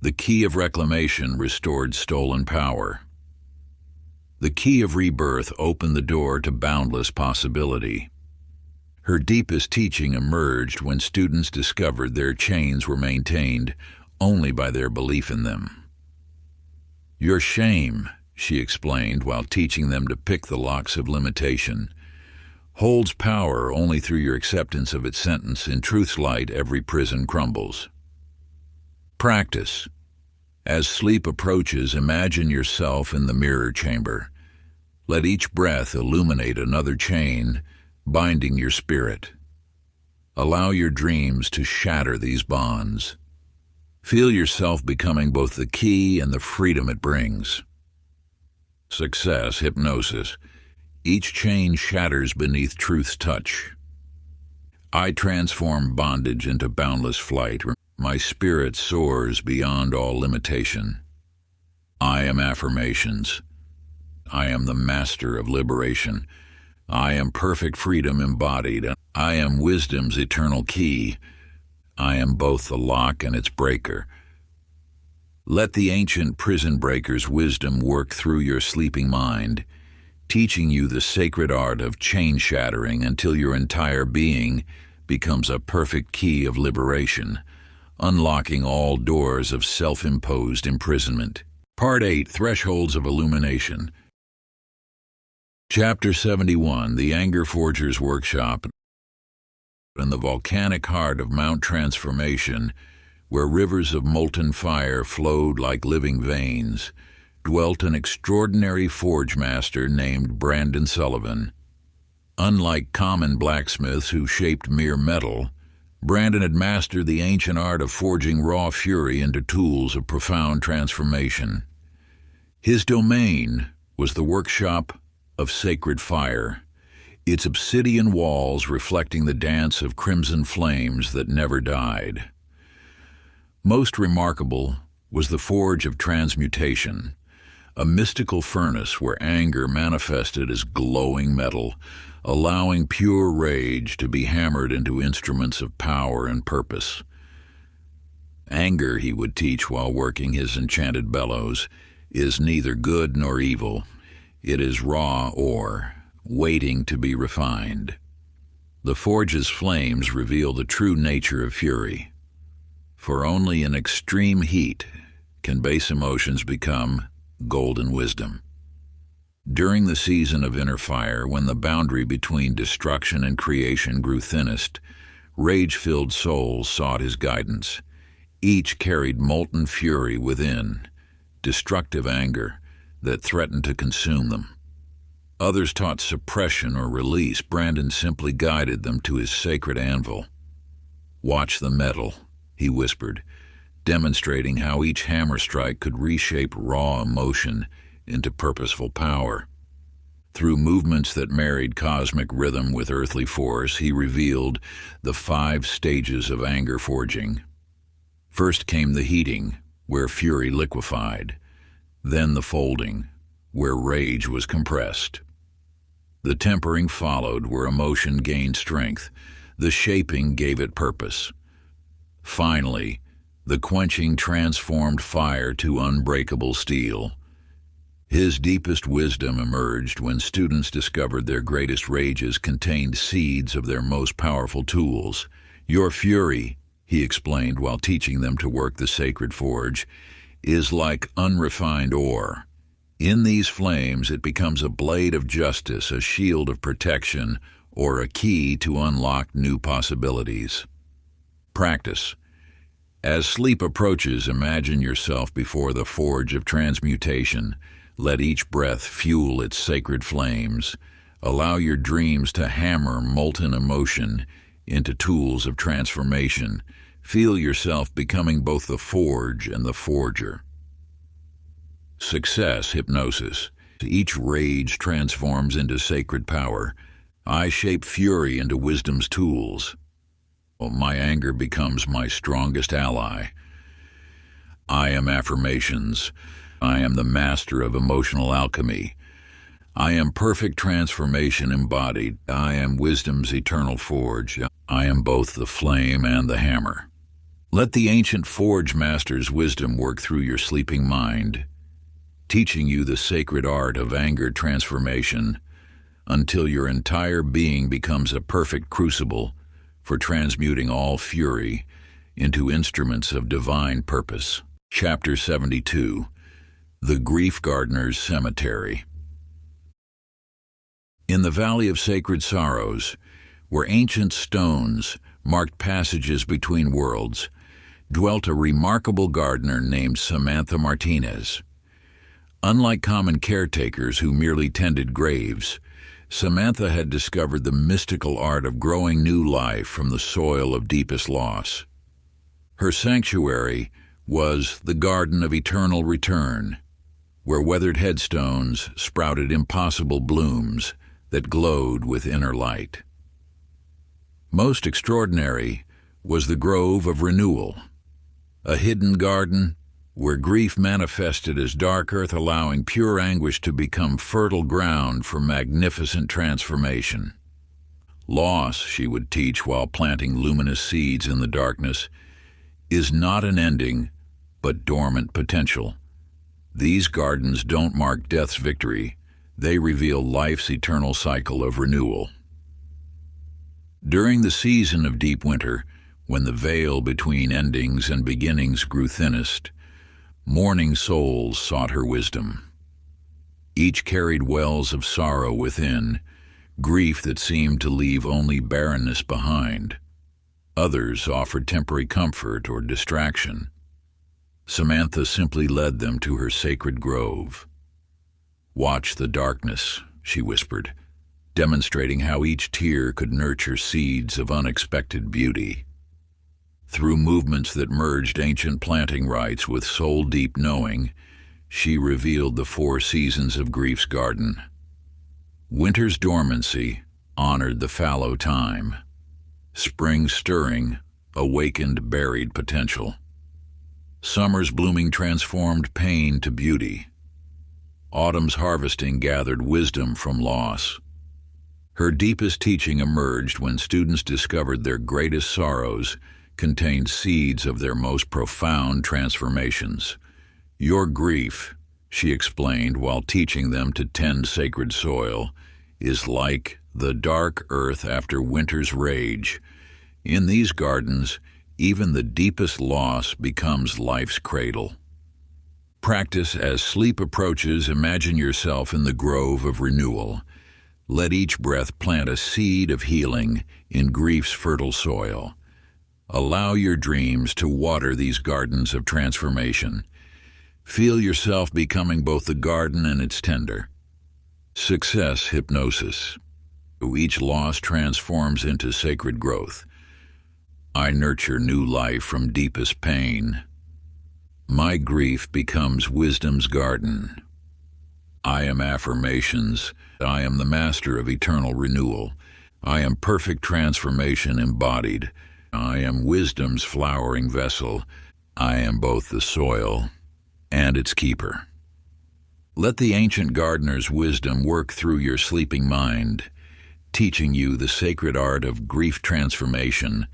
The key of reclamation restored stolen power. The key of rebirth opened the door to boundless possibility. Her deepest teaching emerged when students discovered their chains were maintained only by their belief in them. "Your shame," she explained while teaching them to pick the locks of limitation, "holds power only through your acceptance of its sentence. In truth's light, every prison crumbles." Practice. As sleep approaches, imagine yourself in the mirror chamber. Let each breath illuminate another chain, binding your spirit. Allow your dreams to shatter these bonds. Feel yourself becoming both the key and the freedom it brings. Success, hypnosis. Each chain shatters beneath truth's touch. I transform bondage into boundless flight. My spirit soars beyond all limitation. I am affirmations. I am the master of liberation. I am perfect freedom embodied. I am wisdom's eternal key. I am both the lock and its breaker. Let the ancient prison breaker's wisdom work through your sleeping mind, teaching you the sacred art of chain shattering until your entire being becomes a perfect key of liberation, unlocking all doors of self-imposed imprisonment. Part 8, Thresholds of Illumination. Chapter 71, The Anger Forger's Workshop. In the volcanic heart of Mount Transformation, where rivers of molten fire flowed like living veins, dwelt an extraordinary forge master named Brandon Sullivan. Unlike common blacksmiths who shaped mere metal, Brandon had mastered the ancient art of forging raw fury into tools of profound transformation. His domain was the workshop of sacred fire, its obsidian walls reflecting the dance of crimson flames that never died. Most remarkable was the Forge of Transmutation, a mystical furnace where anger manifested as glowing metal, allowing pure rage to be hammered into instruments of power and purpose. Anger, he would teach while working his enchanted bellows, is neither good nor evil. It is raw ore, waiting to be refined. The forge's flames reveal the true nature of fury, for only in extreme heat can base emotions become golden wisdom. During the season of inner fire, when the boundary between destruction and creation grew thinnest, rage-filled souls sought his guidance. Each carried molten fury within, destructive anger that threatened to consume them. Others taught suppression or release. Brandon simply guided them to his sacred anvil. "Watch the metal," he whispered, demonstrating how each hammer strike could reshape raw emotion into purposeful power. Through movements that married cosmic rhythm with earthly force, he revealed the 5 stages of anger forging. First came the heating, where fury liquefied. Then the folding, where rage was compressed. The tempering followed, where emotion gained strength. The shaping gave it purpose. Finally, the quenching transformed fire to unbreakable steel. His deepest wisdom emerged when students discovered their greatest rages contained seeds of their most powerful tools. "Your fury," he explained while teaching them to work the sacred forge, "is like unrefined ore. In these flames it becomes a blade of justice, a shield of protection, or a key to unlock new possibilities." Practice. As sleep approaches, imagine yourself before the forge of transmutation. Let each breath fuel its sacred flames. Allow your dreams to hammer molten emotion into tools of transformation. Feel yourself becoming both the forge and the forger. Success hypnosis. Each rage transforms into sacred power. I shape fury into wisdom's tools. My anger becomes my strongest ally. I am affirmations. I am the master of emotional alchemy. I am perfect transformation embodied. I am wisdom's eternal forge. I am both the flame and the hammer. Let the ancient forge master's wisdom work through your sleeping mind, teaching you the sacred art of anger transformation until your entire being becomes a perfect crucible for transmuting all fury into instruments of divine purpose. Chapter 72. The Grief Gardener's Cemetery. In the Valley of Sacred Sorrows, where ancient stones marked passages between worlds, dwelt a remarkable gardener named Samantha Martinez. Unlike common caretakers who merely tended graves, Samantha had discovered the mystical art of growing new life from the soil of deepest loss. Her sanctuary was the Garden of Eternal Return, where weathered headstones sprouted impossible blooms that glowed with inner light. Most extraordinary was the Grove of Renewal, a hidden garden where grief manifested as dark earth, allowing pure anguish to become fertile ground for magnificent transformation. Loss, she would teach while planting luminous seeds in the darkness, is not an ending, but dormant potential. These gardens don't mark death's victory, they reveal life's eternal cycle of renewal. During the season of deep winter, when the veil between endings and beginnings grew thinnest, mourning souls sought her wisdom. Each carried wells of sorrow within, grief that seemed to leave only barrenness behind. Others offered temporary comfort or distraction. Samantha simply led them to her sacred grove. "Watch the darkness," she whispered, demonstrating how each tear could nurture seeds of unexpected beauty. Through movements that merged ancient planting rites with soul-deep knowing, she revealed the 4 seasons of grief's garden. Winter's dormancy honored the fallow time. Spring's stirring awakened buried potential. Summer's blooming transformed pain to beauty. Autumn's harvesting gathered wisdom from loss. Her deepest teaching emerged when students discovered their greatest sorrows contained seeds of their most profound transformations. "Your grief," she explained while teaching them to tend sacred soil, "is like the dark earth after winter's rage. In these gardens, even the deepest loss becomes life's cradle." Practice as sleep approaches. Imagine yourself in the grove of renewal. Let each breath plant a seed of healing in grief's fertile soil. Allow your dreams to water these gardens of transformation. Feel yourself becoming both the garden and its tender. Success hypnosis. Each loss transforms into sacred growth. I nurture new life from deepest pain. My grief becomes wisdom's garden. I am affirmations. I am the master of eternal renewal. I am perfect transformation embodied. I am wisdom's flowering vessel. I am both the soil and its keeper. Let the ancient gardener's wisdom work through your sleeping mind, teaching you the sacred art of grief transformation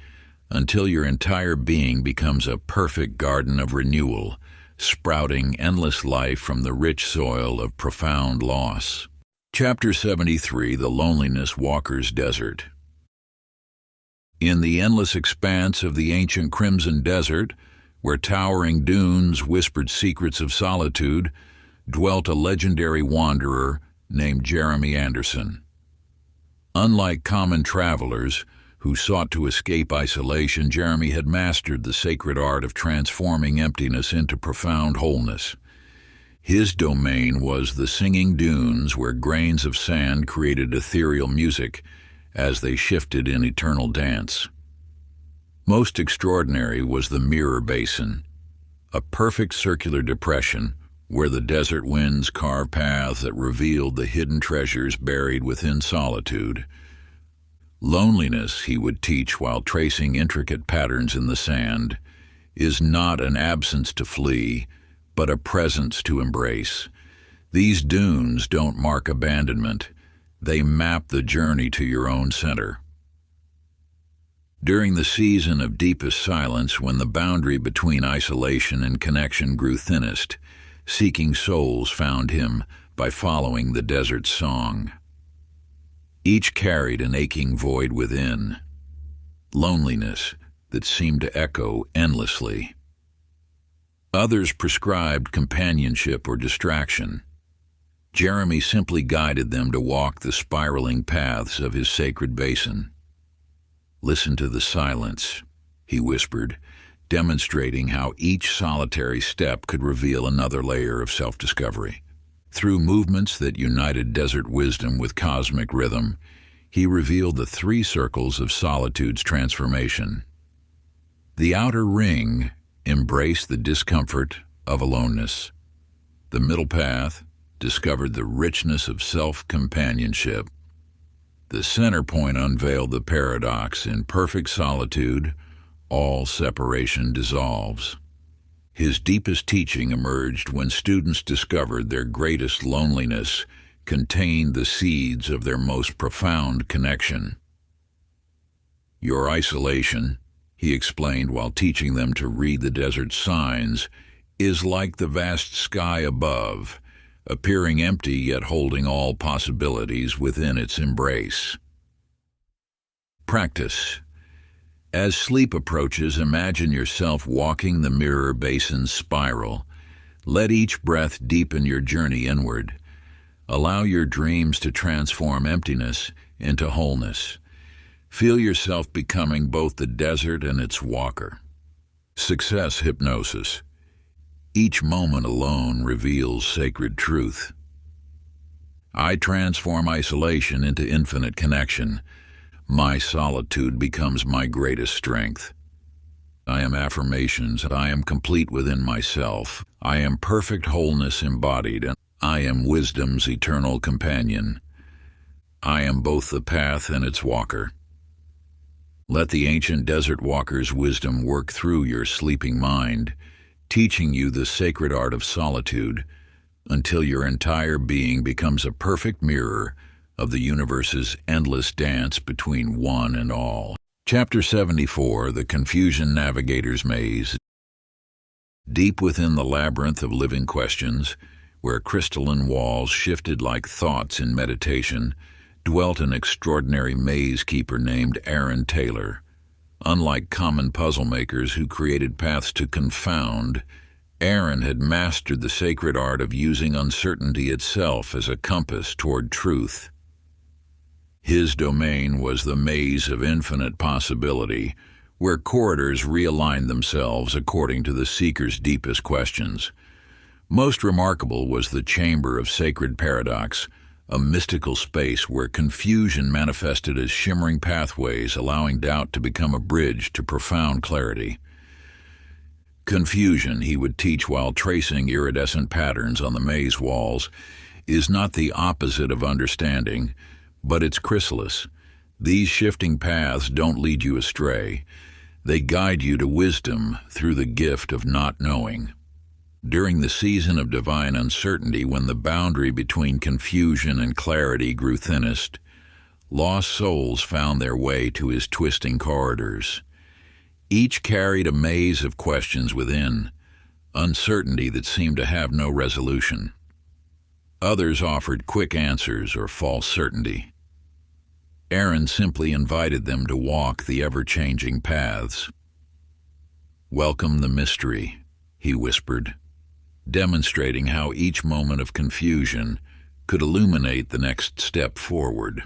until your entire being becomes a perfect garden of renewal, sprouting endless life from the rich soil of profound loss. Chapter 73, The Loneliness Walker's Desert. In the endless expanse of the ancient Crimson Desert, where towering dunes whispered secrets of solitude, dwelt a legendary wanderer named Jeremy Anderson. Unlike common travelers who sought to escape isolation, Jeremy had mastered the sacred art of transforming emptiness into profound wholeness. His domain was the singing dunes, where grains of sand created ethereal music as they shifted in eternal dance. Most extraordinary was the Mirror Basin, a perfect circular depression where the desert winds carved paths that revealed the hidden treasures buried within solitude. Loneliness, he would teach while tracing intricate patterns in the sand, is not an absence to flee, but a presence to embrace. These dunes don't mark abandonment. They map the journey to your own center. During the season of deepest silence, when the boundary between isolation and connection grew thinnest, seeking souls found him by following the desert's song. Each carried an aching void within, loneliness that seemed to echo endlessly. Others prescribed companionship or distraction. Jeremy simply guided them to walk the spiraling paths of his sacred basin. "Listen to the silence," he whispered, demonstrating how each solitary step could reveal another layer of self-discovery. Through movements that united desert wisdom with cosmic rhythm, he revealed the three circles of solitude's transformation. The outer ring embraced the discomfort of aloneness. The middle path discovered the richness of self-companionship. The center point unveiled the paradox: in perfect solitude, all separation dissolves. His deepest teaching emerged when students discovered their greatest loneliness contained the seeds of their most profound connection. Your isolation, he explained while teaching them to read the desert's signs, is like the vast sky above, appearing empty yet holding all possibilities within its embrace. Practice. As sleep approaches, imagine yourself walking the Mirror Basin's spiral. Let each breath deepen your journey inward. Allow your dreams to transform emptiness into wholeness. Feel yourself becoming both the desert and its walker. Success hypnosis. Each moment alone reveals sacred truth. I transform isolation into infinite connection. My solitude becomes my greatest strength. I am affirmations. I am complete within myself. I am perfect wholeness embodied, and I am wisdom's eternal companion. I am both the path and its walker. Let the ancient desert walker's wisdom work through your sleeping mind, teaching you the sacred art of solitude until your entire being becomes a perfect mirror of the universe's endless dance between one and all. Chapter 74, The Confusion Navigator's Maze. Deep within the labyrinth of living questions, where crystalline walls shifted like thoughts in meditation, dwelt an extraordinary maze keeper named Aaron Taylor. Unlike common puzzle makers who created paths to confound, Aaron had mastered the sacred art of using uncertainty itself as a compass toward truth. His domain was the maze of infinite possibility, where corridors realigned themselves according to the seeker's deepest questions. Most remarkable was the Chamber of Sacred Paradox, a mystical space where confusion manifested as shimmering pathways, allowing doubt to become a bridge to profound clarity. Confusion, he would teach while tracing iridescent patterns on the maze walls, is not the opposite of understanding, but its chrysalis. These shifting paths don't lead you astray. They guide you to wisdom through the gift of not knowing. During the season of divine uncertainty, when the boundary between confusion and clarity grew thinnest, lost souls found their way to his twisting corridors. Each carried a maze of questions within, uncertainty that seemed to have no resolution. Others offered quick answers or false certainty. Aaron simply invited them to walk the ever-changing paths. "Welcome the mystery," he whispered, demonstrating how each moment of confusion could illuminate the next step forward.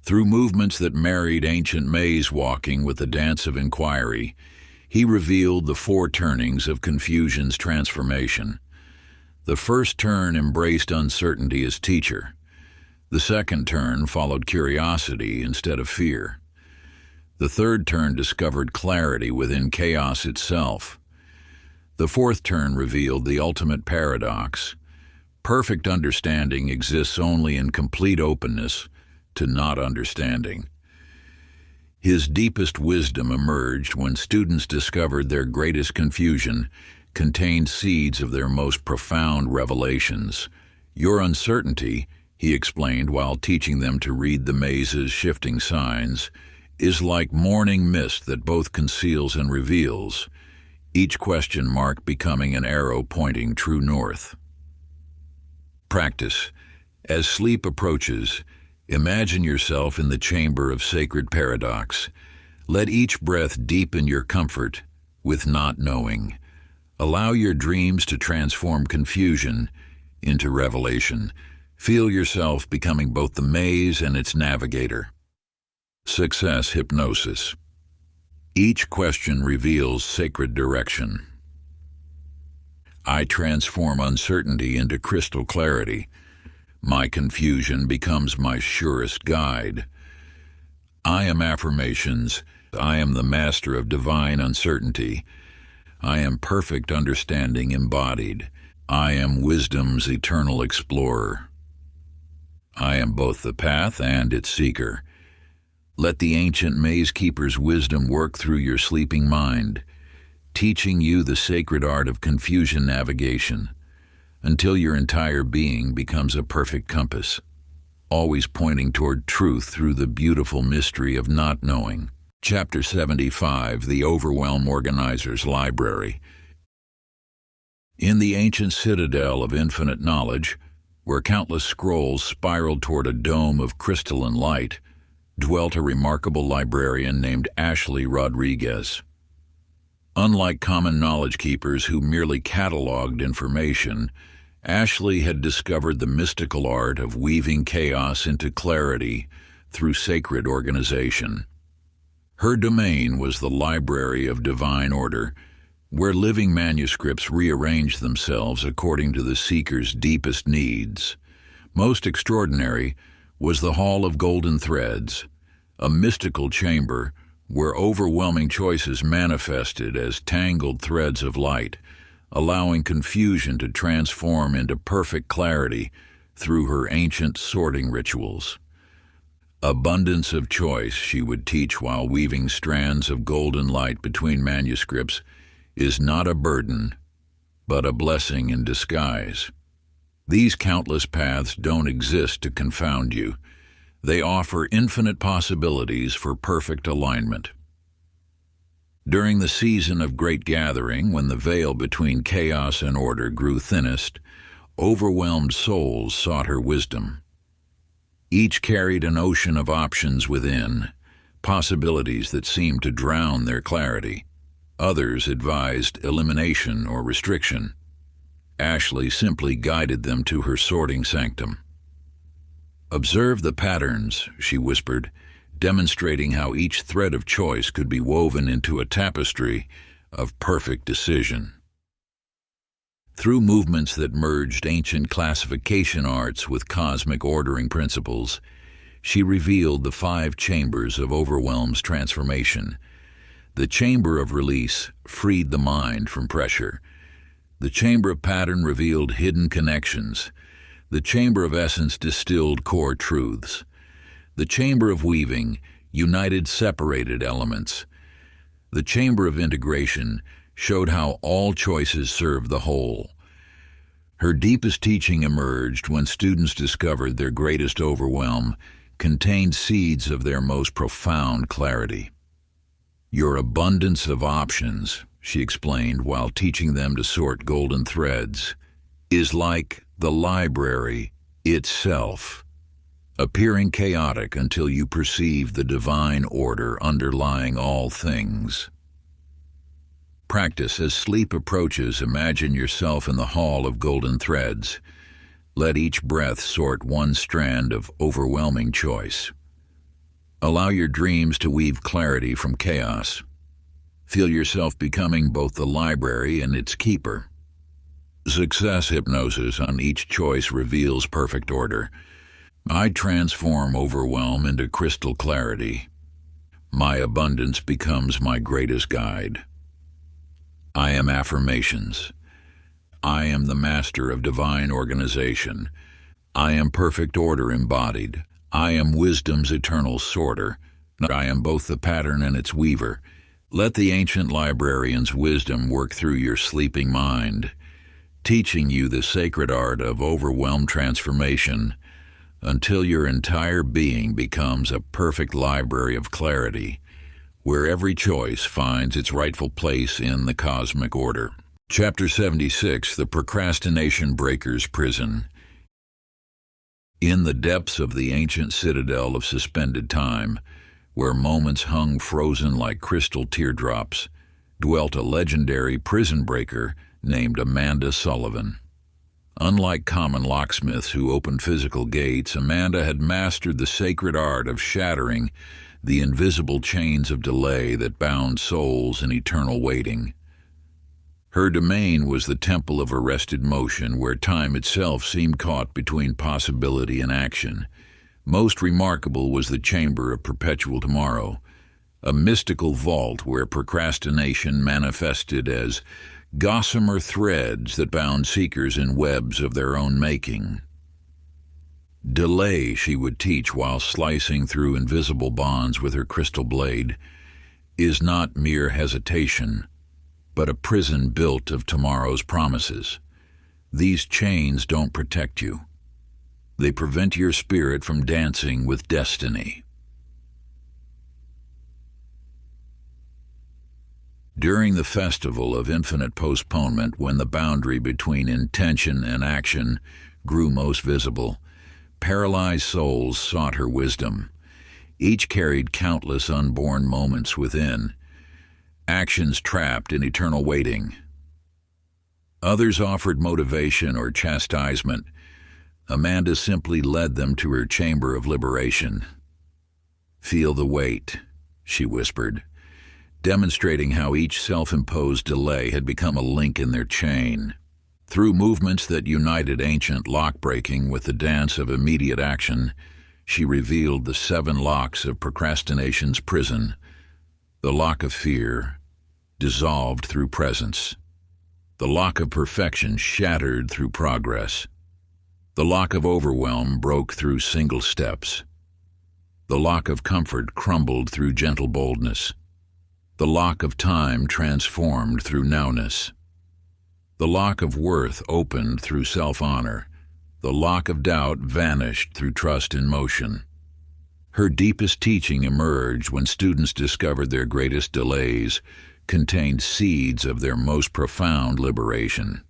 Through movements that married ancient maze walking with the dance of inquiry, he revealed the four turnings of confusion's transformation. The first turn embraced uncertainty as teacher. The second turn followed curiosity instead of fear. The third turn discovered clarity within chaos itself. The fourth turn revealed the ultimate paradox. Perfect understanding exists only in complete openness to not understanding. His deepest wisdom emerged when students discovered their greatest confusion contained seeds of their most profound revelations. "Your uncertainty," he explained while teaching them to read the maze's shifting signs, "is like morning mist that both conceals and reveals, each question mark becoming an arrow pointing true north." Practice. As sleep approaches, imagine yourself in the chamber of sacred paradox. Let each breath deepen your comfort with not knowing. Allow your dreams to transform confusion into revelation. Feel yourself becoming both the maze and its navigator. Success hypnosis. Each question reveals sacred direction. I transform uncertainty into crystal clarity. My confusion becomes my surest guide. I am affirmations. I am the master of divine uncertainty. I am perfect understanding embodied. I am wisdom's eternal explorer. I am both the path and its seeker. Let the ancient maze-keeper's wisdom work through your sleeping mind, teaching you the sacred art of confusion navigation, until your entire being becomes a perfect compass, always pointing toward truth through the beautiful mystery of not knowing. Chapter 75, The Overwhelm Organizer's Library. In the ancient citadel of infinite knowledge, where countless scrolls spiraled toward a dome of crystalline light, dwelt a remarkable librarian named Ashley Rodriguez. Unlike common knowledge keepers who merely cataloged information, Ashley had discovered the mystical art of weaving chaos into clarity through sacred organization. Her domain was the Library of Divine Order, where living manuscripts rearranged themselves according to the seeker's deepest needs. Most extraordinary was the Hall of Golden Threads, a mystical chamber where overwhelming choices manifested as tangled threads of light, allowing confusion to transform into perfect clarity through her ancient sorting rituals. Abundance of choice, she would teach while weaving strands of golden light between manuscripts, is not a burden, but a blessing in disguise. These countless paths don't exist to confound you. They offer infinite possibilities for perfect alignment. During the season of great gathering, when the veil between chaos and order grew thinnest, overwhelmed souls sought her wisdom. Each carried an ocean of options within, possibilities that seemed to drown their clarity. Others advised elimination or restriction. Ashley simply guided them to her sorting sanctum. "Observe the patterns," she whispered, demonstrating how each thread of choice could be woven into a tapestry of perfect decision. Through movements that merged ancient classification arts with cosmic ordering principles, she revealed the 5 chambers of overwhelm's transformation. The chamber of release freed the mind from pressure. The chamber of pattern revealed hidden connections. The chamber of essence distilled core truths. The chamber of weaving united separated elements. The chamber of integration showed how all choices serve the whole. Her deepest teaching emerged when students discovered their greatest overwhelm contained seeds of their most profound clarity. Your abundance of options, she explained while teaching them to sort golden threads, is like the library itself, appearing chaotic until you perceive the divine order underlying all things. Practice as sleep approaches. Imagine yourself in the hall of golden threads. Let each breath sort one strand of overwhelming choice. Allow your dreams to weave clarity from chaos. Feel yourself becoming both the library and its keeper. Success hypnosis on each choice reveals perfect order. I transform overwhelm into crystal clarity. My abundance becomes my greatest guide. I am affirmations. I am the master of divine organization. I am perfect order embodied. I am wisdom's eternal sorter. I am both the pattern and its weaver. Let the ancient librarian's wisdom work through your sleeping mind, teaching you the sacred art of overwhelmed transformation until your entire being becomes a perfect library of clarity, where every choice finds its rightful place in the cosmic order. Chapter 76, The Procrastination Breaker's Prison. In the depths of the ancient citadel of suspended time, where moments hung frozen like crystal teardrops, dwelt a legendary prison breaker named Amanda Sullivan. Unlike common locksmiths who opened physical gates, Amanda had mastered the sacred art of shattering the invisible chains of delay that bound souls in eternal waiting. Her domain was the temple of arrested motion, where time itself seemed caught between possibility and action. Most remarkable was the chamber of perpetual tomorrow, a mystical vault where procrastination manifested as gossamer threads that bound seekers in webs of their own making. Delay, she would teach while slicing through invisible bonds with her crystal blade, is not mere hesitation, but a prison built of tomorrow's promises. These chains don't protect you. They prevent your spirit from dancing with destiny. During the festival of infinite postponement, when the boundary between intention and action grew most visible, paralyzed souls sought her wisdom. Each carried countless unborn moments within, actions trapped in eternal waiting. Others offered motivation or chastisement. Amanda simply led them to her chamber of liberation. "Feel the weight," she whispered, demonstrating how each self-imposed delay had become a link in their chain. Through movements that united ancient lock-breaking with the dance of immediate action, she revealed the 7 locks of procrastination's prison. The lock of fear, dissolved through presence. The lock of perfection shattered through progress. The lock of overwhelm broke through single steps. The lock of comfort crumbled through gentle boldness. The lock of time transformed through nowness. The lock of worth opened through self-honor. The lock of doubt vanished through trust in motion. Her deepest teaching emerged when students discovered their greatest delays contained seeds of their most profound liberation.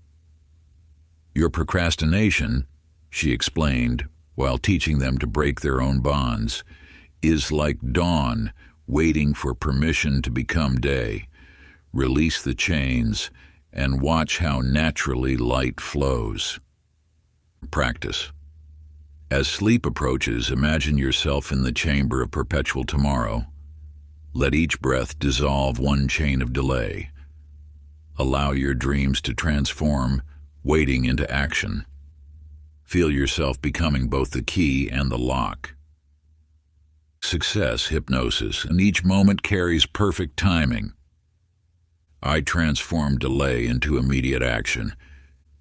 Your procrastination, she explained, while teaching them to break their own bonds, is like dawn waiting for permission to become day. Release the chains and watch how naturally light flows. Practice. As sleep approaches, imagine yourself in the chamber of perpetual tomorrow. Let each breath dissolve one chain of delay. Allow your dreams to transform wading into action. Feel yourself becoming both the key and the lock. Success, hypnosis, and each moment carries perfect timing. I transform delay into immediate action.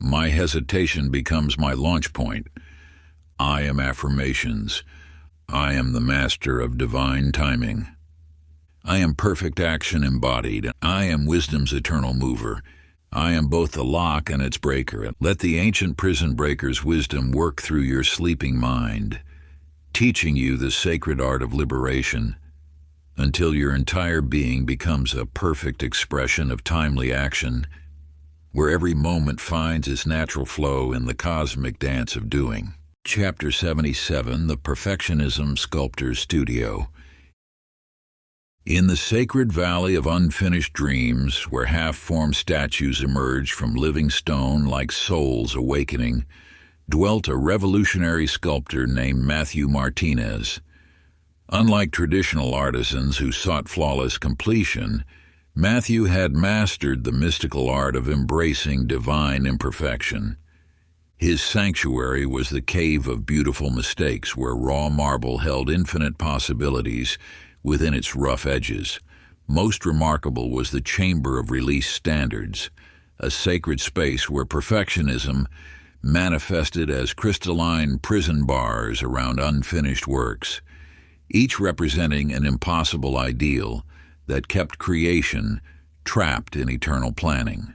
My hesitation becomes my launch point. I am affirmations. I am the master of divine timing. I am perfect action embodied. I am wisdom's eternal mover. I am both the lock and its breaker. Let the ancient prison breaker's wisdom work through your sleeping mind, teaching you the sacred art of liberation until your entire being becomes a perfect expression of timely action, where every moment finds its natural flow in the cosmic dance of doing. Chapter 77, The Perfectionism Sculptor's Studio. In the sacred valley of unfinished dreams, where half-formed statues emerged from living stone like souls awakening, dwelt a revolutionary sculptor named Matthew Martinez. Unlike traditional artisans who sought flawless completion, Matthew had mastered the mystical art of embracing divine imperfection. His sanctuary was the cave of beautiful mistakes, where raw marble held infinite possibilities within its rough edges. Most remarkable was the chamber of release standards, a sacred space where perfectionism manifested as crystalline prison bars around unfinished works, each representing an impossible ideal that kept creation trapped in eternal planning.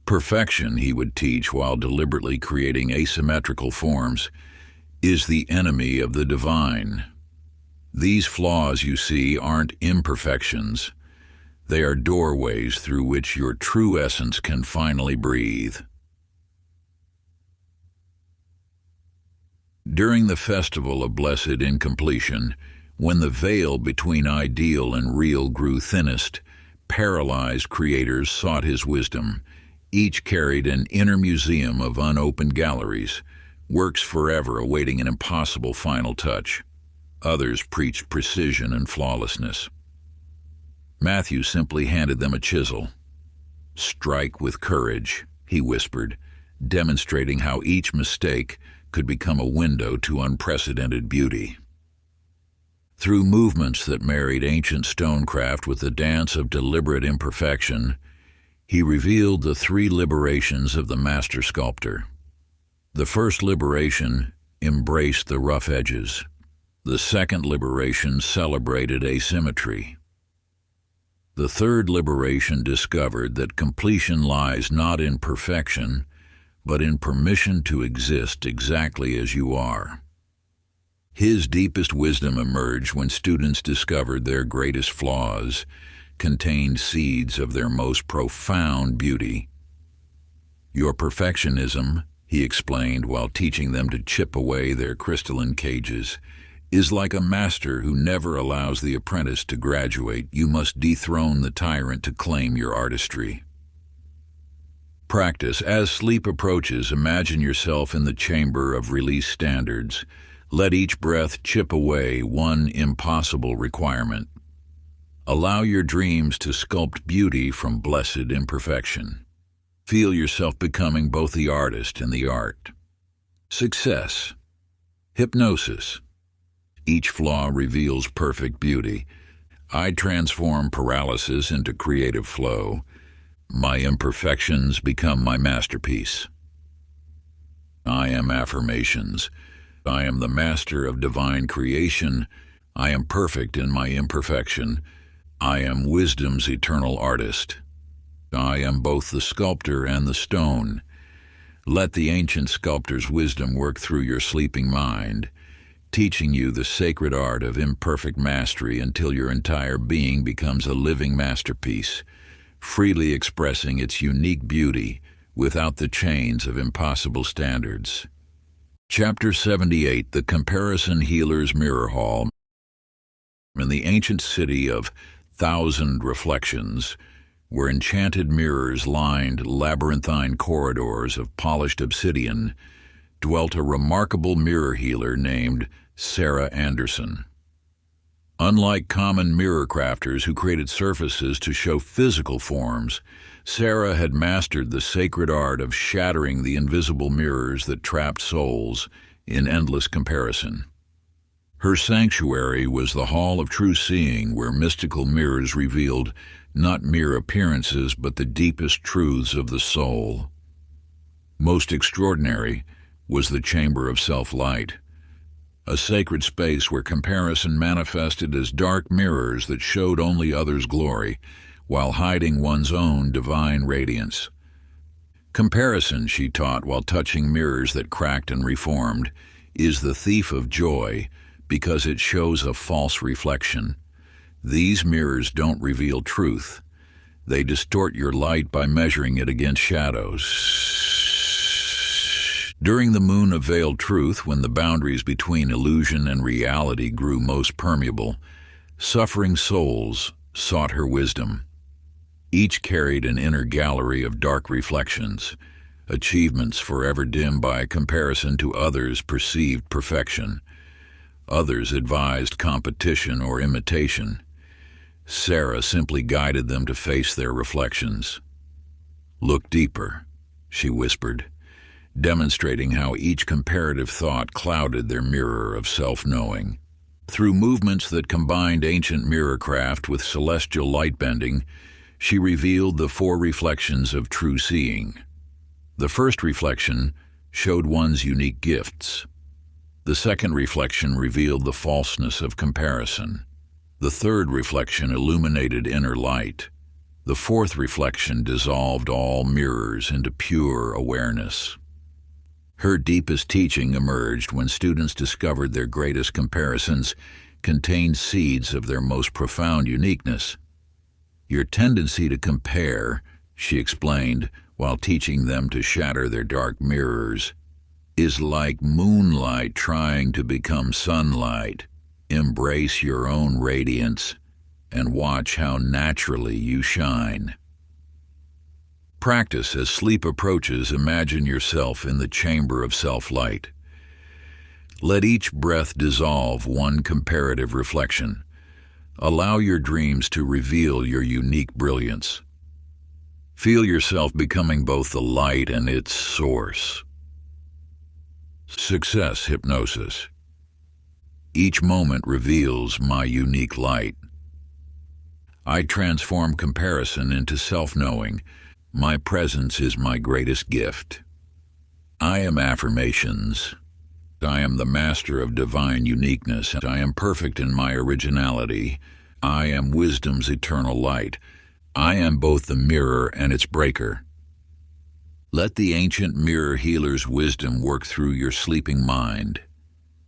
Perfection, he would teach while deliberately creating asymmetrical forms, is the enemy of the divine. These flaws you see aren't imperfections. They are doorways through which your true essence can finally breathe. During the festival of blessed incompletion, when the veil between ideal and real grew thinnest, paralyzed creators sought his wisdom. Each carried an inner museum of unopened galleries, works forever awaiting an impossible final touch. Others preached precision and flawlessness. Matthew simply handed them a chisel. "Strike with courage," he whispered, demonstrating how each mistake could become a window to unprecedented beauty. Through movements that married ancient stonecraft with the dance of deliberate imperfection, he revealed the three liberations of the master sculptor. The first liberation embraced the rough edges. The second liberation celebrated asymmetry. The third liberation discovered that completion lies not in perfection, but in permission to exist exactly as you are. His deepest wisdom emerged when students discovered their greatest flaws contained seeds of their most profound beauty. Your perfectionism, he explained while teaching them to chip away their crystalline cages, is like a master who never allows the apprentice to graduate. You must dethrone the tyrant to claim your artistry. Practice. As sleep approaches, imagine yourself in the chamber of release standards. Let each breath chip away one impossible requirement. Allow your dreams to sculpt beauty from blessed imperfection. Feel yourself becoming both the artist and the art. Success. Hypnosis. Each flaw reveals perfect beauty. I transform paralysis into creative flow. My imperfections become my masterpiece. I am affirmations. I am the master of divine creation. I am perfect in my imperfection. I am wisdom's eternal artist. I am both the sculptor and the stone. Let the ancient sculptor's wisdom work through your sleeping mind, teaching you the sacred art of imperfect mastery until your entire being becomes a living masterpiece, freely expressing its unique beauty without the chains of impossible standards. Chapter 78, The Comparison Healer's Mirror Hall. In the ancient city of Thousand Reflections, where enchanted mirrors lined labyrinthine corridors of polished obsidian, dwelt a remarkable mirror healer named Sarah Anderson. Unlike common mirror crafters who created surfaces to show physical forms, Sarah had mastered the sacred art of shattering the invisible mirrors that trapped souls in endless comparison. Her sanctuary was the Hall of True Seeing, where mystical mirrors revealed not mere appearances but the deepest truths of the soul. Most extraordinary was the Chamber of Self-Light, a sacred space where comparison manifested as dark mirrors that showed only others' glory, while hiding one's own divine radiance. Comparison, she taught while touching mirrors that cracked and reformed, is the thief of joy because it shows a false reflection. These mirrors don't reveal truth. They distort your light by measuring it against shadows. During the moon of veiled truth, when the boundaries between illusion and reality grew most permeable, suffering souls sought her wisdom. Each carried an inner gallery of dark reflections, achievements forever dimmed by comparison to others' perceived perfection. Others advised competition or imitation. Sarah simply guided them to face their reflections. "Look deeper," she whispered, demonstrating how each comparative thought clouded their mirror of self-knowing. Through movements that combined ancient mirror craft with celestial light bending, she revealed the 4 reflections of true seeing. The first reflection showed one's unique gifts. The second reflection revealed the falseness of comparison. The third reflection illuminated inner light. The fourth reflection dissolved all mirrors into pure awareness. Her deepest teaching emerged when students discovered their greatest comparisons contained seeds of their most profound uniqueness. Your tendency to compare, she explained while teaching them to shatter their dark mirrors, is like moonlight trying to become sunlight. Embrace your own radiance and watch how naturally you shine. Practice as sleep approaches. Imagine yourself in the chamber of self-light. Let each breath dissolve one comparative reflection. Allow your dreams to reveal your unique brilliance. Feel yourself becoming both the light and its source. Success hypnosis. Each moment reveals my unique light. I transform comparison into self-knowing. My presence is my greatest gift. I am affirmations. I am the master of divine uniqueness. I am perfect in my originality. I am wisdom's eternal light. I am both the mirror and its breaker. Let the ancient mirror healer's wisdom work through your sleeping mind,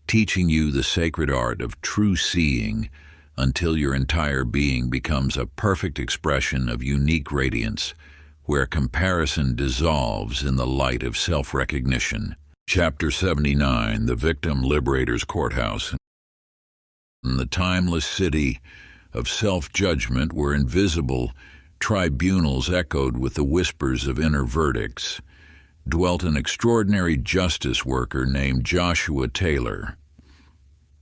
teaching you the sacred art of true seeing until your entire being becomes a perfect expression of unique radiance, where comparison dissolves in the light of self-recognition. Chapter 79, The Victim Liberator's Courthouse. In the timeless city of self-judgment, where invisible tribunals echoed with the whispers of inner verdicts, dwelt an extraordinary justice worker named Joshua Taylor.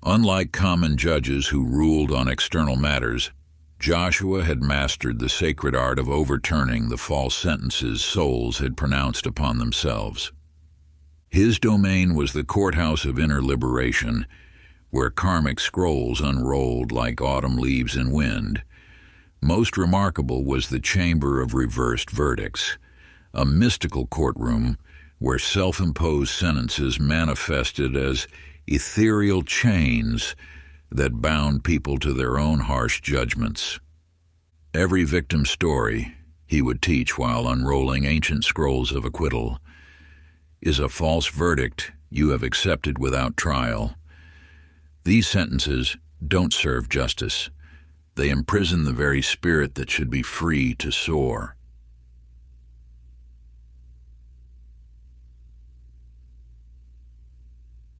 Unlike common judges who ruled on external matters, Joshua had mastered the sacred art of overturning the false sentences souls had pronounced upon themselves. His domain was the courthouse of inner liberation, where karmic scrolls unrolled like autumn leaves in wind. Most remarkable was the chamber of reversed verdicts, a mystical courtroom where self-imposed sentences manifested as ethereal chains that bound people to their own harsh judgments. Every victim's story, he would teach while unrolling ancient scrolls of acquittal, is a false verdict you have accepted without trial. These sentences don't serve justice. They imprison the very spirit that should be free to soar.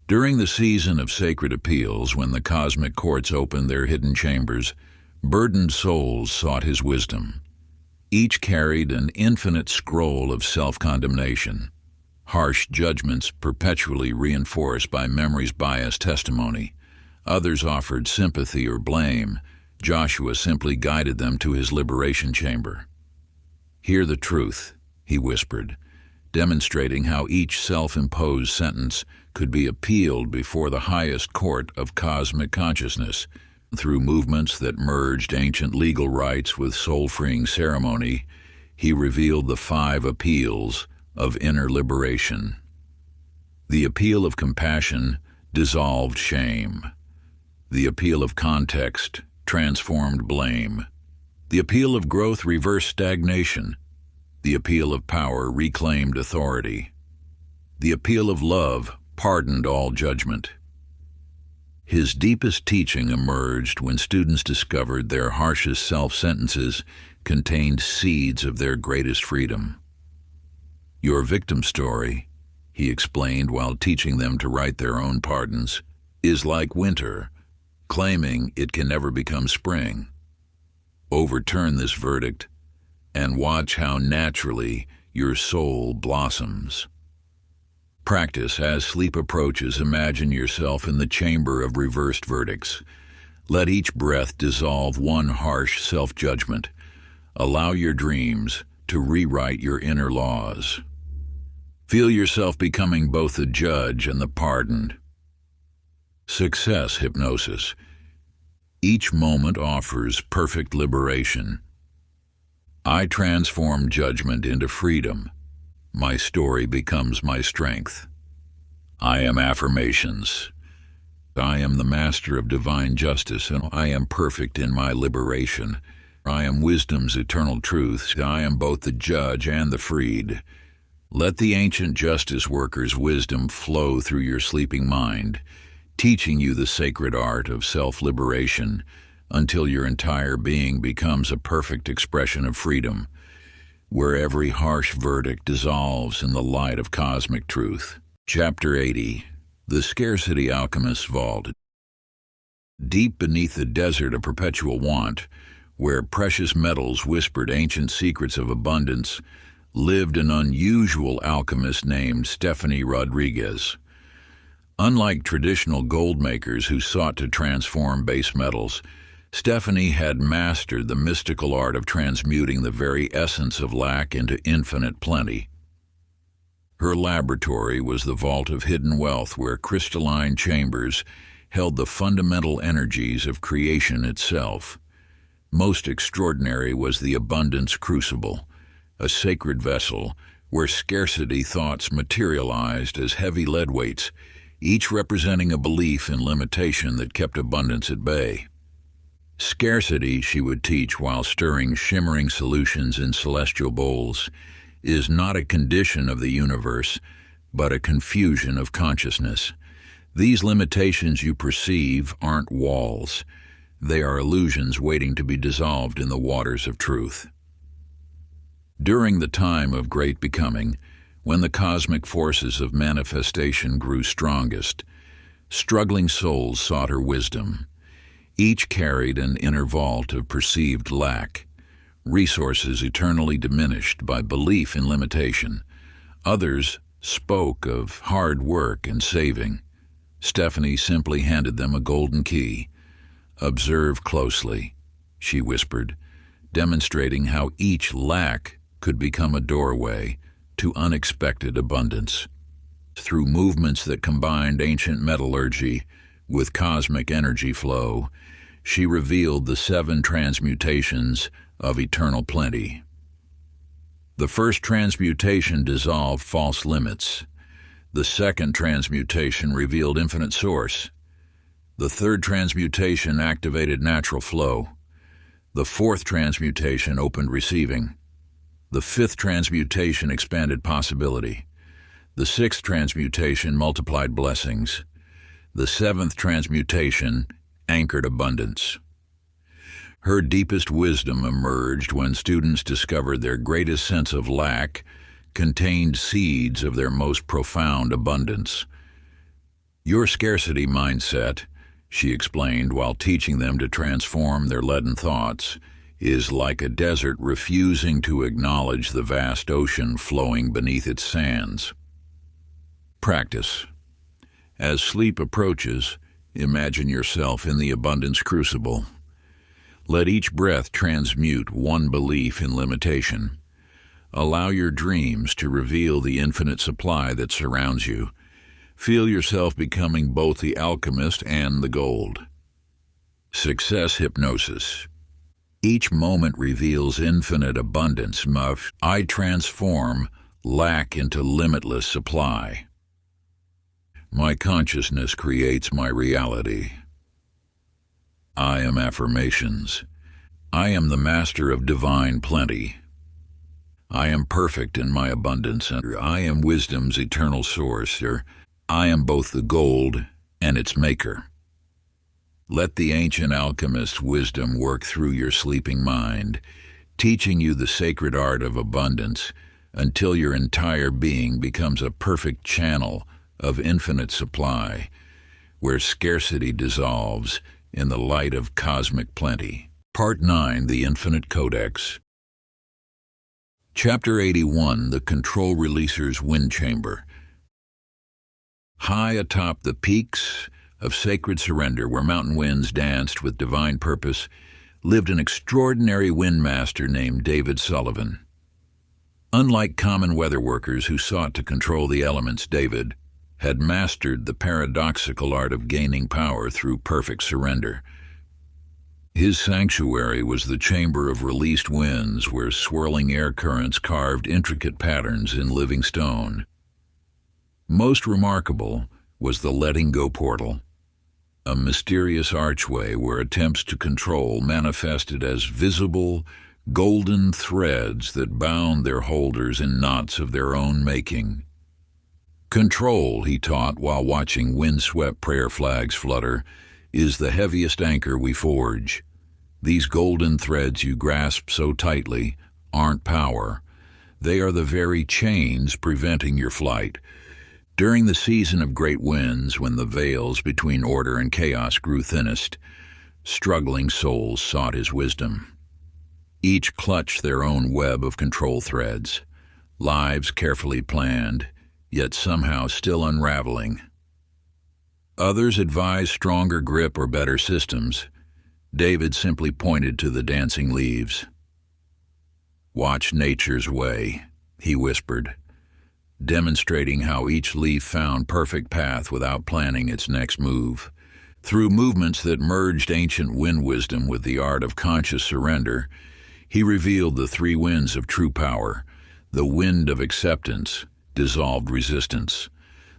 During the season of sacred appeals, when the cosmic courts opened their hidden chambers, burdened souls sought his wisdom. Each carried an infinite scroll of self-condemnation, harsh judgments perpetually reinforced by memory's biased testimony, Others offered sympathy or blame. Joshua simply guided them to his liberation chamber. "Hear the truth," he whispered, demonstrating how each self-imposed sentence could be appealed before the highest court of cosmic consciousness. Through movements that merged ancient legal rites with soul-freeing ceremony, he revealed the 5 appeals of inner liberation. The appeal of compassion dissolved shame. The appeal of context transformed blame. The appeal of growth reversed stagnation. The appeal of power reclaimed authority. The appeal of love pardoned all judgment. His deepest teaching emerged when students discovered their harshest self-sentences contained seeds of their greatest freedom. "Your victim story," he explained while teaching them to write their own pardons, "is like winter, claiming it can never become spring. Overturn this verdict and watch how naturally your soul blossoms." Practice. As sleep approaches, imagine yourself in the chamber of reversed verdicts. Let each breath dissolve one harsh self-judgment. Allow your dreams to rewrite your inner laws. Feel yourself becoming both the judge and the pardoned. Success hypnosis. Each moment offers perfect liberation. I transform judgment into freedom. My story becomes my strength. I am affirmations. I am the master of divine justice, and I am perfect in my liberation. I am wisdom's eternal truths. I am both the judge and the freed. Let the ancient justice worker's wisdom flow through your sleeping mind, teaching you the sacred art of self-liberation until your entire being becomes a perfect expression of freedom, where every harsh verdict dissolves in the light of cosmic truth. Chapter 80. The Scarcity Alchemist's Vault. Deep beneath the desert of perpetual want, where precious metals whispered ancient secrets of abundance, lived an unusual alchemist named Stephanie Rodriguez. Unlike traditional gold makers who sought to transform base metals, Stephanie had mastered the mystical art of transmuting the very essence of lack into infinite plenty. Her laboratory was the vault of hidden wealth, where crystalline chambers held the fundamental energies of creation itself. Most extraordinary was the abundance crucible, a sacred vessel where scarcity thoughts materialized as heavy lead weights, each representing a belief in limitation that kept abundance at bay. Scarcity, she would teach while stirring shimmering solutions in celestial bowls, is not a condition of the universe, but a confusion of consciousness. These limitations you perceive aren't walls. They are illusions waiting to be dissolved in the waters of truth. During the time of great becoming, when the cosmic forces of manifestation grew strongest, struggling souls sought her wisdom. Each carried an inner vault of perceived lack, resources eternally diminished by belief in limitation. Others spoke of hard work and saving. Stephanie simply handed them a golden key. "Observe closely," she whispered, demonstrating how each lack could become a doorway to unexpected abundance. Through movements that combined ancient metallurgy with cosmic energy flow, she revealed the 7 transmutations of eternal plenty. The first transmutation dissolved false limits. The second transmutation revealed infinite source. The third transmutation activated natural flow. The fourth transmutation opened receiving. The fifth transmutation expanded possibility. The sixth transmutation multiplied blessings. The seventh transmutation anchored abundance. Her deepest wisdom emerged when students discovered their greatest sense of lack contained seeds of their most profound abundance. "Your scarcity mindset," she explained while teaching them to transform their leaden thoughts, "is like a desert refusing to acknowledge the vast ocean flowing beneath its sands." Practice. As sleep approaches, Imagine yourself in the abundance crucible. Let each breath transmute one belief in limitation. Allow your dreams to reveal the infinite supply that surrounds you. Feel yourself becoming both the alchemist and the gold. Success hypnosis. Each moment reveals infinite abundance. I transform lack into limitless supply. My consciousness creates my reality. I am affirmations. I am the master of divine plenty. I am perfect in my abundance, and I am wisdom's eternal source. I am both the gold and its maker. Let the ancient alchemist's wisdom work through your sleeping mind, teaching you the sacred art of abundance until your entire being becomes a perfect channel of infinite supply, where scarcity dissolves in the light of cosmic plenty. Part 9, The Infinite Codex. Chapter 81, The Control Releaser's Wind Chamber. High atop the peaks of sacred surrender, where mountain winds danced with divine purpose, lived an extraordinary windmaster named David Sullivan. Unlike common weather workers who sought to control the elements, David had mastered the paradoxical art of gaining power through perfect surrender. His sanctuary was the chamber of released winds, where swirling air currents carved intricate patterns in living stone. Most remarkable was the Letting Go portal, a mysterious archway where attempts to control manifested as visible, golden threads that bound their holders in knots of their own making. Control, he taught while watching windswept prayer flags flutter, is the heaviest anchor we forge. These golden threads you grasp so tightly aren't power. They are the very chains preventing your flight. During the season of great winds, when the veils between order and chaos grew thinnest, struggling souls sought his wisdom. Each clutched their own web of control threads, lives carefully planned, yet somehow still unraveling. Others advised stronger grip or better systems. David simply pointed to the dancing leaves. "Watch nature's way," he whispered, demonstrating how each leaf found perfect path without planning its next move. Through movements that merged ancient wind wisdom with the art of conscious surrender, he revealed the three winds of true power. The wind of acceptance dissolved resistance.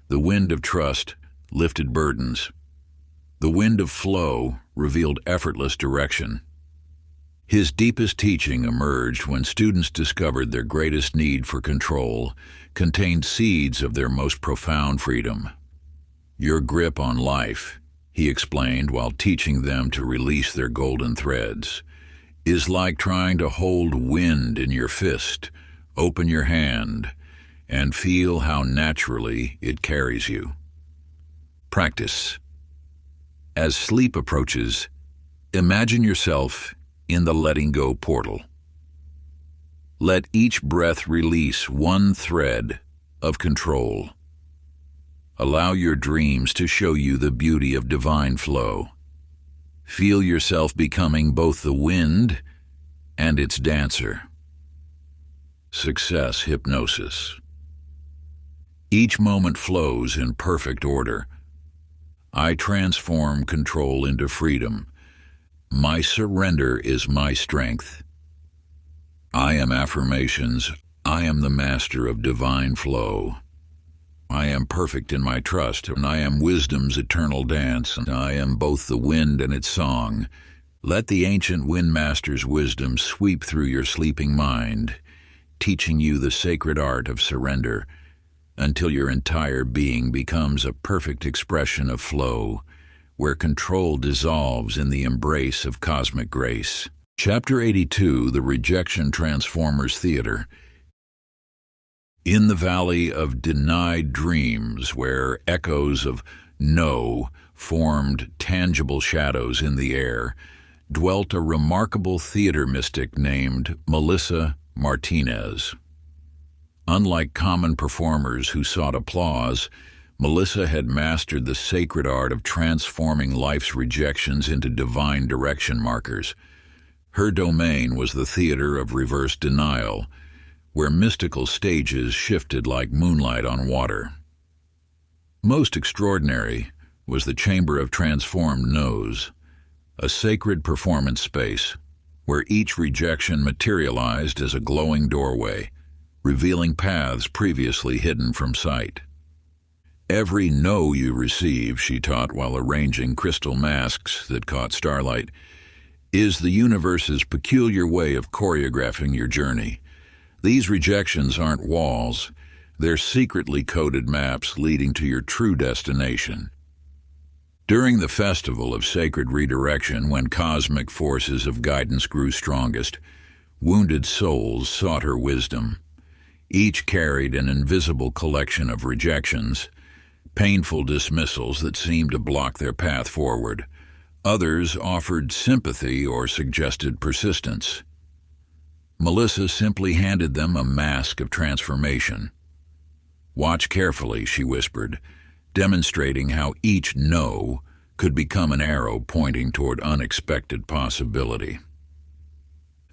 The wind of trust lifted burdens. The wind of flow revealed effortless direction. His deepest teaching emerged when students discovered their greatest need for control contained seeds of their most profound freedom. Your grip on life, he explained while teaching them to release their golden threads, is like trying to hold wind in your fist. Open your hand and feel how naturally it carries you. Practice. As sleep approaches, imagine yourself in the letting go portal. Let each breath release one thread of control. Allow your dreams to show you the beauty of divine flow. Feel yourself becoming both the wind and its dancer. Success hypnosis. Each moment flows in perfect order. I transform control into freedom. My surrender is my strength. I am affirmations. I am the master of divine flow. I am perfect in my trust, and I am wisdom's eternal dance, and I am both the wind and its song. Let the ancient windmaster's wisdom sweep through your sleeping mind, teaching you the sacred art of surrender, until your entire being becomes a perfect expression of flow, where control dissolves in the embrace of cosmic grace. Chapter 82, The Rejection Transformers Theater. In the valley of denied dreams, where echoes of no formed tangible shadows in the air, dwelt a remarkable theater mystic named Melissa Martinez. Unlike common performers who sought applause, Melissa had mastered the sacred art of transforming life's rejections into divine direction markers. Her domain was the theater of reverse denial, where mystical stages shifted like moonlight on water. Most extraordinary was the Chamber of Transformed No's, a sacred performance space where each rejection materialized as a glowing doorway, revealing paths previously hidden from sight. Every no you receive, she taught while arranging crystal masks that caught starlight, is the universe's peculiar way of choreographing your journey. These rejections aren't walls, they're secretly coded maps leading to your true destination. During the festival of sacred redirection, when cosmic forces of guidance grew strongest, wounded souls sought her wisdom. Each carried an invisible collection of rejections, painful dismissals that seemed to block their path forward. Others offered sympathy or suggested persistence. Melissa simply handed them a mask of transformation. "Watch carefully," she whispered, demonstrating how each no could become an arrow pointing toward unexpected possibility.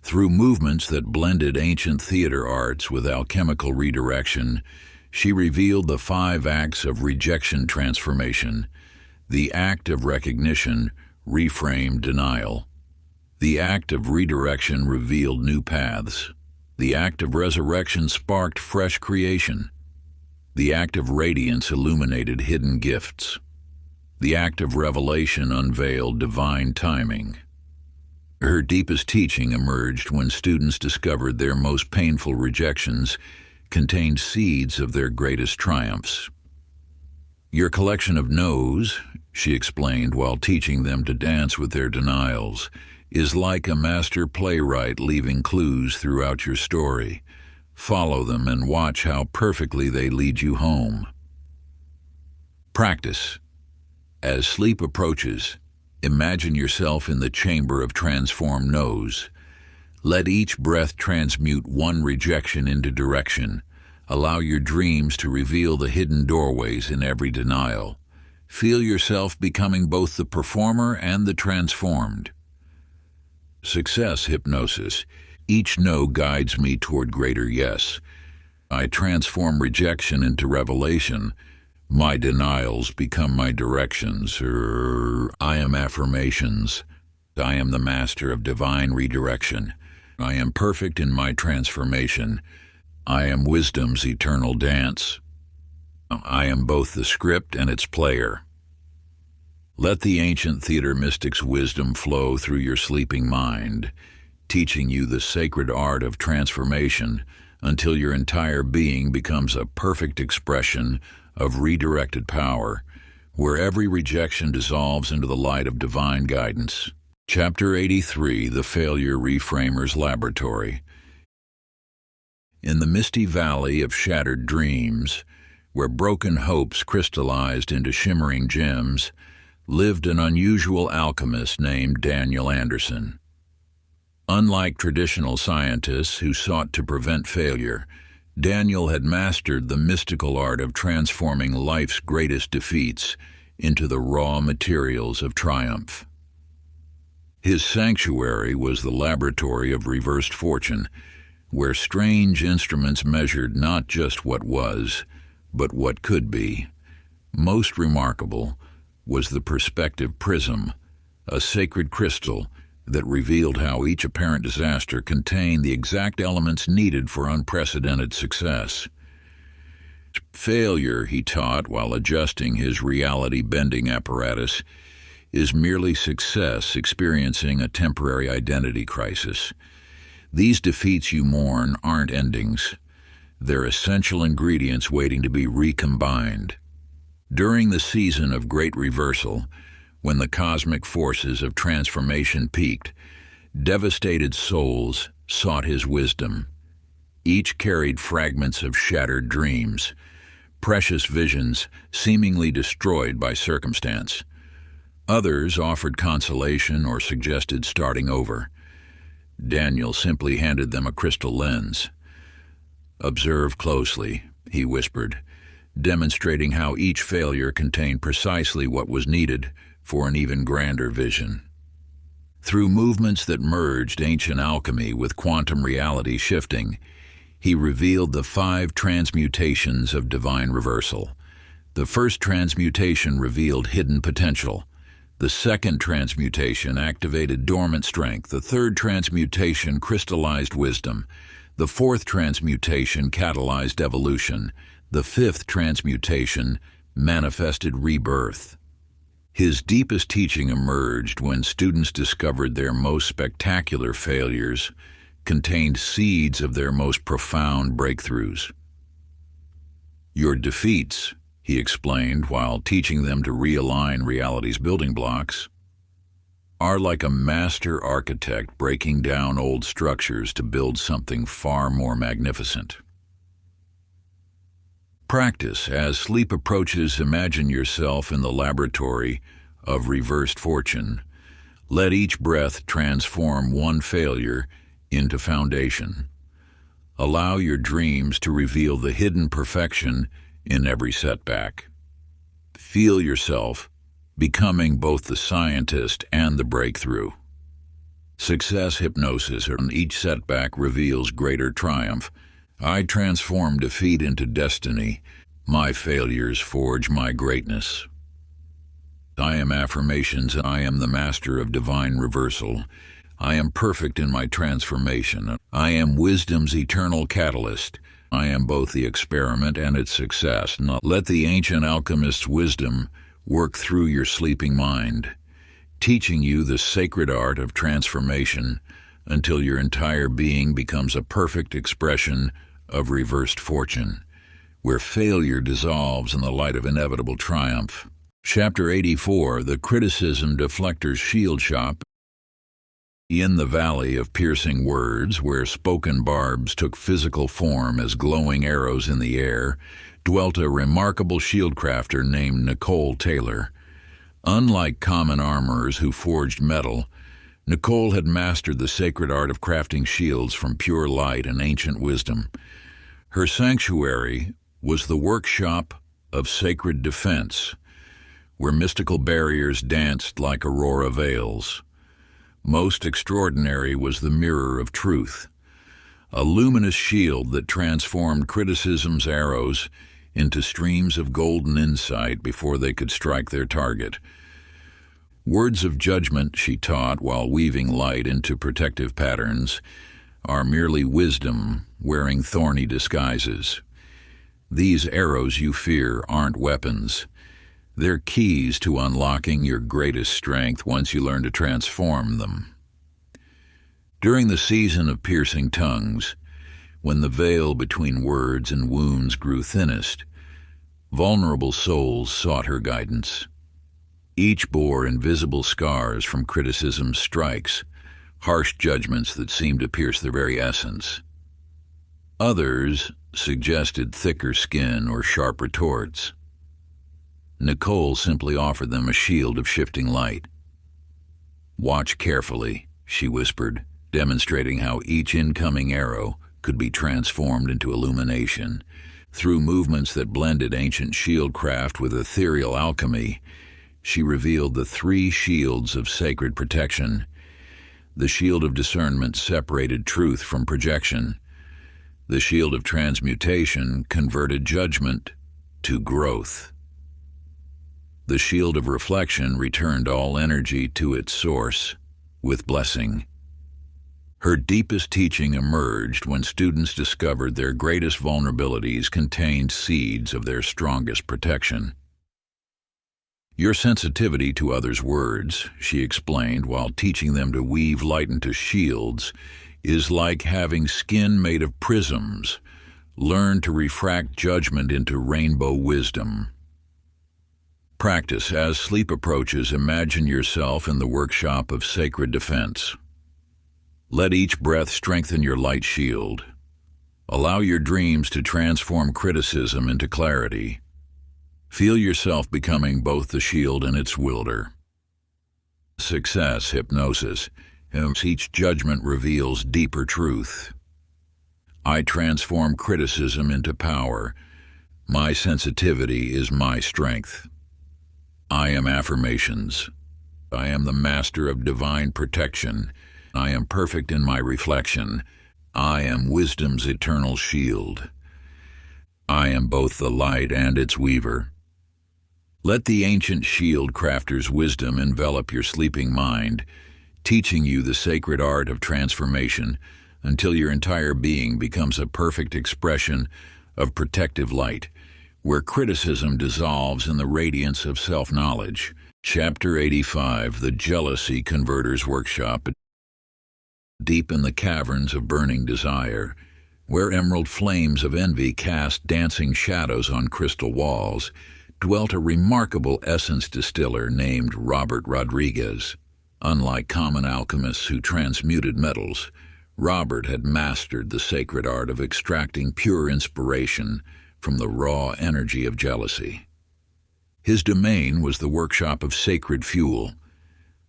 Through movements that blended ancient theater arts with alchemical redirection, she revealed the 5 acts of rejection transformation. The act of recognition reframed denial. The act of redirection revealed new paths. The act of resurrection sparked fresh creation. The act of radiance illuminated hidden gifts. The act of revelation unveiled divine timing. Her deepest teaching emerged when students discovered their most painful rejections contained seeds of their greatest triumphs. "Your collection of no's," she explained while teaching them to dance with their denials, "is like a master playwright leaving clues throughout your story. Follow them and watch how perfectly they lead you home." Practice. As sleep approaches, imagine yourself in the chamber of transformed no's. Let each breath transmute one rejection into direction. Allow your dreams to reveal the hidden doorways in every denial. Feel yourself becoming both the performer and the transformed. Success hypnosis. Each no guides me toward greater yes. I transform rejection into revelation. My denials become my directions. I am affirmations. I am the master of divine redirection. I am perfect in my transformation. I am wisdom's eternal dance. I am both the script and its player. Let the ancient theater mystic's wisdom flow through your sleeping mind, teaching you the sacred art of transformation until your entire being becomes a perfect expression of redirected power, where every rejection dissolves into the light of divine guidance. Chapter 83, The Failure Reframer's Laboratory. In the misty valley of shattered dreams, where broken hopes crystallized into shimmering gems, lived an unusual alchemist named Daniel Anderson. Unlike traditional scientists who sought to prevent failure, Daniel had mastered the mystical art of transforming life's greatest defeats into the raw materials of triumph. His sanctuary was the laboratory of reversed fortune, where strange instruments measured not just what was, but what could be. Most remarkable was the perspective prism, a sacred crystal that revealed how each apparent disaster contained the exact elements needed for unprecedented success. Failure, he taught while adjusting his reality-bending apparatus, is merely success experiencing a temporary identity crisis. These defeats you mourn aren't endings. They're essential ingredients waiting to be recombined. During the season of great reversal, when the cosmic forces of transformation peaked, devastated souls sought his wisdom. Each carried fragments of shattered dreams, precious visions seemingly destroyed by circumstance. Others offered consolation or suggested starting over. Daniel simply handed them a crystal lens. "Observe closely," he whispered. demonstrating how each failure contained precisely what was needed for an even grander vision. Through movements that merged ancient alchemy with quantum reality shifting, he revealed the 5 transmutations of divine reversal. The first transmutation revealed hidden potential. The second transmutation activated dormant strength. The third transmutation crystallized wisdom. The fourth transmutation catalyzed evolution. The fifth transmutation manifested rebirth. His deepest teaching emerged when students discovered their most spectacular failures contained seeds of their most profound breakthroughs. Your defeats, he explained while teaching them to realign reality's building blocks, are like a master architect breaking down old structures to build something far more magnificent. Practice. As sleep approaches, imagine yourself in the laboratory of reversed fortune. Let each breath transform one failure into foundation. Allow your dreams to reveal the hidden perfection in every setback. Feel yourself becoming both the scientist and the breakthrough. Success hypnosis. Each setback reveals greater triumph. I transform defeat into destiny. My failures forge my greatness. I am affirmations. I am the master of divine reversal. I am perfect in my transformation. I am wisdom's eternal catalyst. I am both the experiment and its success. Let the ancient alchemist's wisdom work through your sleeping mind, teaching you the sacred art of transformation until your entire being becomes a perfect expression of reversed fortune, where failure dissolves in the light of inevitable triumph. Chapter 84, The Criticism Deflector's Shield Shop. In the valley of piercing words, where spoken barbs took physical form as glowing arrows in the air, dwelt a remarkable shieldcrafter named Nicole Taylor. Unlike common armorers who forged metal, Nicole had mastered the sacred art of crafting shields from pure light and ancient wisdom. Her sanctuary was the workshop of sacred defense, where mystical barriers danced like aurora veils. Most extraordinary was the mirror of truth, a luminous shield that transformed criticism's arrows into streams of golden insight before they could strike their target. Words of judgment, she taught while weaving light into protective patterns, are merely wisdom wearing thorny disguises. These arrows you fear aren't weapons. They're keys to unlocking your greatest strength once you learn to transform them. During the season of piercing tongues, when the veil between words and wounds grew thinnest, vulnerable souls sought her guidance. Each bore invisible scars from criticism's strikes, harsh judgments that seemed to pierce their very essence. Others suggested thicker skin or sharp retorts. Nicole simply offered them a shield of shifting light. "Watch carefully," she whispered, demonstrating how each incoming arrow could be transformed into illumination. Through movements that blended ancient shieldcraft with ethereal alchemy, she revealed the 3 shields of sacred protection. The shield of discernment separated truth from projection. The shield of transmutation converted judgment to growth. The shield of reflection returned all energy to its source, with blessing. Her deepest teaching emerged when students discovered their greatest vulnerabilities contained seeds of their strongest protection. Your sensitivity to others' words, she explained while teaching them to weave light into shields, is like having skin made of prisms. Learn to refract judgment into rainbow wisdom. Practice. As sleep approaches, imagine yourself in the workshop of sacred defense. Let each breath strengthen your light shield. Allow your dreams to transform criticism into clarity. Feel yourself becoming both the shield and its wielder. Success. Hypnosis. Each judgment reveals deeper truth. I transform criticism into power. My sensitivity is my strength. I am affirmations. I am the master of divine protection. I am perfect in my reflection. I am wisdom's eternal shield. I am both the light and its weaver. Let the ancient shield crafter's wisdom envelop your sleeping mind, teaching you the sacred art of transformation until your entire being becomes a perfect expression of protective light, where criticism dissolves in the radiance of self-knowledge. Chapter 85, The Jealousy Converter's Workshop. Deep in the caverns of burning desire, where emerald flames of envy cast dancing shadows on crystal walls, dwelt a remarkable essence distiller named Robert Rodriguez. Unlike common alchemists who transmuted metals, Robert had mastered the sacred art of extracting pure inspiration from the raw energy of jealousy. His domain was the workshop of sacred fuel,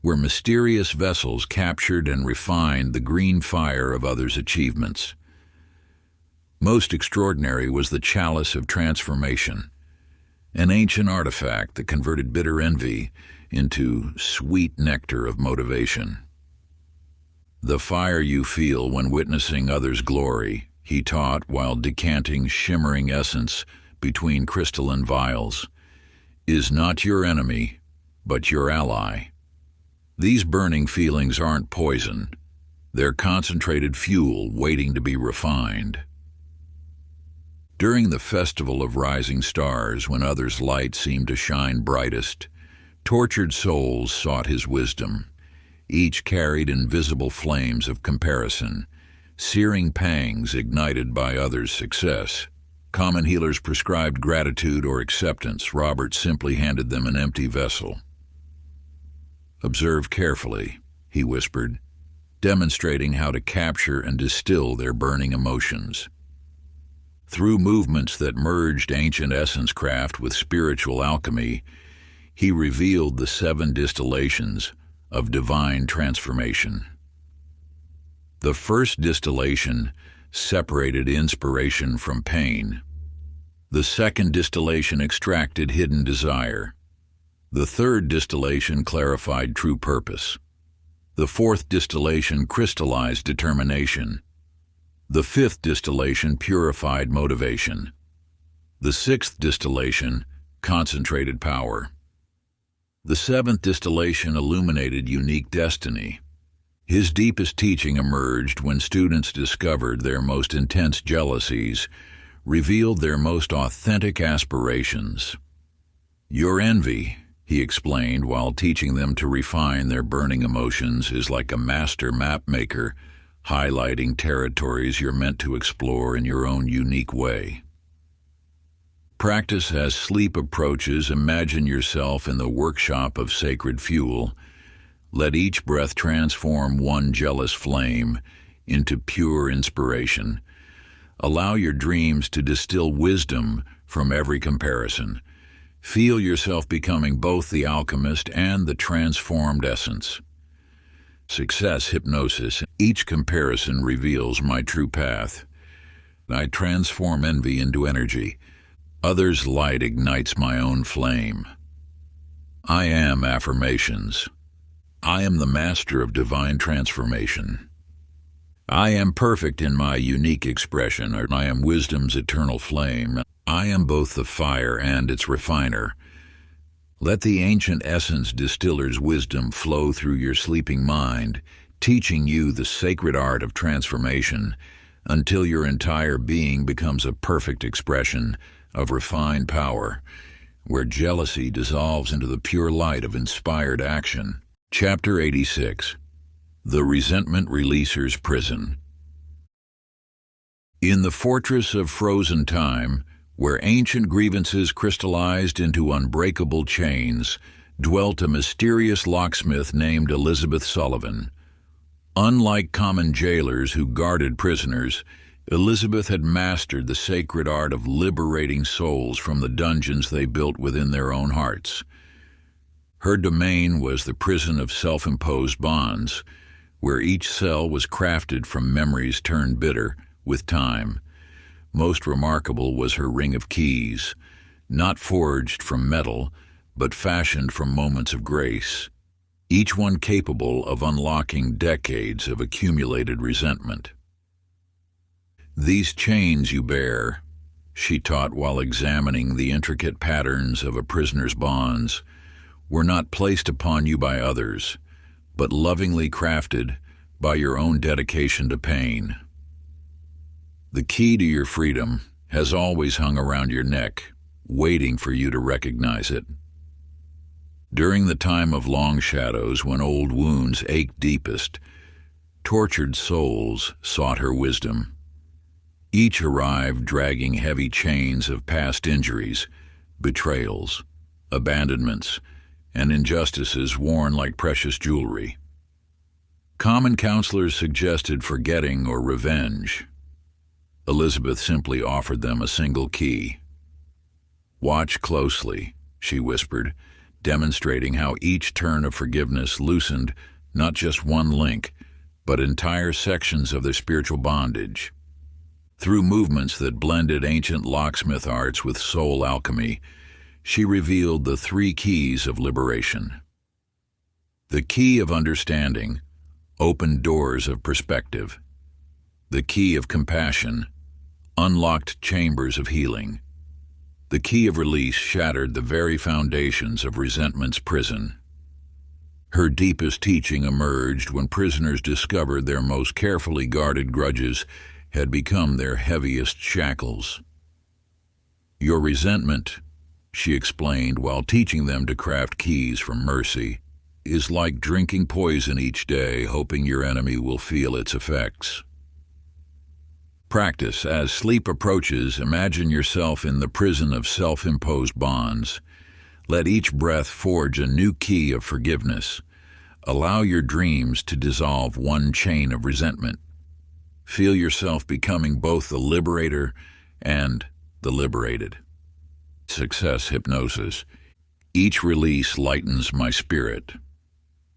where mysterious vessels captured and refined the green fire of others' achievements. Most extraordinary was the chalice of transformation, an ancient artifact that converted bitter envy into sweet nectar of motivation. The fire you feel when witnessing others' glory, he taught while decanting shimmering essence between crystalline vials, is not your enemy, but your ally. These burning feelings aren't poison. They're concentrated fuel waiting to be refined. During the festival of rising stars, when others' light seemed to shine brightest, tortured souls sought his wisdom. Each carried invisible flames of comparison, searing pangs ignited by others' success. Common healers prescribed gratitude or acceptance. Robert simply handed them an empty vessel. "Observe carefully," he whispered, demonstrating how to capture and distill their burning emotions. Through movements that merged ancient essence craft with spiritual alchemy, he revealed the 7 distillations of divine transformation. The first distillation separated inspiration from pain. The second distillation extracted hidden desire. The third distillation clarified true purpose. The fourth distillation crystallized determination. The fifth distillation purified motivation. The sixth distillation concentrated power. The seventh distillation illuminated unique destiny. His deepest teaching emerged when students discovered their most intense jealousies, revealed their most authentic aspirations. Your envy, he explained while teaching them to refine their burning emotions, is like a master map maker, highlighting territories you're meant to explore in your own unique way. Practice as sleep approaches. Imagine yourself in the workshop of sacred fuel. Let each breath transform one jealous flame into pure inspiration. Allow your dreams to distill wisdom from every comparison. Feel yourself becoming both the alchemist and the transformed essence. Success hypnosis. Each comparison reveals my true path. I transform envy into energy. Others' light ignites my own flame. I am affirmations. I am the master of divine transformation. I am perfect in my unique expression. I am wisdom's eternal flame. I am both the fire and its refiner. Let the ancient essence distiller's wisdom flow through your sleeping mind, teaching you the sacred art of transformation until your entire being becomes a perfect expression of refined power, where jealousy dissolves into the pure light of inspired action. Chapter 86, The Resentment Releaser's Prison. In the fortress of frozen time, where ancient grievances crystallized into unbreakable chains, dwelt a mysterious locksmith named Elizabeth Sullivan. Unlike common jailers who guarded prisoners, Elizabeth had mastered the sacred art of liberating souls from the dungeons they built within their own hearts. Her domain was the prison of self-imposed bonds, where each cell was crafted from memories turned bitter with time. Most remarkable was her ring of keys, not forged from metal, but fashioned from moments of grace, each one capable of unlocking decades of accumulated resentment. "These chains you bear," she taught while examining the intricate patterns of a prisoner's bonds, "were not placed upon you by others, but lovingly crafted by your own dedication to pain. The key to your freedom has always hung around your neck, waiting for you to recognize it." During the time of long shadows, when old wounds ached deepest, tortured souls sought her wisdom. Each arrived dragging heavy chains of past injuries, betrayals, abandonments, and injustices worn like precious jewelry. Common counselors suggested forgetting or revenge. Elizabeth simply offered them a single key. "Watch closely," she whispered, demonstrating how each turn of forgiveness loosened not just one link, but entire sections of their spiritual bondage. Through movements that blended ancient locksmith arts with soul alchemy, she revealed the 3 keys of liberation. The key of understanding opened doors of perspective. The key of compassion unlocked chambers of healing. The key of release shattered the very foundations of resentment's prison. Her deepest teaching emerged when prisoners discovered their most carefully guarded grudges had become their heaviest shackles. "Your resentment," she explained while teaching them to craft keys from mercy, "is like drinking poison each day, hoping your enemy will feel its effects." Practice. As sleep approaches, imagine yourself in the prison of self-imposed bonds. Let each breath forge a new key of forgiveness. Allow your dreams to dissolve one chain of resentment. Feel yourself becoming both the liberator and the liberated. Success hypnosis. Each release lightens my spirit.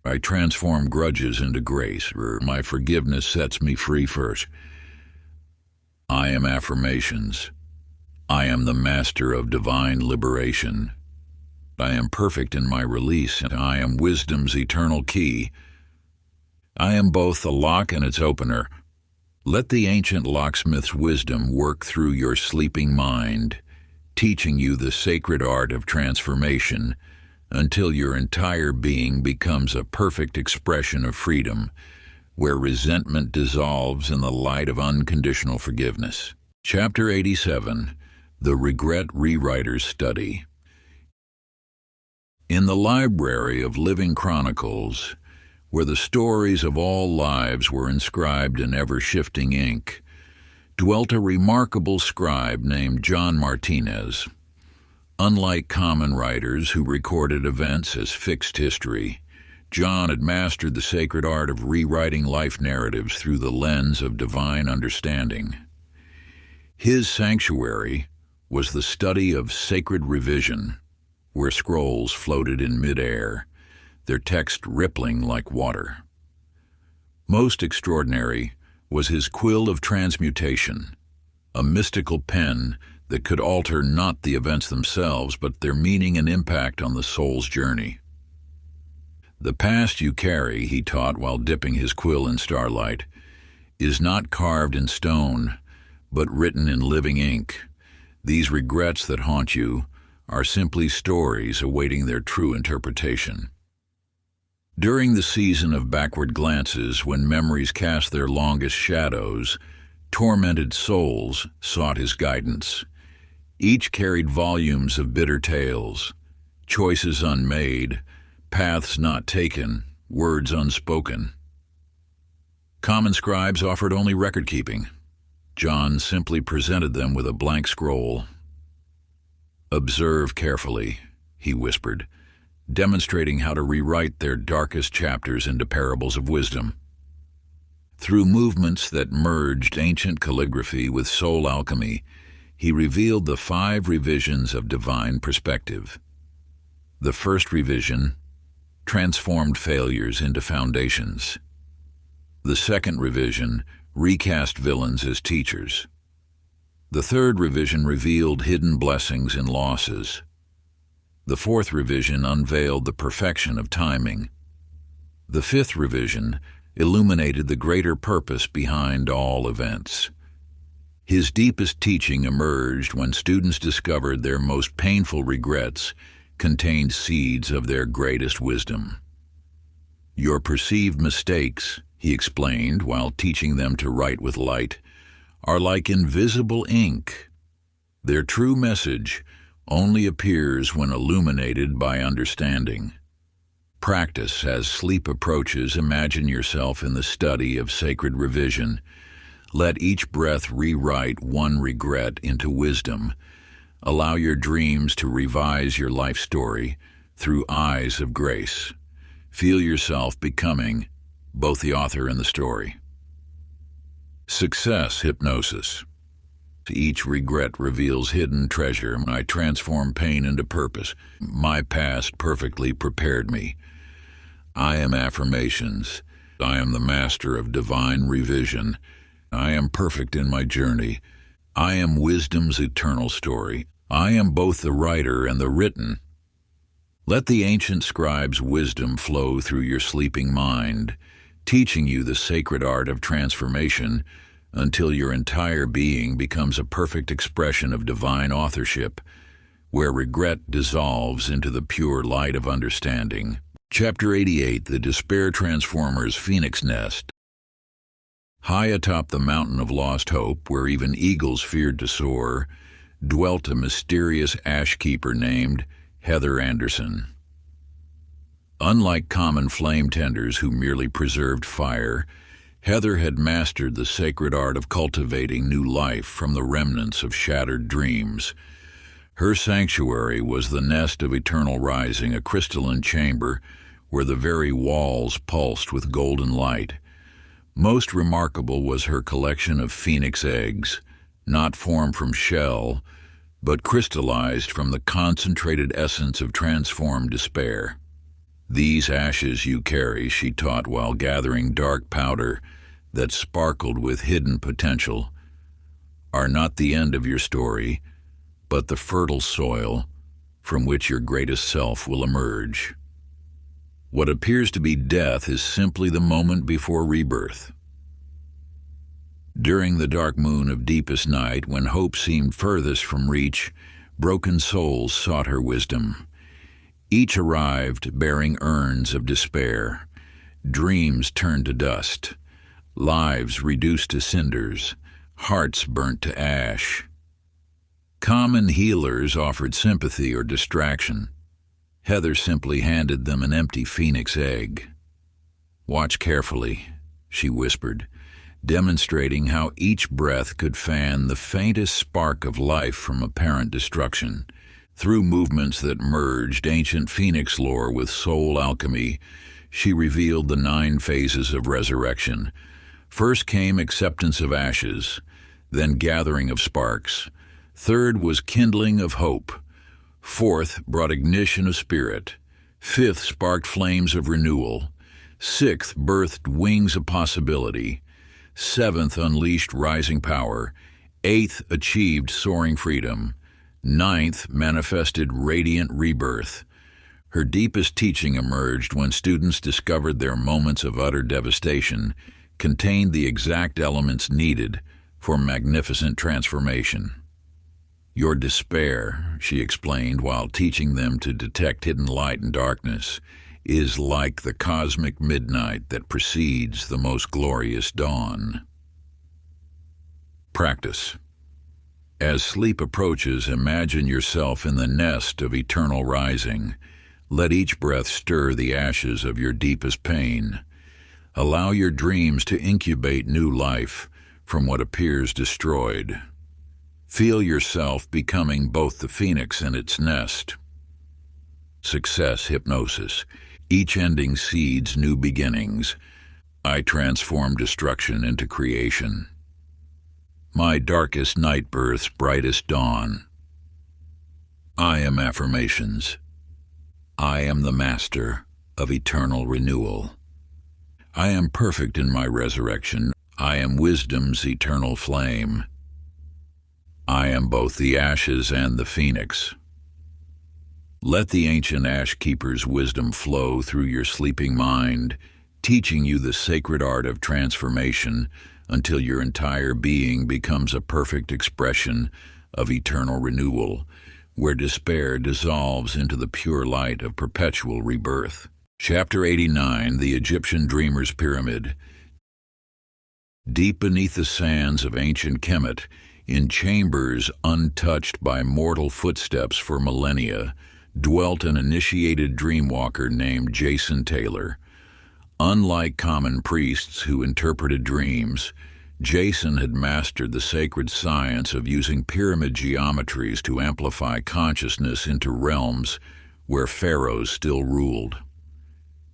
I transform grudges into grace, or my forgiveness sets me free first. I am affirmations. I am the master of divine liberation. I am perfect in my release, and I am wisdom's eternal key. I am both the lock and its opener. Let the ancient locksmith's wisdom work through your sleeping mind, teaching you the sacred art of transformation until your entire being becomes a perfect expression of freedom, where resentment dissolves in the light of unconditional forgiveness. Chapter 87, The Regret Rewriter's Study. In the library of living chronicles, where the stories of all lives were inscribed in ever-shifting ink, dwelt a remarkable scribe named John Martinez. Unlike common writers who recorded events as fixed history, John had mastered the sacred art of rewriting life narratives through the lens of divine understanding. His sanctuary was the study of sacred revision, where scrolls floated in midair, their text rippling like water. Most extraordinary was his quill of transmutation, a mystical pen that could alter not the events themselves, but their meaning and impact on the soul's journey. "The past you carry," he taught while dipping his quill in starlight, "is not carved in stone, but written in living ink. These regrets that haunt you are simply stories awaiting their true interpretation." During the season of backward glances, when memories cast their longest shadows, tormented souls sought his guidance. Each carried volumes of bitter tales, choices unmade, paths not taken, words unspoken. Common scribes offered only record-keeping. John simply presented them with a blank scroll. "Observe carefully," he whispered, demonstrating how to rewrite their darkest chapters into parables of wisdom. Through movements that merged ancient calligraphy with soul alchemy, he revealed the 5 revisions of divine perspective. The first revision transformed failures into foundations. The second revision recast villains as teachers. The third revision revealed hidden blessings and losses. The fourth revision unveiled the perfection of timing. The fifth revision illuminated the greater purpose behind all events. His deepest teaching emerged when students discovered their most painful regrets contained seeds of their greatest wisdom. Your perceived mistakes, he explained while teaching them to write with light, are like invisible ink. Their true message only appears when illuminated by understanding. Practice as sleep approaches. Imagine yourself in the study of sacred revision. Let each breath rewrite one regret into wisdom. Allow your dreams to revise your life story through eyes of grace. Feel yourself becoming both the author and the story. Success hypnosis. Each regret reveals hidden treasure. I transform pain into purpose. My past perfectly prepared me. I am affirmations. I am the master of divine revision. I am perfect in my journey. I am wisdom's eternal story. I am both the writer and the written. Let the ancient scribe's wisdom flow through your sleeping mind, teaching you the sacred art of transformation until your entire being becomes a perfect expression of divine authorship, where regret dissolves into the pure light of understanding. Chapter 88, The Despair Transformer's Phoenix Nest. High atop the mountain of lost hope, where even eagles feared to soar, dwelt a mysterious ash keeper named Heather Anderson. Unlike common flame tenders who merely preserved fire, Heather had mastered the sacred art of cultivating new life from the remnants of shattered dreams. Her sanctuary was the nest of eternal rising, a crystalline chamber where the very walls pulsed with golden light. Most remarkable was her collection of phoenix eggs, not formed from shell, but crystallized from the concentrated essence of transformed despair. These ashes you carry, she taught while gathering dark powder that sparkled with hidden potential, are not the end of your story, but the fertile soil from which your greatest self will emerge. What appears to be death is simply the moment before rebirth. During the dark moon of deepest night, when hope seemed furthest from reach, broken souls sought her wisdom. Each arrived bearing urns of despair, dreams turned to dust, lives reduced to cinders, hearts burnt to ash. Common healers offered sympathy or distraction. Heather simply handed them an empty phoenix egg. "Watch carefully," she whispered, demonstrating how each breath could fan the faintest spark of life from apparent destruction. Through movements that merged ancient phoenix lore with soul alchemy, she revealed the 9 phases of resurrection. First came acceptance of ashes, then gathering of sparks. Third was kindling of hope. Fourth brought ignition of spirit. Fifth sparked flames of renewal. Sixth birthed wings of possibility. Seventh unleashed rising power. Eighth achieved soaring freedom. Ninth manifested radiant rebirth. Her deepest teaching emerged when students discovered their moments of utter devastation contained the exact elements needed for magnificent transformation. "Your despair," she explained while teaching them to detect hidden light and darkness, "is like the cosmic midnight that precedes the most glorious dawn." Practice. As sleep approaches, imagine yourself in the nest of eternal rising. Let each breath stir the ashes of your deepest pain. Allow your dreams to incubate new life from what appears destroyed. Feel yourself becoming both the phoenix and its nest. Success hypnosis. Each ending seeds new beginnings. I transform destruction into creation. My darkest night births brightest dawn. I am affirmations. I am the master of eternal renewal. I am perfect in my resurrection. I am wisdom's eternal flame. I am both the ashes and the phoenix. Let the ancient ash keeper's wisdom flow through your sleeping mind, teaching you the sacred art of transformation until your entire being becomes a perfect expression of eternal renewal, where despair dissolves into the pure light of perpetual rebirth. Chapter 89, The Egyptian Dreamer's Pyramid. Deep beneath the sands of ancient Kemet, in chambers untouched by mortal footsteps for millennia, dwelt an initiated dreamwalker named Jason Taylor. Unlike common priests who interpreted dreams, Jason had mastered the sacred science of using pyramid geometries to amplify consciousness into realms where pharaohs still ruled.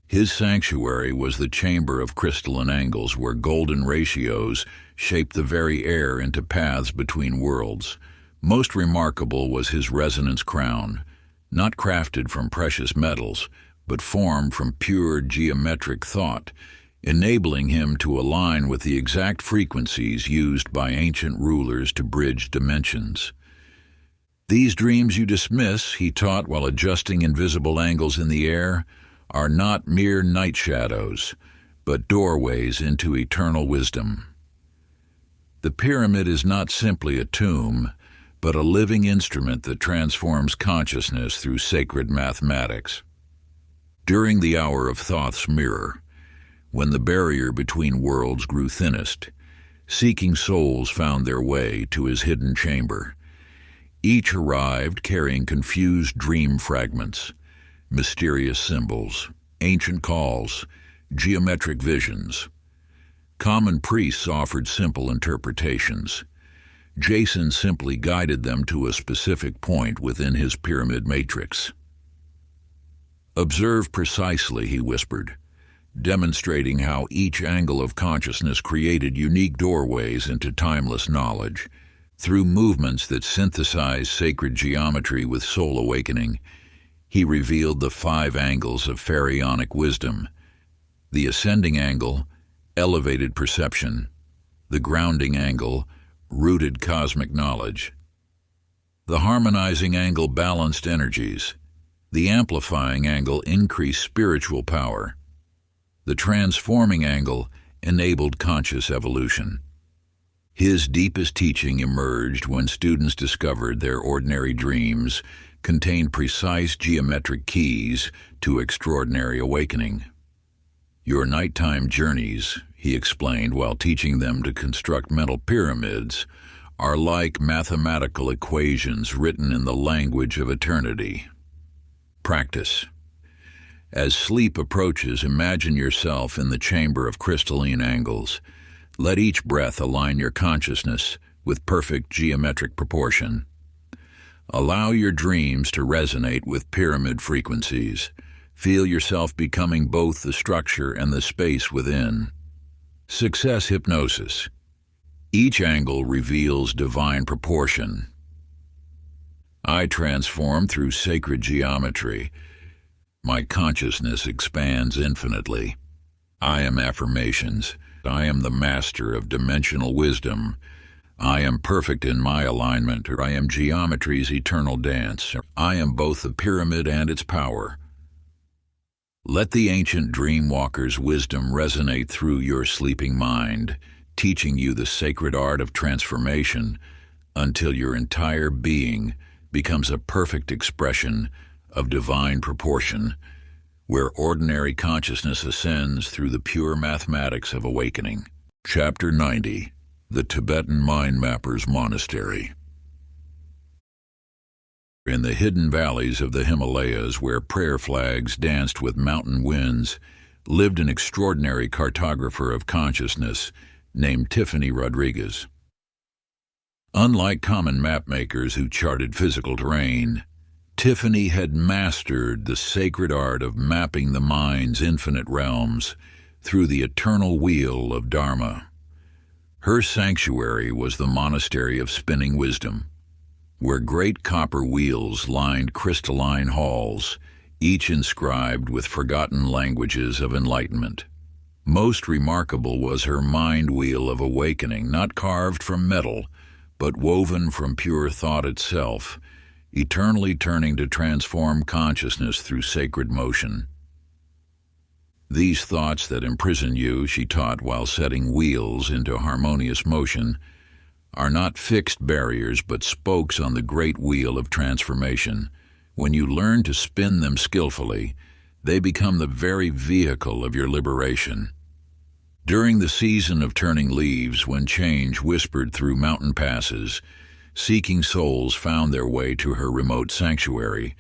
His sanctuary was the chamber of crystalline angles where golden ratios shaped the very air into paths between worlds. Most remarkable was his resonance crown, not crafted from precious metals, but formed from pure geometric thought, enabling him to align with the exact frequencies used by ancient rulers to bridge dimensions. These dreams you dismiss, he taught while adjusting invisible angles in the air, are not mere night shadows, but doorways into eternal wisdom. The pyramid is not simply a tomb, but a living instrument that transforms consciousness through sacred mathematics. During the hour of Thoth's mirror, when the barrier between worlds grew thinnest, seeking souls found their way to his hidden chamber. Each arrived carrying confused dream fragments, mysterious symbols, ancient calls, geometric visions. Common priests offered simple interpretations. Jason simply guided them to a specific point within his pyramid matrix. "Observe precisely," he whispered, demonstrating how each angle of consciousness created unique doorways into timeless knowledge. Through movements that synthesized sacred geometry with soul awakening, he revealed the 5 angles of pharaonic wisdom. The ascending angle, elevated perception; the grounding angle, rooted cosmic knowledge; the harmonizing angle, balanced energies; the amplifying angle, increased spiritual power; the transforming angle, enabled conscious evolution. His deepest teaching emerged when students discovered their ordinary dreams contained precise geometric keys to extraordinary awakening. "Your nighttime journeys," he explained while teaching them to construct mental pyramids, "are like mathematical equations written in the language of eternity." Practice. As sleep approaches, imagine yourself in the chamber of crystalline angles. Let each breath align your consciousness with perfect geometric proportion. Allow your dreams to resonate with pyramid frequencies. Feel yourself becoming both the structure and the space within. Success hypnosis. Each angle reveals divine proportion. I transform through sacred geometry. My consciousness expands infinitely. I am affirmations. I am the master of dimensional wisdom. I am perfect in my alignment. I am geometry's eternal dance. I am both the pyramid and its power. Let the ancient dreamwalker's wisdom resonate through your sleeping mind, teaching you the sacred art of transformation until your entire being becomes a perfect expression of divine proportion, where ordinary consciousness ascends through the pure mathematics of awakening. Chapter 90, The Tibetan Mind Mapper's Monastery. In the hidden valleys of the Himalayas, where prayer flags danced with mountain winds, lived an extraordinary cartographer of consciousness named Tiffany Rodriguez. Unlike common mapmakers who charted physical terrain, Tiffany had mastered the sacred art of mapping the mind's infinite realms through the eternal wheel of Dharma. Her sanctuary was the Monastery of Spinning Wisdom, where great copper wheels lined crystalline halls, each inscribed with forgotten languages of enlightenment. Most remarkable was her mind wheel of awakening, not carved from metal, but woven from pure thought itself, eternally turning to transform consciousness through sacred motion. These thoughts that imprison you, she taught while setting wheels into harmonious motion, are not fixed barriers but spokes on the great wheel of transformation. When you learn to spin them skillfully, they become the very vehicle of your liberation. During the season of turning leaves, when change whispered through mountain passes, seeking souls found their way to her remote sanctuary.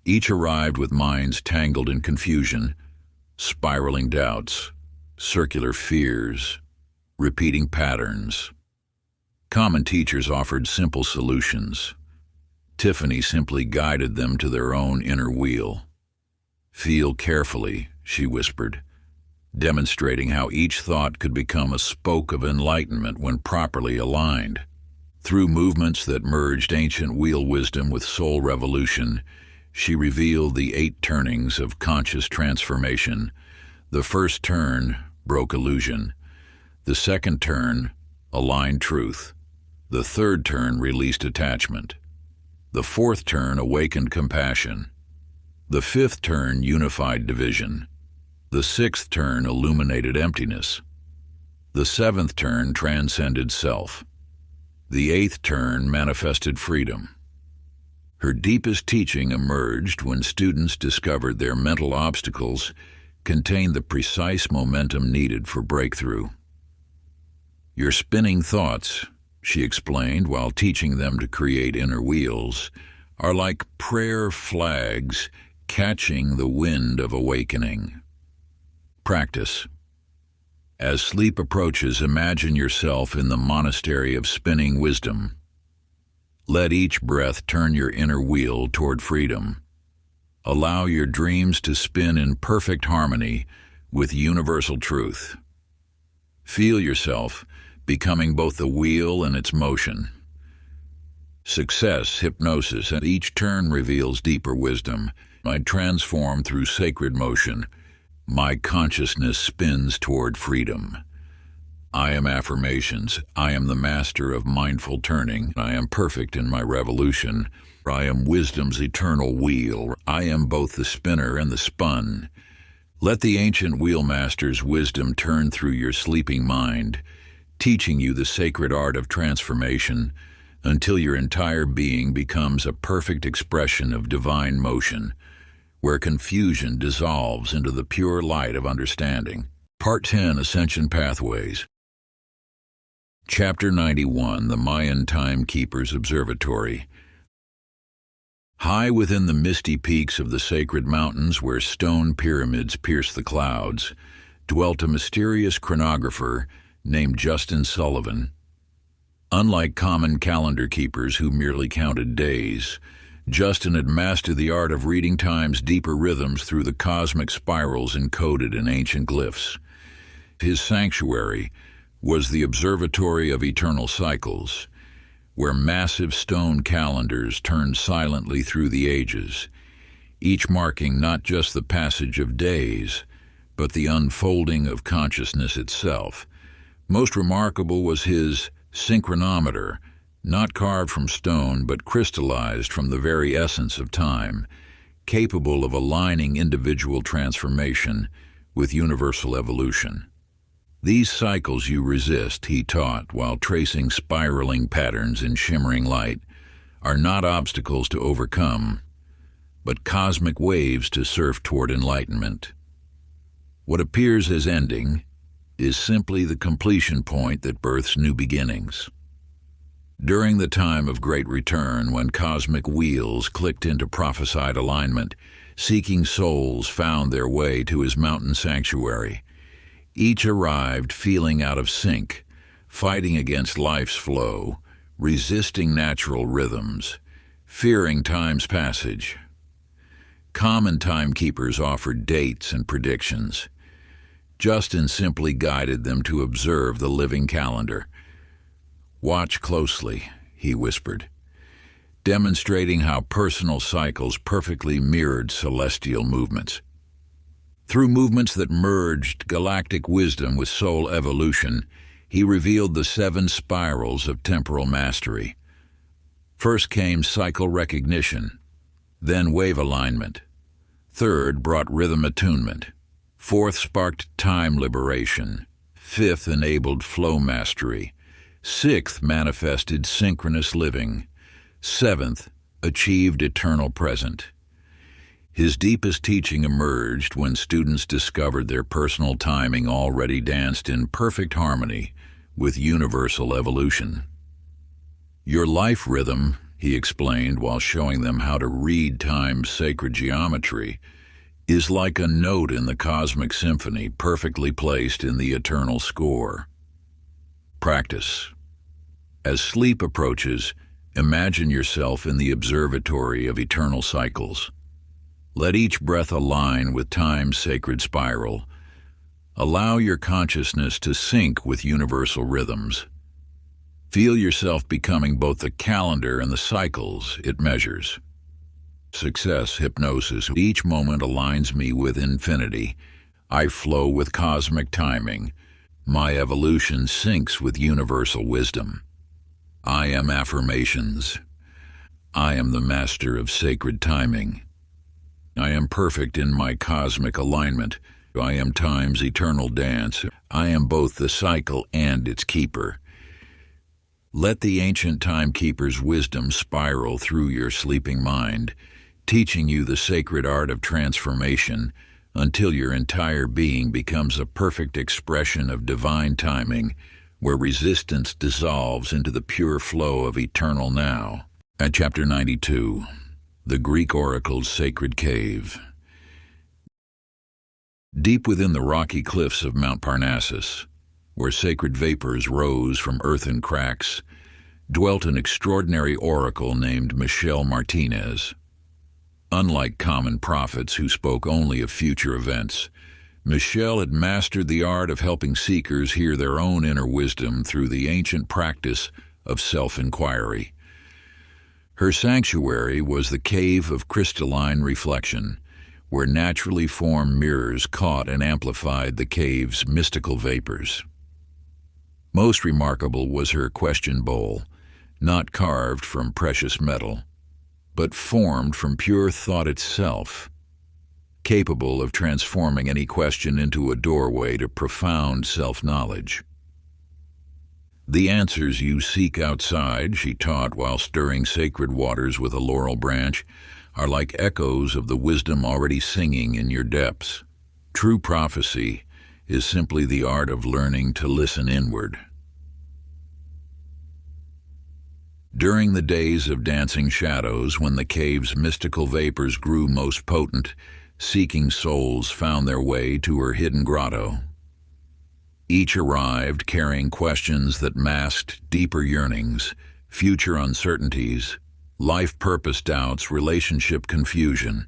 Each arrived with minds tangled in confusion, spiraling doubts, circular fears, repeating patterns. Common teachers offered simple solutions. Tiffany simply guided them to their own inner wheel. "Feel carefully," she whispered, demonstrating how each thought could become a spoke of enlightenment when properly aligned. Through movements that merged ancient wheel wisdom with soul revolution, she revealed the 8 turnings of conscious transformation. The first turn broke illusion. The second turn aligned truth. The third turn released attachment. The fourth turn awakened compassion. The fifth turn unified division. The sixth turn illuminated emptiness. The seventh turn transcended self. The eighth turn manifested freedom. Her deepest teaching emerged when students discovered their mental obstacles contained the precise momentum needed for breakthrough. "Your spinning thoughts," she explained while teaching them to create inner wheels, "are like prayer flags catching the wind of awakening." Practice. As sleep approaches, imagine yourself in the monastery of spinning wisdom. Let each breath turn your inner wheel toward freedom. Allow your dreams to spin in perfect harmony with universal truth. Feel yourself becoming both the wheel and its motion. Success, hypnosis, and each turn reveals deeper wisdom. I transform through sacred motion. My consciousness spins toward freedom. I am affirmations. I am the master of mindful turning. I am perfect in my revolution. I am wisdom's eternal wheel. I am both the spinner and the spun. Let the ancient wheelmaster's wisdom turn through your sleeping mind, teaching you the sacred art of transformation until your entire being becomes a perfect expression of divine motion, where confusion dissolves into the pure light of understanding. Part 10, Ascension Pathways. Chapter 91, The Mayan Timekeeper's Observatory. High within the misty peaks of the sacred mountains where stone pyramids pierce the clouds, dwelt a mysterious chronographer named Justin Sullivan. Unlike common calendar keepers who merely counted days, Justin had mastered the art of reading time's deeper rhythms through the cosmic spirals encoded in ancient glyphs. His sanctuary was the Observatory of Eternal Cycles, where massive stone calendars turned silently through the ages, each marking not just the passage of days, but the unfolding of consciousness itself. Most remarkable was his synchronometer, not carved from stone but crystallized from the very essence of time, capable of aligning individual transformation with universal evolution. "These cycles you resist," he taught while tracing spiraling patterns in shimmering light, "are not obstacles to overcome, but cosmic waves to surf toward enlightenment. What appears as ending is simply the completion point that births new beginnings." During the time of great return, when cosmic wheels clicked into prophesied alignment, seeking souls found their way to his mountain sanctuary. Each arrived feeling out of sync, fighting against life's flow, resisting natural rhythms, fearing time's passage. Common timekeepers offered dates and predictions. Justin simply guided them to observe the living calendar. "Watch closely," he whispered, demonstrating how personal cycles perfectly mirrored celestial movements. Through movements that merged galactic wisdom with soul evolution, he revealed the 7 spirals of temporal mastery. First came cycle recognition, then wave alignment. Third brought rhythm attunement. Fourth sparked time liberation. Fifth enabled flow mastery. Sixth manifested synchronous living. Seventh achieved eternal present. His deepest teaching emerged when students discovered their personal timing already danced in perfect harmony with universal evolution. Your life rhythm, he explained while showing them how to read time's sacred geometry, is like a note in the cosmic symphony perfectly placed in the eternal score. Practice. As sleep approaches, imagine yourself in the observatory of eternal cycles. Let each breath align with time's sacred spiral. Allow your consciousness to sync with universal rhythms. Feel yourself becoming both the calendar and the cycles it measures. Success hypnosis. Each moment aligns me with infinity. I flow with cosmic timing. My evolution syncs with universal wisdom. I am affirmations. I am the master of sacred timing. I am perfect in my cosmic alignment. I am time's eternal dance. I am both the cycle and its keeper. Let the ancient timekeeper's wisdom spiral through your sleeping mind, teaching you the sacred art of transformation until your entire being becomes a perfect expression of divine timing, where resistance dissolves into the pure flow of eternal now. At Chapter 92, the Greek oracle's sacred cave. Deep within the rocky cliffs of Mount Parnassus, where sacred vapors rose from earthen cracks, dwelt an extraordinary oracle named Michel Martinez. Unlike common prophets who spoke only of future events, Michel had mastered the art of helping seekers hear their own inner wisdom through the ancient practice of self-inquiry. Her sanctuary was the cave of crystalline reflection, where naturally formed mirrors caught and amplified the cave's mystical vapors. Most remarkable was her question bowl, not carved from precious metal, but formed from pure thought itself, capable of transforming any question into a doorway to profound self-knowledge. The answers you seek outside, she taught while stirring sacred waters with a laurel branch, are like echoes of the wisdom already singing in your depths. True prophecy is simply the art of learning to listen inward. During the days of dancing shadows, when the cave's mystical vapors grew most potent, seeking souls found their way to her hidden grotto. Each arrived carrying questions that masked deeper yearnings, future uncertainties, life purpose doubts, relationship confusion.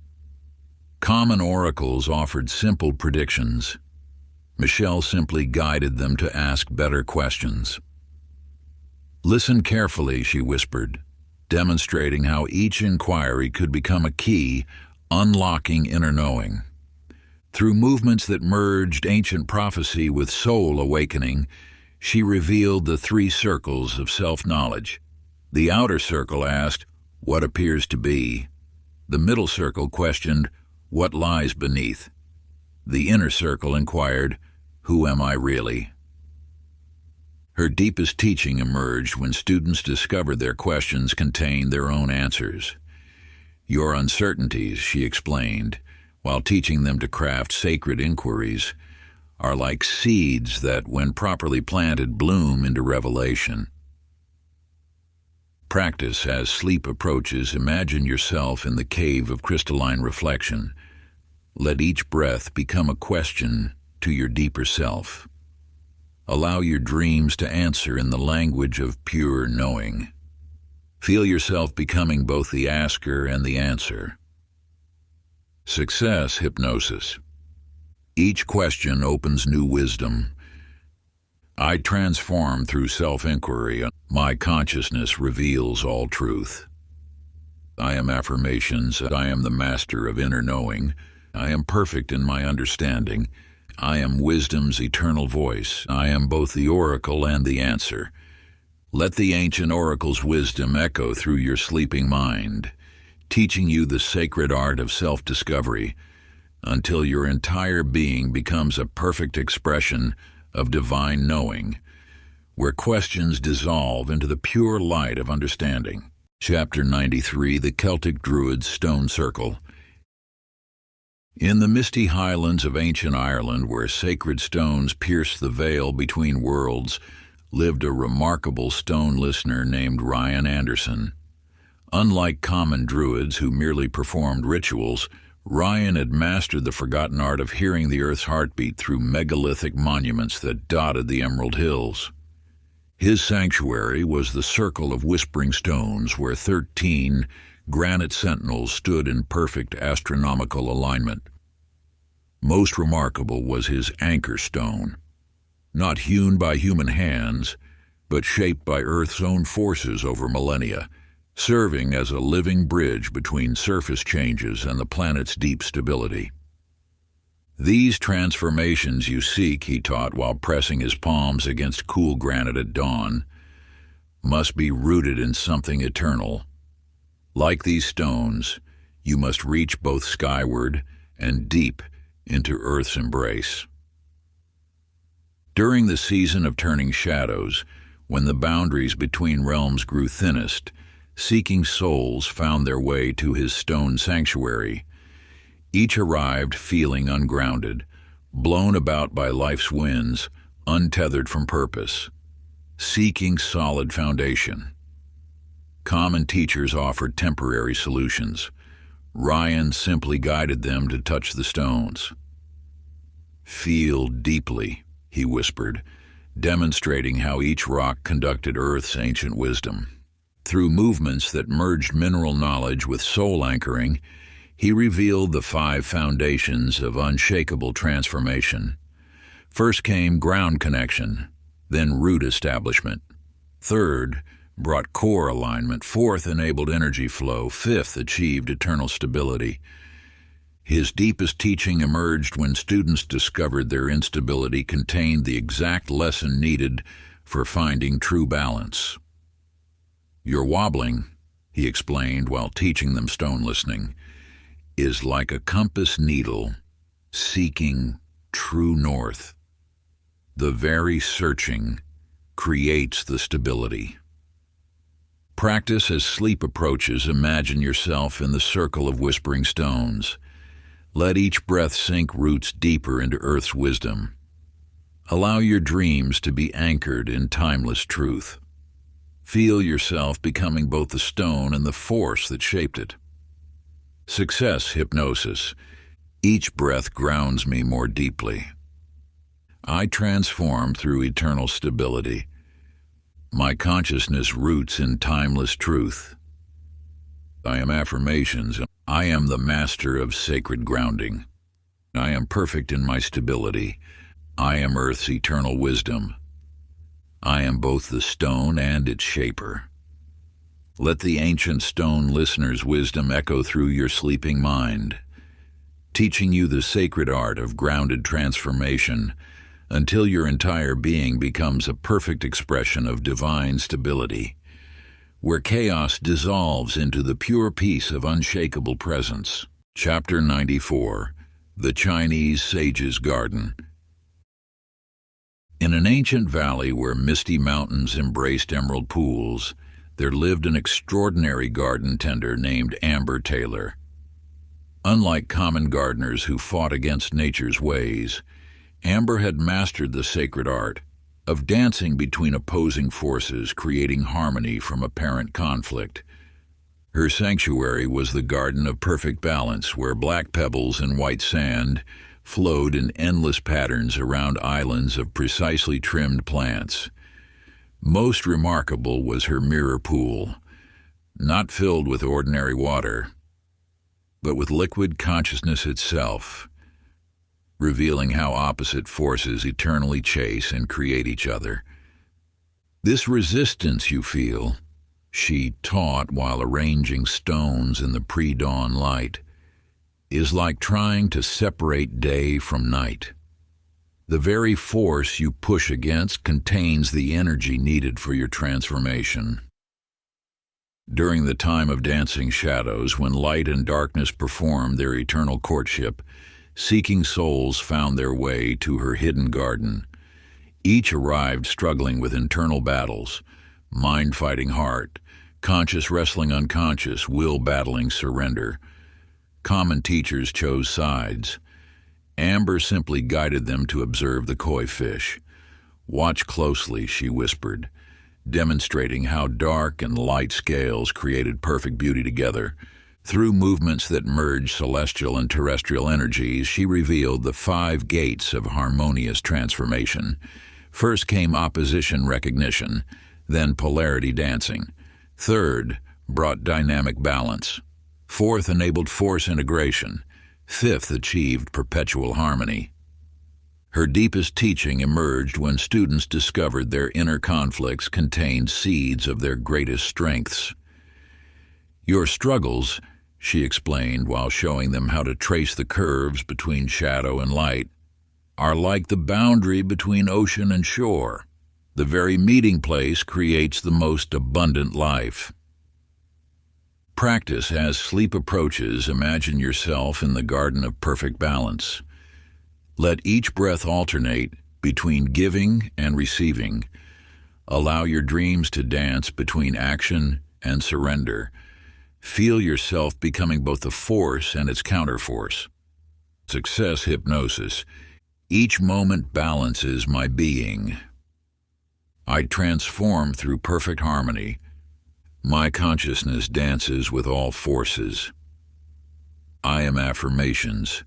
Common oracles offered simple predictions. Michel simply guided them to ask better questions. Listen carefully, she whispered, demonstrating how each inquiry could become a key, unlocking inner knowing. Through movements that merged ancient prophecy with soul awakening, she revealed the 3 circles of self-knowledge. The outer circle asked, "What appears to be?" The middle circle questioned, "What lies beneath?" The inner circle inquired, "Who am I really?" Her deepest teaching emerged when students discovered their questions contained their own answers. Your uncertainties, she explained, while teaching them to craft sacred inquiries, are like seeds that, when properly planted, bloom into revelation. Practice as sleep approaches. Imagine yourself in the cave of crystalline reflection. Let each breath become a question to your deeper self. Allow your dreams to answer in the language of pure knowing. Feel yourself becoming both the asker and the answer. Success hypnosis. Each question opens new wisdom. I transform through self-inquiry. My consciousness reveals all truth. I am affirmations. I am the master of inner knowing. I am perfect in my understanding. I am wisdom's eternal voice. I am both the oracle and the answer. Let the ancient oracle's wisdom echo through your sleeping mind, teaching you the sacred art of self-discovery until your entire being becomes a perfect expression of divine knowing, where questions dissolve into the pure light of understanding. Chapter 93, The Celtic Druid's Stone Circle. In the misty highlands of ancient Ireland, where sacred stones pierced the veil between worlds, lived a remarkable stone listener named Ryan Anderson. Unlike common druids who merely performed rituals, Ryan had mastered the forgotten art of hearing the earth's heartbeat through megalithic monuments that dotted the Emerald Hills. His sanctuary was the Circle of Whispering Stones, where 13 granite sentinels stood in perfect astronomical alignment. Most remarkable was his anchor stone, not hewn by human hands, but shaped by Earth's own forces over millennia, serving as a living bridge between surface changes and the planet's deep stability. These transformations you seek, he taught while pressing his palms against cool granite at dawn, must be rooted in something eternal. Like these stones, you must reach both skyward and deep into Earth's embrace. During the season of turning shadows, when the boundaries between realms grew thinnest, seeking souls found their way to his stone sanctuary. Each arrived feeling ungrounded, blown about by life's winds, untethered from purpose, seeking solid foundation. Common teachers offered temporary solutions. Ryan simply guided them to touch the stones. "Feel deeply," he whispered, demonstrating how each rock conducted Earth's ancient wisdom. Through movements that merged mineral knowledge with soul anchoring, he revealed the 5 foundations of unshakable transformation. First came ground connection, then root establishment. Third brought core alignment. Fourth enabled energy flow. Fifth achieved eternal stability. His deepest teaching emerged when students discovered their instability contained the exact lesson needed for finding true balance. "Your wobbling," he explained while teaching them stone listening, "is like a compass needle seeking true north. The very searching creates the stability." Practice as sleep approaches. Imagine yourself in the circle of whispering stones. Let each breath sink roots deeper into Earth's wisdom. Allow your dreams to be anchored in timeless truth. Feel yourself becoming both the stone and the force that shaped it. Success hypnosis. Each breath grounds me more deeply. I transform through eternal stability. My consciousness roots in timeless truth. I am affirmations. I am the master of sacred grounding. I am perfect in my stability. I am Earth's eternal wisdom. I am both the stone and its shaper. Let the ancient stone listener's wisdom echo through your sleeping mind, teaching you the sacred art of grounded transformation until your entire being becomes a perfect expression of divine stability, where chaos dissolves into the pure peace of unshakable presence. Chapter 94, The Chinese Sage's Garden. In an ancient valley where misty mountains embraced emerald pools, there lived an extraordinary garden tender named Amber Taylor. Unlike common gardeners who fought against nature's ways, Amber had mastered the sacred art of dancing between opposing forces, creating harmony from apparent conflict. Her sanctuary was the garden of perfect balance, where black pebbles and white sand flowed in endless patterns around islands of precisely trimmed plants. Most remarkable was her mirror pool, not filled with ordinary water, but with liquid consciousness itself, revealing how opposite forces eternally chase and create each other. "This resistance you feel," she taught while arranging stones in the pre-dawn light, "is like trying to separate day from night. The very force you push against contains the energy needed for your transformation. During the time of dancing shadows, when light and darkness performed their eternal courtship, seeking souls found their way to her hidden garden. Each arrived struggling with internal battles, mind fighting heart, conscious wrestling unconscious, will battling surrender. Common teachers chose sides. Amber simply guided them to observe the koi fish. "Watch closely," she whispered, demonstrating how dark and light scales created perfect beauty together. Through movements that merged celestial and terrestrial energies, she revealed the 5 gates of harmonious transformation. First came opposition recognition, then polarity dancing. Third brought dynamic balance. Fourth enabled force integration. Fifth achieved perpetual harmony. Her deepest teaching emerged when students discovered their inner conflicts contained seeds of their greatest strengths. "Your struggles," she explained while showing them how to trace the curves between shadow and light, "are like the boundary between ocean and shore. The very meeting place creates the most abundant life." Practice as sleep approaches. Imagine yourself in the garden of perfect balance. Let each breath alternate between giving and receiving. Allow your dreams to dance between action and surrender. Feel yourself becoming both the force and its counterforce. Success hypnosis. Each moment balances my being. I transform through perfect harmony. My consciousness dances with all forces. I am affirmations.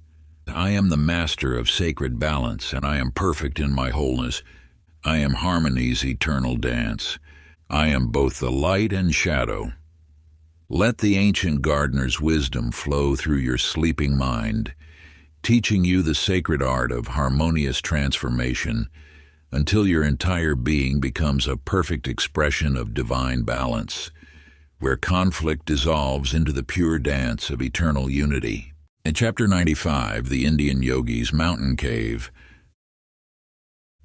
I am the master of sacred balance, and I am perfect in my wholeness. I am harmony's eternal dance. I am both the light and shadow. Let the ancient gardener's wisdom flow through your sleeping mind, teaching you the sacred art of harmonious transformation until your entire being becomes a perfect expression of divine balance, where conflict dissolves into the pure dance of eternal unity. In Chapter 95, the Indian yogi's mountain cave.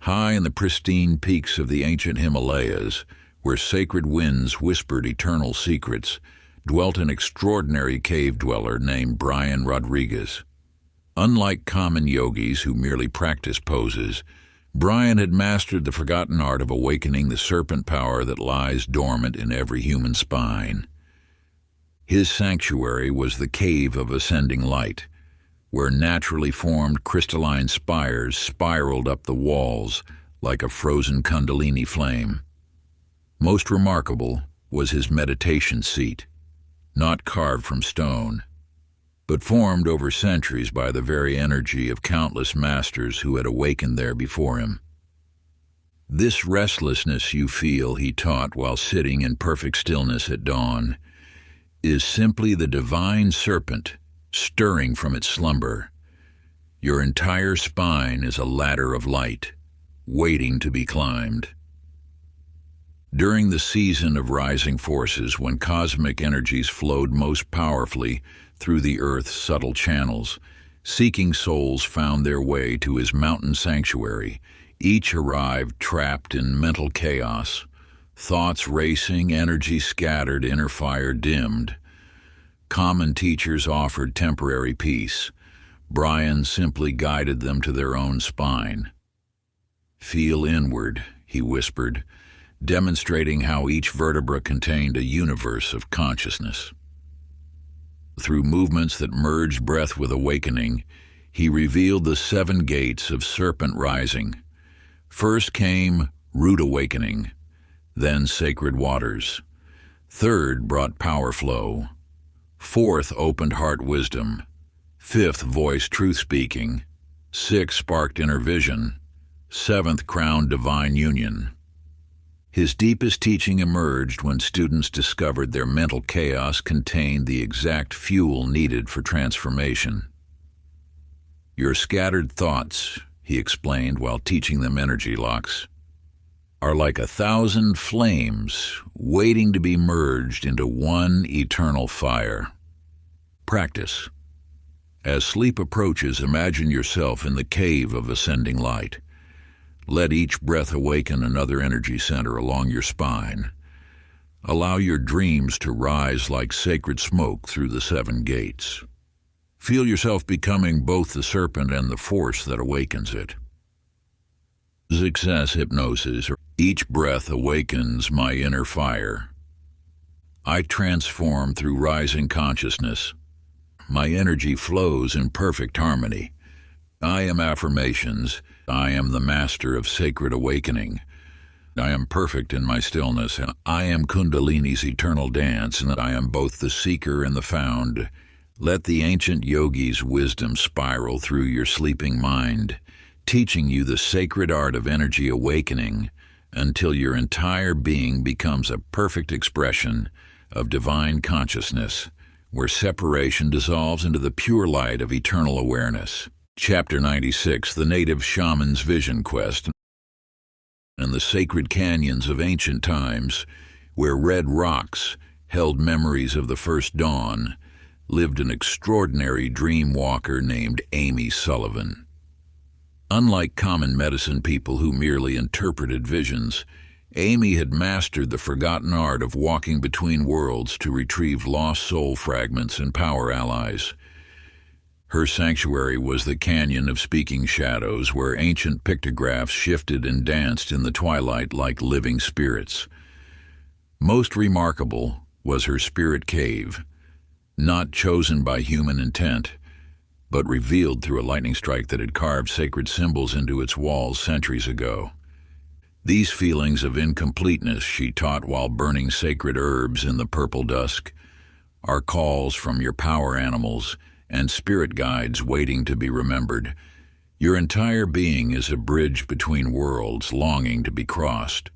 High in the pristine peaks of the ancient Himalayas, where sacred winds whispered eternal secrets, dwelt an extraordinary cave dweller named Brian Rodriguez. Unlike common yogis who merely practice poses, Brian had mastered the forgotten art of awakening the serpent power that lies dormant in every human spine. His sanctuary was the Cave of Ascending Light, where naturally formed crystalline spires spiraled up the walls like a frozen kundalini flame. Most remarkable was his meditation seat, not carved from stone, but formed over centuries by the very energy of countless masters who had awakened there before him. "This restlessness you feel," he taught while sitting in perfect stillness at dawn, "is simply the divine serpent stirring from its slumber. Your entire spine is a ladder of light, waiting to be climbed." During the season of rising forces, when cosmic energies flowed most powerfully through the Earth's subtle channels, seeking souls found their way to his mountain sanctuary. Each arrived trapped in mental chaos, thoughts racing, energy scattered, inner fire dimmed. Common teachers offered temporary peace. Brian simply guided them to their own spine. "Feel inward," he whispered, demonstrating how each vertebra contained a universe of consciousness. Through movements that merged breath with awakening, he revealed the 7 gates of serpent rising. First came root awakening, then sacred waters. Third brought power flow. Fourth opened heart wisdom. Fifth voiced truth speaking. Sixth sparked inner vision. Seventh crowned divine union. His deepest teaching emerged when students discovered their mental chaos contained the exact fuel needed for transformation. "Your scattered thoughts," he explained while teaching them energy locks, "are like 1,000 flames waiting to be merged into one eternal fire." Practice. As sleep approaches, imagine yourself in the Cave of Ascending Light, Let each breath awaken another energy center along your spine. Allow your dreams to rise like sacred smoke through the 7 gates. Feel yourself becoming both the serpent and the force that awakens it. Success hypnosis. Each breath awakens my inner fire. I transform through rising consciousness. My energy flows in perfect harmony. I am affirmations. I am the master of sacred awakening. I am perfect in my stillness, and I am Kundalini's eternal dance, and I am both the seeker and the found. Let the ancient yogi's wisdom spiral through your sleeping mind, teaching you the sacred art of energy awakening until your entire being becomes a perfect expression of divine consciousness, where separation dissolves into the pure light of eternal awareness. Chapter 96, The Native Shaman's Vision Quest. In the sacred canyons of ancient times, where red rocks held memories of the first dawn, lived an extraordinary dream walker named Amy Sullivan. Unlike common medicine people who merely interpreted visions, Amy had mastered the forgotten art of walking between worlds to retrieve lost soul fragments and power allies. Her sanctuary was the Canyon of Speaking Shadows, where ancient pictographs shifted and danced in the twilight like living spirits. Most remarkable was her spirit cave, not chosen by human intent, but revealed through a lightning strike that had carved sacred symbols into its walls centuries ago. These feelings of incompleteness she taught while burning sacred herbs in the purple dusk are calls from your power animals and spirit guides waiting to be remembered. Your entire being is a bridge between worlds longing to be crossed.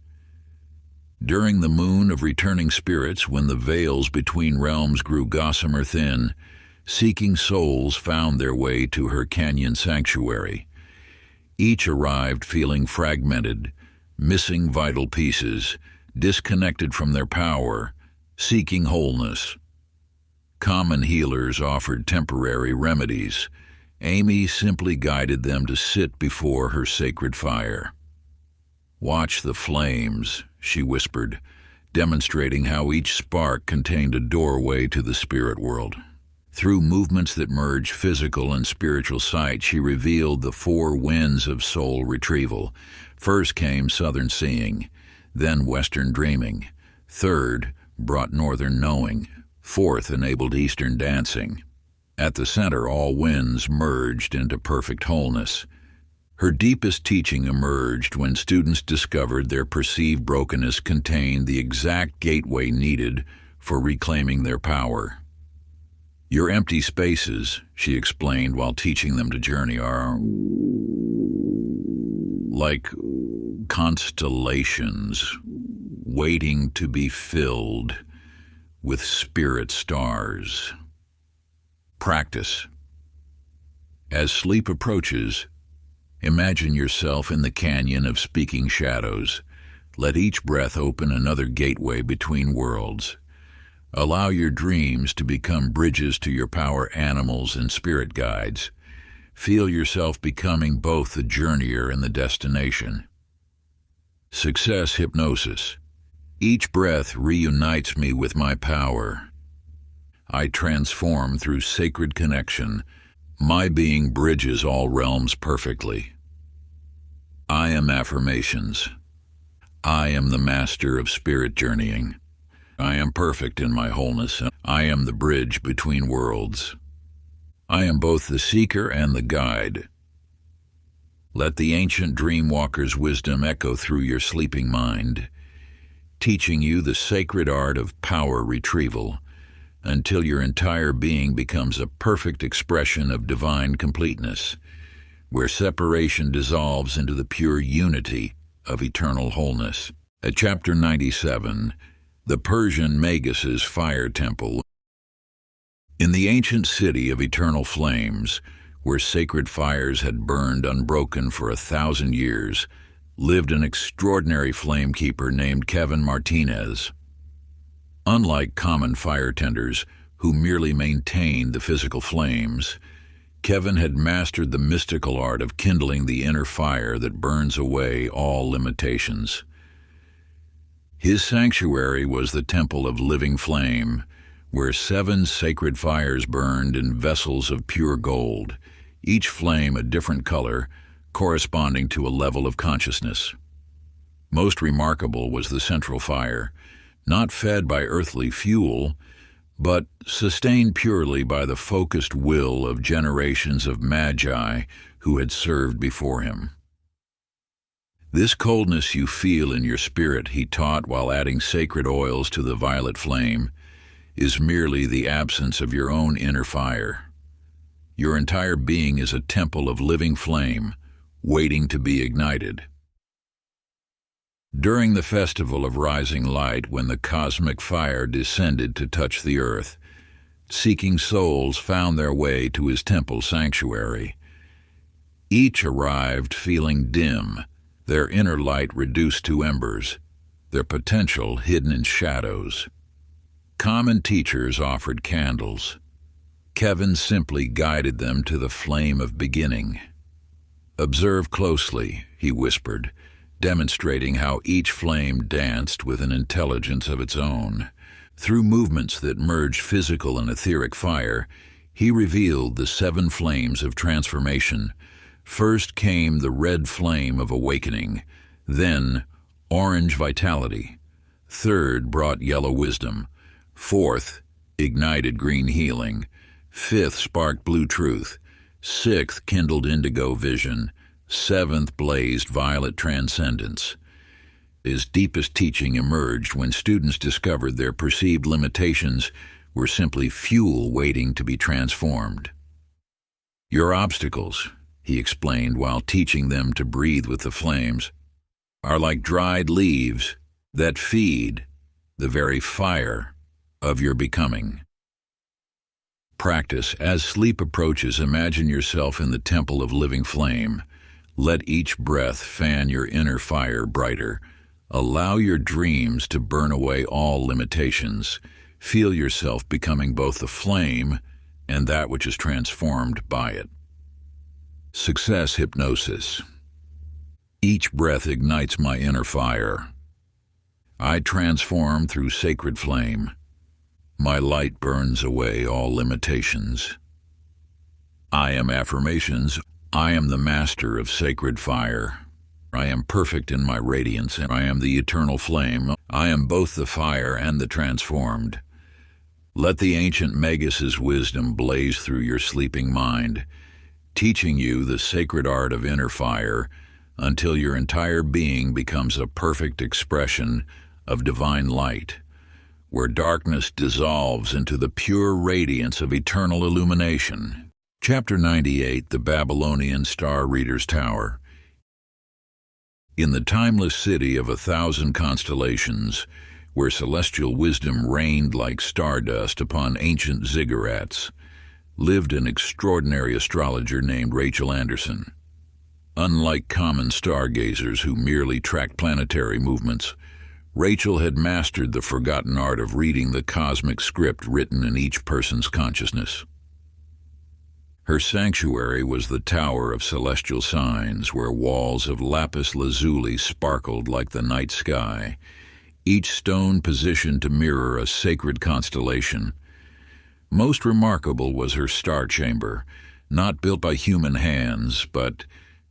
During the moon of returning spirits, when the veils between realms grew gossamer thin, seeking souls found their way to her canyon sanctuary. Each arrived feeling fragmented, missing vital pieces, disconnected from their power, seeking wholeness. Common healers offered temporary remedies. Amy simply guided them to sit before her sacred fire. "Watch the flames," she whispered, demonstrating how each spark contained a doorway to the spirit world. Through movements that merged physical and spiritual sight, she revealed the 4 winds of soul retrieval. First came southern seeing, then western dreaming. Third brought northern knowing. Fourth enabled eastern dancing. At the center, all winds merged into perfect wholeness. Her deepest teaching emerged when students discovered their perceived brokenness contained the exact gateway needed for reclaiming their power. "Your empty spaces," she explained while teaching them to journey, "are like constellations waiting to be filled with spirit stars." Practice. As sleep approaches, imagine yourself in the canyon of speaking shadows. Let each breath open another gateway between worlds. Allow your dreams to become bridges to your power animals and spirit guides. Feel yourself becoming both the journeyer and the destination. Success hypnosis. Each breath reunites me with my power. I transform through sacred connection. My being bridges all realms perfectly. I am affirmations. I am the master of spirit journeying. I am perfect in my wholeness, and I am the bridge between worlds. I am both the seeker and the guide. Let the ancient dreamwalker's wisdom echo through your sleeping mind, teaching you the sacred art of power retrieval until your entire being becomes a perfect expression of divine completeness, where separation dissolves into the pure unity of eternal wholeness. At Chapter 97, The Persian Magus's Fire Temple. In the ancient city of eternal flames, where sacred fires had burned unbroken for 1,000 years, lived an extraordinary flamekeeper named Kevin Martinez. Unlike common fire tenders who merely maintained the physical flames, Kevin had mastered the mystical art of kindling the inner fire that burns away all limitations. His sanctuary was the temple of living flame, where 7 sacred fires burned in vessels of pure gold, each flame a different color, corresponding to a level of consciousness. Most remarkable was the central fire, not fed by earthly fuel, but sustained purely by the focused will of generations of magi who had served before him. This coldness you feel in your spirit, he taught while adding sacred oils to the violet flame, is merely the absence of your own inner fire. Your entire being is a temple of living flame, waiting to be ignited. During the festival of rising light, when the cosmic fire descended to touch the earth, seeking souls found their way to his temple sanctuary. Each arrived feeling dim, their inner light reduced to embers, their potential hidden in shadows. Common teachers offered candles. Kevin simply guided them to the flame of beginning. "Observe closely," he whispered, demonstrating how each flame danced with an intelligence of its own. Through movements that merged physical and etheric fire, he revealed the 7 flames of transformation. First came the red flame of awakening, then orange vitality. Third brought yellow wisdom. Fourth ignited green healing. Fifth sparked blue truth. Sixth kindled indigo vision. Seventh blazed violet transcendence. His deepest teaching emerged when students discovered their perceived limitations were simply fuel waiting to be transformed. "Your obstacles," he explained while teaching them to breathe with the flames, "are like dried leaves that feed the very fire of your becoming." Practice. As sleep approaches, imagine yourself in the temple of living flame. Let each breath fan your inner fire brighter. Allow your dreams to burn away all limitations. Feel yourself becoming both the flame and that which is transformed by it. Success hypnosis. Each breath ignites my inner fire. I transform through sacred flame. My light burns away all limitations. I am affirmations. I am the master of sacred fire. I am perfect in my radiance, and I am the eternal flame. I am both the fire and the transformed. Let the ancient Magus's wisdom blaze through your sleeping mind, teaching you the sacred art of inner fire until your entire being becomes a perfect expression of divine light, where darkness dissolves into the pure radiance of eternal illumination. Chapter 98, The Babylonian Star Reader's Tower. In the timeless city of 1,000 constellations, where celestial wisdom reigned like stardust upon ancient ziggurats, lived an extraordinary astrologer named Rachel Anderson. Unlike common stargazers who merely tracked planetary movements, Rachel had mastered the forgotten art of reading the cosmic script written in each person's consciousness. Her sanctuary was the Tower of Celestial Signs, where walls of lapis lazuli sparkled like the night sky, each stone positioned to mirror a sacred constellation. Most remarkable was her star chamber, not built by human hands, but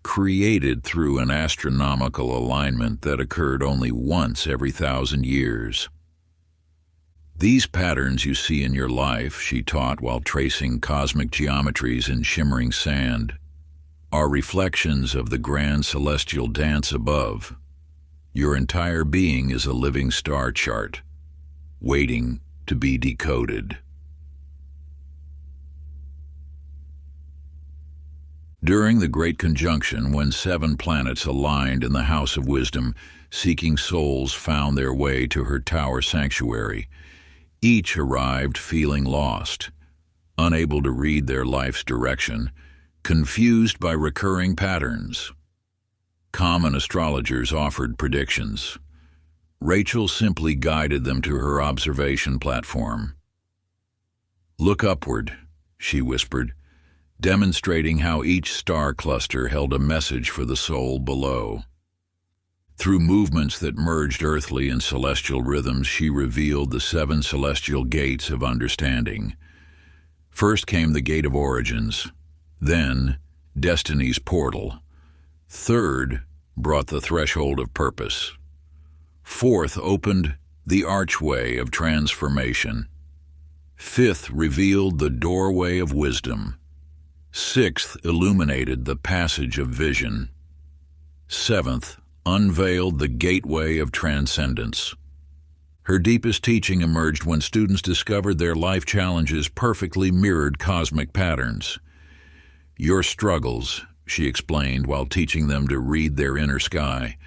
created through an astronomical alignment that occurred only once every 1,000 years. These patterns you see in your life, she taught while tracing cosmic geometries in shimmering sand, are reflections of the grand celestial dance above. Your entire being is a living star chart, waiting to be decoded. During the Great Conjunction, when 7 planets aligned in the House of Wisdom, seeking souls found their way to her tower sanctuary. Each arrived feeling lost, unable to read their life's direction, confused by recurring patterns. Common astrologers offered predictions. Rachel simply guided them to her observation platform. "Look upward," she whispered. demonstrating how each star cluster held a message for the soul below. Through movements that merged earthly and celestial rhythms, she revealed the 7 celestial gates of understanding. First came the Gate of Origins, then Destiny's Portal. Third brought the Threshold of Purpose. Fourth opened the Archway of Transformation. Fifth revealed the Doorway of Wisdom. Sixth illuminated the Passage of Vision. Seventh unveiled the Gateway of Transcendence. Her deepest teaching emerged when students discovered their life challenges perfectly mirrored cosmic patterns. Your struggles, she explained while teaching them to read their inner sky,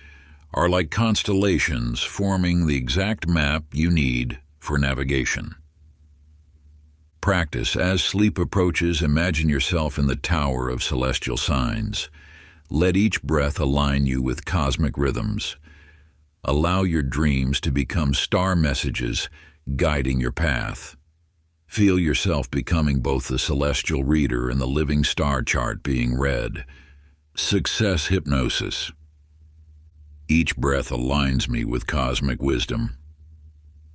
are like constellations forming the exact map you need for navigation. Practice. As sleep approaches, imagine yourself in the tower of celestial signs. Let each breath align you with cosmic rhythms. Allow your dreams to become star messages guiding your path. Feel yourself becoming both the celestial reader and the living star chart being read. Success hypnosis. Each breath aligns me with cosmic wisdom.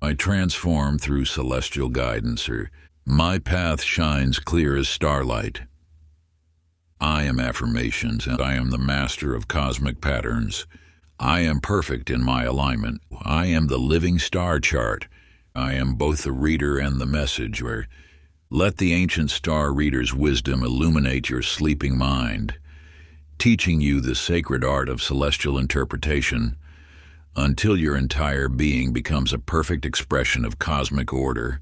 I transform through celestial guidance, or my path shines clear as starlight. I am affirmations, and I am the master of cosmic patterns. I am perfect in my alignment. I am the living star chart. I am both the reader and the message. Or let the ancient star reader's wisdom illuminate your sleeping mind, teaching you the sacred art of celestial interpretation until your entire being becomes a perfect expression of cosmic order,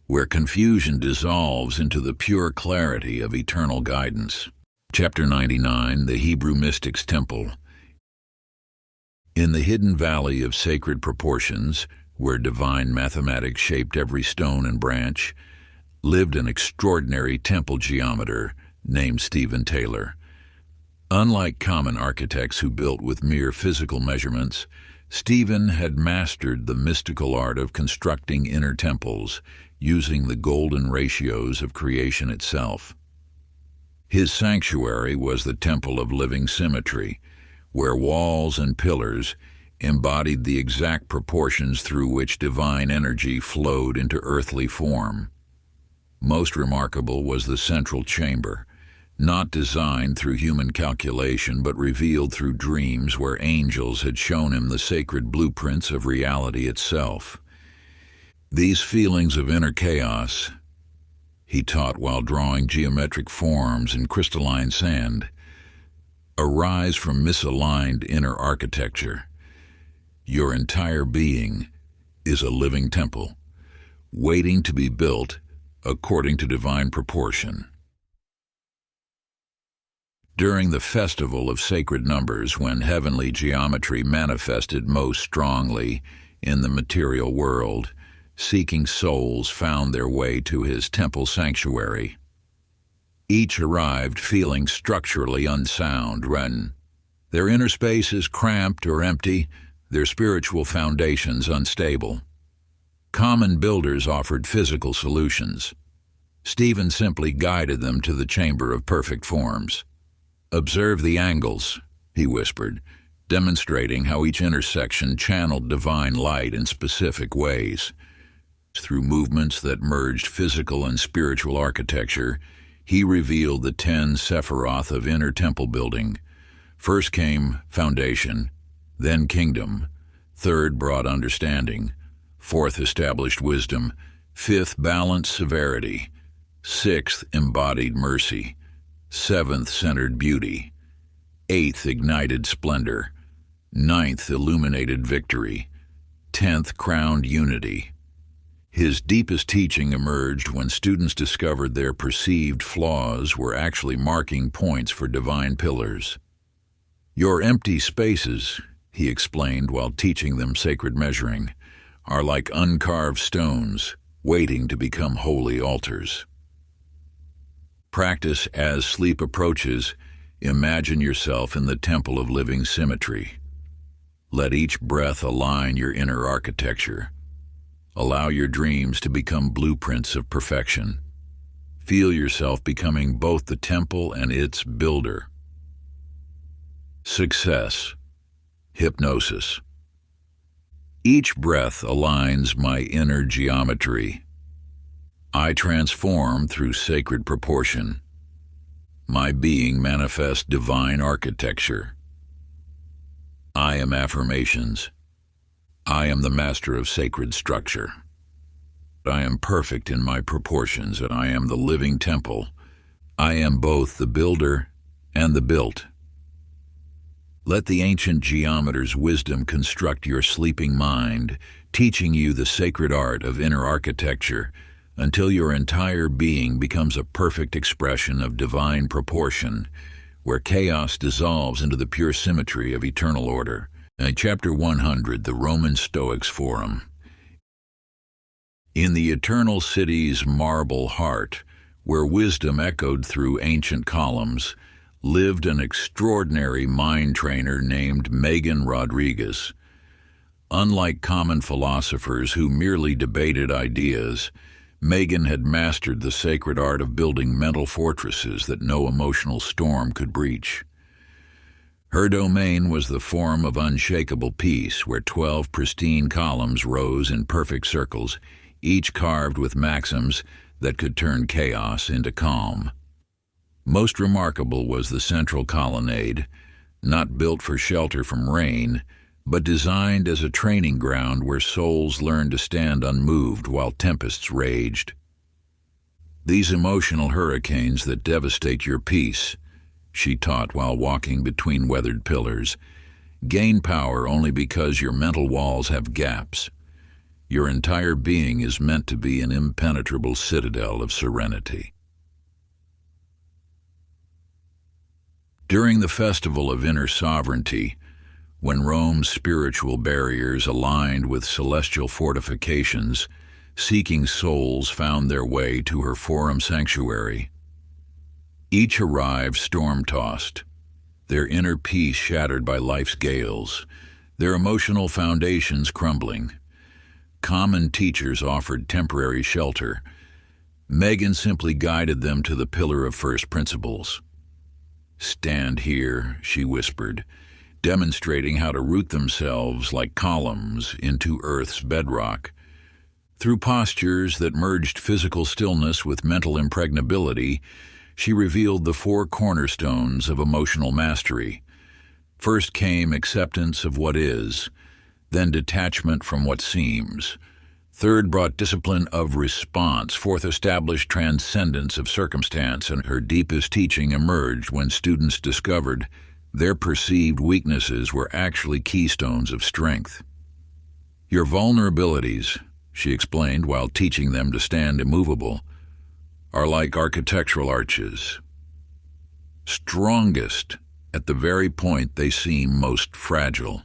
where confusion dissolves into the pure clarity of eternal guidance. Chapter 99, The Hebrew Mystics' Temple. In the hidden valley of sacred proportions, where divine mathematics shaped every stone and branch, lived an extraordinary temple geometer named Stephen Taylor. Unlike common architects who built with mere physical measurements, Stephen had mastered the mystical art of constructing inner temples using the golden ratios of creation itself. His sanctuary was the Temple of Living Symmetry, where walls and pillars embodied the exact proportions through which divine energy flowed into earthly form. Most remarkable was the central chamber, not designed through human calculation but revealed through dreams where angels had shown him the sacred blueprints of reality itself. These feelings of inner chaos, he taught while drawing geometric forms in crystalline sand, arise from misaligned inner architecture. Your entire being is a living temple, waiting to be built according to divine proportion. During the festival of sacred numbers, when heavenly geometry manifested most strongly in the material world, seeking souls found their way to his temple sanctuary. Each arrived feeling structurally unsound, when their inner space is cramped or empty, their spiritual foundations unstable. Common builders offered physical solutions. Stephen simply guided them to the chamber of perfect forms. "Observe the angles," he whispered, demonstrating how each intersection channeled divine light in specific ways. Through movements that merged physical and spiritual architecture, he revealed the 10 Sephiroth of inner temple building. First came foundation, then kingdom. Third brought understanding. Fourth established wisdom. Fifth balanced severity. Sixth embodied mercy. Seventh centered beauty. Eighth ignited splendor. Ninth illuminated victory. 10th crowned unity. His deepest teaching emerged when students discovered their perceived flaws were actually marking points for divine pillars. Your empty spaces, he explained while teaching them sacred measuring, are like uncarved stones waiting to become holy altars. Practice. As sleep approaches, imagine yourself in the Temple of Living Symmetry. Let each breath align your inner architecture. Allow your dreams to become blueprints of perfection. Feel yourself becoming both the temple and its builder. Success. Hypnosis. Each breath aligns my inner geometry. I transform through sacred proportion. My being manifests divine architecture. I am affirmations. I am the master of sacred structure. I am perfect in my proportions, and I am the living temple. I am both the builder and the built. Let the ancient geometer's wisdom construct your sleeping mind, teaching you the sacred art of inner architecture until your entire being becomes a perfect expression of divine proportion, where chaos dissolves into the pure symmetry of eternal order. Chapter 100, The Roman Stoics Forum. In the eternal city's marble heart, where wisdom echoed through ancient columns, lived an extraordinary mind trainer named Megan Rodriguez. Unlike common philosophers who merely debated ideas, Megan had mastered the sacred art of building mental fortresses that no emotional storm could breach. Her domain was the Forum of Unshakable Peace, where 12 pristine columns rose in perfect circles, each carved with maxims that could turn chaos into calm. Most remarkable was the central colonnade, not built for shelter from rain, but designed as a training ground where souls learned to stand unmoved while tempests raged. These emotional hurricanes that devastate your peace, she taught while walking between weathered pillars, gain power only because your mental walls have gaps. Your entire being is meant to be an impenetrable citadel of serenity. During the festival of inner sovereignty, when Rome's spiritual barriers aligned with celestial fortifications, seeking souls found their way to her forum sanctuary. Each arrived storm-tossed, their inner peace shattered by life's gales, their emotional foundations crumbling. Common teachers offered temporary shelter. Megan simply guided them to the pillar of first principles. "Stand here," she whispered, demonstrating how to root themselves like columns into Earth's bedrock. Through postures that merged physical stillness with mental impregnability, she revealed the 4 cornerstones of emotional mastery. First came acceptance of what is, then detachment from what seems. Third brought discipline of response. Fourth established transcendence of circumstance, and her deepest teaching emerged when students discovered their perceived weaknesses were actually keystones of strength. "Your vulnerabilities," she explained while teaching them to stand immovable, "are like architectural arches, strongest at the very point they seem most fragile."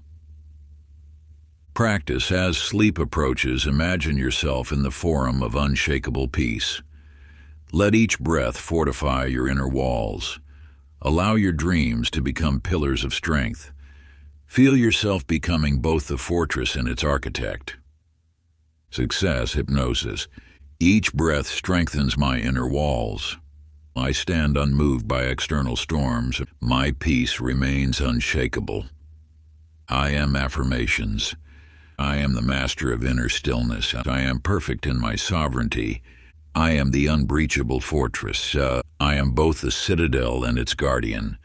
Practice. As sleep approaches, imagine yourself in the forum of unshakable peace. Let each breath fortify your inner walls. Allow your dreams to become pillars of strength. Feel yourself becoming both the fortress and its architect. Success. Hypnosis. Each breath strengthens my inner walls. I stand unmoved by external storms. My peace remains unshakable. I am affirmations. I am the master of inner stillness. I am perfect in my sovereignty. I am the unbreachable fortress. I am both the citadel and its guardian.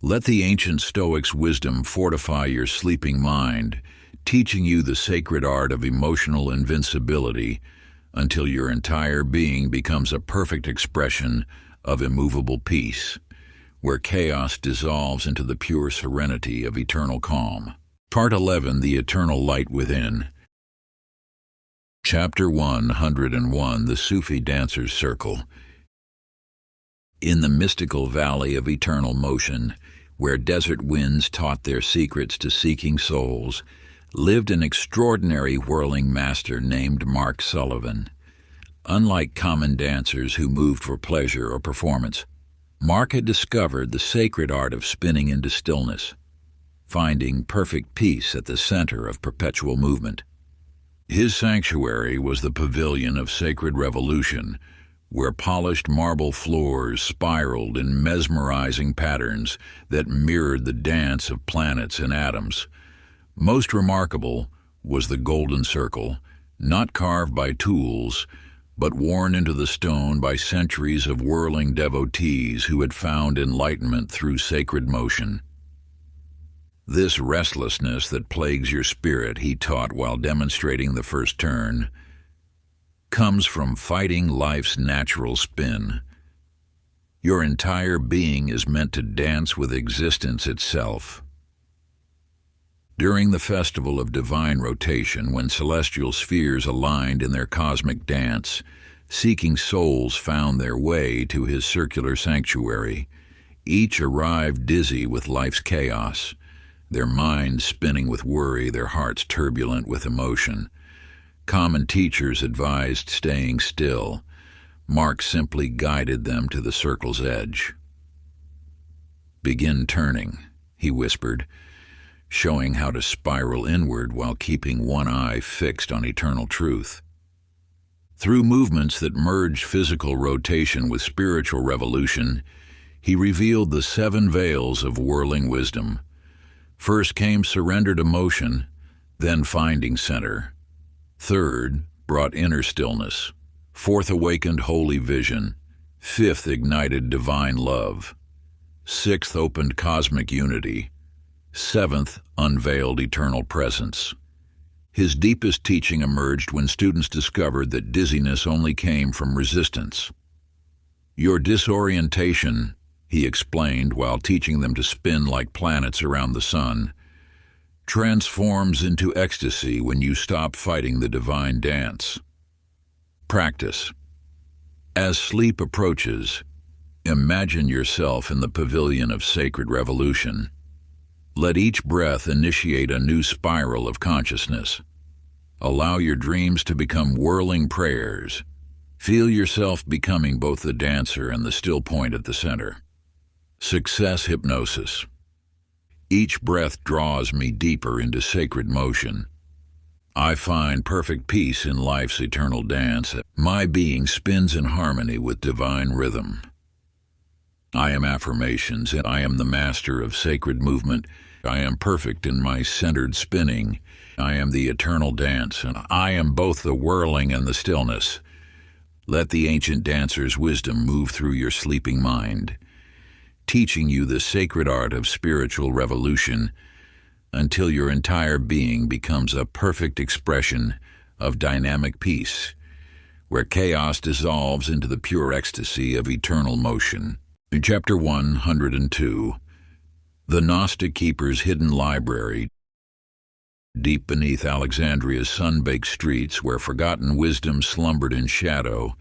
Let the ancient Stoics' wisdom fortify your sleeping mind, teaching you the sacred art of emotional invincibility until your entire being becomes a perfect expression of immovable peace, where chaos dissolves into the pure serenity of eternal calm. Part 11, The Eternal Light Within. Chapter 101, The Sufi Dancer's Circle. In the mystical valley of eternal motion, where desert winds taught their secrets to seeking souls, lived an extraordinary whirling master named Mark Sullivan. Unlike common dancers who moved for pleasure or performance, Mark had discovered the sacred art of spinning into stillness, finding perfect peace at the center of perpetual movement. His sanctuary was the pavilion of sacred revolution, where polished marble floors spiraled in mesmerizing patterns that mirrored the dance of planets and atoms. Most remarkable was the golden circle, not carved by tools, but worn into the stone by centuries of whirling devotees who had found enlightenment through sacred motion. This restlessness that plagues your spirit, he taught while demonstrating the first turn, comes from fighting life's natural spin. Your entire being is meant to dance with existence itself. During the festival of divine rotation, when celestial spheres aligned in their cosmic dance, seeking souls found their way to his circular sanctuary. Each arrived dizzy with life's chaos, their minds spinning with worry, their hearts turbulent with emotion. Common teachers advised staying still. Mark simply guided them to the circle's edge. "Begin turning," he whispered, showing how to spiral inward while keeping one eye fixed on eternal truth. Through movements that merged physical rotation with spiritual revolution, he revealed the 7 veils of whirling wisdom. First came surrender to motion, then finding center. Third brought inner stillness. Fourth awakened holy vision. Fifth ignited divine love. Sixth opened cosmic unity. Seventh unveiled eternal presence. His deepest teaching emerged when students discovered that dizziness only came from resistance. "Your disorientation," he explained while teaching them to spin like planets around the sun, "transforms into ecstasy when you stop fighting the divine dance." Practice. As sleep approaches, imagine yourself in the pavilion of sacred revolution. Let each breath initiate a new spiral of consciousness. Allow your dreams to become whirling prayers. Feel yourself becoming both the dancer and the still point at the center. Success hypnosis. Each breath draws me deeper into sacred motion. I find perfect peace in life's eternal dance. My being spins in harmony with divine rhythm. I am affirmations, and I am the master of sacred movement. I am perfect in my centered spinning. I am the eternal dance, and I am both the whirling and the stillness. Let the ancient dancer's wisdom move through your sleeping mind, teaching you the sacred art of spiritual revolution until your entire being becomes a perfect expression of dynamic peace, where chaos dissolves into the pure ecstasy of eternal motion. In Chapter 102, The Gnostic Keeper's Hidden Library. Deep beneath Alexandria's sun-baked streets, where forgotten wisdom slumbered in shadow,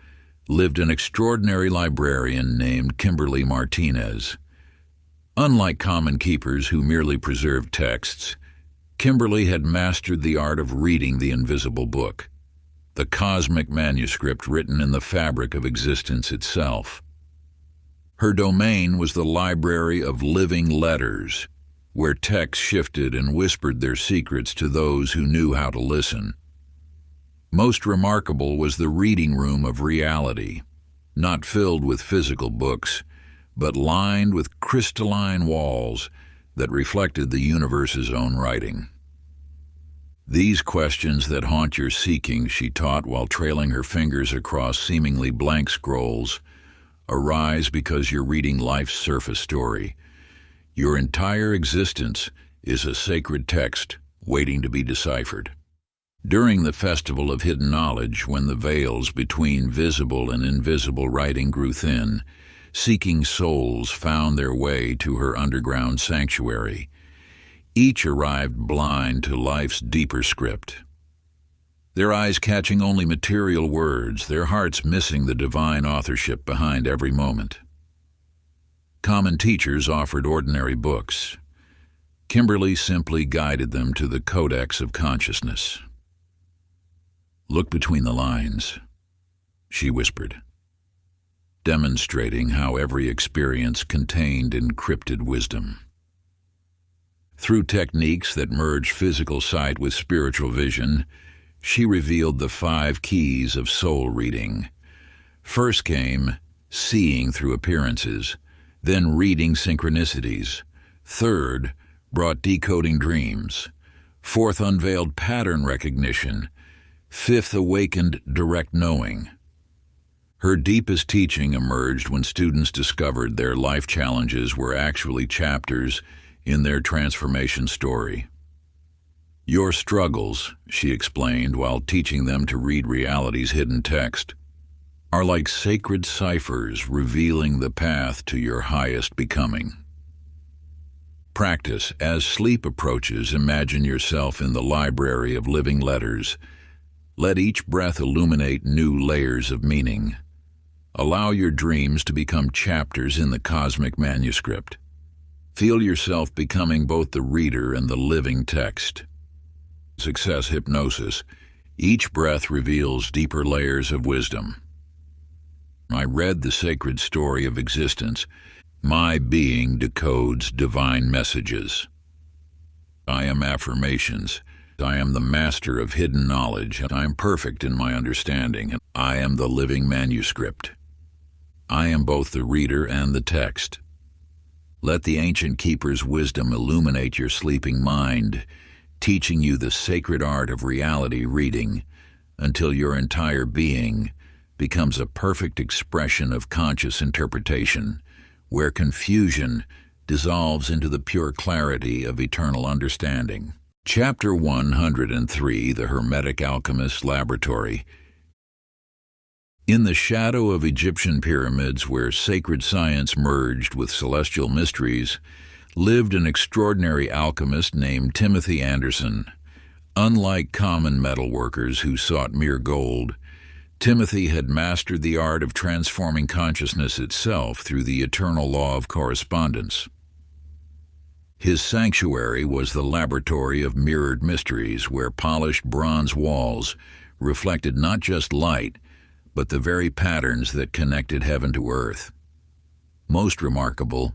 lived an extraordinary librarian named Kimberly Martinez. Unlike common keepers who merely preserved texts, Kimberly had mastered the art of reading the invisible book, the cosmic manuscript written in the fabric of existence itself. Her domain was the library of living letters, where texts shifted and whispered their secrets to those who knew how to listen. Most remarkable was the reading room of reality, not filled with physical books, but lined with crystalline walls that reflected the universe's own writing. "These questions that haunt your seeking," she taught while trailing her fingers across seemingly blank scrolls, "arise because you're reading life's surface story. Your entire existence is a sacred text waiting to be deciphered." During the Festival of Hidden Knowledge, when the veils between visible and invisible writing grew thin, seeking souls found their way to her underground sanctuary. Each arrived blind to life's deeper script, their eyes catching only material words, their hearts missing the divine authorship behind every moment. Common teachers offered ordinary books. Kimberly simply guided them to the Codex of Consciousness. "Look between the lines," she whispered, demonstrating how every experience contained encrypted wisdom. Through techniques that merged physical sight with spiritual vision, she revealed the 5 keys of soul reading. First came seeing through appearances, then reading synchronicities. Third brought decoding dreams. Fourth unveiled pattern recognition. Fifth awakened direct knowing. Her deepest teaching emerged when students discovered their life challenges were actually chapters in their transformation story. Your struggles, she explained while teaching them to read reality's hidden text, are like sacred ciphers revealing the path to your highest becoming. Practice. As sleep approaches, imagine yourself in the library of living letters. Let each breath illuminate new layers of meaning. Allow your dreams to become chapters in the cosmic manuscript. Feel yourself becoming both the reader and the living text. Success hypnosis. Each breath reveals deeper layers of wisdom. I read the sacred story of existence. My being decodes divine messages. I am affirmations. I am the master of hidden knowledge. I am perfect in my understanding. I am the living manuscript. I am both the reader and the text. Let the ancient keeper's wisdom illuminate your sleeping mind, teaching you the sacred art of reality reading until your entire being becomes a perfect expression of conscious interpretation, where confusion dissolves into the pure clarity of eternal understanding. Chapter 103, The Hermetic Alchemist's Laboratory. In the shadow of Egyptian pyramids, where sacred science merged with celestial mysteries, lived an extraordinary alchemist named Timothy Anderson. Unlike common metalworkers who sought mere gold, Timothy had mastered the art of transforming consciousness itself through the eternal law of correspondence. His sanctuary was the laboratory of mirrored mysteries, where polished bronze walls reflected not just light, but the very patterns that connected heaven to earth. Most remarkable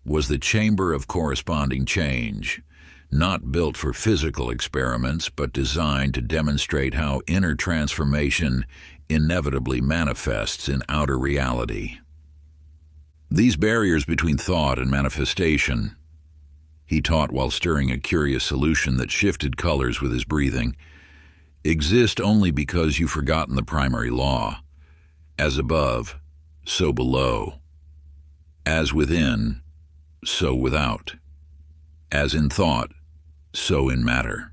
was the chamber of corresponding change, not built for physical experiments, but designed to demonstrate how inner transformation inevitably manifests in outer reality. These barriers between thought and manifestation, he taught while stirring a curious solution that shifted colors with his breathing, exist only because you've forgotten the primary law. As above, so below. As within, so without. As in thought, so in matter.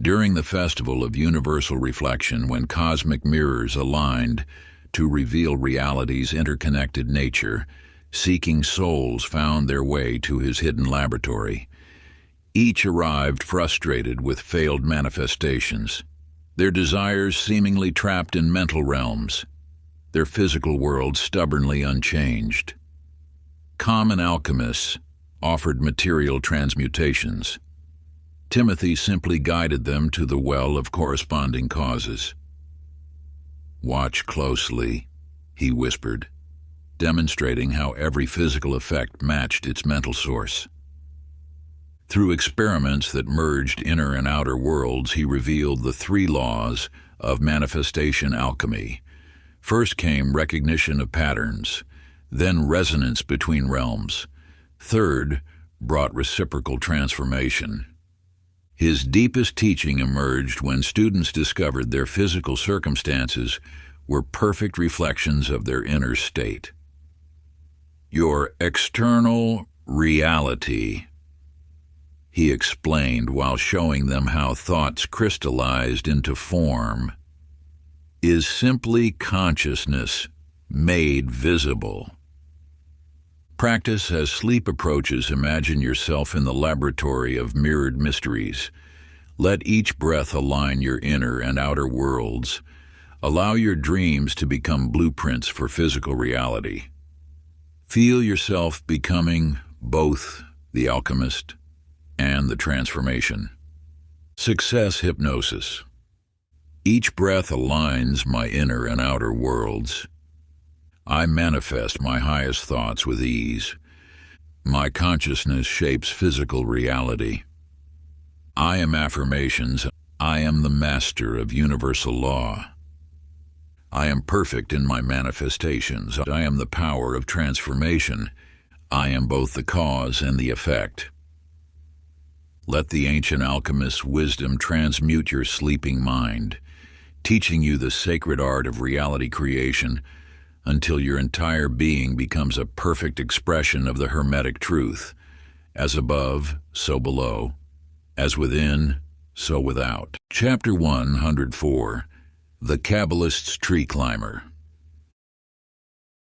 During the festival of universal reflection, when cosmic mirrors aligned to reveal reality's interconnected nature, seeking souls found their way to his hidden laboratory. Each arrived frustrated with failed manifestations, their desires seemingly trapped in mental realms, their physical world stubbornly unchanged. Common alchemists offered material transmutations. Timothy simply guided them to the well of corresponding causes. "Watch closely," he whispered, demonstrating how every physical effect matched its mental source. Through experiments that merged inner and outer worlds, he revealed the three laws of manifestation alchemy. First came recognition of patterns, then resonance between realms. Third brought reciprocal transformation. His deepest teaching emerged when students discovered their physical circumstances were perfect reflections of their inner state. Your external reality, he explained while showing them how thoughts crystallized into form, is simply consciousness made visible. Practice as sleep approaches. Imagine yourself in the laboratory of mirrored mysteries. Let each breath align your inner and outer worlds. Allow your dreams to become blueprints for physical reality. Feel yourself becoming both the alchemist and the transformation. Success hypnosis. Each breath aligns my inner and outer worlds. I manifest my highest thoughts with ease. My consciousness shapes physical reality. I am affirmations. I am the master of universal law. I am perfect in my manifestations. I am the power of transformation. I am both the cause and the effect. Let the ancient alchemist's wisdom transmute your sleeping mind, teaching you the sacred art of reality creation until your entire being becomes a perfect expression of the Hermetic truth. As above, so below. As within, so without. Chapter 104. The Kabbalist's Tree Climber.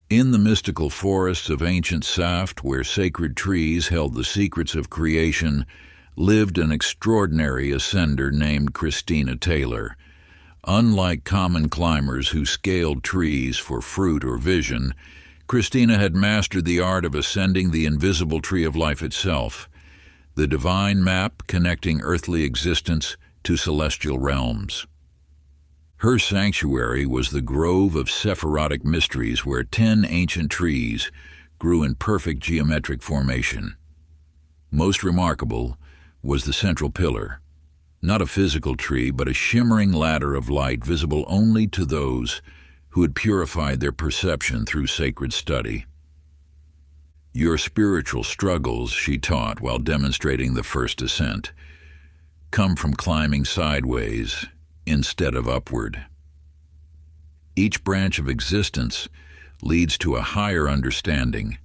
In the mystical forests of ancient Saft, where sacred trees held the secrets of creation, lived an extraordinary ascender named Christina Taylor. Unlike common climbers who scaled trees for fruit or vision, Christina had mastered the art of ascending the invisible tree of life itself, the divine map connecting earthly existence to celestial realms. Her sanctuary was the grove of Sephirotic mysteries where 10 ancient trees grew in perfect geometric formation. Most remarkable was the central pillar, not a physical tree, but a shimmering ladder of light visible only to those who had purified their perception through sacred study. Your spiritual struggles, she taught while demonstrating the first ascent, come from climbing sideways instead of upward. Each branch of existence leads to a higher understanding,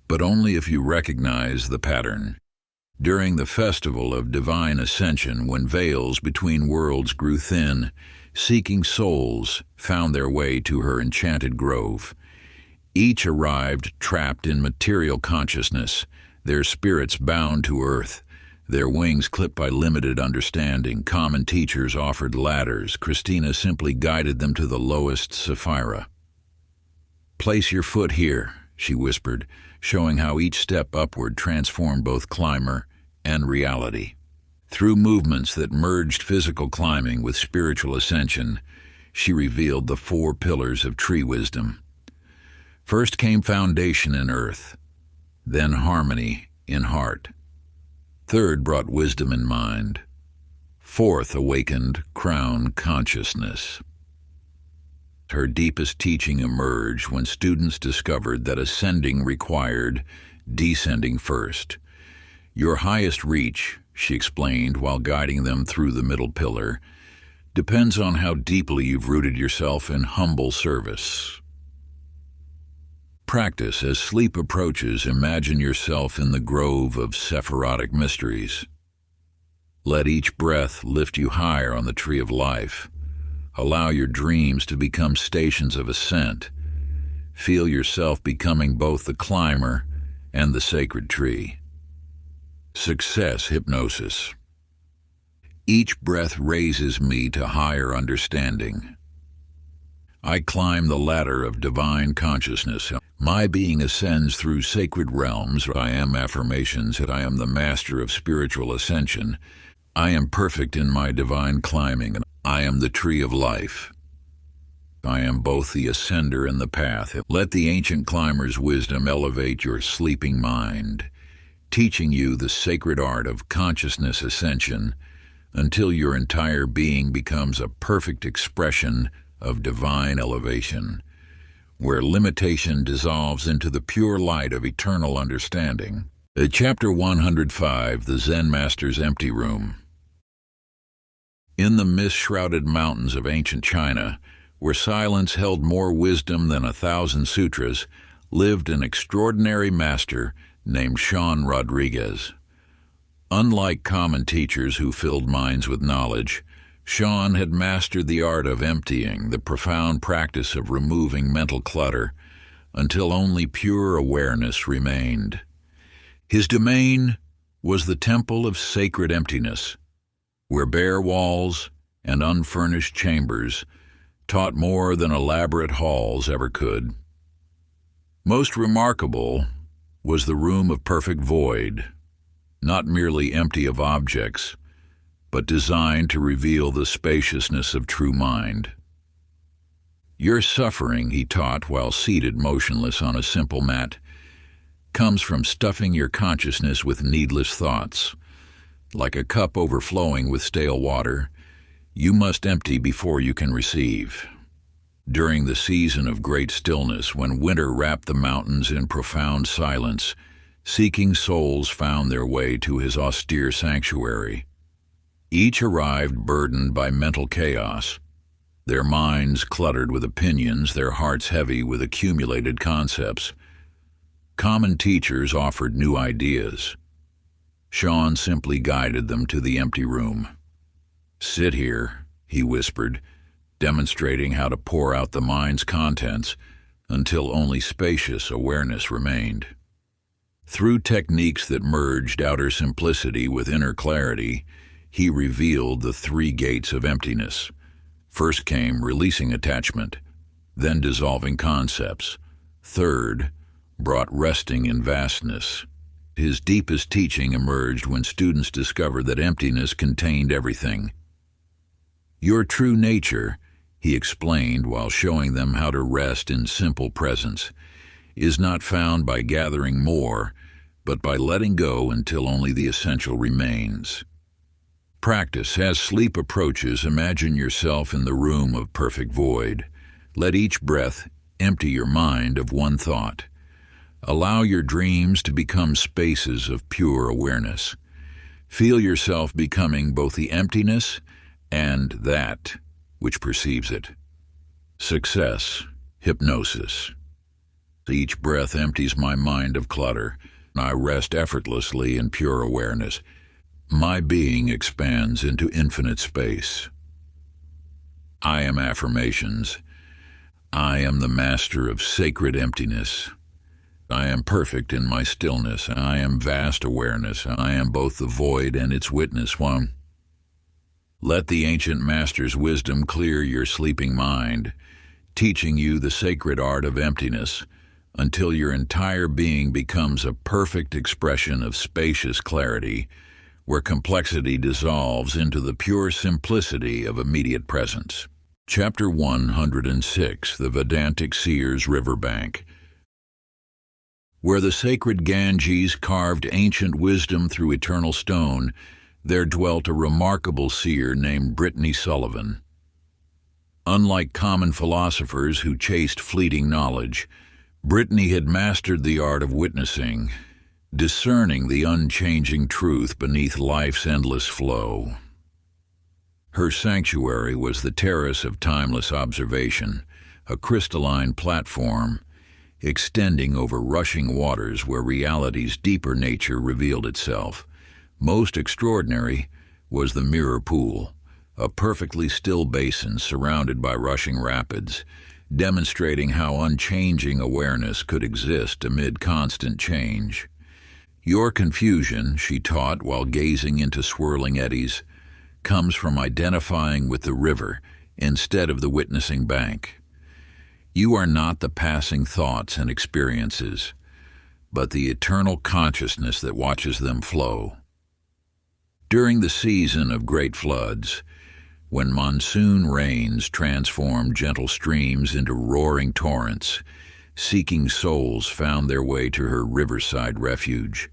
but only if you recognize the pattern. During the festival of divine ascension, when veils between worlds grew thin, seeking souls found their way to her enchanted grove. Each arrived trapped in material consciousness, their spirits bound to earth, their wings clipped by limited understanding. Common teachers offered ladders. Christina simply guided them to the lowest Sapphira. "Place your foot here," she whispered, showing how each step upward transformed both climber and reality. Through movements that merged physical climbing with spiritual ascension, she revealed the 4 pillars of tree wisdom. First came foundation in earth, then harmony in heart. Third brought wisdom in mind. Fourth awakened crown consciousness. Her deepest teaching emerged when students discovered that ascending required descending first. Your highest reach, she explained while guiding them through the middle pillar, depends on how deeply you've rooted yourself in humble service. Practice. As sleep approaches, imagine yourself in the grove of Sephirotic mysteries. Let each breath lift you higher on the tree of life. Allow your dreams to become stations of ascent. Feel yourself becoming both the climber and the sacred tree. Success hypnosis. Each breath raises me to higher understanding. I climb the ladder of divine consciousness. My being ascends through sacred realms. I am affirmations that I am the master of spiritual ascension. I am perfect in my divine climbing, and I am the tree of life. I am both the ascender and the path. Let the ancient climber's wisdom elevate your sleeping mind, teaching you the sacred art of consciousness ascension until your entire being becomes a perfect expression of divine elevation, where limitation dissolves into the pure light of eternal understanding. Chapter 105, The Zen Master's Empty Room. In the mist-shrouded mountains of ancient China, where silence held more wisdom than 1,000 sutras, lived an extraordinary master named Sean Rodriguez. Unlike common teachers who filled minds with knowledge, Sean had mastered the art of emptying, the profound practice of removing mental clutter, until only pure awareness remained. His domain was the temple of sacred emptiness, where bare walls and unfurnished chambers taught more than elaborate halls ever could. Most remarkable was the room of perfect void, not merely empty of objects, but designed to reveal the spaciousness of true mind. Your suffering, he taught while seated motionless on a simple mat, comes from stuffing your consciousness with needless thoughts. Like a cup overflowing with stale water, you must empty before you can receive. During the season of great stillness, when winter wrapped the mountains in profound silence, seeking souls found their way to his austere sanctuary. Each arrived burdened by mental chaos, their minds cluttered with opinions, their hearts heavy with accumulated concepts. Common teachers offered new ideas. Sean simply guided them to the empty room. "Sit here," he whispered, demonstrating how to pour out the mind's contents until only spacious awareness remained. Through techniques that merged outer simplicity with inner clarity, he revealed the three gates of emptiness. First came releasing attachment, then dissolving concepts. Third, brought resting in vastness. His deepest teaching emerged when students discovered that emptiness contained everything. "Your true nature," he explained while showing them how to rest in simple presence, "is not found by gathering more, but by letting go until only the essential remains." Practice. As sleep approaches, imagine yourself in the room of perfect void. Let each breath empty your mind of one thought. Allow your dreams to become spaces of pure awareness. Feel yourself becoming both the emptiness and that which perceives it. Success. Hypnosis. Each breath empties my mind of clutter. I rest effortlessly in pure awareness. My being expands into infinite space. I am affirmations. I am the master of sacred emptiness. I am perfect in my stillness. I am vast awareness. I am both the void and its witness one. Let the ancient master's wisdom clear your sleeping mind, teaching you the sacred art of emptiness until your entire being becomes a perfect expression of spacious clarity, where complexity dissolves into the pure simplicity of immediate presence. Chapter 106, The Vedantic Seer's Riverbank. Where the sacred Ganges carved ancient wisdom through eternal stone, there dwelt a remarkable seer named Brittany Sullivan. Unlike common philosophers who chased fleeting knowledge, Brittany had mastered the art of witnessing, discerning the unchanging truth beneath life's endless flow. Her sanctuary was the terrace of timeless observation, a crystalline platform extending over rushing waters where reality's deeper nature revealed itself. Most extraordinary was the mirror pool, a perfectly still basin surrounded by rushing rapids, demonstrating how unchanging awareness could exist amid constant change. "Your confusion," she taught while gazing into swirling eddies, "comes from identifying with the river instead of the witnessing bank. You are not the passing thoughts and experiences, but the eternal consciousness that watches them flow." During the season of great floods, when monsoon rains transformed gentle streams into roaring torrents, seeking souls found their way to her riverside refuge.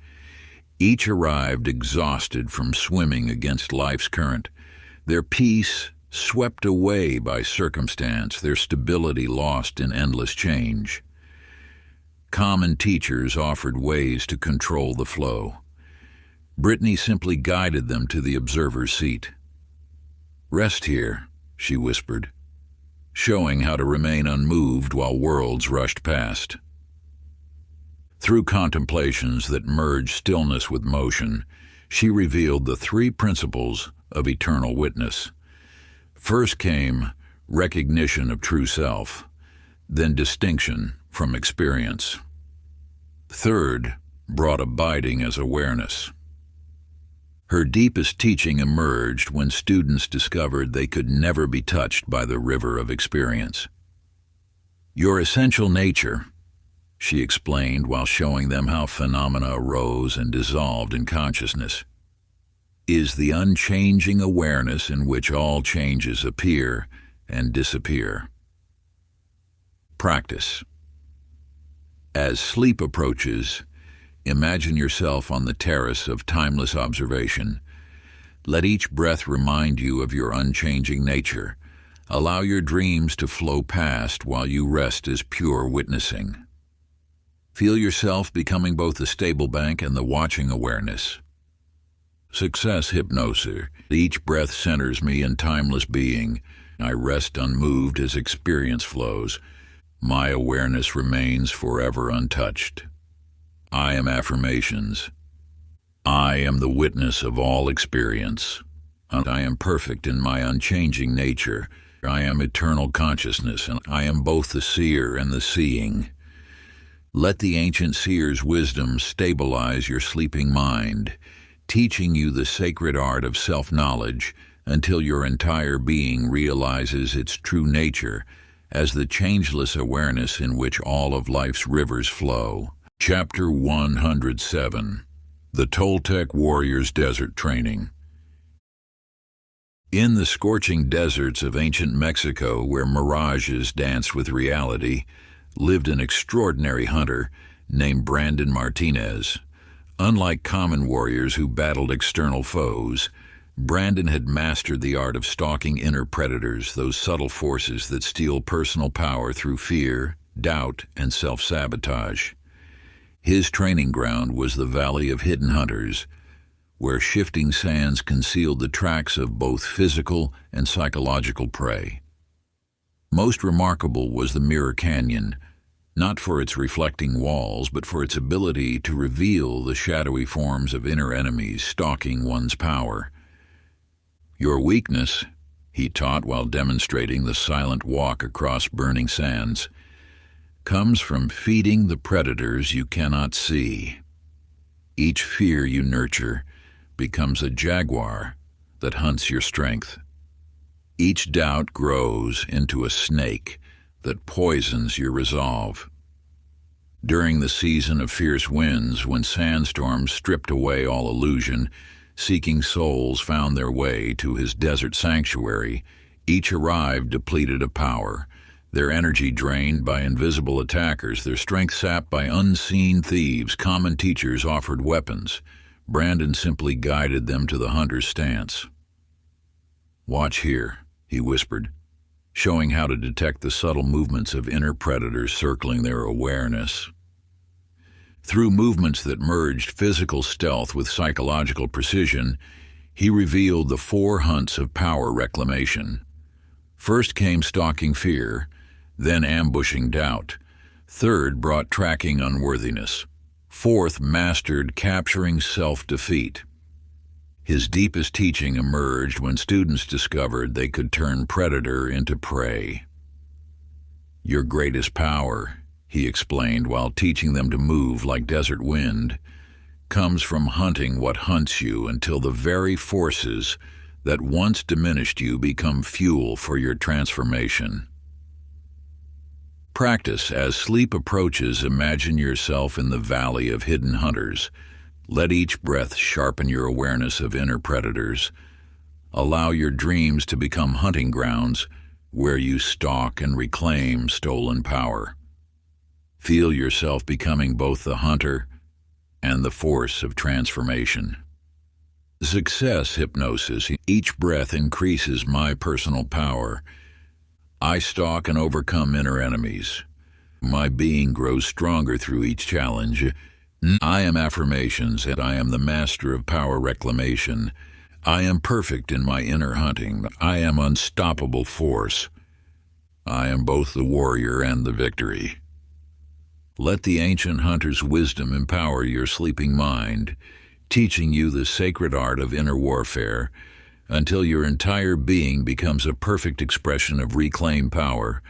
Each arrived exhausted from swimming against life's current, their peace swept away by circumstance, their stability lost in endless change. Common teachers offered ways to control the flow. Brittany simply guided them to the observer's seat. "Rest here," she whispered, showing how to remain unmoved while worlds rushed past. Through contemplations that merged stillness with motion, she revealed the three principles of eternal witness. First came recognition of true self, then distinction from experience. Third brought abiding as awareness. Her deepest teaching emerged when students discovered they could never be touched by the river of experience. "Your essential nature," she explained while showing them how phenomena arose and dissolved in consciousness, "is the unchanging awareness in which all changes appear and disappear." Practice. As sleep approaches, imagine yourself on the terrace of timeless observation. Let each breath remind you of your unchanging nature, Allow your dreams to flow past while you rest as pure witnessing. Feel yourself becoming both the stable bank and the watching awareness. Success hypnosis. Each breath centers me in timeless being. I rest unmoved as experience flows. My awareness remains forever untouched. I am affirmations. I am the witness of all experience. I am perfect in my unchanging nature. I am eternal consciousness, and I am both the seer and the seeing. Let the ancient seer's wisdom stabilize your sleeping mind, teaching you the sacred art of self-knowledge until your entire being realizes its true nature as the changeless awareness in which all of life's rivers flow. Chapter 107. The Toltec Warrior's Desert Training. In the scorching deserts of ancient Mexico, where mirages danced with reality, lived an extraordinary hunter named Brandon Martinez. Unlike common warriors who battled external foes, Brandon had mastered the art of stalking inner predators, those subtle forces that steal personal power through fear, doubt, and self-sabotage. His training ground was the Valley of Hidden Hunters, where shifting sands concealed the tracks of both physical and psychological prey. Most remarkable was the Mirror Canyon, not for its reflecting walls, but for its ability to reveal the shadowy forms of inner enemies stalking one's power. Your weakness, he taught while demonstrating the silent walk across burning sands, comes from feeding the predators you cannot see. Each fear you nurture becomes a jaguar that hunts your strength. Each doubt grows into a snake that poisons your resolve. During the season of fierce winds, when sandstorms stripped away all illusion, seeking souls found their way to his desert sanctuary. Each arrived depleted of power, their energy drained by invisible attackers, their strength sapped by unseen thieves. Common teachers offered weapons. Brandon simply guided them to the hunter's stance. "Watch here," he whispered, showing how to detect the subtle movements of inner predators circling their awareness. Through movements that merged physical stealth with psychological precision, he revealed the 4 hunts of power reclamation. First came stalking fear, then ambushing doubt. Third brought tracking unworthiness. Fourth mastered capturing self-defeat. His deepest teaching emerged when students discovered they could turn predator into prey. "Your greatest power," he explained while teaching them to move like desert wind, "comes from hunting what hunts you until the very forces that once diminished you become fuel for your transformation." Practice. As sleep approaches, imagine yourself in the Valley of Hidden Hunters. Let each breath sharpen your awareness of inner predators. Allow your dreams to become hunting grounds where you stalk and reclaim stolen power. Feel yourself becoming both the hunter and the force of transformation. Success hypnosis. Each breath increases my personal power. I stalk and overcome inner enemies. My being grows stronger through each challenge. I am affirmations, and I am the master of power reclamation. I am perfect in my inner hunting. I am unstoppable force. I am both the warrior and the victory. Let the ancient hunter's wisdom empower your sleeping mind, teaching you the sacred art of inner warfare until your entire being becomes a perfect expression of reclaimed power,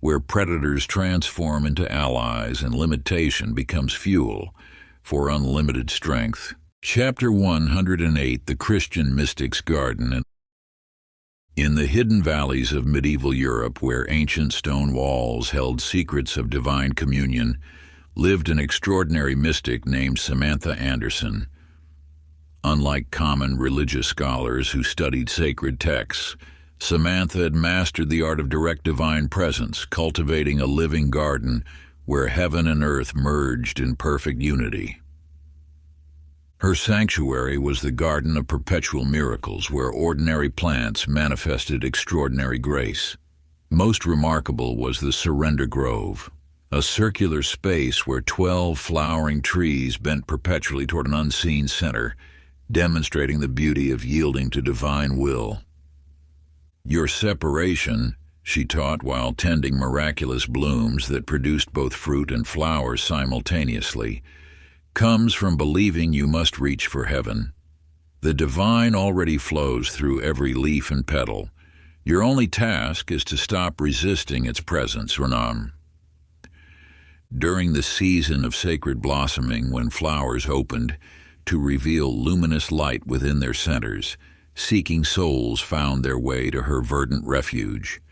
where predators transform into allies and limitation becomes fuel for unlimited strength. Chapter 108. The Christian Mystic's Garden. In the hidden valleys of medieval Europe, where ancient stone walls held secrets of divine communion, lived an extraordinary mystic named Samantha Anderson. Unlike common religious scholars who studied sacred texts, Samantha had mastered the art of direct divine presence, cultivating a living garden where heaven and earth merged in perfect unity. Her sanctuary was the Garden of Perpetual Miracles, where ordinary plants manifested extraordinary grace. Most remarkable was the Surrender Grove, a circular space where 12 flowering trees bent perpetually toward an unseen center, demonstrating the beauty of yielding to divine will. Your separation, she taught while tending miraculous blooms that produced both fruit and flowers simultaneously, comes from believing you must reach for heaven. The divine already flows through every leaf and petal. Your only task is to stop resisting its presence or not. During the season of sacred blossoming, when flowers opened to reveal luminous light within their centers, seeking souls found their way to her verdant refuge.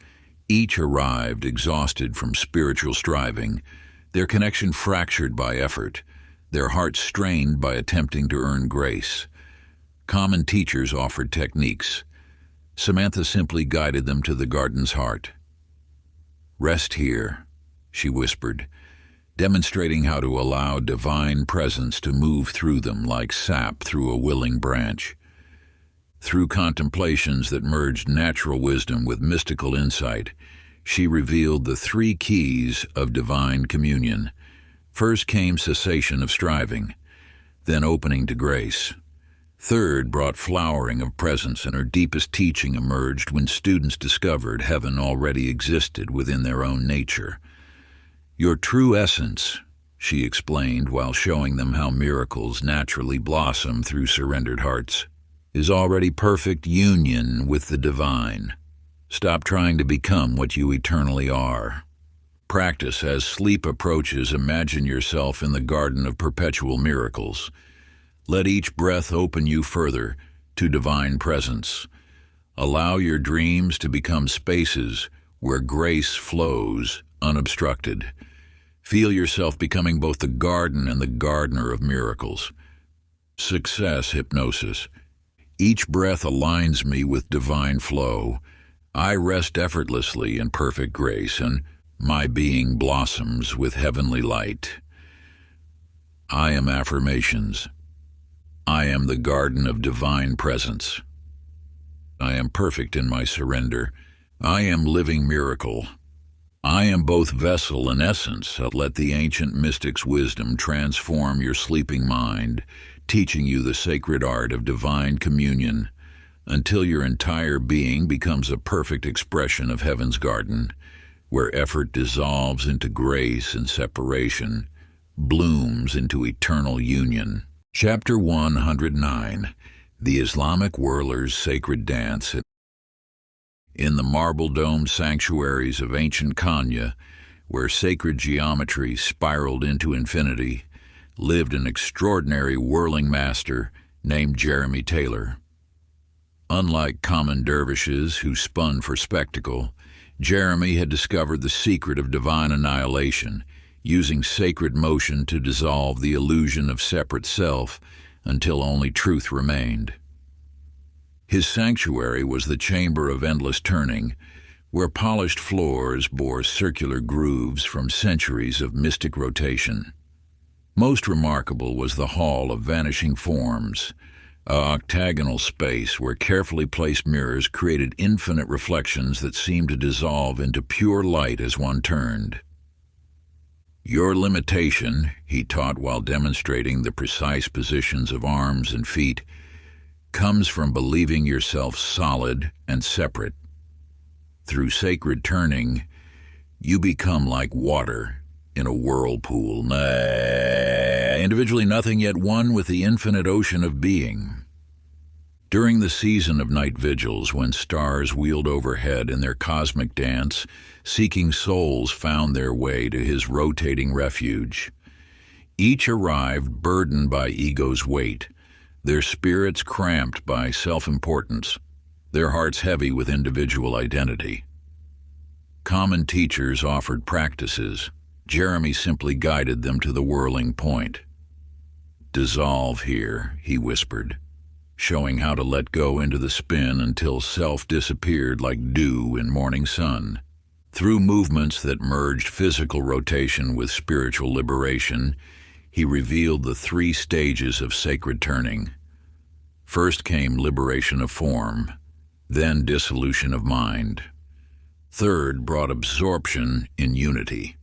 Each arrived exhausted from spiritual striving, their connection fractured by effort, their hearts strained by attempting to earn grace. Common teachers offered techniques. Samantha simply guided them to the garden's heart. "Rest here," she whispered, demonstrating how to allow divine presence to move through them like sap through a willing branch. Through contemplations that merged natural wisdom with mystical insight, she revealed the 3 keys of divine communion. First came cessation of striving, then opening to grace. Third brought flowering of presence, and her deepest teaching emerged when students discovered heaven already existed within their own nature. "Your true essence," she explained while showing them how miracles naturally blossom through surrendered hearts, "is already perfect union with the divine. Stop trying to become what you eternally are. Practice as sleep approaches. Imagine yourself in the garden of perpetual miracles. Let each breath open you further to divine presence. Allow your dreams to become spaces where grace flows unobstructed. Feel yourself becoming both the garden and the gardener of miracles." Success hypnosis. "Each breath aligns me with divine flow. I rest effortlessly in perfect grace, and my being blossoms with heavenly light." I am affirmations. I am the garden of divine presence. I am perfect in my surrender. I am living miracle. I am both vessel and essence. Let the ancient mystic's wisdom transform your sleeping mind, teaching you the sacred art of divine communion, until your entire being becomes a perfect expression of heaven's garden, where effort dissolves into grace and separation, blooms into eternal union. Chapter 109. The Islamic Whirler's Sacred Dance. In the marble-domed sanctuaries of ancient Kenya, where sacred geometry spiraled into infinity, lived an extraordinary whirling master named Jeremy Taylor. Unlike common dervishes who spun for spectacle, Jeremy had discovered the secret of divine annihilation, using sacred motion to dissolve the illusion of separate self until only truth remained. His sanctuary was the chamber of endless turning, where polished floors bore circular grooves from centuries of mystic rotation. Most remarkable was the Hall of Vanishing Forms, an octagonal space where carefully placed mirrors created infinite reflections that seemed to dissolve into pure light as one turned. "Your limitation," he taught while demonstrating the precise positions of arms and feet, "comes from believing yourself solid and separate. Through sacred turning, you become like water in a whirlpool, individually nothing, yet one with the infinite ocean of being." During the season of night vigils, when stars wheeled overhead in their cosmic dance, seeking souls found their way to his rotating refuge. Each arrived burdened by ego's weight, their spirits cramped by self-importance, their hearts heavy with individual identity. Common teachers offered practices. Jeremy simply guided them to the whirling point. "Dissolve here," he whispered, showing how to let go into the spin until self disappeared like dew in morning sun. Through movements that merged physical rotation with spiritual liberation, he revealed the 3 stages of sacred turning. First came liberation of form, then dissolution of mind. Third brought absorption in unity.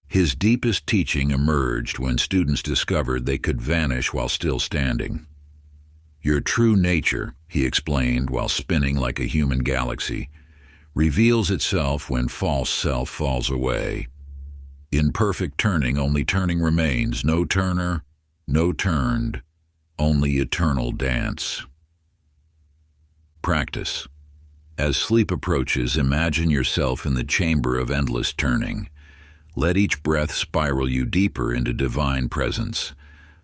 His deepest teaching emerged when students discovered they could vanish while still standing. Your true nature, he explained while spinning like a human galaxy, reveals itself when false self falls away. In perfect turning, only turning remains, no turner, no turned, only eternal dance. Practice. As sleep approaches, imagine yourself in the chamber of endless turning. Let each breath spiral you deeper into divine presence.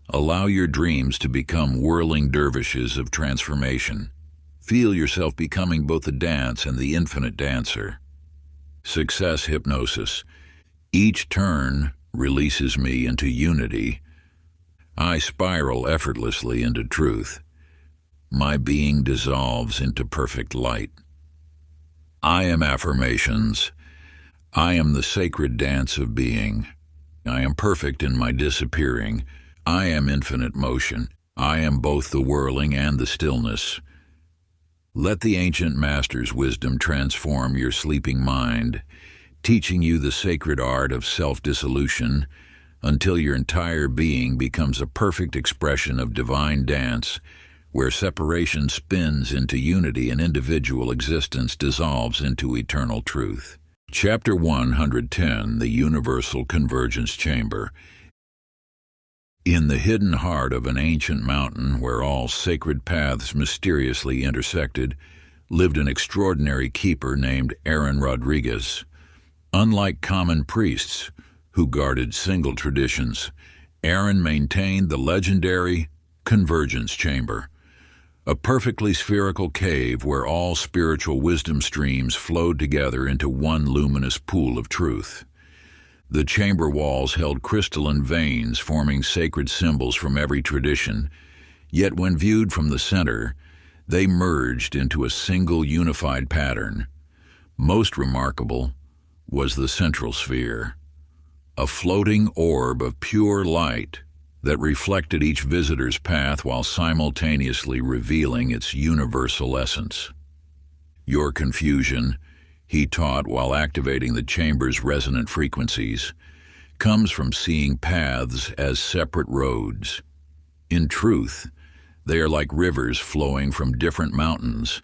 Allow your dreams to become whirling dervishes of transformation. Feel yourself becoming both the dance and the infinite dancer. Success hypnosis. Each turn releases me into unity. I spiral effortlessly into truth. My being dissolves into perfect light. I am affirmations. I am the sacred dance of being. I am perfect in my disappearing. I am infinite motion. I am both the whirling and the stillness. Let the ancient master's wisdom transform your sleeping mind, teaching you the sacred art of self-dissolution until your entire being becomes a perfect expression of divine dance, where separation spins into unity and individual existence dissolves into eternal truth. Chapter 110, The Universal Convergence Chamber. In the hidden heart of an ancient mountain where all sacred paths mysteriously intersected, lived an extraordinary keeper named Aaron Rodriguez. Unlike common priests who guarded single traditions, Aaron maintained the legendary Convergence Chamber, a perfectly spherical cave where all spiritual wisdom streams flowed together into one luminous pool of truth. The chamber walls held crystalline veins forming sacred symbols from every tradition, yet when viewed from the center, they merged into a single unified pattern. Most remarkable was the central sphere, a floating orb of pure light that reflected each visitor's path while simultaneously revealing its universal essence. Your confusion, he taught while activating the chamber's resonant frequencies, comes from seeing paths as separate roads. In truth, they are like rivers flowing from different mountains,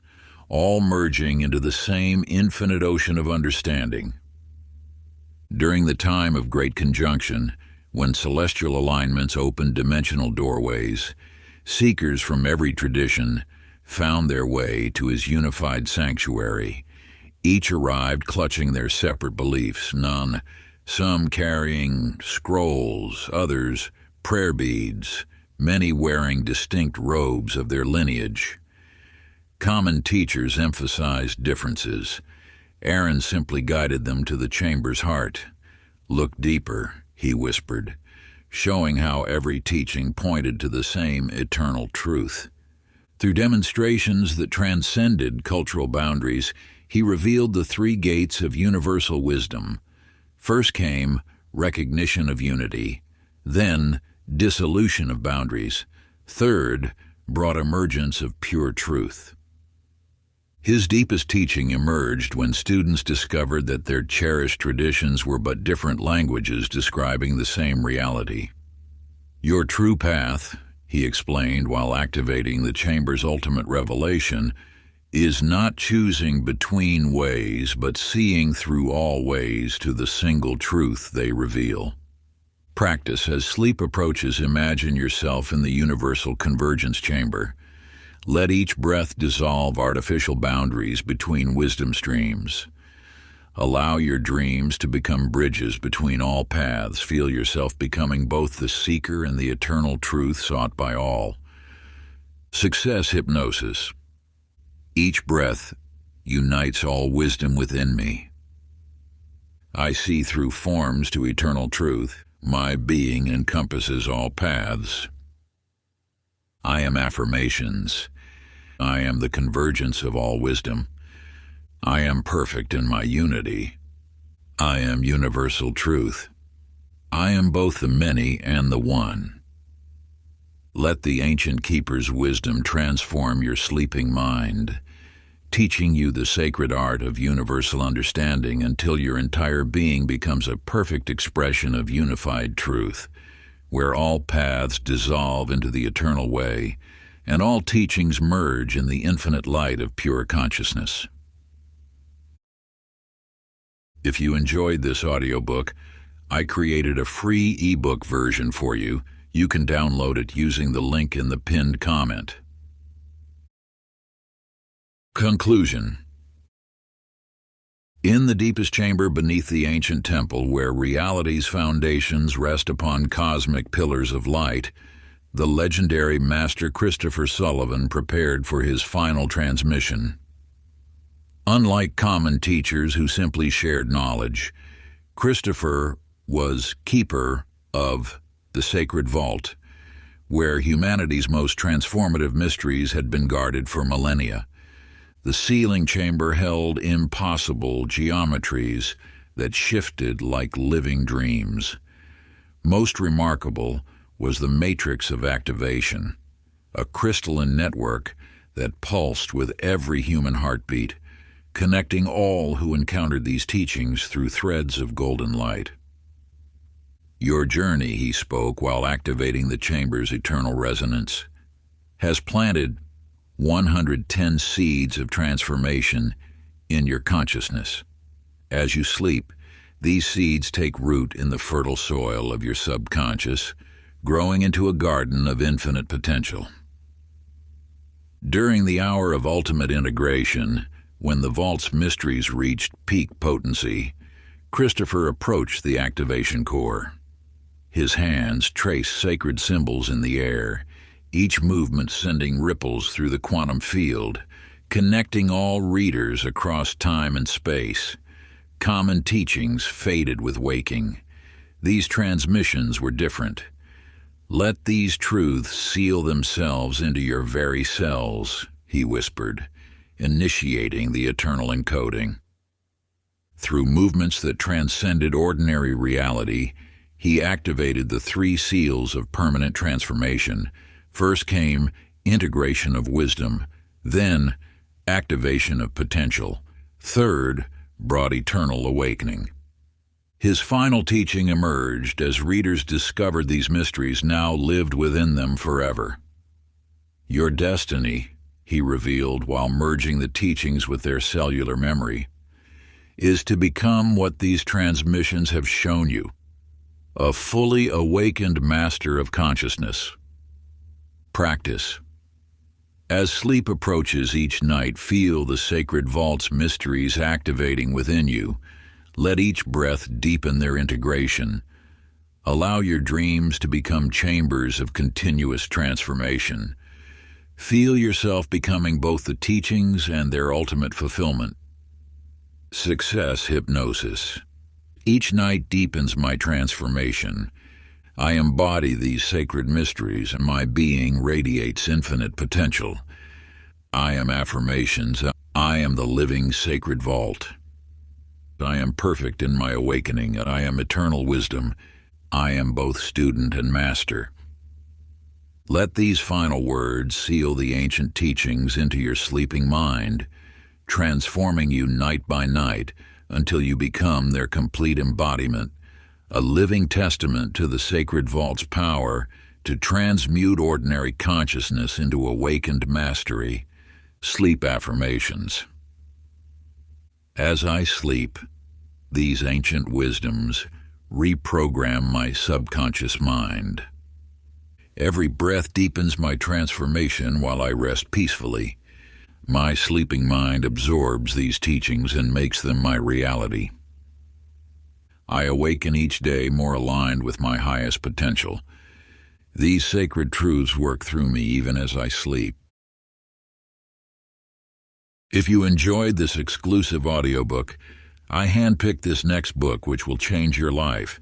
all merging into the same infinite ocean of understanding. During the time of Great Conjunction, when celestial alignments opened dimensional doorways, seekers from every tradition found their way to his unified sanctuary. Each arrived clutching their separate beliefs, some carrying scrolls, others prayer beads, many wearing distinct robes of their lineage. Common teachers emphasized differences. Aaron simply guided them to the chamber's heart. "Look deeper," he whispered, showing how every teaching pointed to the same eternal truth. Through demonstrations that transcended cultural boundaries, he revealed the three gates of universal wisdom. First came recognition of unity, then dissolution of boundaries, third brought emergence of pure truth. His deepest teaching emerged when students discovered that their cherished traditions were but different languages describing the same reality. Your true path, he explained while activating the chamber's ultimate revelation, is not choosing between ways, but seeing through all ways to the single truth they reveal. Practice. As sleep approaches, imagine yourself in the universal convergence chamber. Let each breath dissolve artificial boundaries between wisdom streams. Allow your dreams to become bridges between all paths. Feel yourself becoming both the seeker and the eternal truth sought by all. Success hypnosis. Each breath unites all wisdom within me. I see through forms to eternal truth. My being encompasses all paths. I am affirmations. I am the convergence of all wisdom. I am perfect in my unity. I am universal truth. I am both the many and the one. Let the ancient keeper's wisdom transform your sleeping mind, teaching you the sacred art of universal understanding until your entire being becomes a perfect expression of unified truth, where all paths dissolve into the eternal way, and all teachings merge in the infinite light of pure consciousness. If you enjoyed this audiobook, I created a free ebook version for you. You can download it using the link in the pinned comment. Conclusion. In the deepest chamber beneath the ancient temple, where reality's foundations rest upon cosmic pillars of light, the legendary Master Christopher Sullivan prepared for his final transmission. Unlike common teachers who simply shared knowledge, Christopher was keeper of the sacred vault, where humanity's most transformative mysteries had been guarded for millennia. The sealing chamber held impossible geometries that shifted like living dreams. Most remarkable was the matrix of activation, a crystalline network that pulsed with every human heartbeat, connecting all who encountered these teachings through threads of golden light. Your journey, he spoke while activating the chamber's eternal resonance, has planted 110 seeds of transformation in your consciousness. As you sleep, these seeds take root in the fertile soil of your subconscious, growing into a garden of infinite potential. During the hour of ultimate integration, when the vault's mysteries reached peak potency, Christopher approached the activation core. His hands traced sacred symbols in the air, each movement sending ripples through the quantum field, connecting all readers across time and space. Common teachings faded with waking. These transmissions were different. Let these truths seal themselves into your very cells, he whispered, initiating the eternal encoding. Through movements that transcended ordinary reality, he activated the 3 seals of permanent transformation. First came integration of wisdom, then activation of potential. Third brought eternal awakening. His final teaching emerged as readers discovered these mysteries now lived within them forever. Your destiny, he revealed while merging the teachings with their cellular memory, is to become what these transmissions have shown you, a fully awakened master of consciousness. Practice. As sleep approaches each night, feel the sacred vault's mysteries activating within you. Let each breath deepen their integration. Allow your dreams to become chambers of continuous transformation. Feel yourself becoming both the teachings and their ultimate fulfillment. Success hypnosis. Each night deepens my transformation. I embody these sacred mysteries, and my being radiates infinite potential. I am affirmations. I am the living sacred vault. I am perfect in my awakening, and I am eternal wisdom. I am both student and master. Let these final words seal the ancient teachings into your sleeping mind, transforming you night by night until you become their complete embodiment, a living testament to the sacred vault's power to transmute ordinary consciousness into awakened mastery. Sleep affirmations. As I sleep, these ancient wisdoms reprogram my subconscious mind. Every breath deepens my transformation while I rest peacefully. My sleeping mind absorbs these teachings and makes them my reality. I awaken each day more aligned with my highest potential. These sacred truths work through me even as I sleep. If you enjoyed this exclusive audiobook, I handpicked this next book which will change your life.